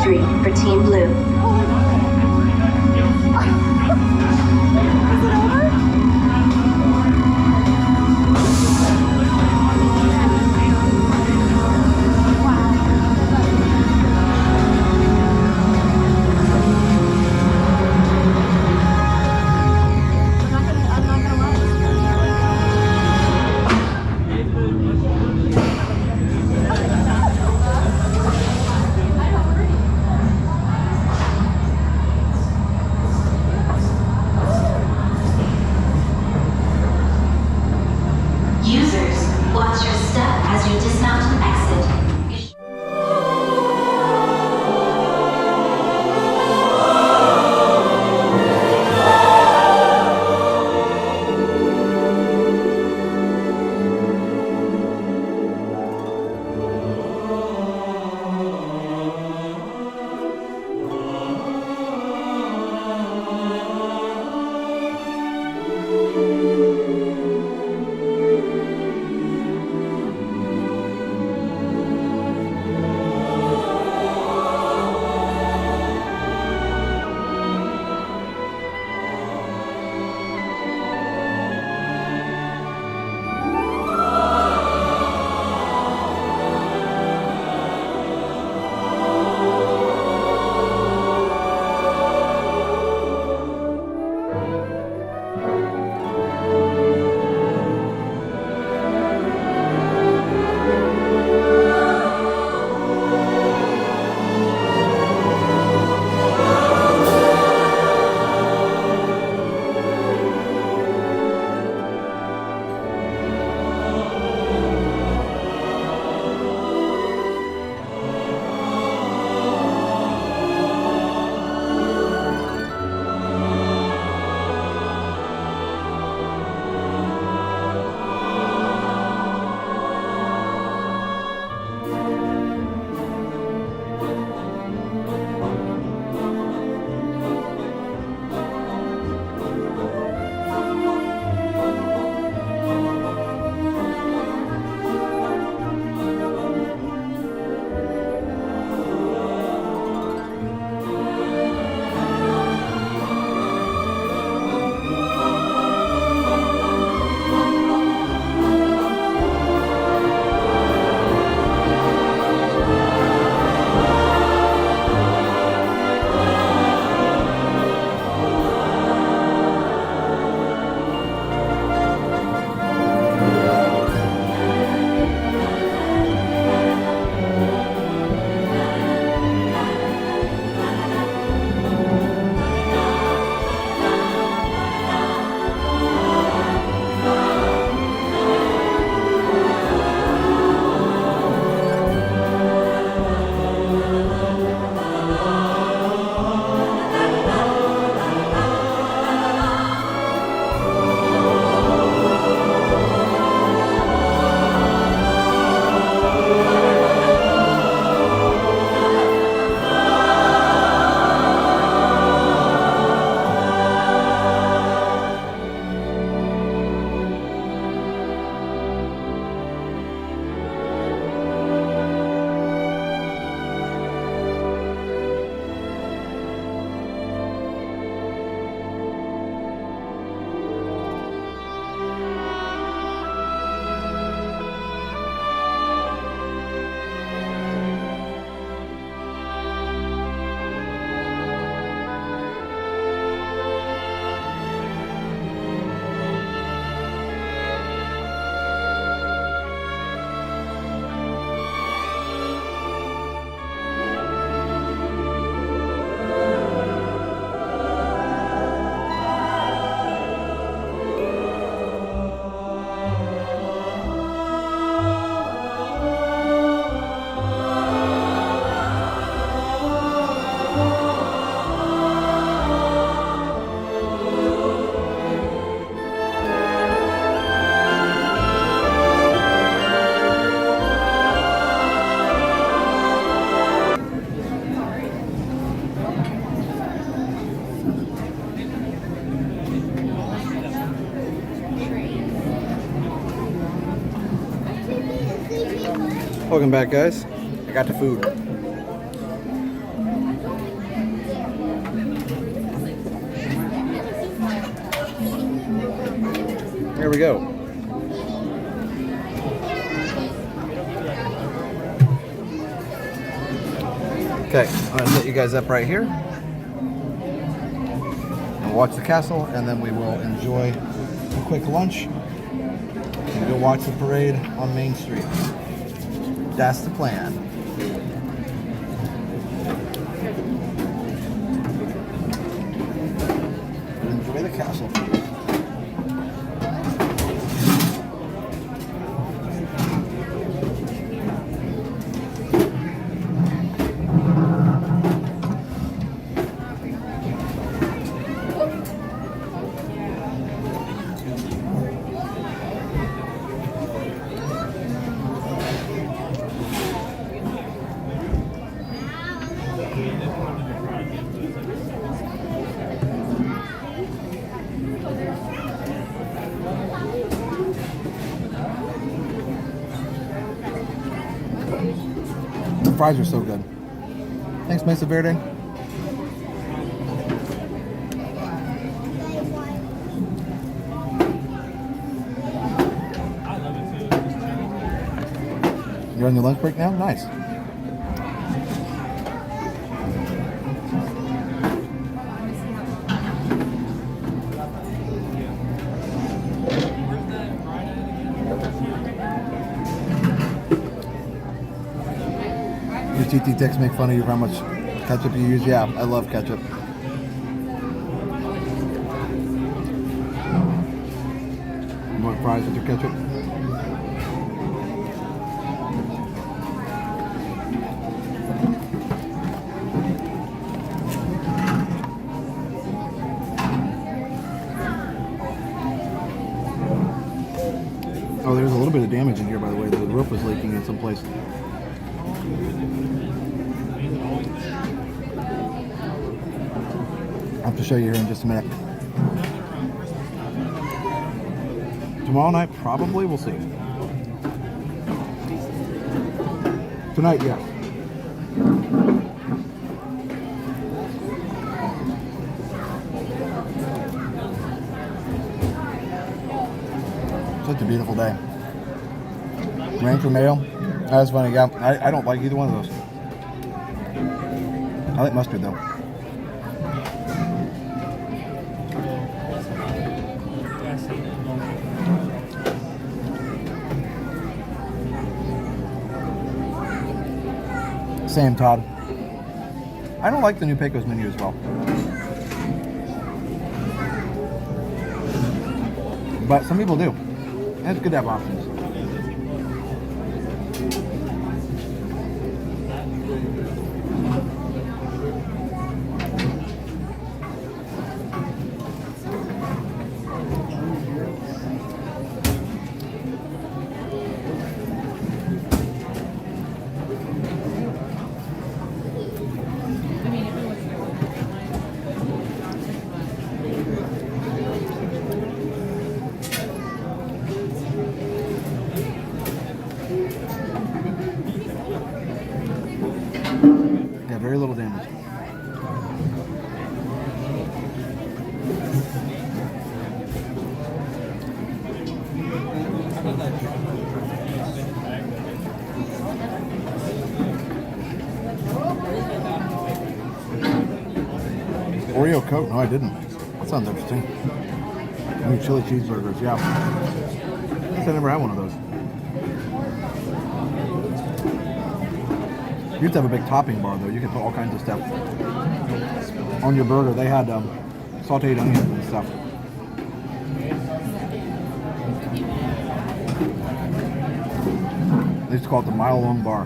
victory for Team Blue. Users, watch your step as you dismount and exit. Welcome back, guys. I got the food. Here we go. Okay, I'm going to set you guys up right here. We'll watch the castle, and then we will enjoy a quick lunch and go watch the parade on Main Street. That's the plan. Enjoy the castle. The fries are so good. Thanks, Mesa Verde. You're on your lunch break now? Nice. Your TT texts make fun of you for how much ketchup you use. Yeah, I love ketchup. You want fries with your ketchup? Oh, there's a little bit of damage in here, by the way. The rope was leaking in some place. I'll have to show you here in just a minute. Tomorrow night, probably. We'll see. Tonight, yes. Such a beautiful day. Rain for mayo. That's funny. Yeah, I don't like either one of those. I like mustard though. Same, Todd. I don't like the new Pecos menu as well. But some people do. And it's good to have options. Very little damage. Oreo Coke? No, I didn't. That sounds interesting. New chili cheeseburgers, yeah. I guess I never had one of those. You used to have a big topping bar though. You could put all kinds of stuff on your burger. They had sauteed onions and stuff. They used to call it the mile long bar.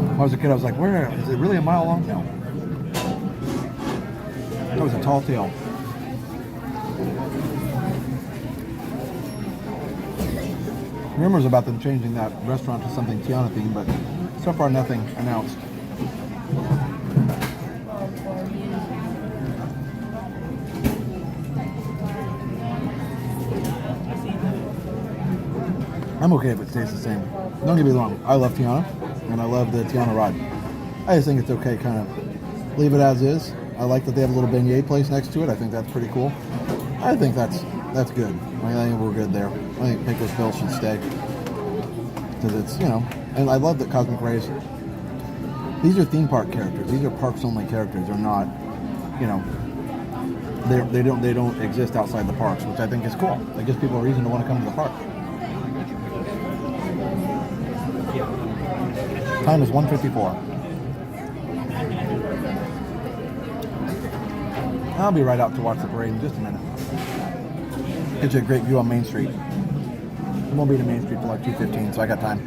When I was a kid, I was like, where is it really a mile long? No. That was a tall tale. Rumors about them changing that restaurant to something Tiana themed, but so far nothing announced. I'm okay if it stays the same. Don't get me wrong, I love Tiana, and I love the Tiana ride. I just think it's okay, kind of leave it as is. I like that they have a little beignet place next to it. I think that's pretty cool. I think that's good. I think we're good there. I think Pecos Bill should stay. Because it's, you know, and I love that Cosmic Rays, these are theme park characters. These are parks only characters. They're not, you know, they don't exist outside the parks, which I think is cool. It gives people a reason to want to come to the park. Time is 1:54. I'll be right out to watch the parade in just a minute. Get you a great view on Main Street. It won't be to Main Street till like 2:15, so I got time.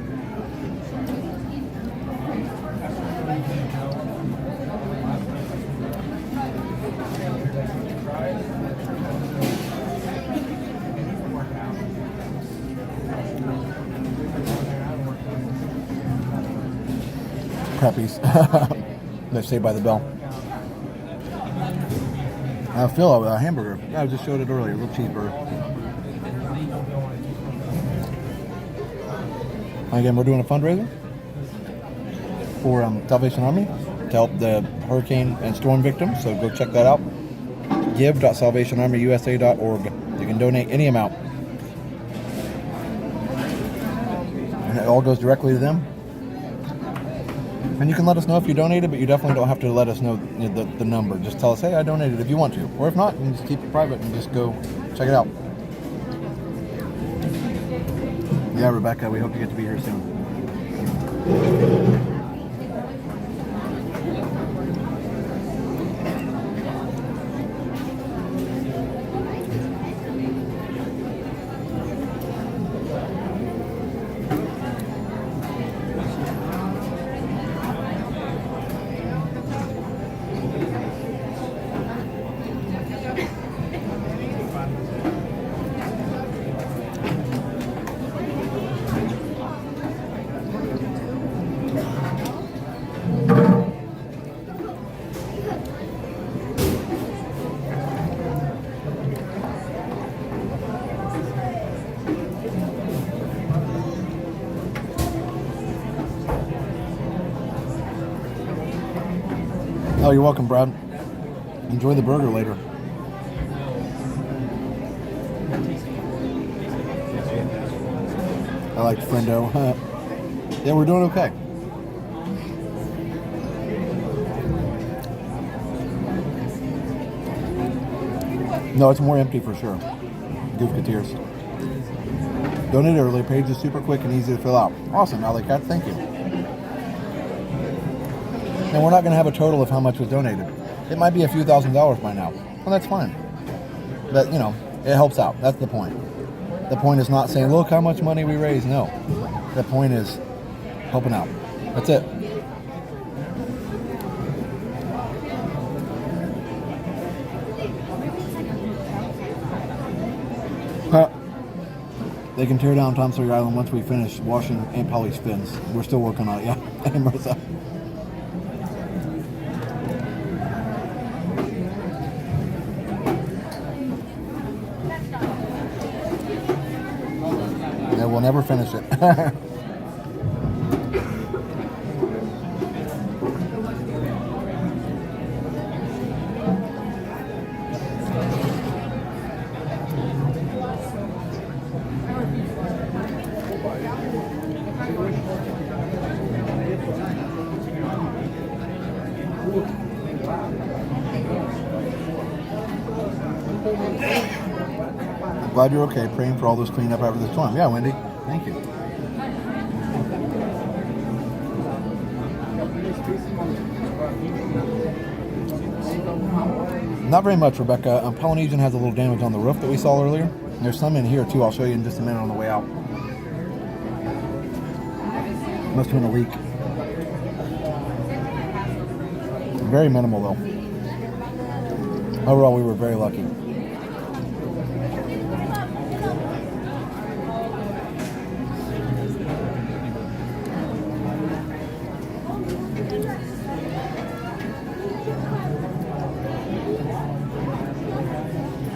Crappies. They're Saved by the Bell. Phil, a hamburger. Yeah, I just showed it earlier. A little cheaper. Again, we're doing a fundraiser for Salvation Army to help the hurricane and storm victims. So go check that out. give.salvationarmyusa.org. You can donate any amount. And it all goes directly to them. And you can let us know if you donated, but you definitely don't have to let us know the number. Just tell us, hey, I donated if you want to. Or if not, you can just keep it private and just go check it out. Yeah, Rebecca, we hope you get to be here soon. Oh, you're welcome, Brad. Enjoy the burger later. I like Friendo. Yeah, we're doing okay. No, it's more empty for sure. Goofketeers. Donate early. Page is super quick and easy to fill out. Awesome, Alley Cat. Thank you. And we're not going to have a total of how much was donated. It might be a few $1,000s by now. Well, that's fine. But, you know, it helps out. That's the point. The point is not saying, look how much money we raised. No. The point is helping out. That's it. They can tear down Tom Sawyer Island once we finish washing Aunt Polly's fins. We're still working on it, yeah. Hey, Martha. Yeah, we'll never finish it. Glad you're okay. Praying for all those cleanup after the storm. Yeah, Wendy. Thank you. Not very much, Rebecca. Polynesian has a little damage on the roof that we saw earlier. There's some in here too. I'll show you in just a minute on the way out. Must have been a leak. Very minimal though. Overall, we were very lucky.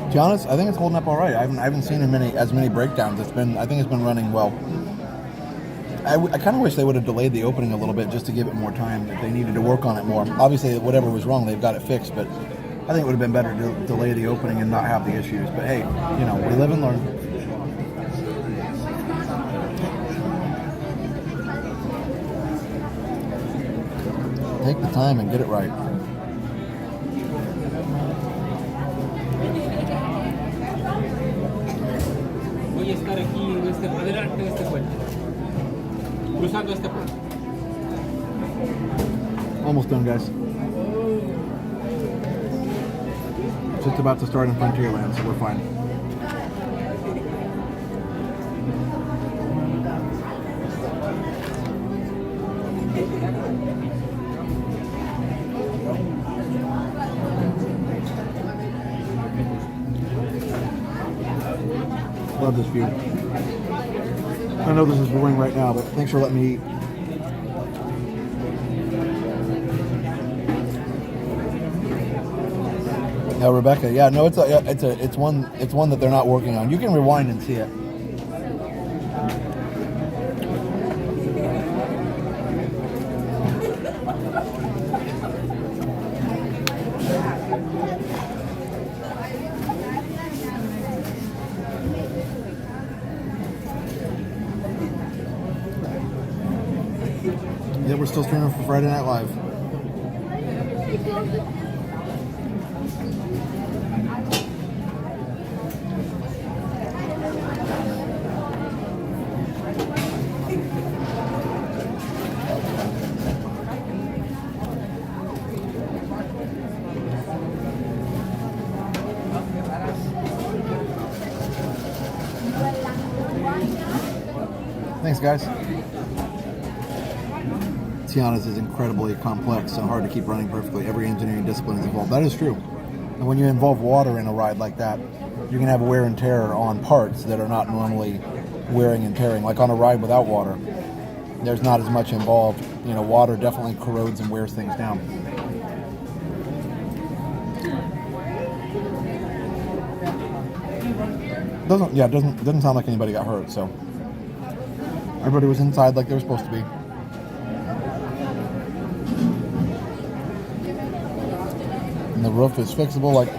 To be honest, I think it's holding up all right. I haven't seen as many breakdowns. I think it's been running well. I kind of wish they would have delayed the opening a little bit just to give it more time. If they needed to work on it more. Obviously, whatever was wrong, they've got it fixed. But I think it would have been better to delay the opening and not have the issues. But hey, you know, we live and learn. Take the time and get it right. Voy a estar aquí en este adelante de este puente, cruzando este puente. Almost done, guys. Just about to start in Frontierland, so we're fine. Love this view. I know this is boring right now, but thanks for letting me eat. Yeah, Rebecca. Yeah, no, it's one that they're not working on. You can rewind and see it. Yeah, we're still streaming for Friday Night Live. Thanks, guys. Tiana's is incredibly complex and hard to keep running perfectly. Every engineering discipline is involved. That is true. And when you involve water in a ride like that, you can have wear and tear on parts that are not normally wearing and tearing. Like on a ride without water, there's not as much involved. You know, water definitely corrodes and wears things down. Doesn't sound like anybody got hurt, so everybody was inside like they were supposed to be. And the roof is fixable, like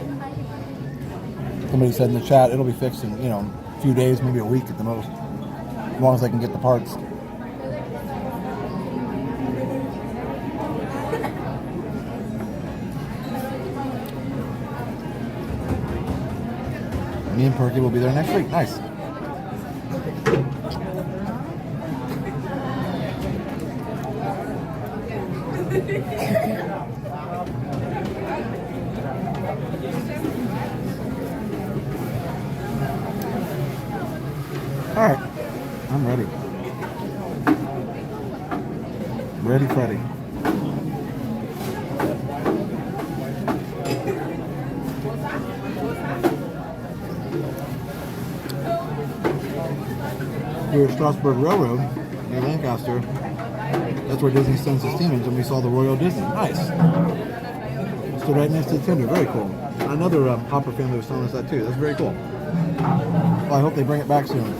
somebody said in the chat. It'll be fixed in, you know, a few days, maybe a week at the most, as long as they can get the parts. Me and Perky will be there next week. Nice. All right, I'm ready. Ready, Freddy. Here at Strasbourg Railroad, near Lancaster, that's where Disney sends his team in, and we saw the Royal Disney. Nice. Stood right next to the tender. Very cool. Another Hopper family was telling us that too. That's very cool. Well, I hope they bring it back soon.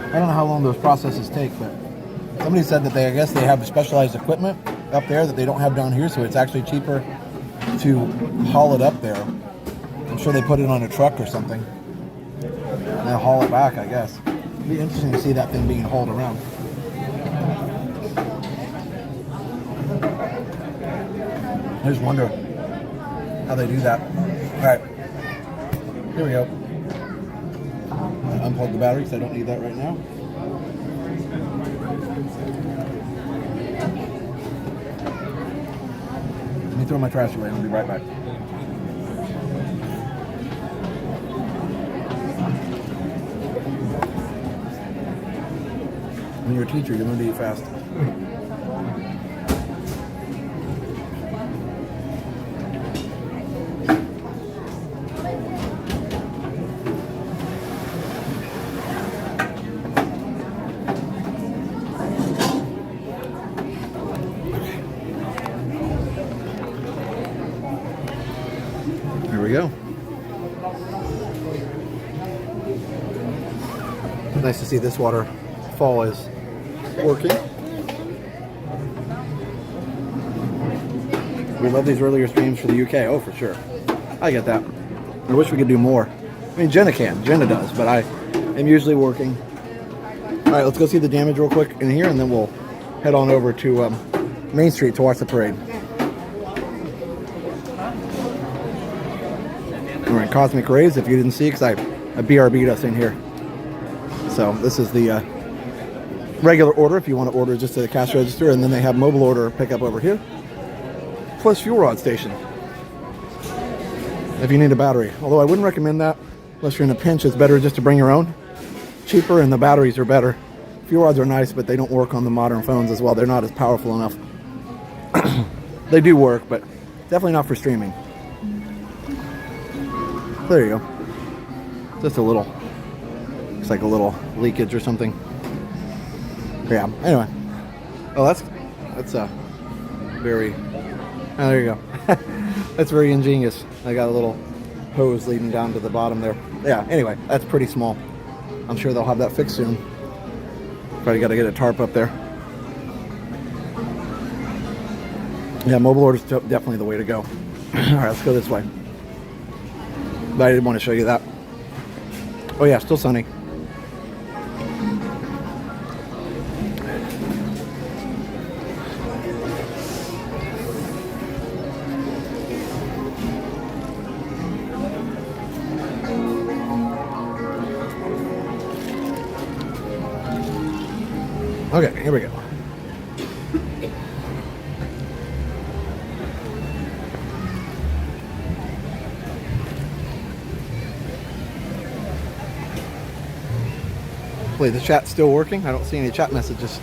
I don't know how long those processes take, but somebody said that I guess they have specialized equipment up there that they don't have down here, so it's actually cheaper to haul it up there. I'm sure they put it on a truck or something and then haul it back, I guess. It'd be interesting to see that thing being hauled around. I just wonder how they do that. All right, here we go. Unplug the battery because I don't need that right now. Let me throw my trash away and I'll be right back. When you're a teacher, you learn to eat fast. Here we go. Nice to see this waterfall is working. We love these earlier streams for the UK. Oh, for sure. I get that. I wish we could do more. I mean, Jenna can. Jenna does, but I am usually working. All right, let's go see the damage real quick in here, and then we'll head on over to Main Street to watch the parade. All right, Cosmic Rays, if you didn't see, because I BRB'd us in here. So this is the regular order if you want to order just to the cash register, and then they have mobile order pickup over here. Plus fuel rod station if you need a battery. Although I wouldn't recommend that unless you're in a pinch. It's better just to bring your own. Cheaper, and the batteries are better. Fuel rods are nice, but they don't work on the modern phones as well. They're not as powerful enough. They do work, but definitely not for streaming. There you go. Just a little, it's like a little leakage or something. Yeah, anyway. Oh, that's very, oh, there you go. That's very ingenious. I got a little hose leading down to the bottom there. Yeah, anyway, that's pretty small. I'm sure they'll have that fixed soon. Probably got to get a tarp up there. Yeah, mobile order's definitely the way to go. All right, let's go this way. But I didn't want to show you that. Oh yeah, still sunny. Okay, here we go. Wait, the chat's still working? I don't see any chat messages.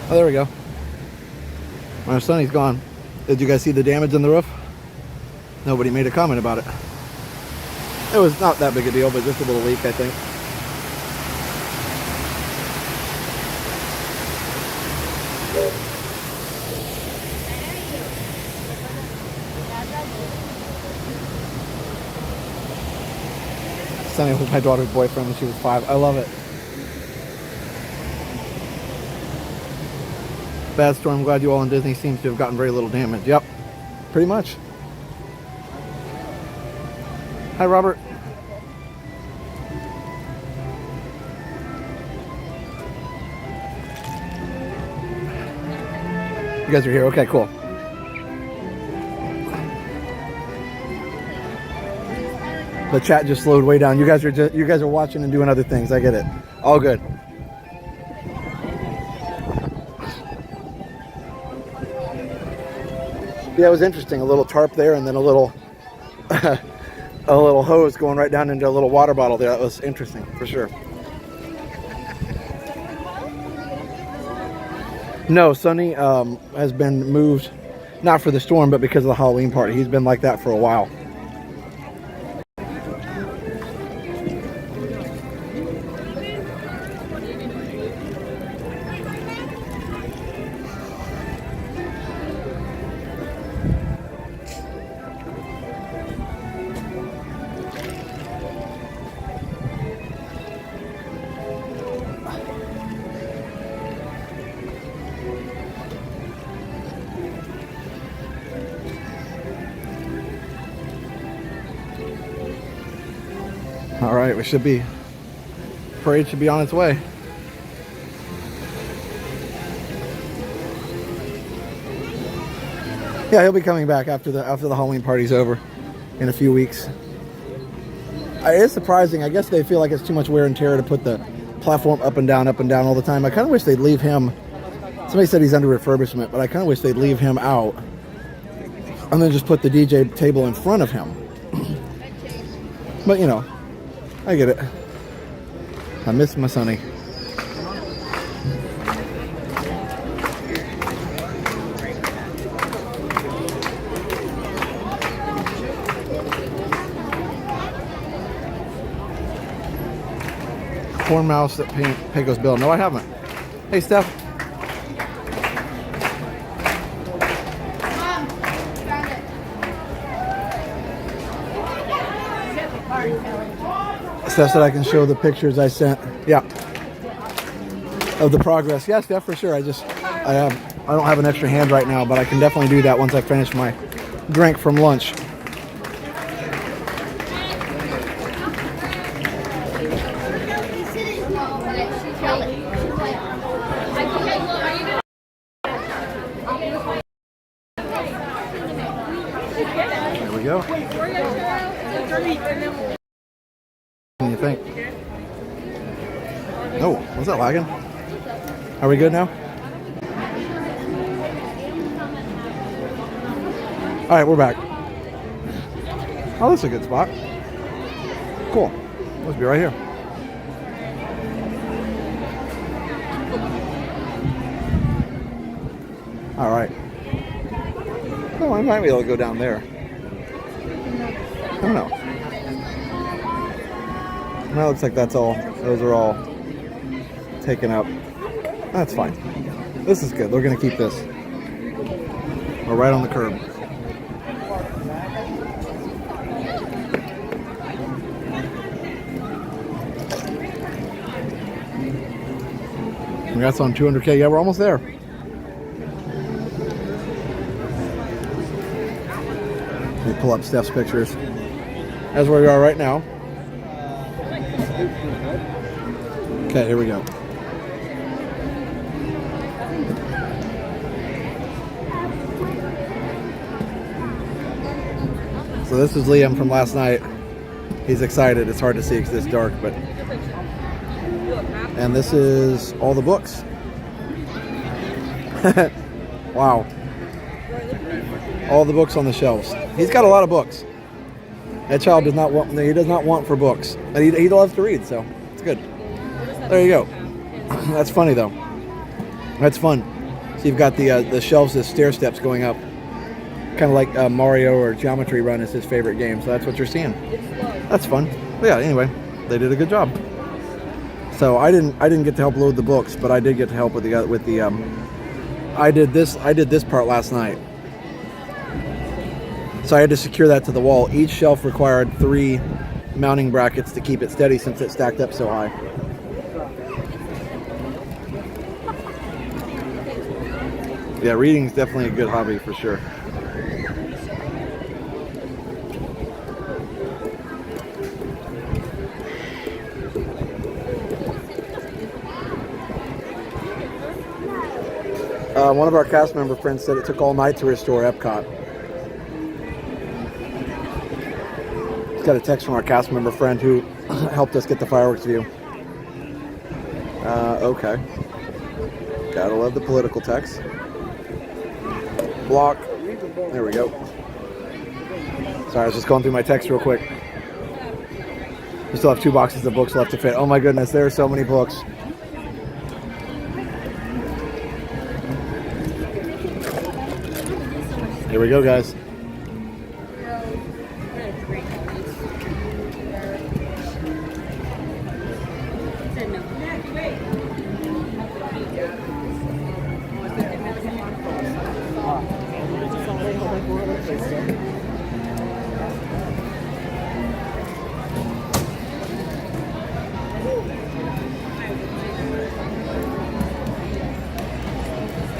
Oh, there we go. My sunny's gone. Did you guys see the damage on the roof? Nobody made a comment about it. It was not that big a deal, but just a little leak, I think. Sunny was my daughter's boyfriend when she was 5. I love it. Bad storm. Glad you all in Disney seems to have gotten very little damage. Yep, pretty much. Hi, Robert. You guys are here. Okay, cool. The chat just slowed way down. You guys are watching and doing other things. I get it. All good. Yeah, it was interesting. A little tarp there, and then a little a little hose going right down into a little water bottle there. That was interesting for sure. No, Sonny has been moved, not for the storm, but because of the Halloween party. He's been like that for a while. All right, parade should be on its way. Yeah, he'll be coming back after the Halloween party's over in a few weeks. It is surprising. I guess they feel like it's too much wear and tear to put the platform up and down all the time. I kind of wish they'd leave him. Somebody said he's under refurbishment, but I kind of wish they'd leave him out and then just put the DJ table in front of him. But you know, I get it. I miss my Sonny. Corn mouse at Pecos Bill. No, I haven't. Hey, Steph. Steph said I can show the pictures I sent. Yeah. Of the progress. Yes, Steph, for sure. I just I don't have an extra hand right now, but I can definitely do that once I finish my drink from lunch. There we go. What do you think? Oh, was that lagging? Are we good now? All right, we're back. Oh, this is a good spot. Cool. Let's be right here. All right. Oh, I might be able to go down there. I don't know. That looks like that's all. Those are all taken up. That's fine. This is good. We're going to keep this. We're right on the curb. That's on 200K. Yeah, we're almost there. Let me pull up Steph's pictures. That's where we are right now. Okay, here we go. So this is Liam from last night. He's excited. It's hard to see because it's dark, but... And this is all the books. Wow. All the books on the shelves. He's got a lot of books. That child does not want for books. But he loves to read, so it's good. There you go. That's funny though. That's fun. So you've got the shelves as stair steps going up. Kind of like Mario or Geometry Run is his favorite game, so that's what you're seeing. That's fun. But yeah, anyway, they did a good job. So I didn't get to help load the books, but I did get to help with the I did this part last night. So I had to secure that to the wall. Each shelf required 3 mounting brackets to keep it steady since it stacked up so high. Yeah, reading is definitely a good hobby for sure. One of our cast member friends said it took all night to restore Epcot. Got a text from our cast member friend who helped us get the fireworks view. Okay. Gotta love the political text. Block. There we go. Sorry, I was just going through my text real quick. We still have 2 boxes of books left to fit. Oh my goodness, there are so many books. Here we go, guys.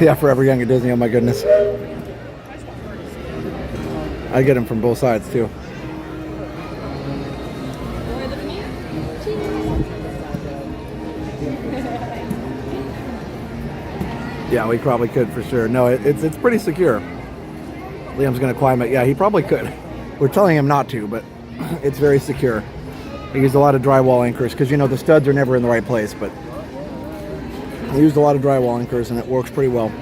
Yeah, Forever Young at Disney, oh my goodness. I get them from both sides too. Yeah, we probably could for sure. No, it's pretty secure. Liam's gonna climb it. Yeah, he probably could. We're telling him not to, but it's very secure. He used a lot of drywall anchors because you know the studs are never in the right place, but he used a lot of drywall anchors and it works pretty well.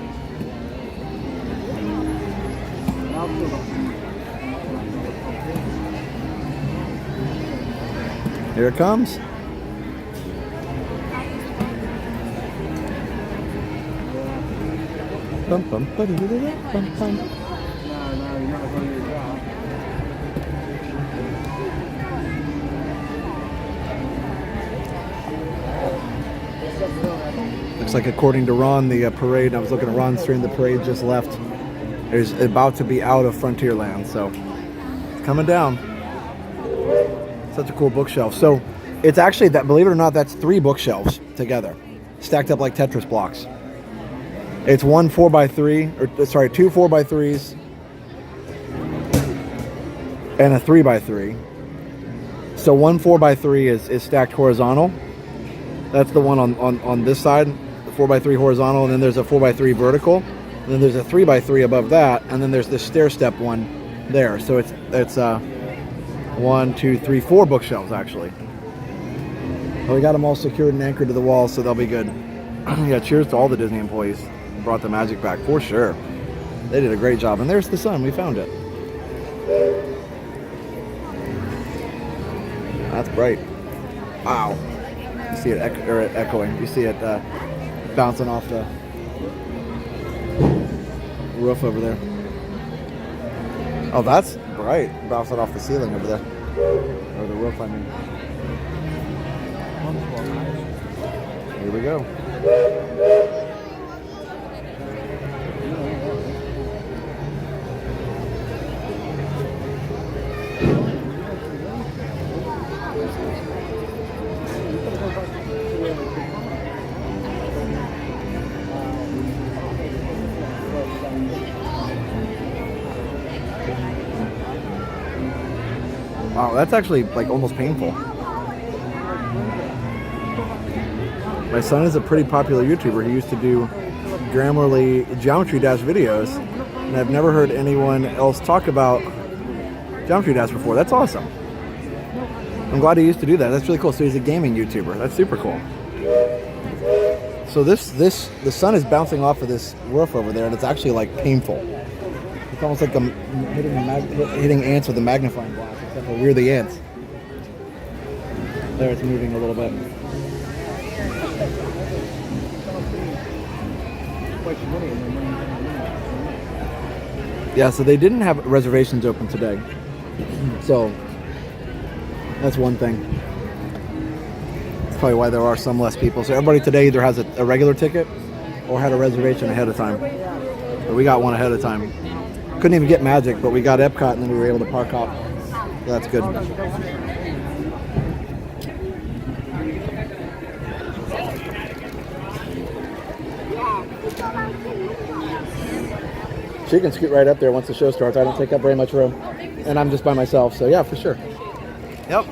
Here it comes. Bum, bum, bum, bum. Looks like according to Ron, the parade, I was looking at Ron's stream, the parade just left. There's about to be out of Frontierland, so it's coming down. Such a cool bookshelf. So it's actually, that, believe it or not, that's 3 bookshelves together, stacked up like Tetris blocks. It's one 4x3, or sorry, two 4x3s and a 3x3. So one 4x3 is stacked horizontal. That's the one on this side, the 4x3 horizontal, and then there's a 4x3 vertical, and then there's a 3x3 above that, and then there's this stair step one there. So it's 1, 2, 3, 4 bookshelves actually. Well, we got them all secured and anchored to the wall, so they'll be good. Yeah, cheers to all the Disney employees who brought the magic back for sure. They did a great job, and there's the sun. We found it. That's bright. Wow. You see it echoing. You see it bouncing off the roof over there. Oh, that's bright. Bouncing off the ceiling over there. Or the roof, I mean. Here we go. Wow, that's actually like almost painful. My son is a pretty popular YouTuber. He used to do Grammarly Geometry Dash videos, and I've never heard anyone else talk about Geometry Dash before. That's awesome. I'm glad he used to do that. That's really cool. So he's a gaming YouTuber. That's super cool. So the sun is bouncing off of this roof over there, and it's actually like painful. It's almost like I'm hitting ants with a magnifying glass, except for we're the ants. There, it's moving a little bit. Yeah, so they didn't have reservations open today. So that's one thing. That's probably why there are some less people. So everybody today either has a regular ticket or had a reservation ahead of time. But we got one ahead of time. Couldn't even get Magic, but we got Epcot, and then we were able to park up. So that's good. She can scoot right up there once the show starts. I don't take up very much room, and I'm just by myself, so yeah, for sure. Yep.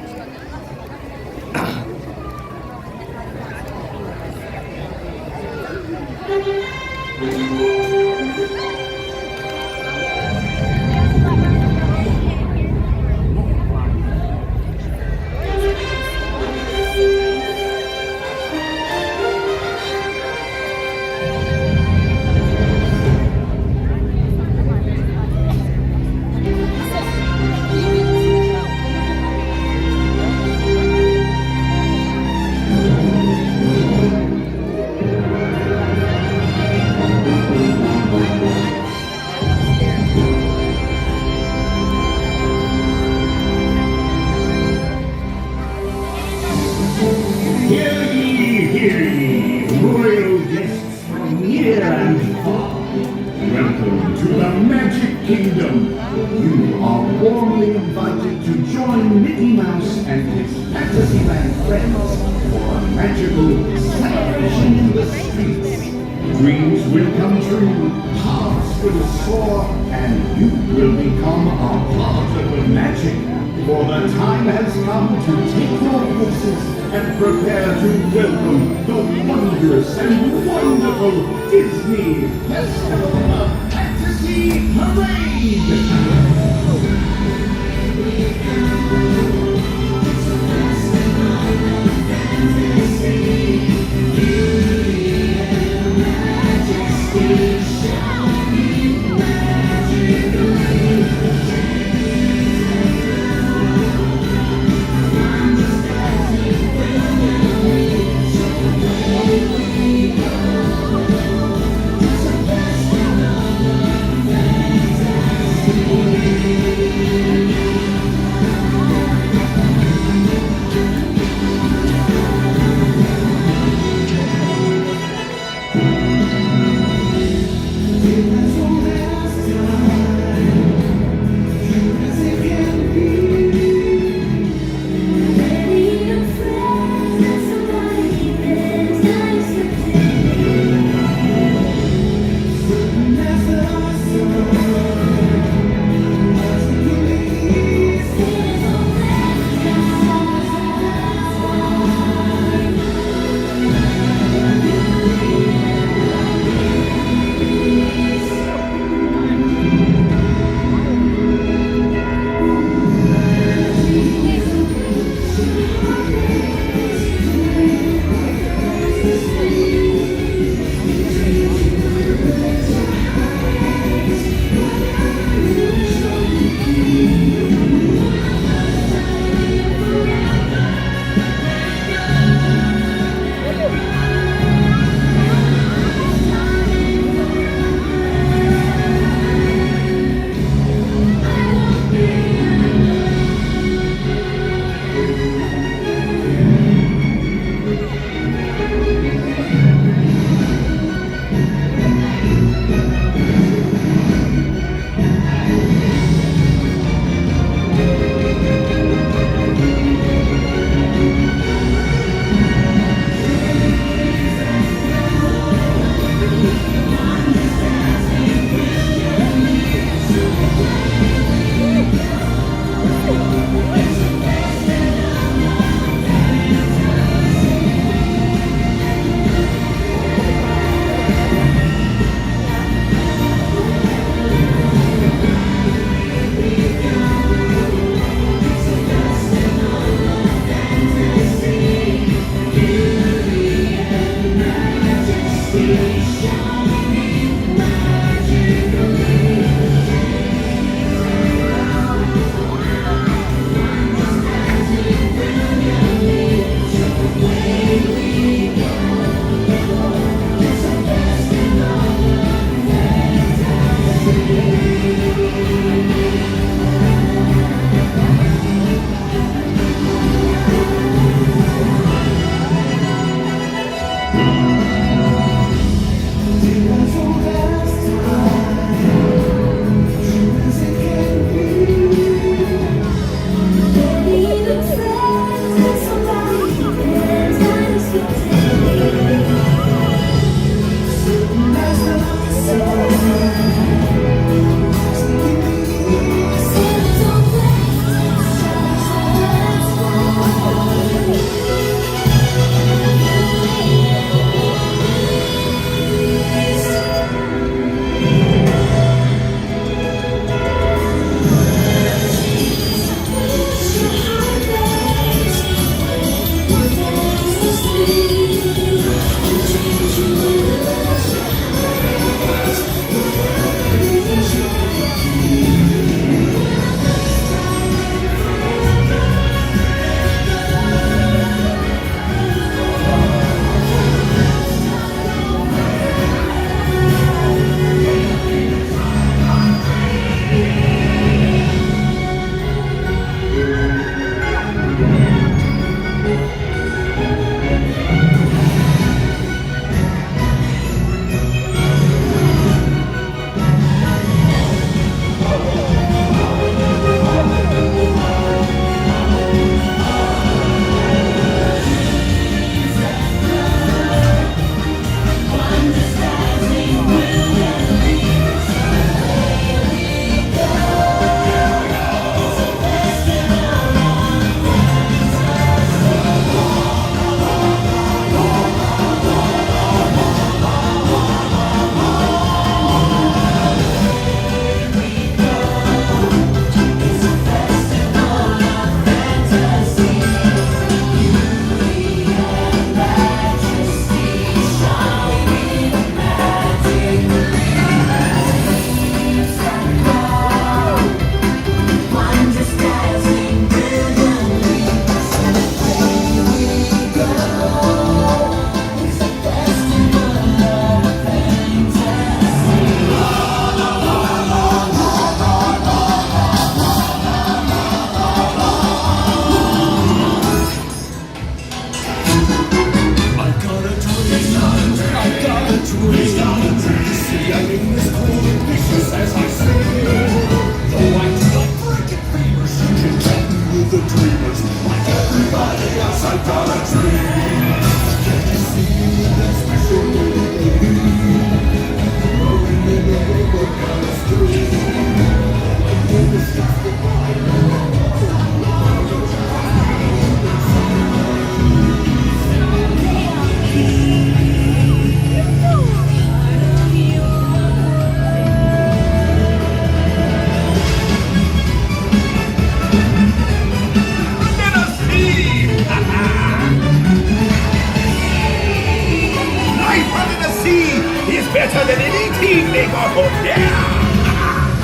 Life under the sea is better than anything they got up there.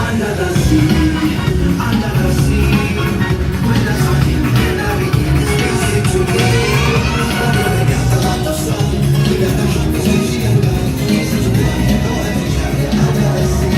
Under the sea, under the sea. When the sun and everything is easy to be. We got a lot of sun, we got a hot easy and easy to play. No every chariot under the sea.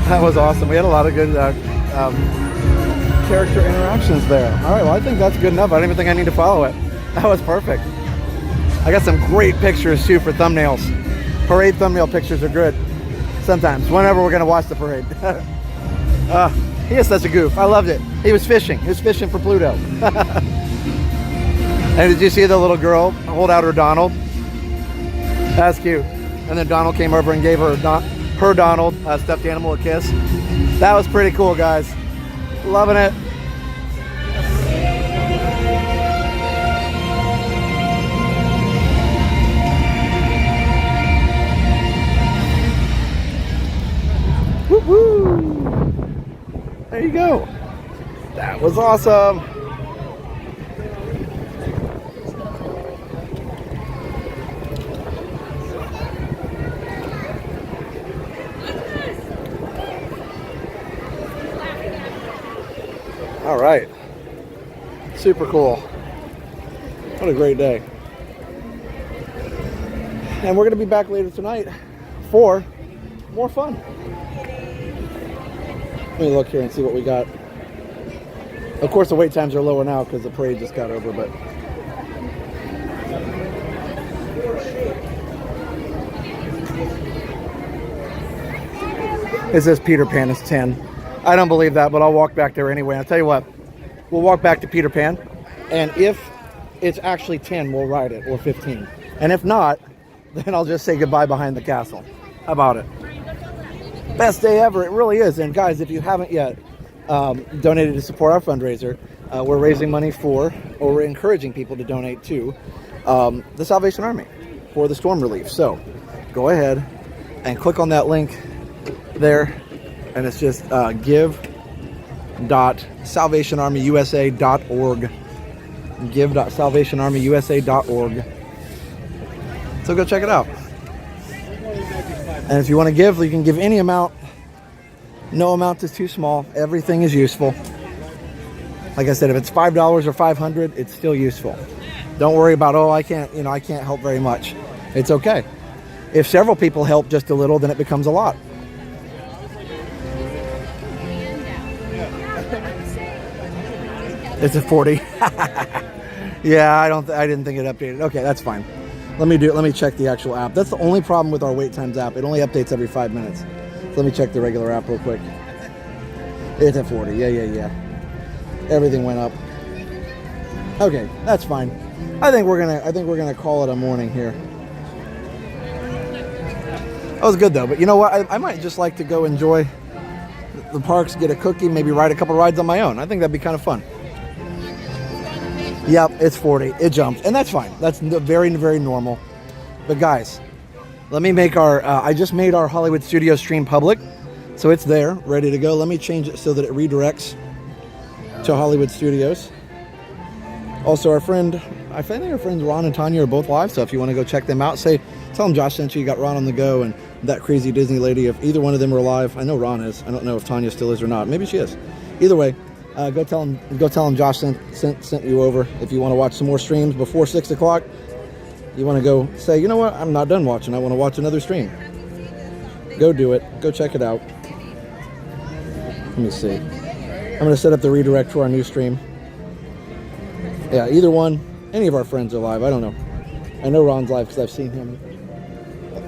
That was awesome. We had a lot of good character interactions there. All right, well, I think that's good enough. I don't even think I need to follow it. That was perfect. I got some great pictures too for thumbnails. Parade thumbnail pictures are good sometimes, whenever we're gonna watch the parade. He is such a goof. I loved it. He was fishing. He was fishing for Pluto. And did you see the little girl hold out her Donald? That's cute. And then Donald came over and gave her Donald, stuffed animal, a kiss. That was pretty cool, guys. Loving it. Woo-hoo! There you go. That was awesome. All right. Super cool. What a great day. And we're going to be back later tonight for more fun. Let me look here and see what we got. Of course, the wait times are lower now because the parade just got over, but it says Peter Pan is 10. I don't believe that, but I'll walk back there anyway. I'll tell you what, we'll walk back to Peter Pan, and if it's actually 10, we'll ride it, or 15. And if not, then I'll just say goodbye behind the castle. How about it? Best day ever, it really is. And guys, if you haven't yet donated to support our fundraiser, we're raising money for, or we're encouraging people to donate to, the Salvation Army for the storm relief. So go ahead and click on that link there, and it's just give.salvationarmyusa.org. give.salvationarmyusa.org. So go check it out. And if you want to give, you can give any amount. No amount is too small. Everything is useful. Like I said, if it's $5 or $500, it's still useful. Don't worry about, oh, I can't help very much. It's okay. If several people help just a little, then it becomes a lot. It's a 40. Yeah, I didn't think it updated. Okay, that's fine. Let me check the actual app. That's the only problem with our wait times app. It only updates every 5 minutes. So let me check the regular app real quick. It's at 40. Yeah. Everything went up. Okay, that's fine. I think we're gonna call it a morning here. That was good though, but you know what? I might just like to go enjoy the parks, get a cookie, maybe ride a couple rides on my own. I think that'd be kind of fun. Yep, it's 40. It jumped, and that's fine. That's very, very normal. But guys, let me make our, I just made our Hollywood Studios stream public. So it's there, ready to go. Let me change it so that it redirects to Hollywood Studios. Also, I think our friends Ron and Tanya are both live. So if you want to go check them out, tell them Josh sent you. You got Ron on the go and that crazy Disney lady. If either one of them are live, I know Ron is. I don't know if Tanya still is or not. Maybe she is. Either way. Go tell them Josh sent you over. If you want to watch some more streams before 6 o'clock, you want to go say, you know what, I'm not done watching. I want to watch another stream. Go do it. Go check it out. Let me see. I'm going to set up the redirect to our new stream. Yeah, either one. Any of our friends are live. I don't know. I know Ron's live because I've seen him.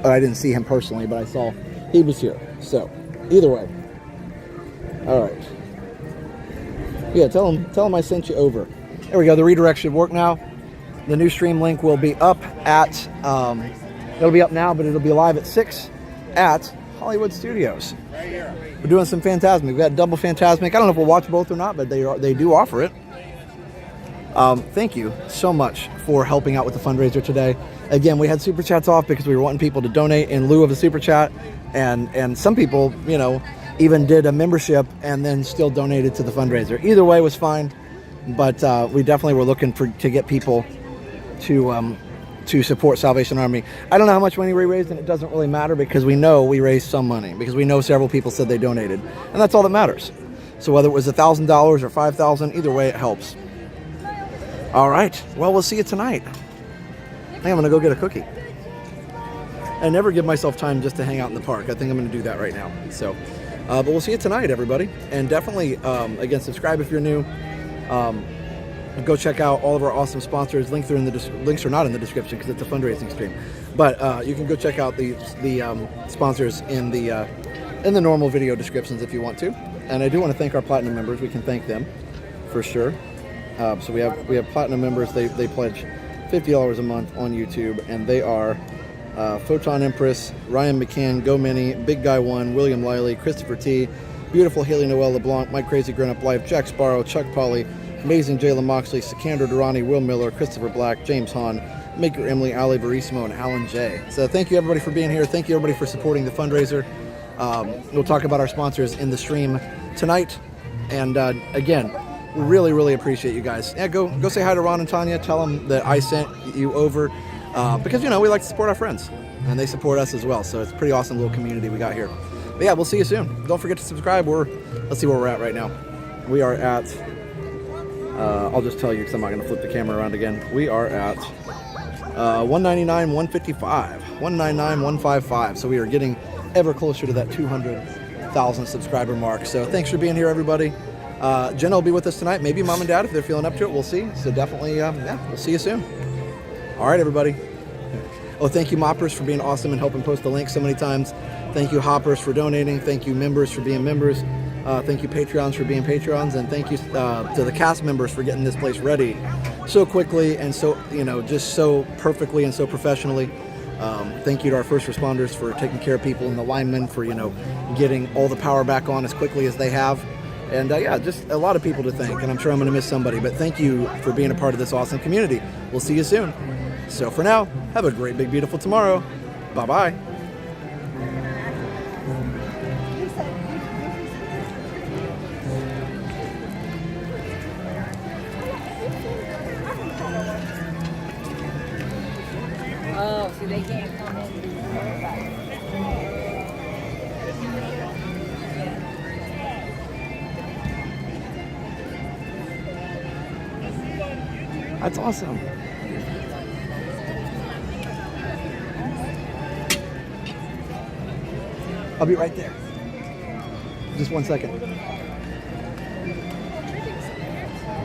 I didn't see him personally, but I saw he was here. So, either way. All right. Yeah, tell them I sent you over. There we go. The redirect should work now. The new stream link will be up at, it'll be up now, but it'll be live at 6 at Hollywood Studios. We're doing some Fantasmic. We've got double Fantasmic. I don't know if we'll watch both or not, but they do offer it. Thank you so much for helping out with the fundraiser today. Again, we had super chats off because we were wanting people to donate in lieu of a super chat, and some people, you know, even did a membership and then still donated to the fundraiser. Either way was fine, but we definitely were looking to get people to support Salvation Army. I don't know how much money we raised, and it doesn't really matter because we know we raised some money because we know several people said they donated, and that's all that matters. So whether it was $1,000 or $5,000, either way it helps. All right, well, we'll see you tonight. I think I'm gonna go get a cookie. I never give myself time just to hang out in the park. I think I'm gonna do that right now. So But we'll see you tonight, everybody. And definitely, again, subscribe if you're new. Go check out all of our awesome sponsors. Links are not in the description because it's a fundraising stream. But you can go check out the sponsors in the normal video descriptions if you want to. And I do want to thank our platinum members. We can thank them for sure. So we have platinum members. They pledge $50 a month on YouTube, and they are Photon Empress, Ryan McCann, Go Mini, Big Guy One, William Lively, Christopher T, Beautiful Haley Noel LeBlanc, My Crazy Grown Up Life, Jack Sparrow, Chuck Polly, Amazing Jayla Moxley, Sikander Durrani, Will Miller, Christopher Black, James Hahn, Maker Emily, Ali Verissimo, and Alan J. So thank you everybody for being here. Thank you everybody for supporting the fundraiser. We'll talk about our sponsors in the stream tonight. And again, we really, really appreciate you guys. Yeah, go say hi to Ron and Tanya. Tell them that I sent you over because, you know, we like to support our friends. And they support us as well. So it's a pretty awesome little community we got here. But yeah, we'll see you soon. Don't forget to subscribe. Let's see where we're at right now. We are at... I'll just tell you because I'm not going to flip the camera around again. We are at 199, 155, 199, 155. So we are getting ever closer to that 200,000 subscriber mark. So thanks for being here, everybody. Jenna will be with us tonight. Maybe Mom and Dad if they're feeling up to it. We'll see. So definitely, yeah, we'll see you soon. All right, everybody. Oh, thank you, Moppers, for being awesome and helping post the link so many times. Thank you, Hoppers, for donating. Thank you, members, for being members. Thank you, Patreons, for being Patreons. And thank you to the cast members for getting this place ready so quickly and so, you know, just so perfectly and so professionally. Thank you to our first responders for taking care of people and the linemen for, you know, getting all the power back on as quickly as they have. And yeah, just a lot of people to thank. And I'm sure I'm going to miss somebody. But thank you for being a part of this awesome community. We'll see you soon. So for now, have a great, big, beautiful tomorrow. Bye-bye. Oh, so they can't come in. That's awesome. I'll be right there. Just 1 second.